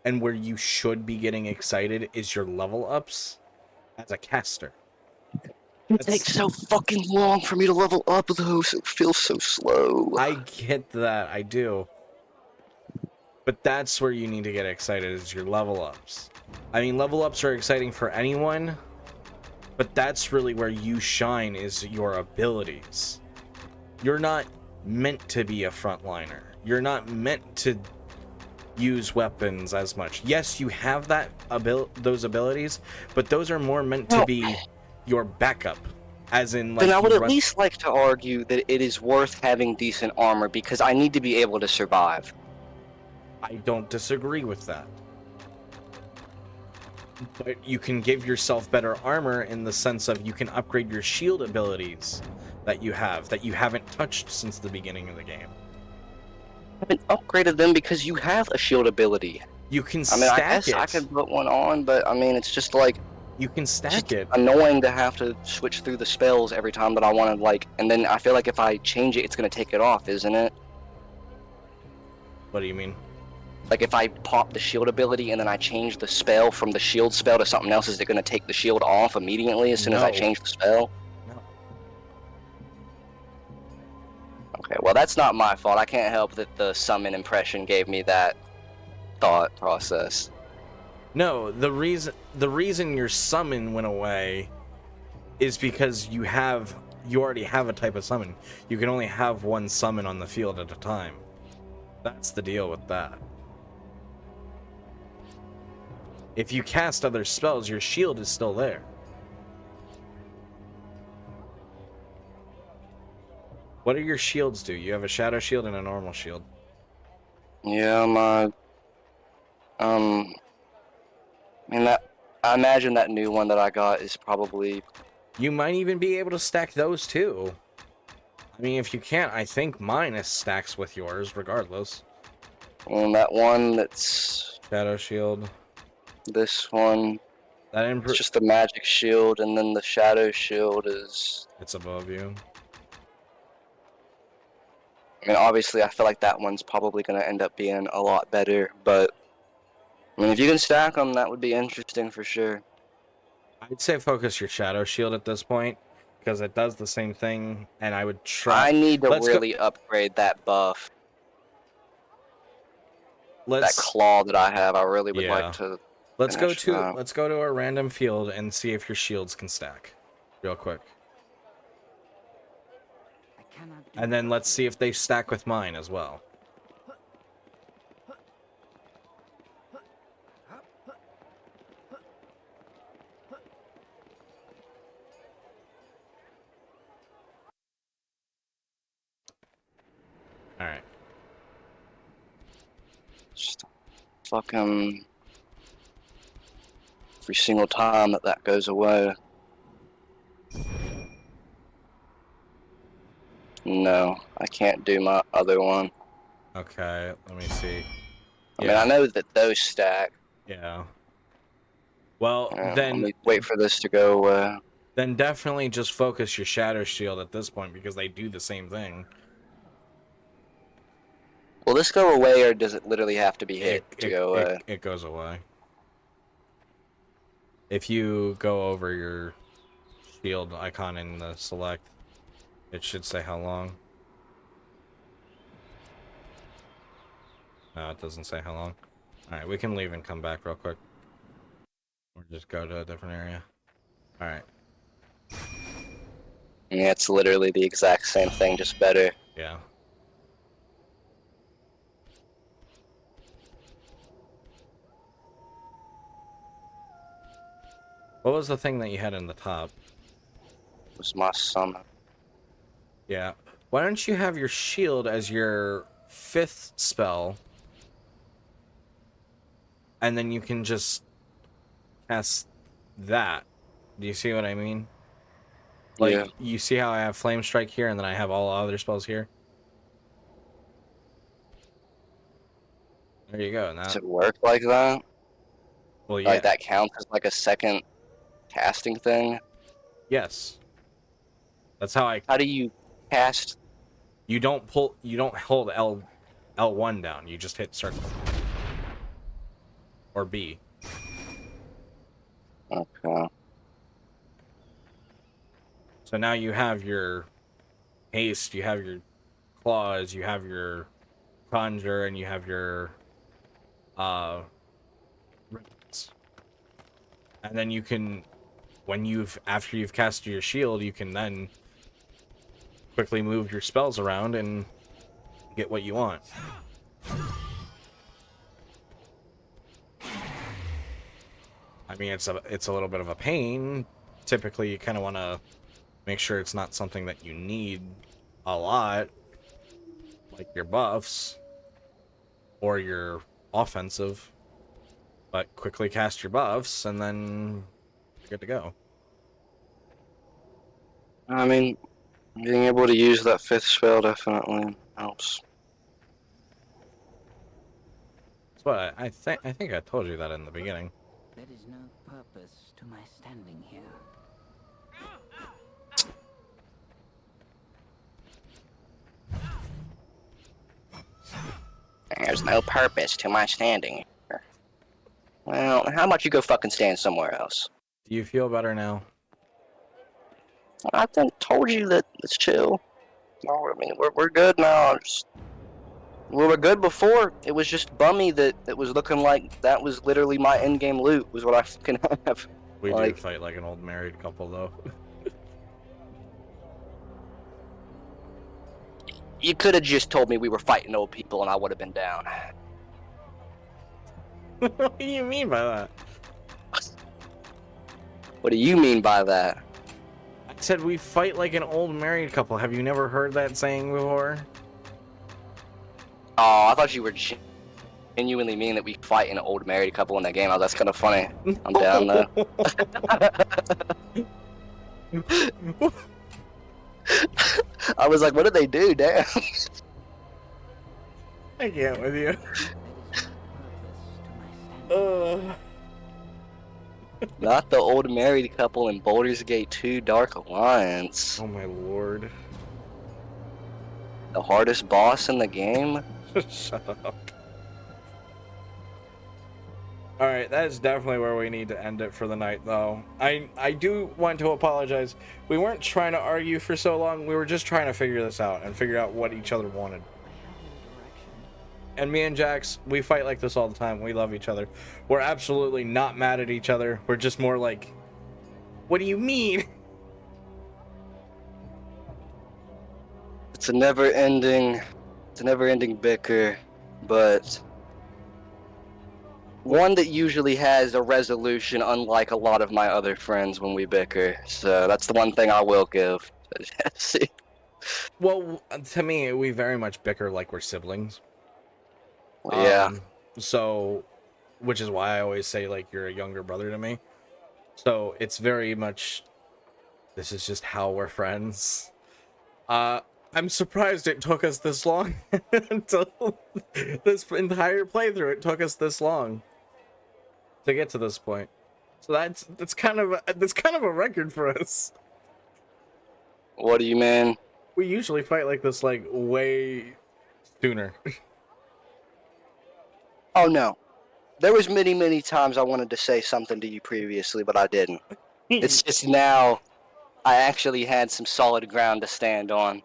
Speaker 1: and where you should be getting excited is your level ups as a caster.
Speaker 2: it takes so fucking long for me to level up, though. So it feels so slow.
Speaker 1: I get that, I do. But that's where you need to get excited, is your level ups. I mean, level ups are exciting for anyone, but that's really where you shine, is your abilities. You're not meant to be a frontliner. You're not meant to use weapons as much. Yes, you have those abilities, but those are more meant to be your backup. As in, like,
Speaker 2: then I would at
Speaker 1: run...
Speaker 2: least like to argue that it is worth having decent armor because I need to be able to survive.
Speaker 1: I don't disagree with that. But you can give yourself better armor in the sense of you can upgrade your shield abilities that you haven't touched since the beginning of the game.
Speaker 2: I haven't upgraded them because you have a shield ability.
Speaker 1: You can
Speaker 2: I mean, I
Speaker 1: stack
Speaker 2: guess I
Speaker 1: it.
Speaker 2: could put one on, but I mean, it's just like,
Speaker 1: You can
Speaker 2: it's
Speaker 1: stack
Speaker 2: just
Speaker 1: it.
Speaker 2: annoying to have to switch through the spells every time that I want to, like, and then I feel like if I change it, it's going to take it off, isn't it?
Speaker 1: What do you mean?
Speaker 2: Like, if I pop the shield ability and then I change the spell from the shield spell to something else, is it going to take the shield off immediately as soon as I
Speaker 1: No.
Speaker 2: change the spell?
Speaker 1: No.
Speaker 2: Okay, well, that's not my fault. I can't help that the summon impression gave me that thought process.
Speaker 1: No, the reason your summon went away is because you already have a type of summon. You can only have one summon on the field at a time. That's the deal with that. If you cast other spells, your shield is still there. What do your shields do? You have a shadow shield and a normal shield.
Speaker 2: Yeah, I imagine that new one that I got is probably...
Speaker 1: You might even be able to stack those too. I mean, if you can't, I think mine is stacks with yours, regardless.
Speaker 2: And that one that's...
Speaker 1: Shadow shield.
Speaker 2: This one...
Speaker 1: That
Speaker 2: It's just the magic shield, and then the shadow shield is...
Speaker 1: It's above you.
Speaker 2: I mean, obviously, I feel like that one's probably going to end up being a lot better, but... I mean, if you can stack them, that would be interesting for sure.
Speaker 1: I'd say focus your shadow shield at this point, because it does the same thing, and I would try...
Speaker 2: I need to really upgrade that buff. That claw that I have, I really would like to...
Speaker 1: Let's go to a random field and see if your shields can stack, real quick. And then let's see if they stack with mine as well. All right.
Speaker 2: Just fucking... Every single time that goes away. No, I can't do my other one.
Speaker 1: Okay, let me see.
Speaker 2: I mean, I know that those stack.
Speaker 1: Yeah. Well, then...
Speaker 2: Let me wait for this to go away.
Speaker 1: Then definitely just focus your shadow shield at this point, because they do the same thing.
Speaker 2: Will this go away, or does it literally have to be hit to go away?
Speaker 1: It goes away. If you go over your shield icon in the select, it should say how long. No, it doesn't say how long. Alright, we can leave and come back real quick. Or just go to a different area. Alright.
Speaker 2: Yeah, it's literally the exact same thing, just better.
Speaker 1: Yeah. What was the thing that you had in the top?
Speaker 2: It was my summon.
Speaker 1: Yeah. Why don't you have your shield as your 5th spell? And then you can just cast that. Do you see what I mean? Like,
Speaker 2: Yeah.
Speaker 1: you see how I have Flame Strike here, and then I have all other spells here? There you go. Now,
Speaker 2: Does it work like that?
Speaker 1: well, yeah.
Speaker 2: Like that counts as like a second casting thing?
Speaker 1: Yes. That's how I...
Speaker 2: How do you cast?
Speaker 1: You don't hold L1 down. You just hit circle. Or B.
Speaker 2: Okay.
Speaker 1: So now you have your haste, you have your claws, you have your conjure, and you have your ribbons. And then you can, after you've cast your shield, you can then quickly move your spells around and get what you want. I mean, it's a little bit of a pain. Typically, you kind of want to make sure it's not something that you need a lot, like your buffs or your offensive, but quickly cast your buffs and then you're good to go.
Speaker 2: I mean, being able to use that 5th spell definitely helps.
Speaker 1: That's what I think I told you that in the beginning.
Speaker 9: There is no purpose to my standing here.
Speaker 2: There's no purpose to my standing here. Well, how about you go fucking stand somewhere else?
Speaker 1: Do you feel better now?
Speaker 2: I told you that it's chill. No, I mean, we're good now. We were good before. It was just bummy that it was looking like that was literally my endgame loot, was what I fucking have.
Speaker 1: We do fight like an old married couple, though.
Speaker 2: You could have just told me we were fighting old people and I would have been down.
Speaker 1: What do you mean by that?
Speaker 2: What do you mean by that?
Speaker 1: I said we fight like an old married couple. Have you never heard that saying before?
Speaker 2: Oh, I thought you were genuinely mean that we fight an old married couple in that game. That's kind of funny. I'm down though. I was like, what did they do? Damn.
Speaker 1: I can't with you.
Speaker 2: Not the old married couple in Baldur's Gate 2 Dark Alliance.
Speaker 1: Oh my lord.
Speaker 2: The hardest boss in the game?
Speaker 1: Shut up. Alright, that is definitely where we need to end it for the night, though. I do want to apologize. We weren't trying to argue for so long. We were just trying to figure this out and figure out what each other wanted. And me and Jax, we fight like this all the time. We love each other. We're absolutely not mad at each other. We're just more like, what do you mean?
Speaker 2: It's a never-ending bicker, but one that usually has a resolution, unlike a lot of my other friends when we bicker. So that's the one thing I will give.
Speaker 1: Well, to me, we very much bicker like we're siblings.
Speaker 2: Yeah.
Speaker 1: So, which is why I always say, like, you're a younger brother to me. So, it's very much, this is just how we're friends. I'm surprised it took us this long. Until this entire playthrough, it took us this long to get to this point. So that's kind of a record for us.
Speaker 2: What do you mean?
Speaker 1: We usually fight like this, like, way sooner.
Speaker 2: Oh no. There was many times I wanted to say something to you previously, but I didn't. It's just now I actually had some solid ground to stand on.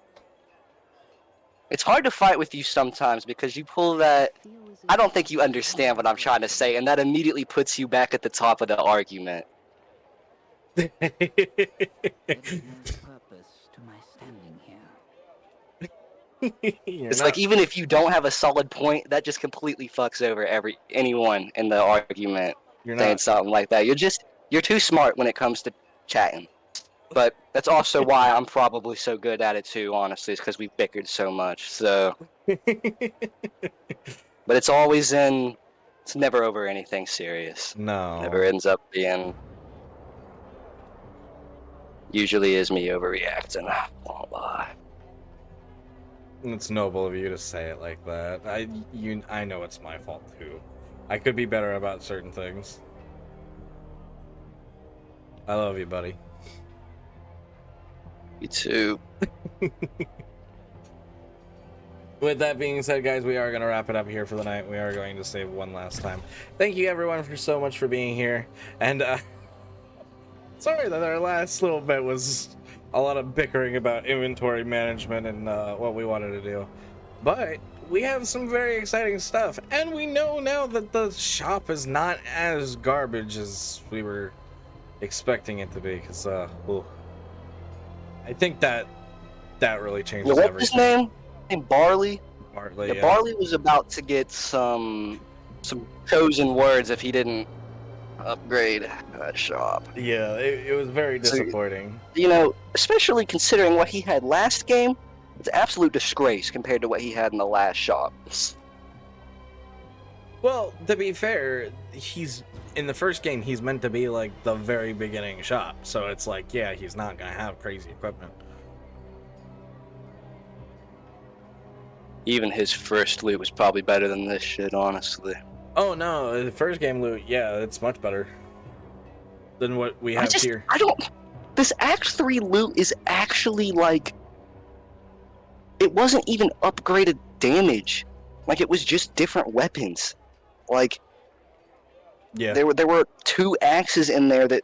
Speaker 2: It's hard to fight with you sometimes because you pull that... I don't think you understand what I'm trying to say, and that immediately puts you back at the top of the argument.
Speaker 9: There is no purpose to my standing here.
Speaker 2: It's like, even if you don't have a solid point, that just completely fucks over anyone in the argument saying something like that. You're too smart when it comes to chatting. But that's also why I'm probably so good at it too, honestly, is because we bickered so much, so... But it's never over anything serious.
Speaker 1: No.
Speaker 2: Never ends up being... usually is me overreacting. I won't lie.
Speaker 1: It's noble of you to say it like that. I know it's my fault too. I could be better about certain things. I love you, buddy.
Speaker 2: You too.
Speaker 1: With that being said, guys, we are going to wrap it up here for the night. We are going to save one last time. Thank you, everyone, for so much for being here. And sorry that our last little bit was a lot of bickering about inventory management and what we wanted to do. But we have some very exciting stuff. And we know now that the shop is not as garbage as we were expecting it to be. Because, I think that really changes
Speaker 2: What's
Speaker 1: everything.
Speaker 2: his name? Barley?
Speaker 1: Bartley,
Speaker 2: Yeah,
Speaker 1: yeah.
Speaker 2: Barley was about to get some chosen words if he didn't upgrade that shop.
Speaker 1: Yeah, it was very
Speaker 2: So,
Speaker 1: disappointing.
Speaker 2: you know, especially considering what he had last game, it's an absolute disgrace compared to what he had in the last shop.
Speaker 1: Well, to be fair, he's in the first game, he's meant to be like the very beginning shop. So it's like, yeah, he's not going to have crazy equipment.
Speaker 2: Even his first loot was probably better than this shit, honestly.
Speaker 1: Oh, no, the first game loot, yeah, it's much better than what we have here.
Speaker 2: This Act 3 loot is actually like... It wasn't even upgraded damage. Like, it was just different weapons. Like,
Speaker 1: yeah,
Speaker 2: there were 2 axes in there that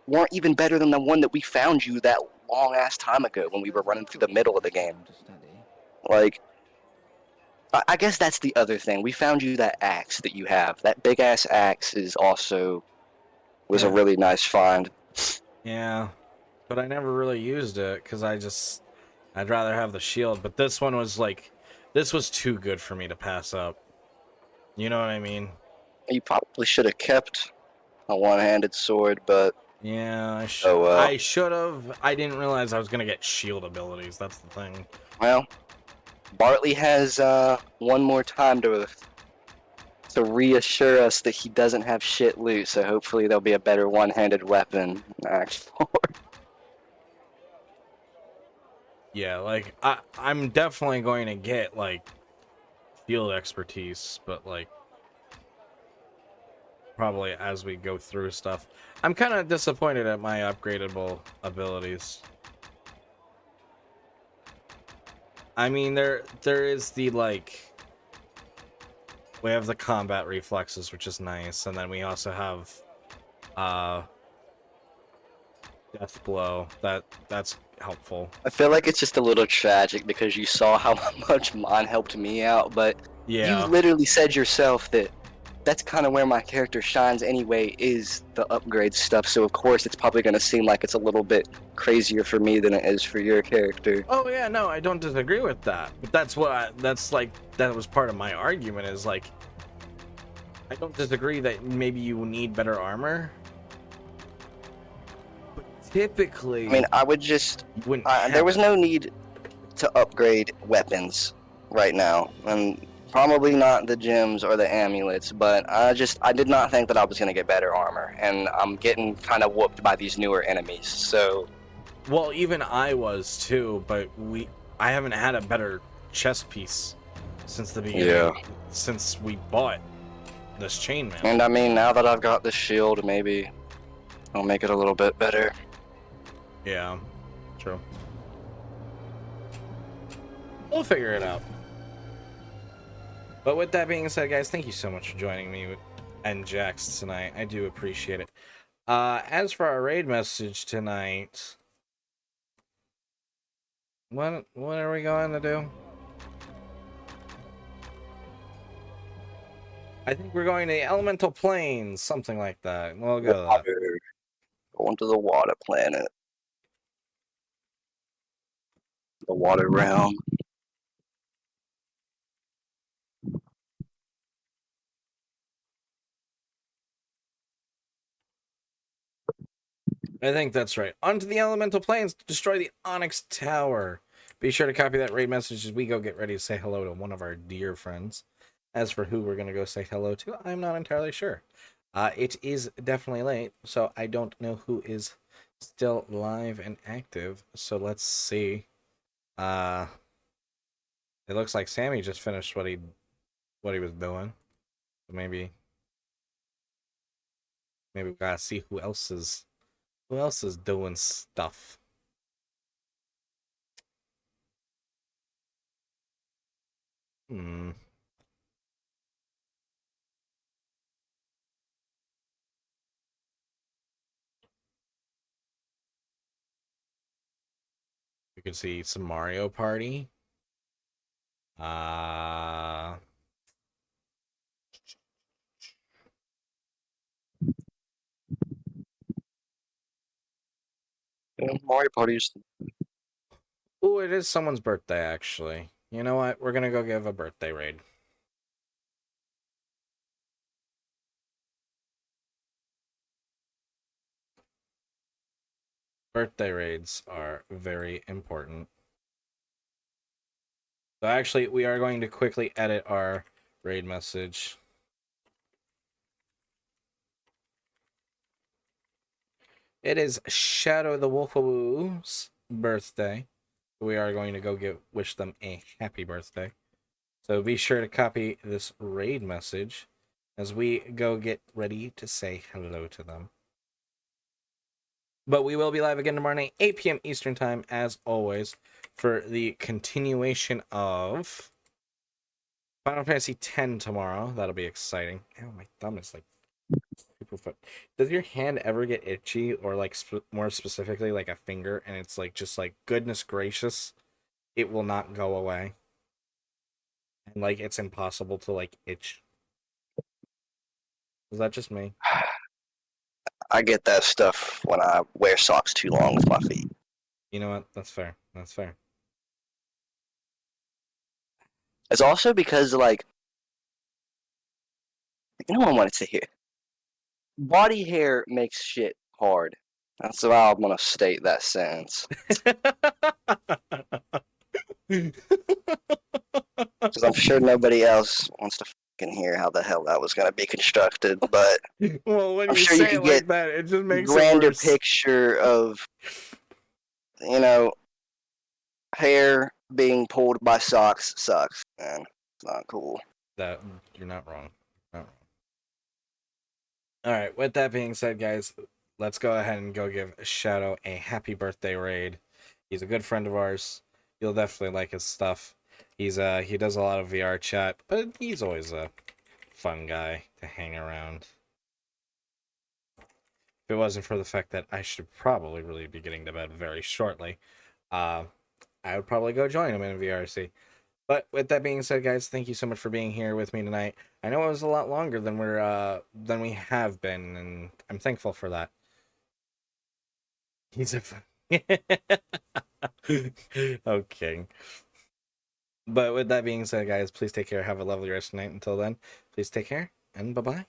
Speaker 2: weren't even better than the one that we found you that long-ass time ago when we were running through the middle of the game. Like... I guess that's the other thing. We found you that axe that you have. That big-ass axe is also... was a really nice find.
Speaker 1: Yeah, but I never really used it because I'd rather have the shield. But this one was like, this was too good for me to pass up. You know what I mean?
Speaker 2: You probably should have kept a one-handed sword, but...
Speaker 1: Yeah, I should have. I didn't realize I was going to get shield abilities. That's the thing.
Speaker 2: Well... Bartley has one more time to reassure us that he doesn't have shit loot, so hopefully there'll be a better one-handed weapon in Act 4.
Speaker 1: Yeah, like, I'm definitely going to get, like, field expertise, but, like, probably as we go through stuff. I'm kind of disappointed at my upgradable abilities. I mean, there is the, like, we have the combat reflexes, which is nice, and then we also have death blow. That's helpful.
Speaker 2: I feel like it's just a little tragic because you saw how much mine helped me out, but
Speaker 1: yeah,
Speaker 2: you literally said yourself that that's kind of where my character shines anyway, is the upgrade stuff, so of course it's probably going to seem like it's a little bit crazier for me than it is for your character.
Speaker 1: Oh yeah, no, I don't disagree with that. But that's what that was part of my argument, is like, I don't disagree that maybe you need better armor. But typically,
Speaker 2: I mean, I would just... there was no need to upgrade weapons right now, and probably not the gems or the amulets, but I did not think that I was going to get better armor, and I'm getting kind of whooped by these newer enemies, so...
Speaker 1: Well, even I was too, but I haven't had a better chest piece since the beginning, since we bought this chainmail.
Speaker 2: And I mean, now that I've got this shield, maybe I'll make it a little bit better.
Speaker 1: Yeah, true. We'll figure it out. But with that being said, guys, thank you so much for joining me and Jax tonight. I do appreciate it. As for our raid message tonight, what are we going to do? I think we're going to the elemental planes, something like that. We'll go to that.
Speaker 2: Going to the water planet. The water realm.
Speaker 1: I think that's right. Onto the elemental planes to destroy the Onyx Tower. Be sure to copy that raid message as we go get ready to say hello to one of our dear friends. As for who we're going to go say hello to, I'm not entirely sure. It is definitely late, so I don't know who is still live and active. So let's see. It looks like Sammy just finished what he was doing. So maybe we gotta see who else is doing stuff. Hmm. You can see some Mario Party.
Speaker 2: Mario Party's.
Speaker 1: Oh, it is someone's birthday, actually. You know what? We're gonna go give a birthday raid. Birthday raids are very important. So actually, we are going to quickly edit our raid message. It is Shadow the Wolfawoo's birthday. We are going to go wish them a happy birthday. So be sure to copy this raid message as we go get ready to say hello to them. But we will be live again tomorrow night, 8 p.m. Eastern Time, as always, for the continuation of Final Fantasy X tomorrow. That'll be exciting. Ow, my thumb is like super foot. Does your hand ever get itchy, or like more specifically, like a finger, and it's like just like goodness gracious, it will not go away, and like it's impossible to like itch? Is that just me?
Speaker 2: I get that stuff when I wear socks too long with my feet.
Speaker 1: You know what? That's fair. That's fair.
Speaker 2: It's also because, like, you know what I wanted to hear? Body hair makes shit hard. That's how I'm gonna state that sentence. Because I'm sure nobody else wants to fucking hear how the hell that was gonna be constructed, but
Speaker 1: Well, when
Speaker 2: I'm
Speaker 1: you
Speaker 2: sure you
Speaker 1: say it
Speaker 2: could
Speaker 1: like
Speaker 2: get
Speaker 1: that, it just makes it
Speaker 2: grander
Speaker 1: worse.
Speaker 2: picture of, you know, hair being pulled by socks sucks, man. It's not cool.
Speaker 1: That you're not wrong. Not wrong. All right. With that being said, guys, let's go ahead and go give Shadow a happy birthday raid. He's a good friend of ours. You'll definitely like his stuff. He does a lot of VR chat, but he's always a fun guy to hang around. If it wasn't for the fact that I should probably really be getting to bed very shortly, I would probably go join him in VRC. But with that being said, guys, thank you so much for being here with me tonight. I know it was a lot longer than we have been, and I'm thankful for that. He's a okay. But with that being said, guys, please take care. Have a lovely rest of the night. Until then, please take care and bye bye.